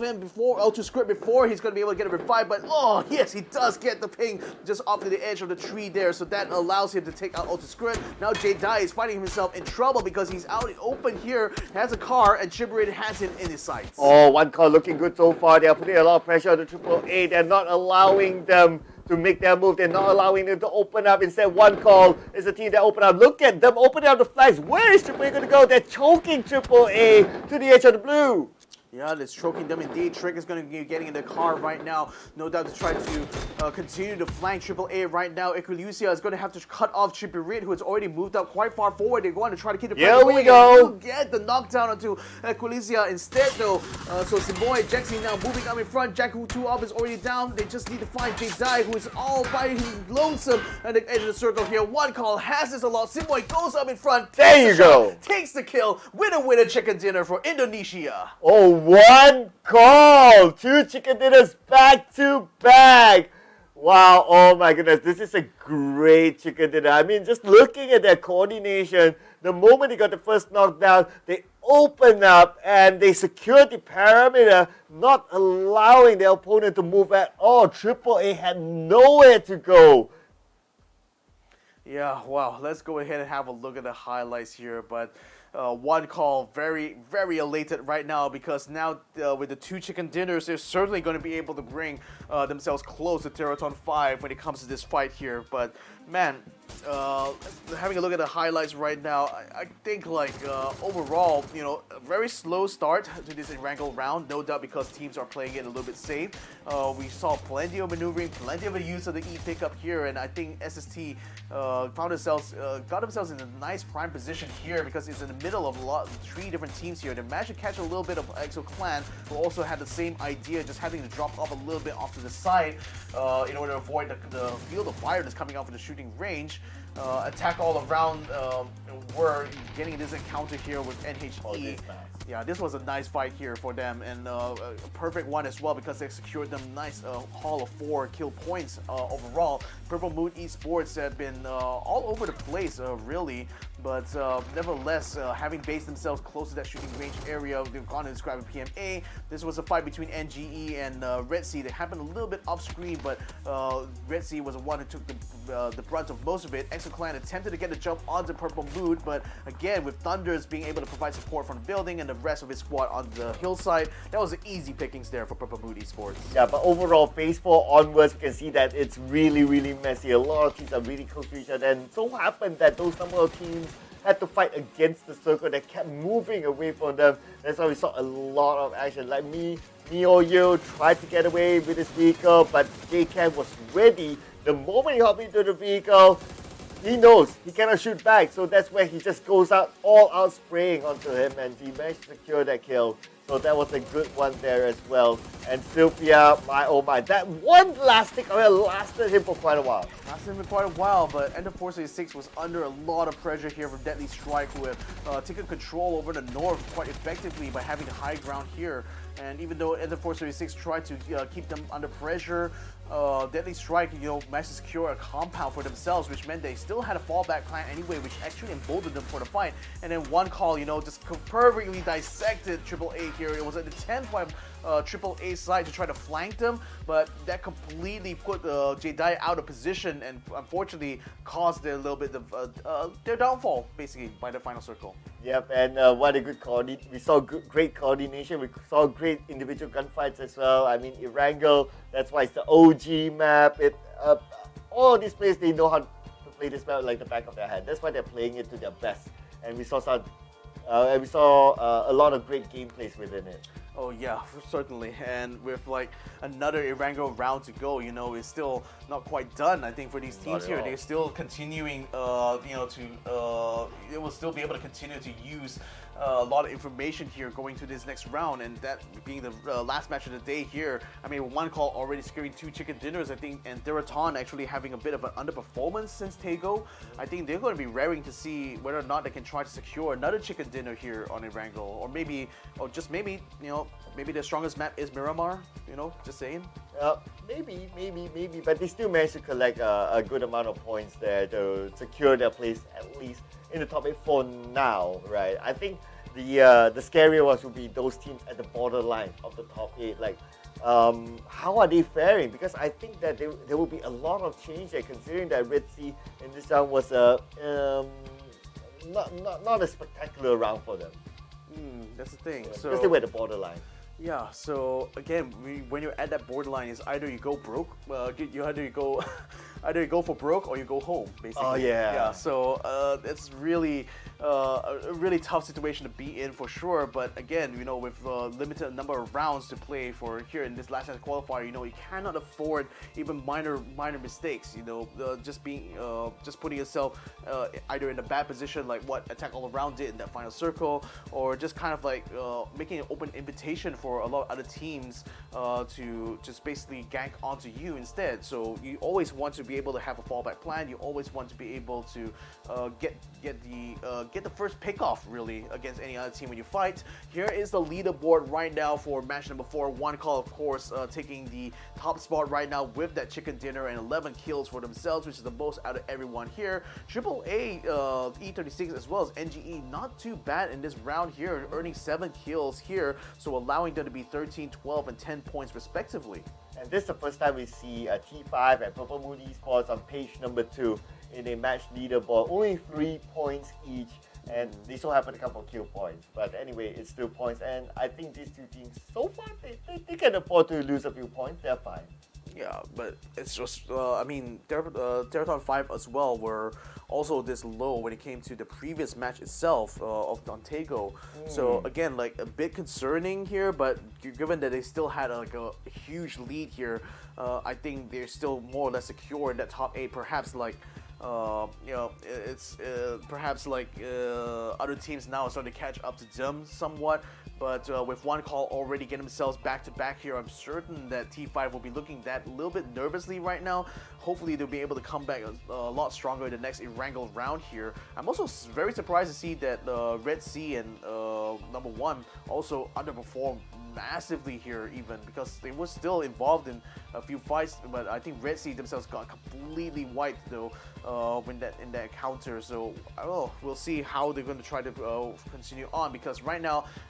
him before auto skirt before he's going to be able to get a revive. But oh yes, he does get the ping just off to the edge of the tree there, so that allows him to take out Auto Script. Now J-Dai is finding himself in trouble because he's out in open here, has a car, and Shibuya has him in his sights. Oh, one call looking good so far. They are putting a lot of pressure on the AAA. They're not allowing them to make their move. They're not allowing them to open up. Instead, one call is the team that open up. Look at them opening up the flags. Where is AAA going to go? They're choking AAA to the edge of the blue. Yeah, it's choking them indeed. Trick is going to be getting in the car right now. No doubt to try to continue to flank AAA right now. Equilucia is going to have to cut off Chipirit, who has already moved up quite far forward. They're going to try to keep the Here we go. Get the knockdown onto Equilucia instead, though. So Simboy, Jaxi now moving up in front. Jaku 2 up is already down. They just need to find J-Dai, who is all by his lonesome at the edge of the circle here. One call has this a lot. Simboy goes up in front. There you go. Takes the kill. Winner chicken dinner for Indonesia. Oh, one call! 2 chicken dinners back to back! Wow, oh my goodness, this is a great chicken dinner. I mean, just looking at their coordination, the moment they got the first knockdown, they open up and they secure the perimeter, not allowing their opponent to move at all. AAA had nowhere to go. Yeah, wow, let's go ahead and have a look at the highlights here, but one call, very, very elated right now, because now with the 2 chicken dinners, they're certainly going to be able to bring themselves close to Theerathon 5 when it comes to this fight here. But man, having a look at the highlights right now, I think like overall, you know, a very slow start to this ArkAngel round, no doubt because teams are playing it a little bit safe. We saw plenty of maneuvering, plenty of the use of the E pickup here, and I think SST got themselves in a nice prime position here because it's in the middle of 3 different teams here. They managed to catch a little bit of Exo Clan, who also had the same idea, just having to drop off a little bit off to the side in order to avoid the field of fire that's coming out from the shooting range. Attack All Around were getting this encounter here with NHE. Oh, this nice. Yeah, this was a nice fight here for them, and a perfect one as well because they secured them nice haul of 4 kill points overall. Purple Moon Esports have been all over the place, really, but nevertheless, having based themselves close to that shooting range area, they've gone and described PMA. This was a fight between NGE and Redsea that happened a little bit off screen, but Redsea was the one who took the brunt of most of it. ExoClan attempted to get a jump onto Purple Moon, but again, with Thunders being able to provide support from the building and the rest of his squad on the hillside, that was the easy pickings there for Purple Moon Esports. Yeah, but overall, Phase 4 onwards, we can see that it's really, really messy. A lot of teams are really close to each other, and so happened that those number of teams had to fight against the circle that kept moving away from them. That's why we saw a lot of action. Like Mioyo tried to get away with his vehicle, but J-Cam was ready. The moment he hopped into the vehicle, he knows he cannot shoot back, so that's where he just goes out, all out spraying onto him, and he managed to secure that kill. So that was a good one there as well. And Sylvia, my oh my, that one last tick lasted him for quite a while. Lasted him for quite a while, but Ender Force 86 was under a lot of pressure here from Deadly Strike, who have taken control over the north quite effectively by having the high ground here. And even though Ender Force 36 tried to keep them under pressure, Deadly Strike, managed to secure a compound for themselves, which meant they still had a fallback plan anyway, which actually emboldened them for the fight. And then one call, just perfectly dissected AAA here. It was at the 10-point AAA side to try to flank them, but that completely put J-Dye out of position and unfortunately caused a little bit of their downfall, basically, by the final circle. Yep, and what a good coordination. We saw great coordination. We saw great individual gunfights as well. I mean, EARENA, that's why it's the OG map. All these players, they know how to play this map like the back of their hand. That's why they're playing it to their best. And we saw a lot of great gameplays within it. Oh yeah, certainly. And with like another EARENA round to go, it's still not quite done. I think for these teams here, they're still continuing, they will still be able to continue to use a lot of information here going to this next round, and that being the last match of the day here. I mean, one call already securing 2 chicken dinners, I think, and Theerathon actually having a bit of an underperformance since Taego. I think they're going to be raring to see whether or not they can try to secure another chicken dinner here on EARENA, or maybe their strongest map is Miramar. Just saying. Maybe, but they still managed to collect a good amount of points there to secure their place at least in the top 8 for now, right? I think the scarier ones would be those teams at the borderline of the top 8. Like, how are they faring? Because I think that there will be a lot of change there, considering that Redsea in this round was not a spectacular round for them. That's the thing. Yeah, because they were at the borderline. Yeah, so again, when you're at that borderline, it's either you go broke, either you go for broke or you go home, basically. Oh yeah. Yeah, so it's really a really tough situation to be in for sure. But again, with a limited number of rounds to play for here in this last chance qualifier, you cannot afford even minor mistakes. Just putting yourself either in a bad position like what Attack All Around did in that final circle, or just kind of like making an open invitation for a lot of other teams to just basically gank onto you instead. So you always want to be able to have a fallback plan. You always want to be able to get the first pick off really against any other team when you fight. Here is the leaderboard right now for match number 4. One call, of course, taking the top spot right now with that chicken dinner and 11 kills for themselves, which is the most out of everyone here. AAA E36 as well as NGE, not too bad in this round here, earning 7 kills here, so allowing them to be 13, 12, and 10 points respectively. And this is the first time we see T5 and Purple Moon Esports on page number 2 in a match leaderboard. Only 3 points each, and they so happen to come for kill points. But anyway, it's still points, and I think these two teams, so far, they can afford to lose a few points. They're fine. Yeah, but it's just, Theerathon 5 as well were also this low when it came to the previous match itself of Taego. So again, like a bit concerning here, but given that they still had like a huge lead here, I think they're still more or less secure in that top 8. Perhaps like it's perhaps like other teams now are starting to catch up to them somewhat. But with one call already getting themselves back to back here, I'm certain that T5 will be looking that a little bit nervously right now. Hopefully they'll be able to come back a lot stronger in the next EARENA round here. I'm also very surprised to see that Redsea and number 1 also underperformed massively here, even because they were still involved in a few fights, but I think Redsea themselves got completely wiped though in that encounter. So we'll see how they're going to try to continue on, because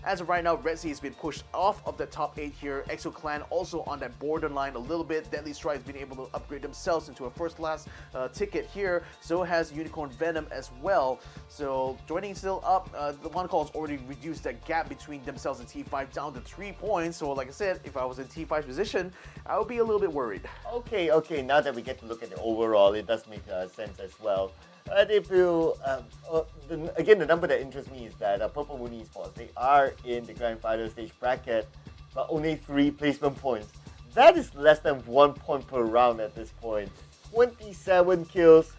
as of right now, Redsea has been pushed off of the top 8 here. Exo Clan also on that borderline a little bit. Deadly Strike has been able to upgrade themselves into a first class ticket here. So has Unicorn Venom as well. So joining still up, the one call has already reduced that gap between themselves and T5 down to 3 points. So like I said, if I was in T5's position, I would be a little bit worried. Okay, now that we get to look at the overall, it does make sense as well. If you, again, the number that interests me is that Purple Moon Esports, they are in the Grand Final stage bracket, but only 3 placement points. That is less than 1 point per round at this point. 27 kills.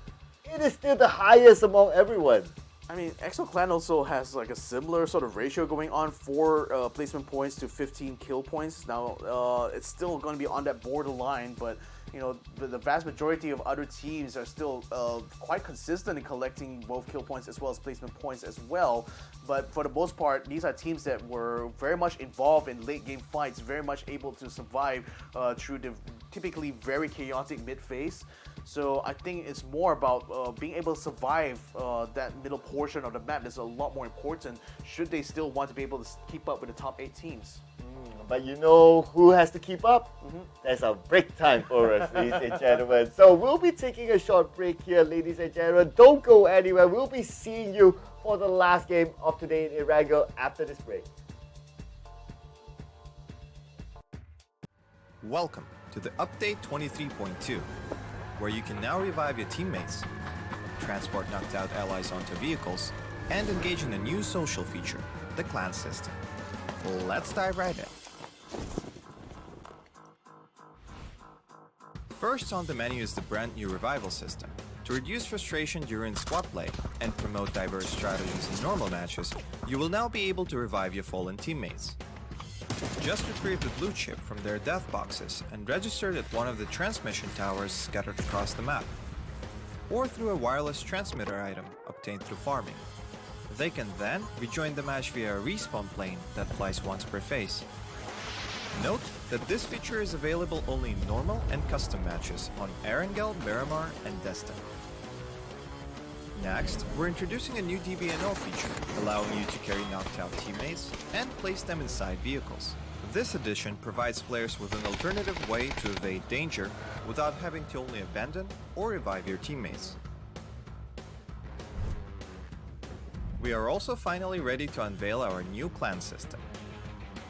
It is still the highest among everyone. I mean, Exo Clan also has like a similar sort of ratio going on, 4 placement points to 15 kill points. Now, it's still going to be on that borderline, but you know, the vast majority of other teams are still quite consistent in collecting both kill points as well as placement points as well. But for the most part, these are teams that were very much involved in late game fights, very much able to survive through the typically very chaotic mid phase. So I think it's more about being able to survive that middle portion of the map is a lot more important should they still want to be able to keep up with the top 8 teams. But you know who has to keep up? There's a break time for us, ladies and gentlemen. So we'll be taking a short break here, ladies and gentlemen. Don't go anywhere. We'll be seeing you for the last game of today in ArkAngel after this break. Welcome to the update 23.2, where you can now revive your teammates, transport knocked out allies onto vehicles, and engage in a new social feature, the clan system. Let's dive right in. First on the menu is the brand new revival system. To reduce frustration during squad play and promote diverse strategies in normal matches, you will now be able to revive your fallen teammates. Just retrieve the blue chip from their death boxes and register it at one of the transmission towers scattered across the map, or through a wireless transmitter item obtained through farming. They can then rejoin the match via a respawn plane that flies once per phase. Note that this feature is available only in normal and custom matches on ArkAngel, Miramar, and Jester. Next, we're introducing a new DBNO feature, allowing you to carry knocked out teammates and place them inside vehicles. This addition provides players with an alternative way to evade danger without having to only abandon or revive your teammates. We are also finally ready to unveil our new clan system.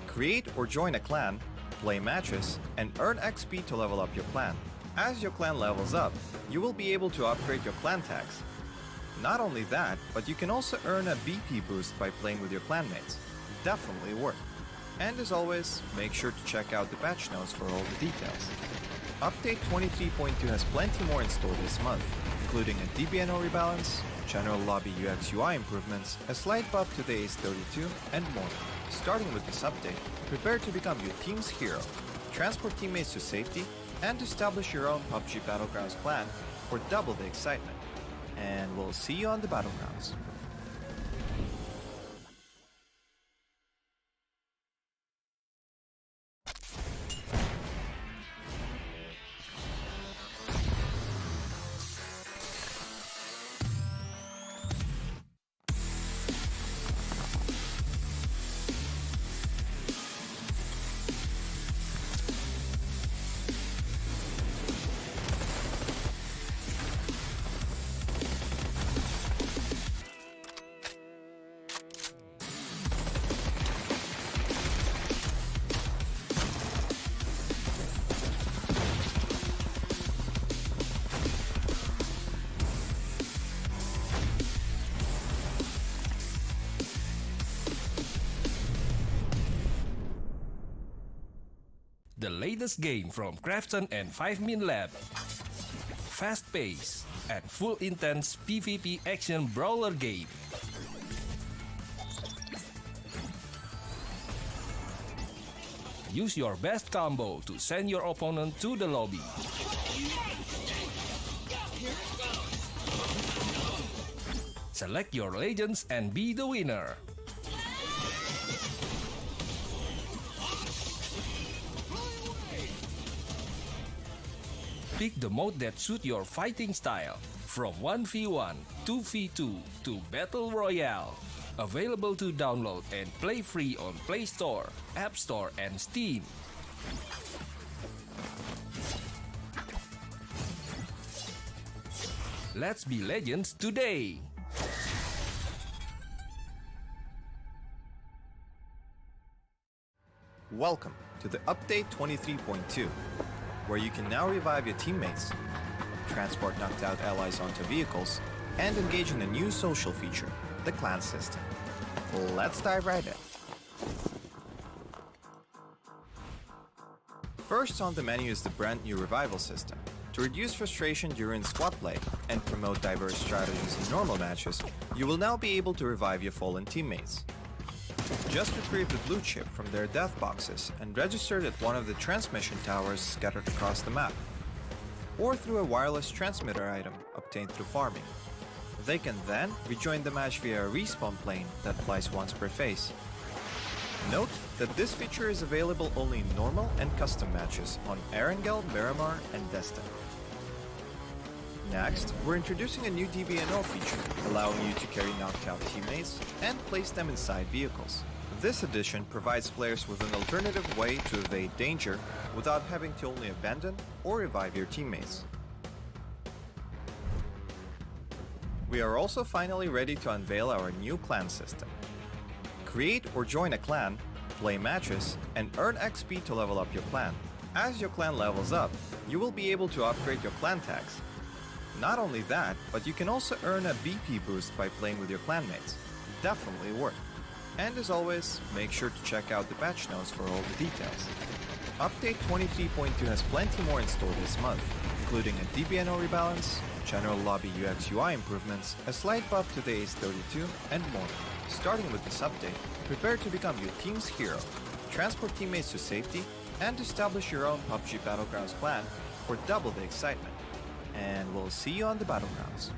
Create or join a clan, play matches, and earn XP to level up your clan. As your clan levels up, you will be able to upgrade your clan tags. Not only that, but you can also earn a BP boost by playing with your clanmates. Definitely worth. And as always, make sure to check out the patch notes for all the details. Update 23.2 has plenty more in store this month, including a DBNO rebalance, general lobby UX UI improvements, a slight buff to the Ace 32, and more. Starting with this update, prepare to become your team's hero, transport teammates to safety, and establish your own PUBG Battlegrounds clan for double the excitement. And we'll see you on the Battlegrounds. The latest game from Krafton and 5min Lab. Fast pace and full intense PvP action brawler game. Use your best combo to send your opponent to the lobby. Select your legends and be the winner. Pick the mode that suits your fighting style, from 1v1, 2v2 to Battle Royale. Available to download and play free on Play Store, App Store, and Steam. Let's be legends today! Welcome to the update 23.2, where you can now revive your teammates, transport knocked out allies onto vehicles, and engage in a new social feature, the clan system. Let's dive right in. First on the menu is the brand new revival system. To reduce frustration during squad play and promote diverse strategies in normal matches, you will now be able to revive your fallen teammates. Just retrieve the blue chip from their death boxes and register it at one of the transmission towers scattered across the map, or through a wireless transmitter item obtained through farming. They can then rejoin the match via a respawn plane that flies once per phase. Note that this feature is available only in normal and custom matches on ArkAngel, Miramar, and Jester. Next, we're introducing a new DBNO feature, allowing you to carry knocked out teammates and place them inside vehicles. This addition provides players with an alternative way to evade danger without having to only abandon or revive your teammates. We are also finally ready to unveil our new clan system. Create or join a clan, play matches, and earn XP to level up your clan. As your clan levels up, you will be able to upgrade your clan tags. Not only that, but you can also earn a BP boost by playing with your clanmates. Definitely worth. And as always, make sure to check out the patch notes for all the details. Update 23.2 has plenty more in store this month, including a DBNO rebalance, general lobby UX UI improvements, a slight buff to the Ace 32, and more. Starting with this update, prepare to become your team's hero, transport teammates to safety, and establish your own PUBG Battlegrounds clan for double the excitement. And we'll see you on the Battlegrounds.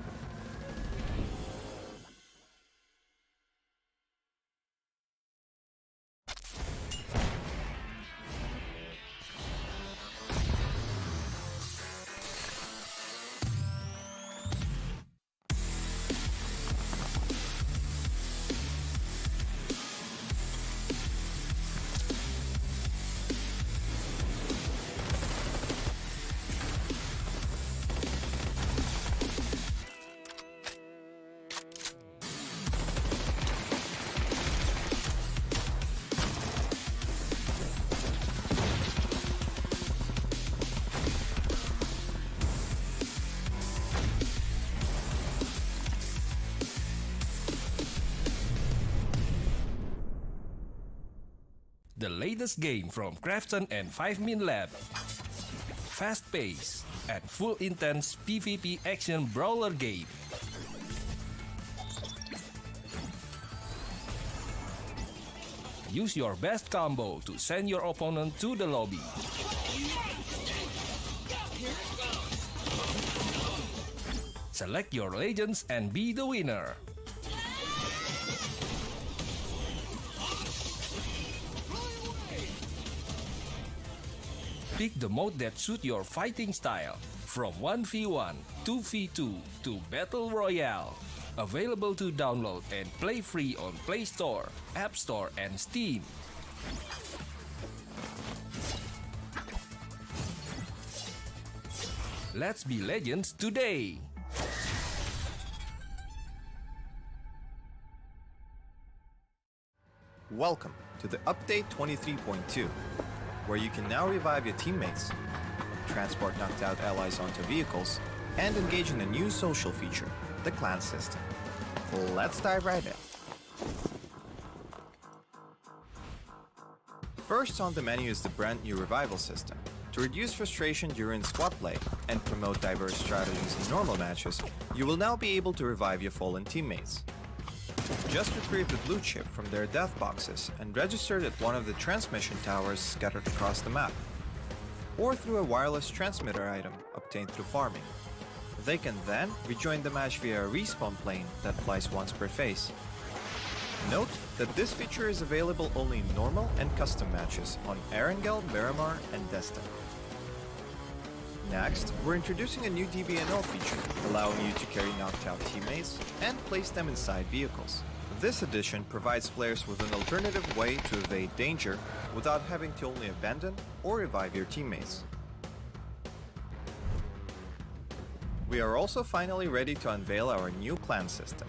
The latest game from Krafton and 5min Lab. Fast pace and full intense PvP action brawler game. Use your best combo to send your opponent to the lobby. Select your legends and be the winner. Pick the mode that suits your fighting style, from 1v1, 2v2 to Battle Royale. Available to download and play free on Play Store, App Store, and Steam. Let's be legends today! Welcome to the Update 23.2, where you can now revive your teammates, transport knocked out allies onto vehicles, and engage in a new social feature, the clan system. Let's dive right in. First on the menu is the brand new revival system. To reduce frustration during squad play and promote diverse strategies in normal matches, you will now be able to revive your fallen teammates. Just retrieve the blue chip from their death boxes and register it at one of the transmission towers scattered across the map, or through a wireless transmitter item obtained through farming. They can then rejoin the match via a respawn plane that flies once per phase. Note that this feature is available only in normal and custom matches on ArkAngel, Miramar, and Jester. Next, we're introducing a new DBNO feature, allowing you to carry knocked out teammates and place them inside vehicles. This addition provides players with an alternative way to evade danger without having to only abandon or revive your teammates. We are also finally ready to unveil our new clan system.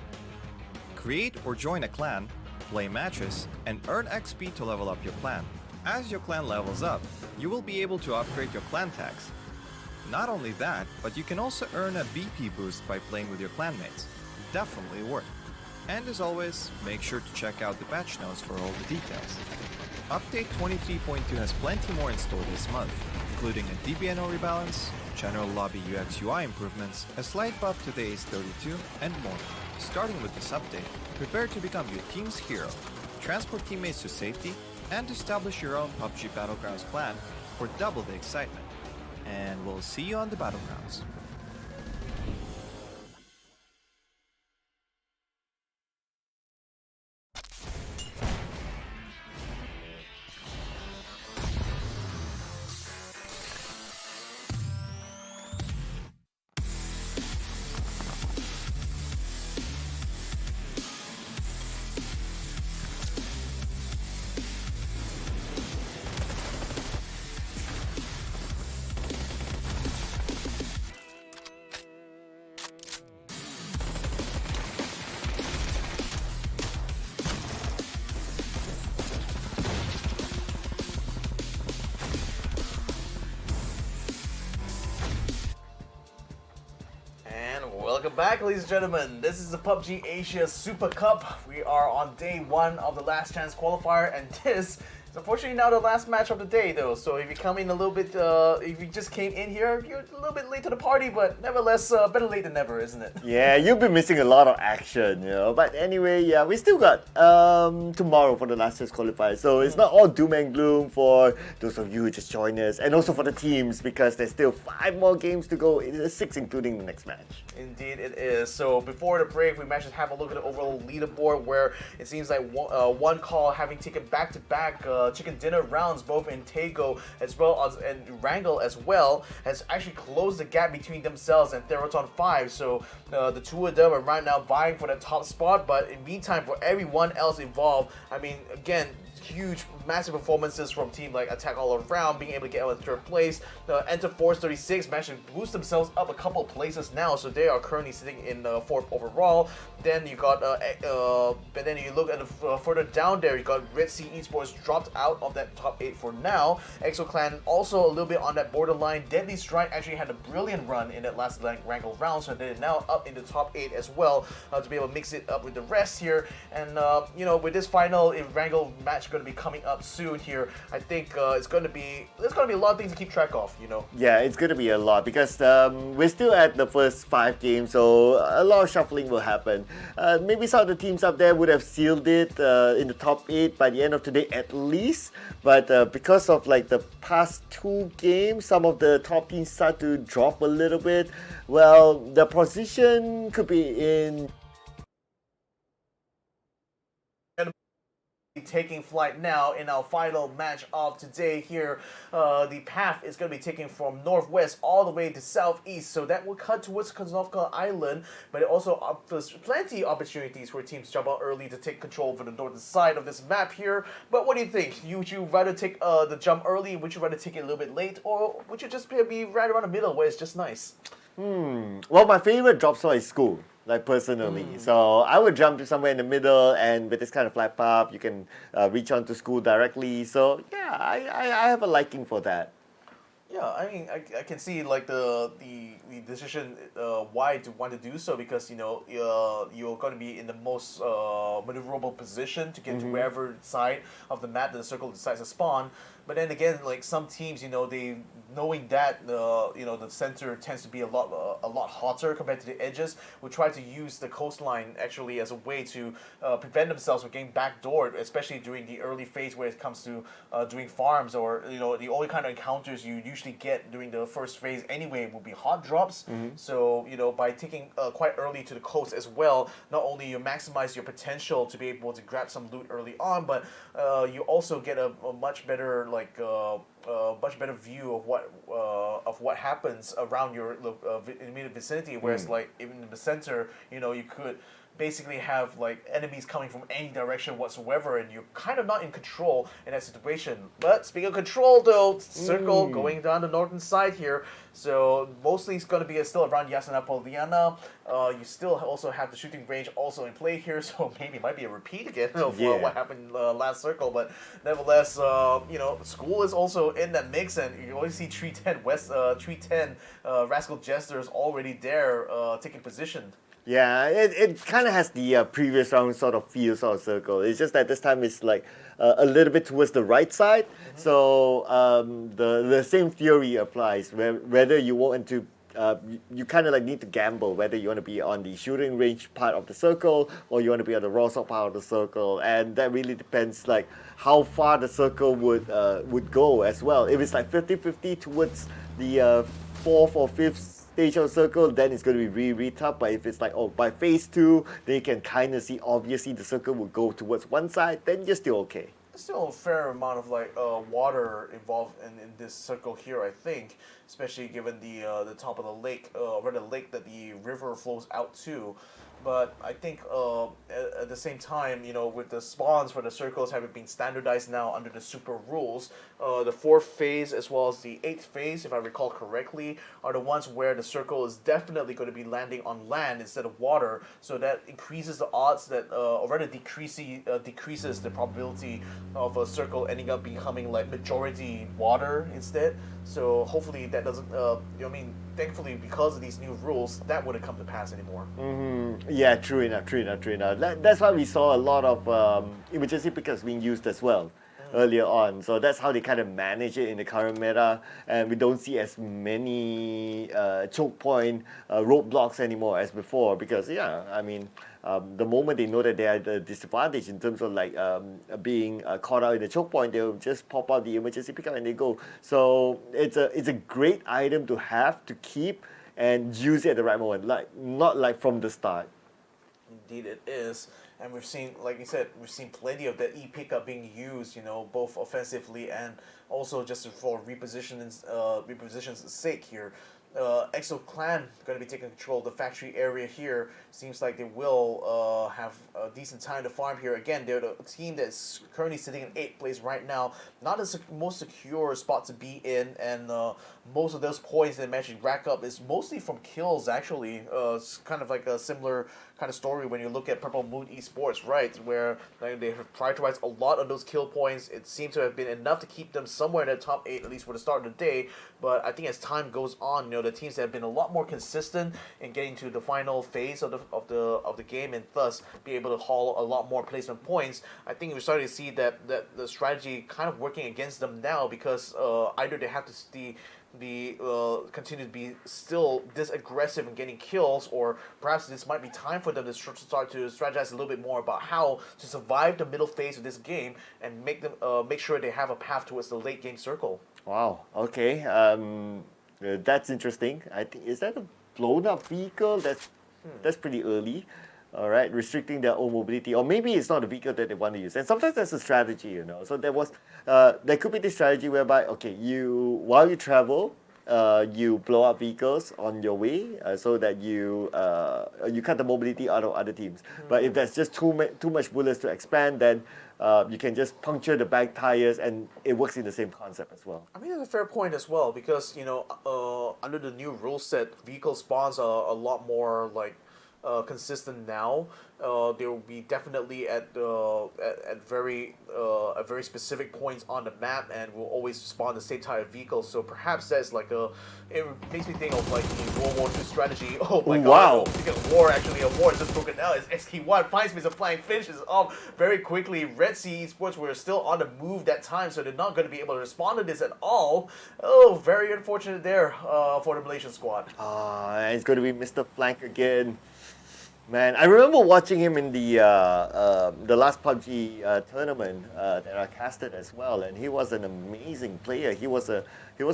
Create or join a clan, play matches, and earn XP to level up your clan. As your clan levels up, you will be able to upgrade your clan tags. Not only that, but you can also earn a BP boost by playing with your clanmates. Definitely worth. And as always, make sure to check out the patch notes for all the details. Update 23.2 has plenty more in store this month, including a DBNO rebalance, general lobby UX UI improvements, a slight buff to the Ace 32, and more. Starting with this update, prepare to become your team's hero, transport teammates to safety, and establish your own PUBG Battlegrounds clan for double the excitement. And we'll see you on the Battlegrounds. Welcome back, ladies and gentlemen. This is the PUBG Asia Super Cup. We are on day 1 of the last chance qualifier, and this is unfortunately now the last match of the day, though. So if you come in a little bit, if you just came in here, you're a little bit late to the party, but nevertheless, better late than never, isn't it? Yeah, you've been missing a lot of action, you know. But anyway, yeah, we still got tomorrow for the last chance qualifier. So it's not all doom and gloom for those of you who just joined us, and also for the teams, because there's still 5 more games to go. It is 6, including the next match. Indeed it is. So before the break, we managed to have a look at the overall leaderboard, where it seems like one call having taken back-to-back chicken dinner rounds, both in Tego as well as and Wrangle as well, has actually closed the gap between themselves and Theerathon 5. So the two of them are right now vying for the top spot, but in meantime, for everyone else involved, I mean, again, huge, massive performances from team like Attack All Around, being able to get out in 3rd place. Enter Force 36 managed to boost themselves up a couple of places now, so they are currently sitting in 4th overall. Then you got, but then you look at the further down there, you got Redsea Esports dropped out of that top 8 for now. ExoClan also a little bit on that borderline. Deadly Strike actually had a brilliant run in that last Wrangle round, so they're now up in the top 8 as well, to be able to mix it up with the rest here. And you know, with this final Wrangle match going to be coming up soon here, I think there's going to be a lot of things to keep track of, you know. Yeah, it's going to be a lot, because we're still at the first 5 games, so a lot of shuffling will happen. Maybe some of the teams up there would have sealed it in the top 8 by the end of today at least, but because of like the past 2 games, some of the top teams start to drop a little bit. Well, the position could be in taking flight now in our final match of today here. The path is going to be taken from northwest all the way to southeast, so that will cut towards Koznovka Island, but it also offers plenty of opportunities for teams to jump out early to take control over the northern side of this map here. But what do you think? Would you rather take the jump early? Would you rather take it a little bit late, or would you just be right around the middle where it's just nice? Well, my favorite drop spot is school, like personally. So I would jump to somewhere in the middle, and with this kind of flat path, you can reach onto school directly. So yeah, I have a liking for that. Yeah, I mean, I can see like the decision why to want to do so, because you know you're going to be in the most maneuverable position to get to wherever side of the map that the circle decides to spawn. But then again, like some teams, you know, they knowing that you know the center tends to be a lot hotter compared to the edges, will try to use the coastline actually as a way to prevent themselves from getting backdoored, especially during the early phase where it comes to doing farms, or you know the only kind of encounters you usually get during the first phase anyway will be hot drops. So you know, by taking quite early to the coast as well, not only you maximize your potential to be able to grab some loot early on, but you also get a much better much better view of what happens around your immediate vicinity. Whereas like in the center, you know, you could basically have like enemies coming from any direction whatsoever, and you're kind of not in control in that situation. But speaking of control, though, circle going down the northern side here, so mostly it's going to be still around Yasuna Poliana. You still also have the shooting range also in play here, so maybe it might be a repeat again of what happened last circle. But nevertheless, you know, school is also in that mix, and you always see 310 Rascal Jester is already there taking position. Yeah, it kind of has the previous round sort of feel sort of circle. It's just that this time it's like a little bit towards the right side. So the same theory applies. Whether you want to, you kind of like need to gamble whether you want to be on the shooting range part of the circle or you want to be on the raw sort part of the circle, and that really depends like how far the circle would go as well. If it's like 50-50 towards the fourth or fifth stage of circle, then it's going to be really, really tough. But if it's like, oh, by phase 2, then you can kind of see obviously the circle will go towards one side, then you're still okay. There's still a fair amount of like water involved in this circle here, I think, especially given the top of the lake, or the lake that the river flows out to. But I think at the same time, you know, with the spawns for the circles having been standardized now under the super rules, the 4th phase as well as the 8th phase, if I recall correctly, are the ones where the circle is definitely going to be landing on land instead of water. So that increases the odds that, or rather decreases the probability of a circle ending up becoming like majority water instead. So hopefully that doesn't, thankfully because of these new rules, that wouldn't come to pass anymore. Yeah, true enough. That's why we saw a lot of emergency pickers being used as well earlier on. So that's how they kind of manage it in the current meta, and we don't see as many choke point roadblocks anymore as before, because the moment they know that they are at a disadvantage in terms of like being caught out in the choke point, they'll just pop out the emergency pickup and they go. So it's a great item to have, to keep, and use it at the right moment, not like from the start. Indeed it is. And we've seen, like you said, we've seen plenty of that E-pickup being used, you know, both offensively and also just for repositioning's sake here. Exo Clan going to be taking control of the factory area here. Seems like they will have a decent time to farm here. Again, they're the team that's currently sitting in 8th place right now. Not the most secure spot to be in, and most of those points they managed to rack up is mostly from kills, actually. It's kind of like a similar kind of story when you look at Purple Moon Esports, right? Where like, they have prioritized a lot of those kill points. It seems to have been enough to keep them somewhere in the top 8, at least for the start of the day. But I think as time goes on, you know, the teams that have been a lot more consistent in getting to the final phase of the game, and thus be able to haul a lot more placement points. I think we're starting to see that the strategy kind of working against them now, because either they have to continue to be still this aggressive in getting kills, or perhaps this might be time for them to start to strategize a little bit more about how to survive the middle phase of this game and make sure they have a path towards the late game circle. Wow. Okay. That's interesting. I think, is that a blown up vehicle? That's pretty early. All right, restricting their own mobility, or maybe it's not a vehicle that they want to use. And sometimes that's a strategy, you know. So there could be this strategy whereby, okay, while you travel, you blow up vehicles on your way, so that you cut the mobility out of other teams. But if there's just too much bullets to expand, then you can just puncture the back tires, and it works in the same concept as well. I mean, that's a fair point as well, because, you know, under the new rule set, vehicle spawns are a lot more like consistent now. They will be definitely at very specific points on the map, and will always spawn the same type of vehicles. So perhaps that's like it makes me think of like the World War II strategy. Oh my god! Wow. A war is just broken out. As XT1 finds me some flying finishes off very quickly. Redsea Esports were still on the move that time, so they're not going to be able to respond to this at all. Oh, very unfortunate there for the Malaysian squad. It's going to be Mr. Flank again. Man, I remember watching him in the last Pubg tournament that I casted as well, and he was an amazing player. He was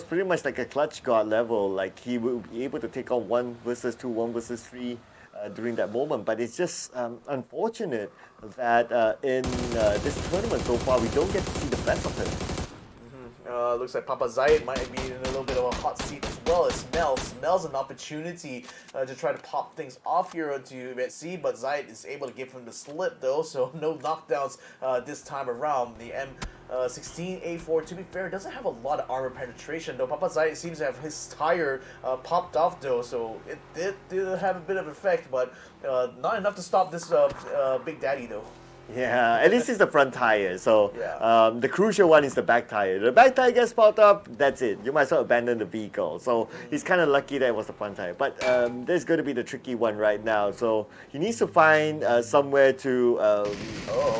pretty much like a clutch god level. Like, he would be able to take on 1 versus 2, 1 versus 3 during that moment. But it's just unfortunate that in this tournament so far we don't get to see the best of him. Looks like Papa Zayed might be in a little bit of a hot seat as well. It smells an opportunity to try to pop things off here to Redsea, but Zayed is able to give him the slip though, so no knockdowns this time around. The M16A4, to be fair, doesn't have a lot of armor penetration though. Papa Zayed seems to have his tire popped off though, so it did have a bit of effect, but not enough to stop this Big Daddy though. Yeah, at least it's the front tire. So Yeah. the crucial one is the back tire. The back tire gets popped up, that's it. You might as well abandon the vehicle. So he's kind of lucky that it was the front tire. But there's going to be the tricky one right now. So he needs to find somewhere to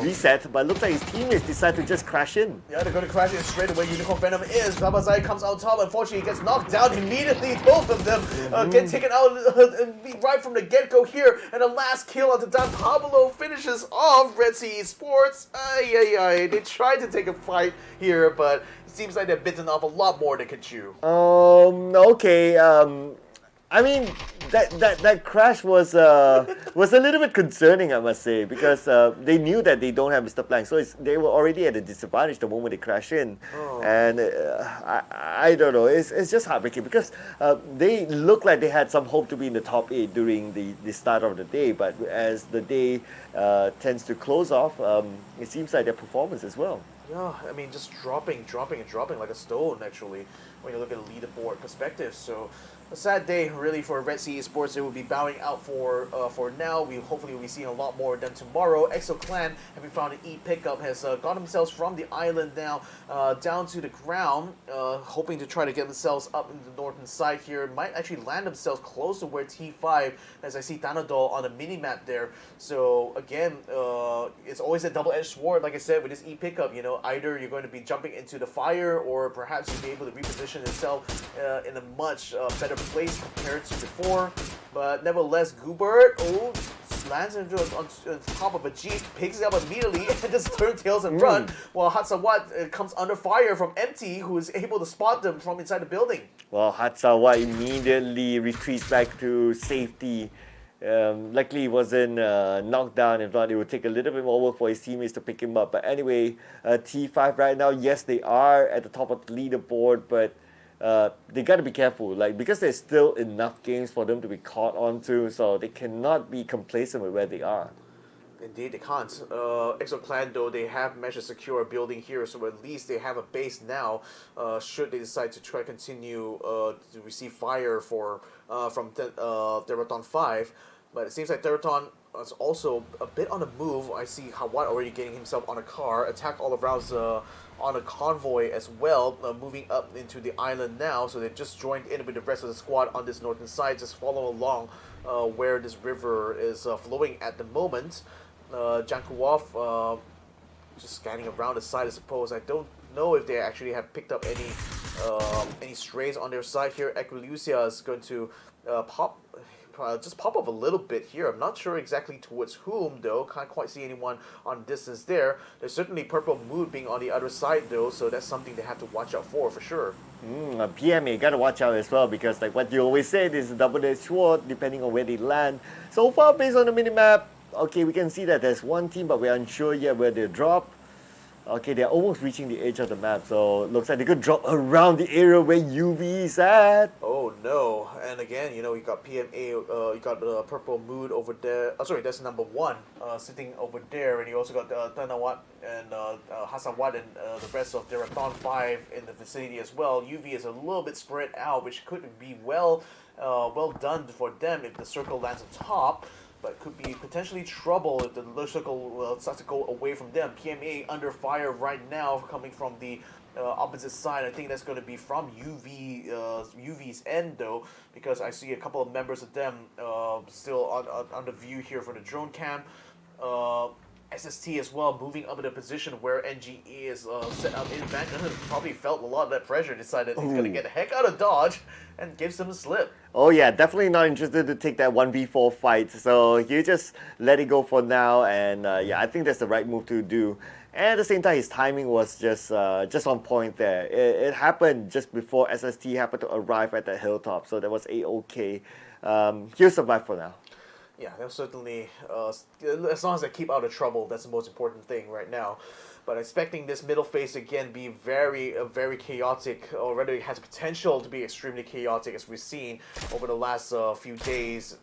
reset. But it looks like his teammates decide to just crash in. Yeah, they're going to crash in straight away. Unicorn Venom is. Babazai comes out top. Unfortunately, he gets knocked down immediately. Both of them get taken out right from the get-go here. And the last kill on the Don Pablo finishes off Redsea Esports. They tried to take a fight here, but it seems like they're bitten off a lot more than can chew. Okay. I mean, that crash was a little bit concerning, I must say, because they knew that they don't have Mr. Blank, so they were already at a disadvantage the moment they crash in, and I don't know. It's just heartbreaking because they looked like they had some hope to be in the top 8 during the start of the day, but as the day tends to close off, it seems like their performance as well. Yeah, I mean, just dropping like a stone, actually, when you look at the leaderboard perspective. So, a sad day, really, for Redsea Esports. They will be bowing out for now. Hopefully will be seeing a lot more of them tomorrow. Exo Clan, having found an E pickup, has got themselves from the island now down to the ground, hoping to try to get themselves up into the northern side here. Might actually land themselves close to where T5, as I see Danadol on the mini-map there. So, again, it's always a double-edged sword, like I said, with this E pickup. You know, either you're going to be jumping into the fire, or perhaps you'll be able to reposition yourself in a much better place compared to before. But nevertheless, Goobert lands on top of a Jeep, picks it up immediately, and just turns tails and run, while Hatsawat comes under fire from Empty, who is able to spot them from inside the building. Well, Hatsawat immediately retreats back to safety. Luckily, he wasn't knocked down. If not, it would take a little bit more work for his teammates to pick him up. But anyway, T5 right now, yes, they are at the top of the leaderboard, but they got to be careful, because there's still enough games for them to be caught onto, so they cannot be complacent with where they are. Indeed, they can't. Exo Clan, though, they have managed to secure a building here, so at least they have a base now, should they decide to try to continue to receive fire from Theerathon 5. But it seems like Theerathon is also a bit on the move. I see Hawat already getting himself on a car, attack all around on a convoy as well, moving up into the island now. So they've just joined in with the rest of the squad on this northern side, just follow along where this river is flowing at the moment. Jankuwov just scanning around the side, I suppose. I don't know if they actually have picked up any strays on their side here. Equilucia is going to pop up a little bit here. I'm not sure exactly towards whom, though. Can't quite see anyone on distance there. There's certainly Purple Mood being on the other side, though, so that's something they have to watch out for sure. PMA got to watch out as well, because like what you always say, this is a double-edged sword depending on where they land. So far, based on the minimap, okay, we can see that there's one team, but we're unsure yet where they drop. Okay, they're almost reaching the edge of the map, so looks like they could drop around the area where UV is at. Oh no, and again, you got PMA, you got Purple Mood over there. Oh, sorry, that's number 1 sitting over there, and you also got Tanawat and Hasanwat and the rest of Theerathon 5 in the vicinity as well. UV is a little bit spread out, which could be well done for them if the circle lands on top. But could be potentially trouble if the circle starts to go away from them. PMA under fire right now, coming from the opposite side. I think that's going to be from UV's end, though, because I see a couple of members of them still on the view here for the drone cam. SST as well, moving up in a position where NGE is set up in back. Probably felt a lot of that pressure, decided he's going to get the heck out of Dodge and gives them a slip. Oh yeah, definitely not interested to take that 1v4 fight. So you just let it go for now, and yeah, I think that's the right move to do. And at the same time, his timing was just on point there. It happened just before SST happened to arrive at the hilltop, so that was A-okay. He'll survive for now. Yeah, they'll certainly, as long as they keep out of trouble, that's the most important thing right now. But expecting this middle phase again be very chaotic, or rather it has potential to be extremely chaotic, as we've seen over the last few days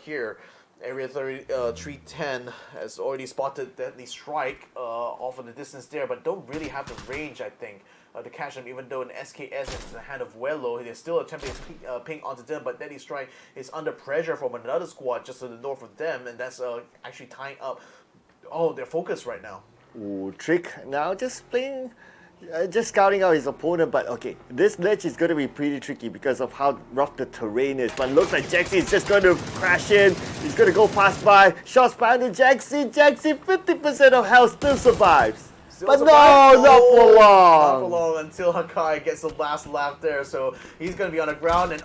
here. Area 310 has already spotted Deadly Strike off in the distance there, but don't really have the range, I think, to catch them, even though an SKS is in the hand of Wello. They're still attempting to ping onto them, but Deadly Strike is under pressure from another squad just to the north of them, and that's actually tying up they're focused right now. Ooh, Trick now just playing, just scouting out his opponent. But okay, this ledge is going to be pretty tricky because of how rough the terrain is. But looks like Jaxi is just going to crash in. He's going to go pass by. Shots fired to Jaxi. Jaxi, 50% of health, still survives. But no, not for long. Not for long until Hakai gets the last lap there. So he's going to be on the ground and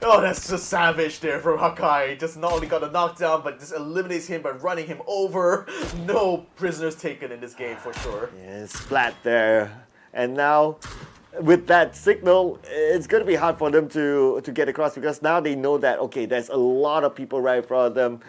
oh, that's just savage there from Hakai. Just not only got a knockdown, but just eliminates him by running him over. No prisoners taken in this game for sure. Yeah, splat there. And now, with that signal, it's going to be hard for them to get across because now they know that, okay, there's a lot of people right in front of them.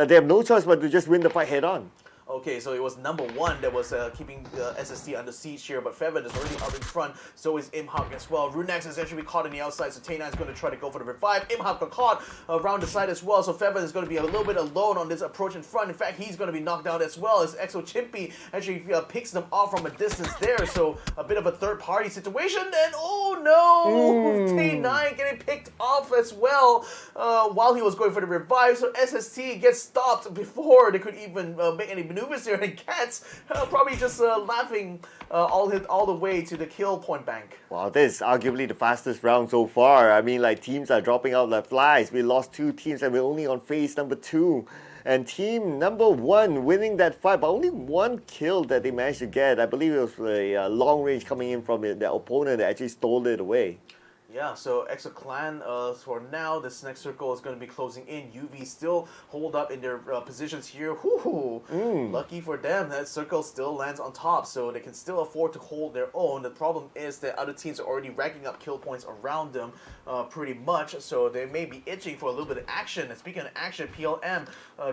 They have no choice but to just win the fight head on. Okay, so it was number one that was keeping SST under siege here, but Feven is already out in front, so is Imhak as well. Runex is actually caught on the outside, so Tay9 is going to try to go for the revive. Imhak got caught around the side as well, so Feven is going to be a little bit alone on this approach in front. In fact, he's going to be knocked down as well as Exo Chimpy actually picks them off from a distance there, so a bit of a third-party situation, and oh no! Tay9 getting picked off as well while he was going for the revive, so SST gets stopped before they could even make any maneuvers there, and Cats probably just laughing all the way to the kill point bank. Wow, this is arguably the fastest round so far. I mean, like, teams are dropping out like flies. We lost 2 teams and we're only on phase number 2. And team number 1 winning that fight, but only 1 kill that they managed to get. I believe it was a long range coming in from their opponent that actually stole it away. Yeah, so Exo Clan, for now, this next circle is going to be closing in. UV still hold up in their positions here. Lucky for them, that circle still lands on top, so they can still afford to hold their own. The problem is that other teams are already racking up kill points around them pretty much, so they may be itching for a little bit of action. And speaking of action, PLM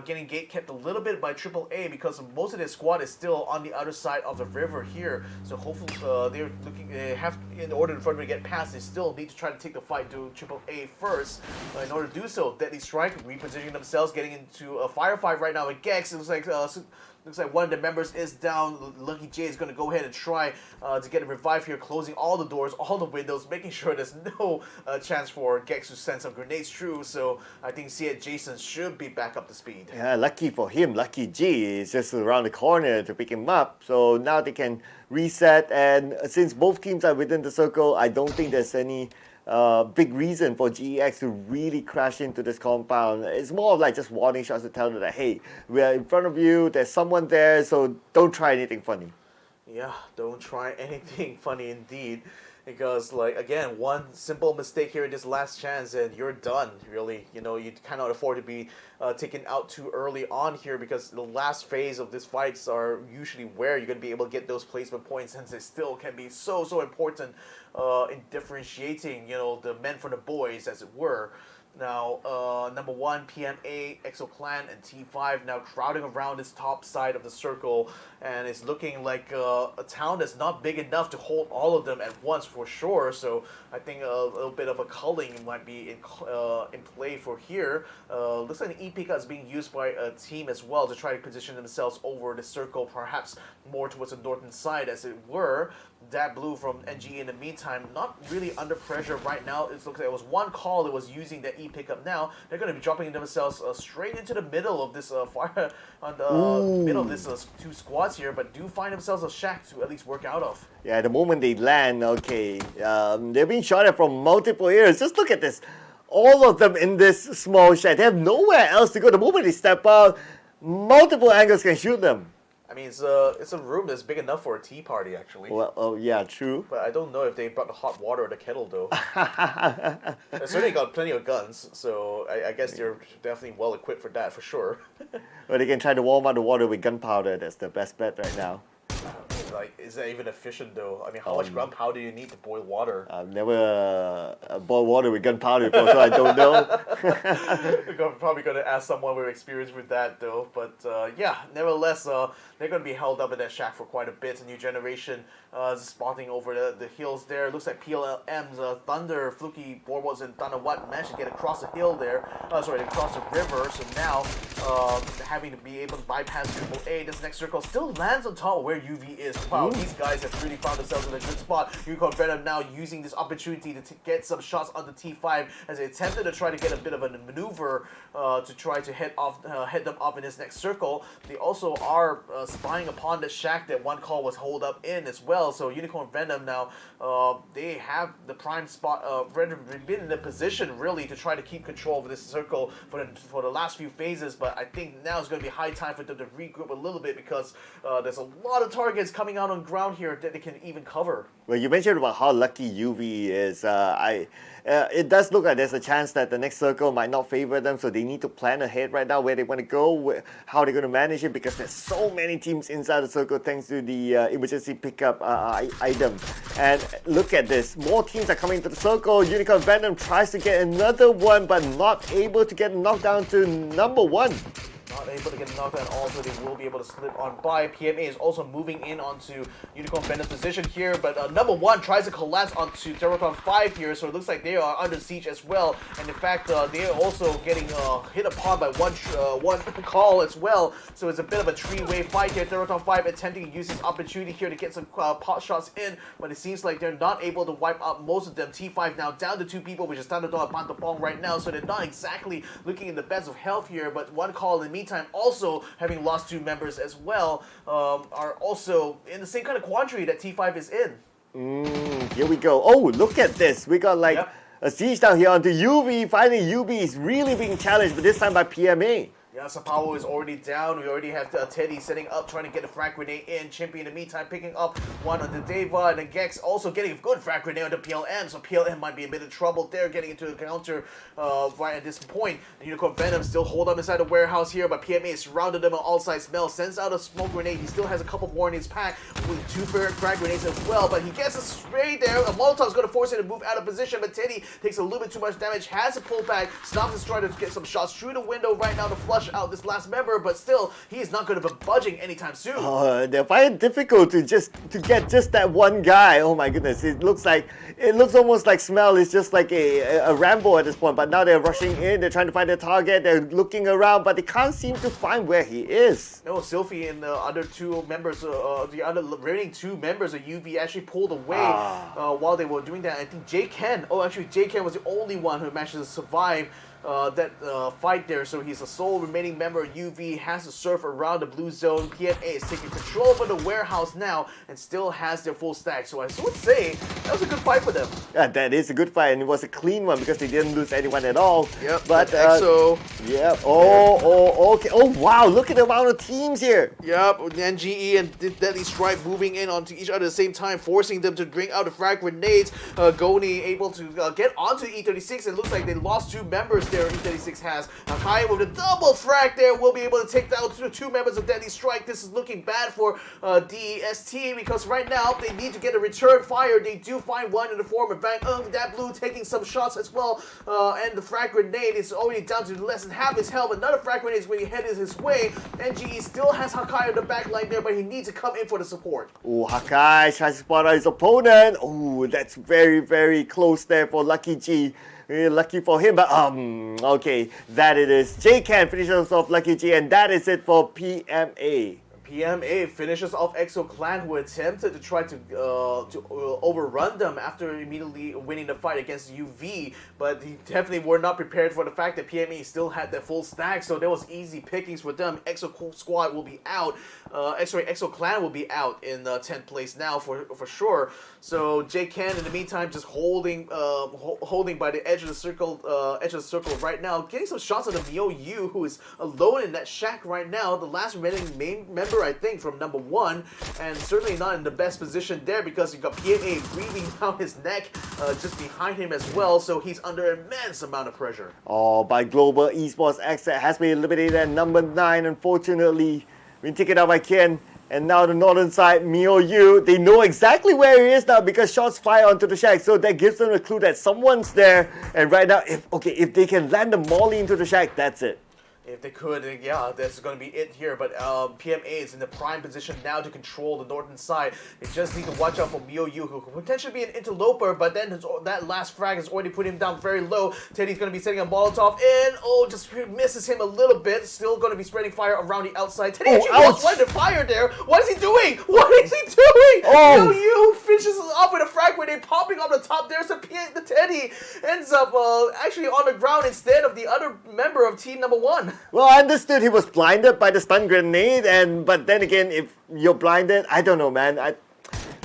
getting gate kept a little bit by AAA because most of their squad is still on the other side of the river here. So hopefully they're looking, in order for them to get past, they still need to try to take the fight to AAA first. In order to do so, Deadly Strike repositioning themselves, getting into a firefight right now with Gex. It looks like one of the members is down. Lucky J is going to go ahead and try to get a revive here, closing all the doors, all the windows, making sure there's no chance for Gex to send some grenades through. So I think Jason should be back up to speed. Yeah, lucky for him. Lucky G is just around the corner to pick him up. So now they can reset. And since both teams are within the circle, I don't think there's any big reason for GEX to really crash into this compound. It's more of like just warning shots to tell them that, hey, we're in front of you, there's someone there, so don't try anything funny. Yeah, don't try anything funny indeed. Because, like, again, one simple mistake here in this last chance and you're done, really. You know, you cannot afford to be taken out too early on here because the last phase of these fights are usually where you're going to be able to get those placement points, since they still can be so important in differentiating, you know, the men from the boys, as it were. Now, number 1, PMA, Exo Clan, and T5 now crowding around this top side of the circle, and it's looking like a town that's not big enough to hold all of them at once for sure. So I think a little bit of a culling might be in play for here. Looks like the E-Pika is being used by a team as well to try to position themselves over the circle, perhaps more towards the northern side, as it were. That blue from NGE in the meantime, not really under pressure right now. It looks like it was one call that was using that E pickup. Now they're going to be dropping themselves straight into the middle of this fire, on the middle of this 2 squads here, but do find themselves a shack to at least work out of. Yeah, the moment they land, okay, they're being shot at from multiple areas. Just look at this. All of them in this small shack. They have nowhere else to go. The moment they step out, multiple angles can shoot them. I mean, it's a room that's big enough for a tea party, actually. Well, oh yeah, true. But I don't know if they brought the hot water or the kettle, though. They certainly got plenty of guns, so I guess they're definitely well equipped for that, for sure. Well, they can try to warm up the water with gunpowder. That's the best bet right now. Like, is that even efficient, though? I mean, how much gunpowder do you need to boil water? I've never boiled water with gunpowder before, so I don't know. You're probably going to ask someone with experience with that, though. But yeah, nevertheless, they're going to be held up in that shack for quite a bit. A new generation spotting over the hills there. Looks like PLM's Thunder, Fluky, Borbos, and Thunder What managed to get across the hill there. Across the river. So now, having to be able to bypass AAA, this next circle still lands on top of where UV is. wow, these guys have really found themselves in a good spot. Unicorn Venom now using this opportunity to get some shots on the T5 as they attempted to try to get a bit of a maneuver to try to head them off in his next circle. They also are spying upon the shack that one call was holed up in as well. So Unicorn Venom now, they have the prime spot, been in the position really to try to keep control of this circle for the last few phases. But I think now it's going to be high time for them to regroup a little bit because there's a lot of targets coming out on ground here that they can even cover. Well, you mentioned about how lucky UV is. It does look like there's a chance that the next circle might not favor them, so they need to plan ahead right now where they want to go, how they're going to manage it, because there's so many teams inside the circle thanks to the emergency pickup item. And look at this, more teams are coming to the circle. Unicorn Venom tries to get another one, but not able to get knocked down to number one. Not able to get a knockdown, also they will be able to slip on by. PMA is also moving in onto Unicorn Venom's position here, but number one tries to collapse onto Theerathon 5 here, so it looks like they are under siege as well. And in fact, they are also getting hit upon by one call as well. So it's a bit of a three-way fight here. Theerathon 5 attempting to use this opportunity here to get some pot shots in, but it seems like they're not able to wipe out most of them. T5 now down to 2 people, which is Thanator and Pantapong right now, so they're not exactly looking in the best of health here, but one call in the meantime, also having lost 2 members as well, are also in the same kind of quandary that T5 is in. Here we go. Oh, look at this. We got like a siege down here onto UV. Finally, UV is really being challenged, but this time by PMA. Yeah, Sapawo is already down. We already have Teddy setting up, trying to get a frag grenade in. Chimpy in the meantime picking up one on the DAY1, and then Gex also getting a good frag grenade on the PLM, so PLM might be a bit of trouble there, getting into a counter right at this point. And Unicorn Venom still hold up inside the warehouse here, but PMA is surrounded them on all sides. Mel sends out a smoke grenade. He still has a couple more in his pack with 2 frag grenades as well, but he gets a spray there. A Molotov is going to force him to move out of position, but Teddy takes a little bit too much damage, has to pull back. Snops is trying to get some shots through the window right now to flush out this last member, but still, he is not going to be budging anytime soon. They find it difficult to get just that one guy. Oh my goodness, it looks almost like Smell is just like a Rambo at this point, but now they're rushing in, they're trying to find their target, they're looking around, but they can't seem to find where he is. No, Sylphie and the other 2 members, the other remaining 2 members of UV actually pulled away while they were doing that. I think J-Ken was the only one who managed to survive that fight there, so he's the sole remaining member of UV, has to surf around the blue zone. PMA is taking control over the warehouse now and still has their full stack, so I would say that was a good fight for them. Yeah, that is a good fight, and it was a clean one because they didn't lose anyone at all. Yep, but EXO. Yeah, okay. Oh wow, look at the amount of teams here. Yep, NGE and Deadly Strike moving in onto each other at the same time, forcing them to bring out the frag grenades. Goni able to get onto E36, and it looks like they lost 2 members there. E36 has Akai with a double frag there, will be able to take down 2 members of Deadly Strike. This is looking bad for DEST because right now they need to get a return fire. They do find one in the form of Bang that blue taking some shots as well, and the frag grenade is already down to less than half his health. Another frag grenade is when he headed his way. NGE still has Hakai on the back line there, but he needs to come in for the support. Oh, Hakai tries to spot out his opponent. Oh, that's very, very close there for Lucky G. Lucky for him, but okay, that it is. J-Can finishes off Lucky G, and that is it for PMA. PMA finishes off EXO Clan, who attempted to try to overrun them after immediately winning the fight against UV, but they definitely were not prepared for the fact that PMA still had their full stack, so there was easy pickings for them. EXO Squad will be out. EXO Clan will be out in 10th place now for sure. So J-Can in the meantime just holding by the edge of the circle right now, getting some shots on the Mio Yu, who is alone in that shack right now. The last remaining main member, I think, from number 1, and certainly not in the best position there because you got PMA breathing down his neck just behind him as well, so he's under immense amount of pressure. Oh, by Global Esports, Xsset has been eliminated at number 9, unfortunately. Been taken out by Ken. And now the northern side, Mio Yu, they know exactly where he is now because shots fire onto the shack. So that gives them a clue that someone's there. And right now, if they can land the molly into the shack, that's it. If they could, then yeah, that's going to be it here. But PMA is in the prime position now to control the northern side. They just need to watch out for Miou, who could potentially be an interloper, but then that last frag has already put him down very low. Teddy's going to be setting a Molotov in. Oh, just misses him a little bit. Still going to be spreading fire around the outside. Teddy actually lost one to fire there. What is he doing? What is he doing? Miou finishes off with a frag grenade popping on the top. There's the Teddy. Ends up actually on the ground instead of the other member of team number 1. Well, I understood he was blinded by the stun grenade, but then again, if you're blinded, I don't know, man.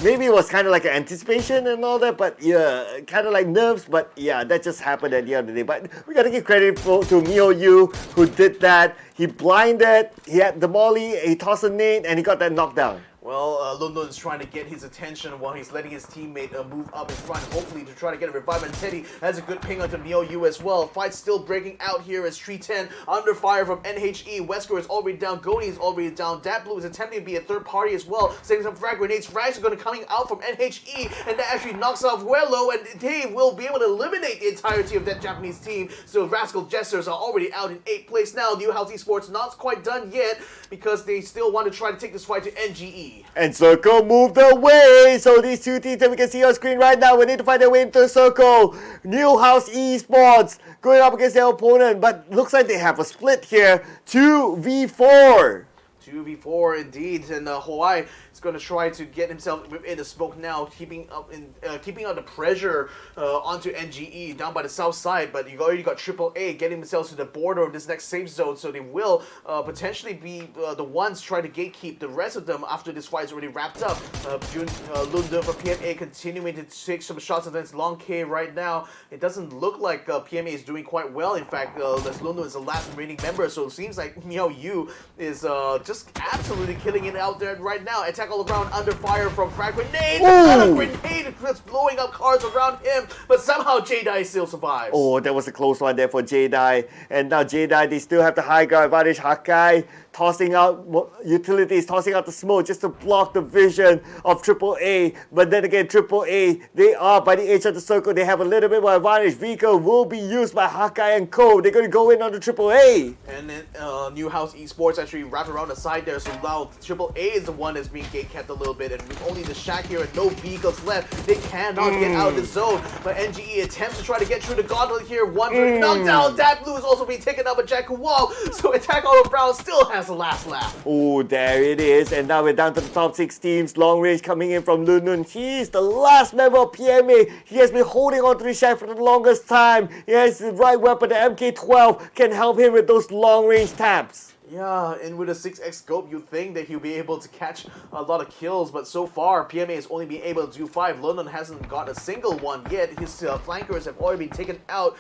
Maybe it was kind of like an anticipation and all that, but yeah, kind of like nerves, but yeah, that just happened at the end of the day. But we gotta give credit to Miou, who did that. He blinded, he had the molly, he tossed a nade, and he got that knockdown. Well, Lundun is trying to get his attention while he's letting his teammate move up in front, hopefully to try to get a revive. And Teddy has a good ping onto Miou as well. Fight still breaking out here as Tree 10 under fire from NHE. Wesker is already down. Goni is already down. Dat Blue is attempting to be a third party as well, setting some frag grenades. Frags are going to coming out from NHE, and that actually knocks off Wello, and they will be able to eliminate the entirety of that Japanese team. So Rascal Jesters are already out in 8th place now. New House Esports not quite done yet because they still want to try to take this fight to NGE. And Circle moved away. So these two teams that we can see on screen right now, we need to find their way into the circle. New House Esports going up against their opponent, but looks like they have a split here. 2v4. 2v4 indeed, and Hawaii is going to try to get himself within the smoke now, keeping up the pressure onto NGE down by the south side. But you already got AAA getting themselves to the border of this next safe zone, so they will potentially be the ones trying to gatekeep the rest of them after this fight is already wrapped up. Lundun for PMA continuing to take some shots against Long K right now. It doesn't look like PMA is doing quite well. In fact, Lundun is the last remaining member, so it seems like Miou is just absolutely killing it out there right now. Attack all around under fire from frag grenade. Another grenade just blowing up cars around him, but somehow J-Dye still survives. Oh, that was a close one there for J-Dye. And now J-Dye, they still have the high ground advantage. Hakai tossing out utilities, tossing out the smoke just to block the vision of AAA. But then again, AAA, they are by the edge of the circle. They have a little bit more advantage. Vehicle will be used by Hakai and Co. They're going to go in on the AAA. And then New House Esports actually wrapped around the side there. So now AAA is the one that's being gate-kept a little bit. And with only the shack here and no vehicles left, they cannot get out of the zone. But NGE attempts to try to get through the gauntlet here. One knockdown. Dat Blue is also being taken out by Jack Wall. So Attack All Around still has the last laugh. Oh, there it is. And now we're down to the top 6 teams. Long range coming in from Lundun. He's the last member of PMA. He has been holding on to the shack for the longest time. He has the right weapon. The MK12 can help him with those long range taps. Yeah, and with a 6x scope, you'd think that he'll be able to catch a lot of kills, but so far, PMA has only been able to do 5. London hasn't got a single one yet. His flankers have already been taken out.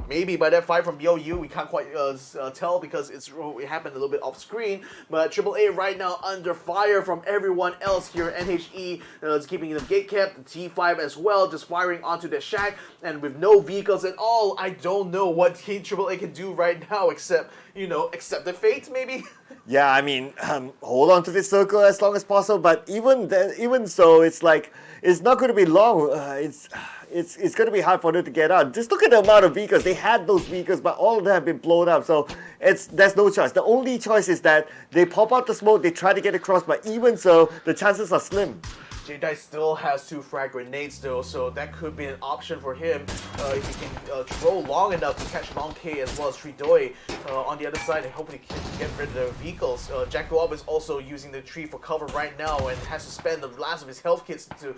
Maybe by that fight from Miou, we can't quite tell because it happened a little bit off screen. But AAA right now under fire from everyone else here. NHE is keeping them gate kept. T5 as well, just firing onto the shack. And with no vehicles at all, I don't know what Team AAA can do right now except, accept the fate. Maybe. Yeah, I mean, hold on to this circle as long as possible. But even so, it's like it's not going to be long. It's going to be hard for them to get out. Just look at the amount of vehicles they had. Those vehicles, but all of them have been blown up. So there's no choice. The only choice is that they pop out the smoke. They try to get across, but even so, the chances are slim. J-Dye still has 2 frag grenades though, so that could be an option for him if he can throw long enough to catch Long K as well as Tridoi on the other side and hopefully can get rid of the vehicles. Jack Guab is also using the tree for cover right now and has to spend the last of his health kits to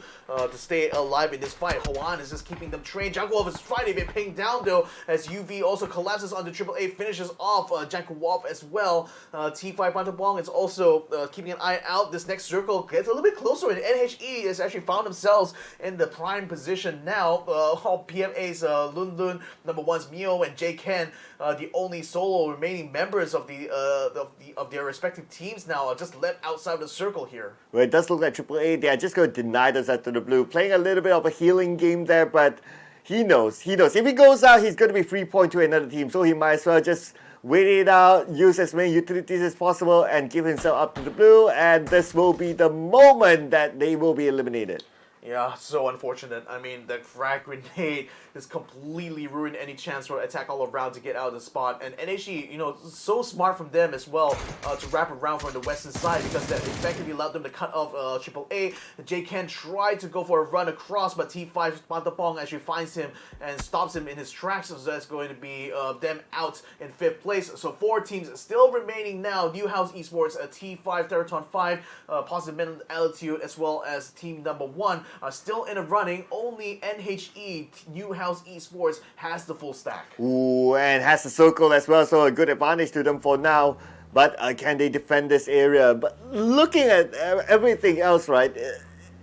stay alive in this fight. Hwan is just keeping them trained. Jack Guab is finally been pinged down though as UV also collapses onto AAA, finishes off Jack Guab as well. T5 Panthabong is also keeping an eye out. This next circle gets a little bit closer and NHE has actually found themselves in the prime position now. All PMA's Lundun, number 1's Miou, and J Ken, the only solo remaining members of their respective teams now, are just left outside the circle here. Well, it does look like AAA, they are just going to deny themselves to the blue. Playing a little bit of a healing game there, but he knows. If he goes out, he's going to be free point to another team, so he might as well just wait it out, use as many utilities as possible, and give himself up to the blue, and this will be the moment that they will be eliminated. Yeah, so unfortunate. I mean, that frag grenade has completely ruined any chance for attack all around to get out of the spot. And NHE, so smart from them as well to wrap around from the western side, because that effectively allowed them to cut off AAA. J-Ken tried to go for a run across, but T5's Pantapong actually finds him and stops him in his tracks. So that's going to be them out in 5th place. So 4 teams still remaining now. Newhouse Esports, T5, Theerathon 5, positive mental altitude, as well as team number 1 are still in the running. Only NHE, Newhouse Esports, has the full stack. Ooh, and has the circle as well, so a good advantage to them for now. But can they defend this area? But looking at everything else, right,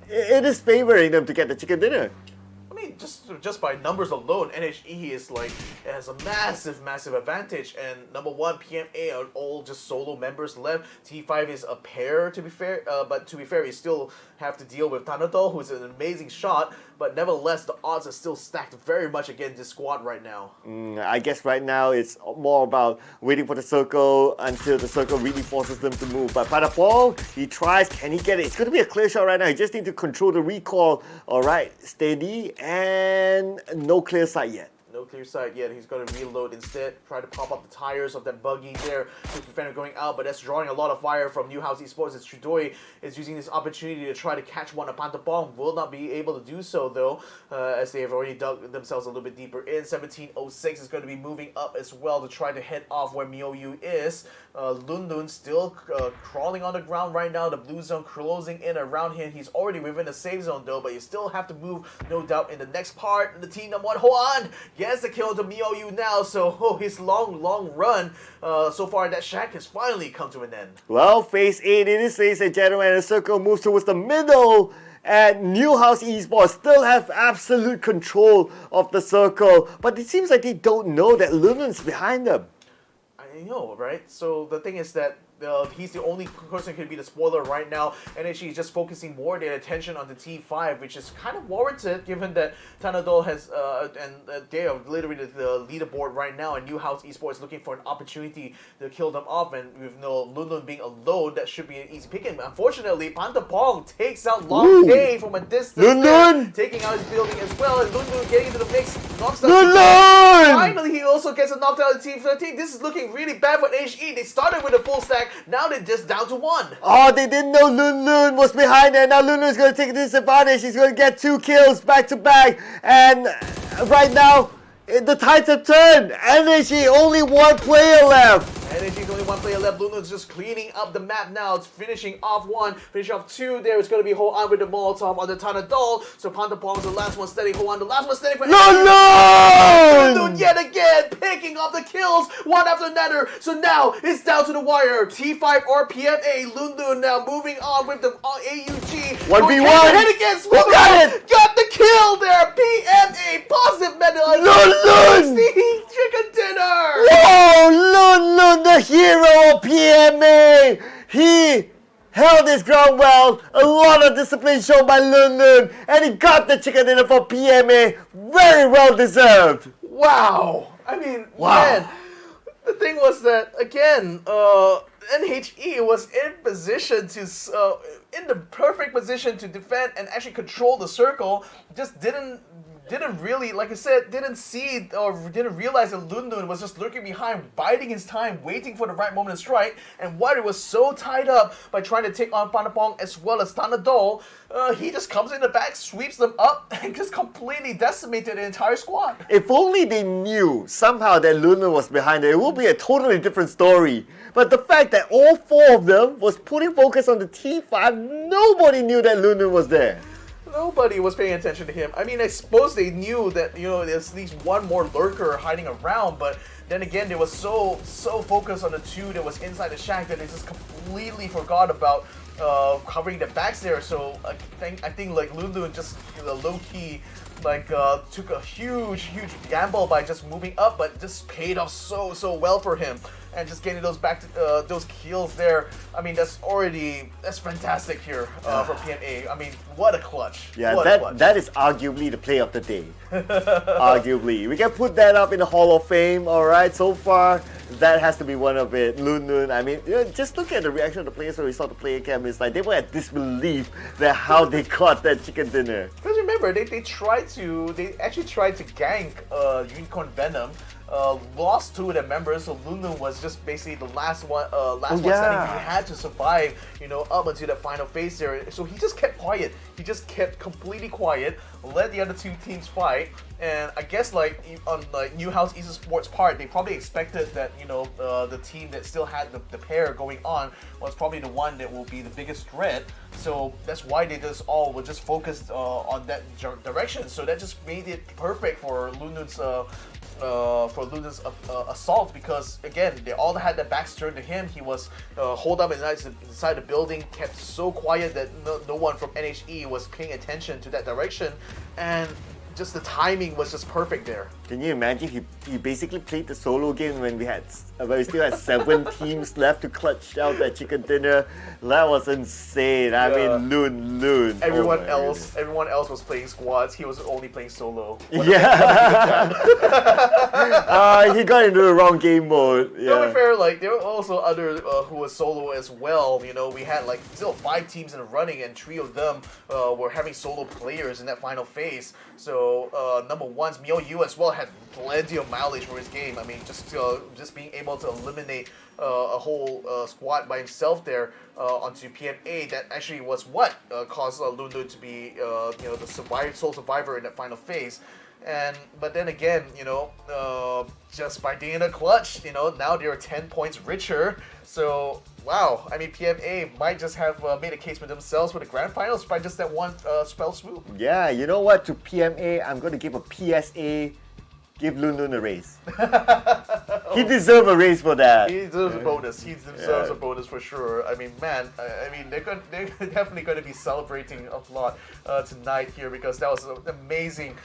it is favoring them to get the chicken dinner. I mean, just by numbers alone, NHE has a massive advantage. And number 1, PMA are all just solo members left. T5 is a pair, to be fair. But to be fair, we still have to deal with Tanadol, who's an amazing shot. But nevertheless, the odds are still stacked very much against this squad right now. I guess right now it's more about waiting for the circle until the circle really forces them to move. But Patapong, he tries. Can he get it? It's going to be a clear shot right now. He just needs to control the recoil. All right, steady, and no clear sight yet. No clear sight yet. He's going to reload instead. Try to pop up the tires of that buggy there to prevent him going out. But that's drawing a lot of fire from Newhouse Esports. As Chudoi is using this opportunity to try to catch one of Pantapong. Will not be able to do so though, as they have already dug themselves a little bit deeper in. 1706 is going to be moving up as well to try to head off where Miou is. Lun Lun still crawling on the ground right now. The blue zone closing in around him. He's already within the safe zone though, but you still have to move, no doubt, in the next part. The team number 1, Hoan, gets the kill to Miou now. So his long run so far in that shack has finally come to an end. Well, phase 8 it is, ladies and gentlemen. The circle moves towards the middle. And Newhouse Esports still have absolute control of the circle. But it seems like they don't know that Lunan's behind them. I know, right? So the thing is that he's the only person who can be the spoiler right now, and actually he's just focusing more their attention on the T5, which is kind of warranted given that Tanadol has they are literally the leaderboard right now, and Newhouse Esports looking for an opportunity to kill them off, and with Lun Lun being alone, that should be an easy pick. And unfortunately, Pantapong takes out Long Pei from a distance, Lun Lun! taking out his building as well, and Lun Lun getting into the mix, knocks down Lun Lun! Finally, he also gets a knockdown of the T13. This is looking really bad for HE. They started with a full stack. Now they're just down to 1. Oh, they didn't know Lun Lun was behind there. Now Lun Lun is going to take this advantage. He's going to get 2 kills back to back. And right now, the tides have turned. NHE, only 1 player left. NHE's only 1 player left. Lunun's just cleaning up the map now. It's finishing off 1, finishing off 2. There is going to be Hoan with the Molotov on the Tanadol. So Pantapong's the last one steady. Hoan, the last one steady for Lun Lun yet again, picking up the kills one after another. So now it's down to the wire. T5 or PMA. Lun Lun now moving on with the AUG. 1v1. Head against Who got it? Got the kill there. PMA. Positive medal. Lun Lun! Chicken dinner. Whoa, Lun Lun, the hero of PMA. He held his ground well. A lot of discipline shown by Lun Lun. And he got the chicken dinner for PMA. Very well deserved. Wow. I mean, man, the thing was that, again, NHE was in position to, in the perfect position to defend and actually control the circle. Just didn't really, like I said, didn't see or didn't realize that Lun Lun was just lurking behind, biding his time, waiting for the right moment to strike. And Water was so tied up by trying to take on Pantapong as well as Tanadol, he just comes in the back, sweeps them up, and just completely decimated the entire squad. If only they knew somehow that Lun Lun was behind it would be a totally different story. But the fact that all 4 of them was putting focus on the T5, nobody knew that Lun Lun was there. Nobody was paying attention to him. I mean, I suppose they knew that, there's at least one more lurker hiding around, but then again, they were so focused on the 2 that was inside the shack that they just completely forgot about covering the backs there. So I think like Lun Lun just low-key took a huge gamble by just moving up, but just paid off so well for him. And just getting those those kills there. I mean, that's fantastic here for PMA. I mean, what a clutch. Yeah, What that is arguably the play of the day. Arguably. We can put that up in the Hall of Fame, alright? So far, that has to be one of it. Lun. I mean, just look at the reaction of the players when we saw the player cam. It's like they were at disbelief that how they got that chicken dinner. Because remember, they actually tried to gank Unicorn Venom. Lost two of their members, so Lun was just basically the last one standing. He had to survive, up until the final phase there. So he just kept quiet. He just kept completely quiet, let the other two teams fight. And I guess on New House Esports part, they probably expected that the team that still had the pair going on was probably the one that will be the biggest threat. So that's why they were just focused on that direction. So that just made it perfect for Lunun's assault, because again they all had their backs turned to him. He was holed up inside the building, kept so quiet that no one from NHE was paying attention to that direction, and just the timing was just perfect there. Can you imagine he basically played the solo game when we still had 7 teams left to clutch out that chicken dinner? That was insane. I mean, Lun. Everyone else was playing squads. He was only playing solo. Yeah. He got into the wrong game mode. Yeah. To be fair, there were also other who was solo as well. We had still 5 teams in the running, and 3 of them were having solo players in that final phase. So number one's Miou as well had plenty of mileage for his game. I mean, just being able to eliminate a whole squad by himself there onto PMA, that actually was what caused Lun to be the sole survivor in that final phase. But then again, just by being in a clutch, now they're 10 points richer. So wow, I mean, PMA might just have made a case for themselves for the grand finals by just that one spell swoop. Yeah, you know what? To PMA, I'm going to give a PSA. Give Lun a raise. He deserves a raise for that. He deserves a bonus. He deserves a bonus for sure. I mean, man, they're definitely going to be celebrating a lot tonight here, because that was an amazing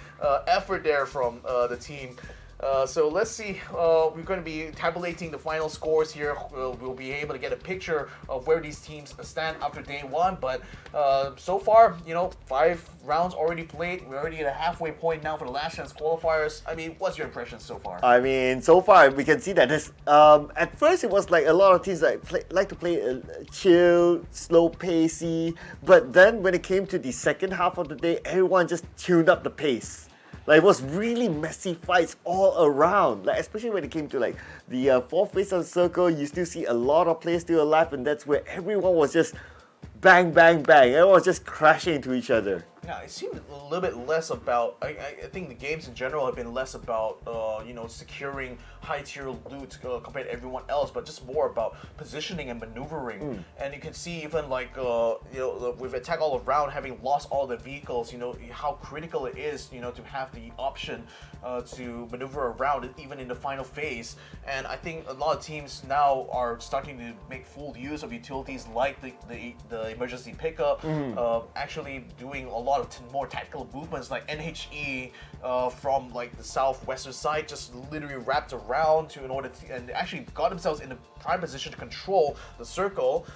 effort there from the team. So let's see, we're going to be tabulating the final scores here. We'll be able to get a picture of where these teams stand after day 1, but so far, 5 rounds already played. We're already at a halfway point now for the last chance qualifiers. I mean, what's your impression so far? I mean, so far we can see that this, at first it was like a lot of teams like to play chill, slow pacey, but then when it came to the second half of the day, everyone just tuned up the pace. It was really messy fights all around. Especially when it came to the fourth phase of the circle, you still see a lot of players still alive, and that's where everyone was just bang, bang, bang. Everyone was just crashing into each other. Yeah, it seemed a little bit less about. I think the games in general have been less about securing high tier loot compared to everyone else, but just more about positioning and maneuvering. And you can see even with attack all around, having lost all the vehicles, how critical it is to have the option to maneuver around even in the final phase. And I think a lot of teams now are starting to make full use of utilities like the emergency pickup, actually doing a lot of more tactical movements, like NHE from the southwestern side just literally wrapped around and actually got themselves in a prime position to control the circle.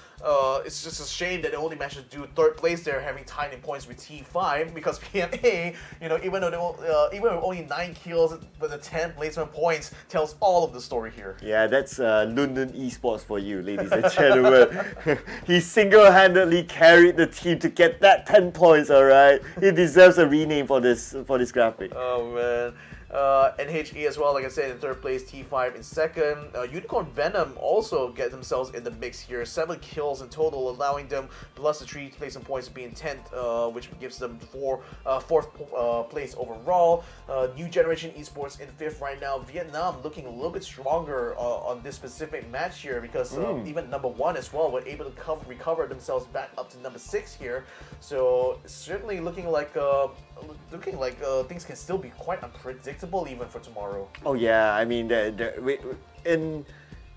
It's just a shame that they only managed to do 3rd place there, having tied in points with T5, because PMA, even with only 9 kills, but the 10 placement points tells all of the story here. Yeah, that's London Esports for you, ladies and gentlemen. He single-handedly carried the team to get that 10 points, alright? He deserves a rename for this graphic. Oh man. NHE as well, like I said, in 3rd place, T5 in 2nd. Unicorn Venom also get themselves in the mix here. 7 kills in total, allowing them, plus the 3 placement points, to be in 10th, which gives them 4th place overall. New Generation Esports in 5th right now. Vietnam looking a little bit stronger on this specific match here, because even number 1 as well were able to recover themselves back up to number 6 here. So certainly looking like things can still be quite unpredictable even for tomorrow. Oh yeah, I mean, in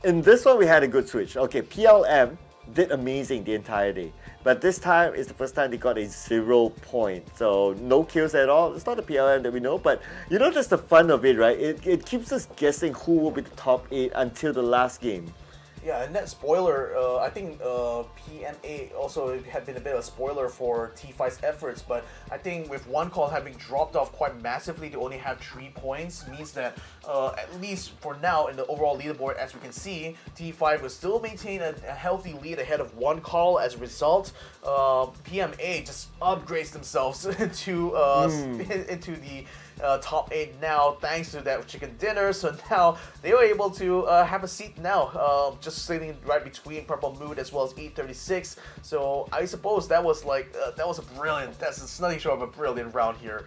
this one we had a good switch. Okay, PLM did amazing the entire day. But this time is the first time they got a 0 point. So no kills at all. It's not a PLM that we know, but you know that's the fun of it, right? It keeps us guessing who will be the top 8 until the last game. Yeah, and that spoiler, I think PMA also had been a bit of a spoiler for T5's efforts, but I think with one call having dropped off quite massively to only have 3 points means that at least for now in the overall leaderboard, as we can see, T5 will still maintain a healthy lead ahead of one call. As a result, PMA just upgrades themselves into the top 8 now, thanks to that chicken dinner. So now they were able to have a seat now, just sitting right between Purple Mood as well as E36. So I suppose that was like that's nothing short of a brilliant round here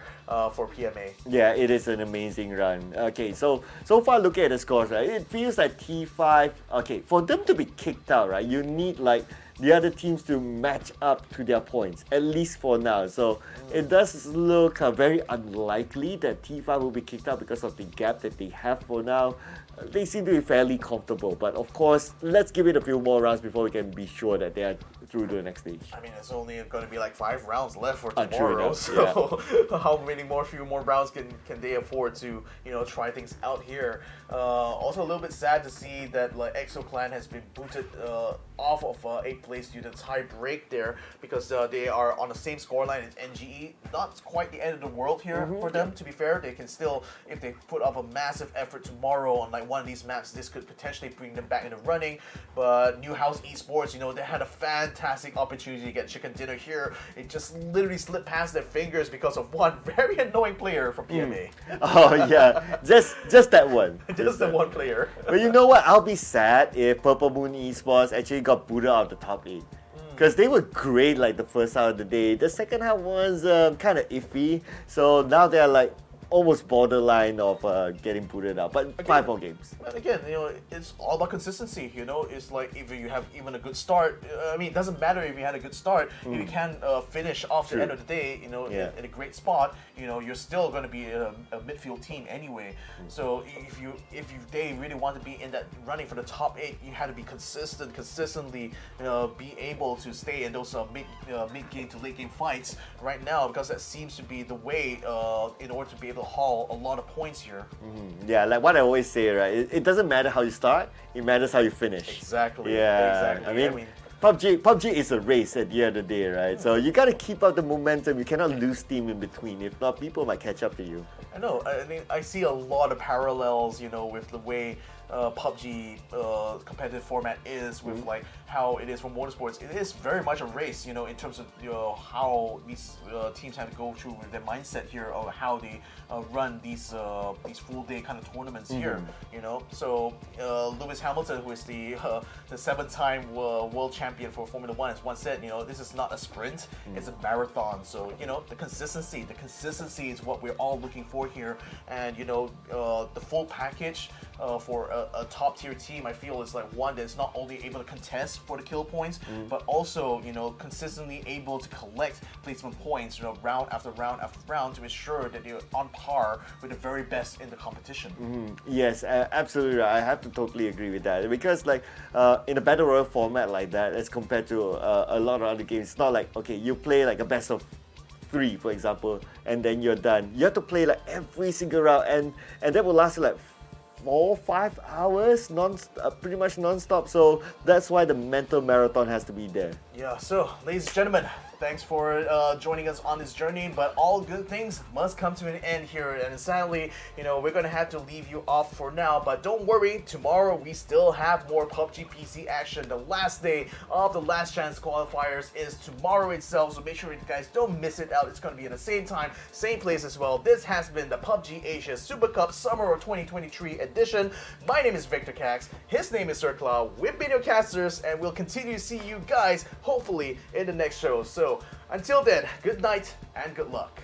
for PMA. Yeah, it is an amazing run. Okay, so far looking at the scores, right, it feels like T5, okay, for them to be kicked out, right, you need like the other teams to match up to their points, at least for now. So it does look very unlikely that T5 will be kicked out because of the gap that they have for now. They seem to be fairly comfortable, but of course, let's give it a few more rounds before we can be sure that they are through to the next stage. I mean, it's only going to be like 5 rounds left for True tomorrow, enough, so how few more rounds can they afford to try things out here? Also a little bit sad to see that like EXO Clan has been booted off of 8th place due to tie break there, because they are on the same scoreline as NGE. Not quite the end of the world here for them, to be fair. They can still, if they put up a massive effort tomorrow on like one of these maps, this could potentially bring them back into running. But New House Esports, they had a fantastic opportunity to get chicken dinner here. It just literally slipped past their fingers because of one very annoying player from PMA. Oh yeah, just that one. Just that one player. But you know what? I'll be sad if Purple Moon Esports actually got booted out of the top 8. Because they were great like the first half of the day. The second half was kind of iffy. So now they're like almost borderline of getting booted out. But again, 5 more games. And again, it's all about consistency. It's like if you have even a good start. I mean, it doesn't matter if you had a good start. If you can finish off the end of the day, in a great spot, you're still going to be a midfield team anyway. So if they really want to be in that running for the top 8, you had to be consistently be able to stay in those mid game to late game fights right now, because that seems to be the way in order to be able to haul a lot of points here. Yeah, like what I always say, right? It doesn't matter how you start; it matters how you finish. Exactly. Yeah. Exactly. I mean PUBG is a race at the end of the day, right? So you gotta keep up the momentum. You cannot lose steam in between. If not, people might catch up to you. I know. I mean, I see a lot of parallels, with the way PUBG competitive format is, with like how it is for motorsports. It is very much a race, in terms of how these teams have to go through with their mindset here, or how they run these full day kind of tournaments here. So Lewis Hamilton, who is the 7-time world champion for Formula 1, has once said, this is not a sprint, it's a marathon. So the consistency is what we're all looking for here, and the full package for a top tier team, I feel, is like one that's not only able to contest for the kill points, but also consistently able to collect placement points round after round after round to ensure that you're on par with the very best in the competition. Yes, absolutely right. I have to totally agree with that, because like in a battle royale format like that, as compared to a lot of other games, it's not like, okay, you play like a best of 3, for example, and then you're done. You have to play like every single round, and that will last like 4-5 hours, pretty much non-stop. So that's why the mental marathon has to be there. Yeah, so ladies and gentlemen, thanks for joining us on this journey, but all good things must come to an end here, and sadly, we're gonna have to leave you off for now, but don't worry, tomorrow we still have more PUBG PC action. The last day of the last chance qualifiers is tomorrow itself, so make sure you guys don't miss it out. It's gonna be at the same time, same place as well. This has been the PUBG Asia Super Cup Summer of 2023 edition. My name is Victor Cax, his name is Sir Cloud. We've been your casters, and we'll continue to see you guys hopefully in the next show. So until then, good night and good luck.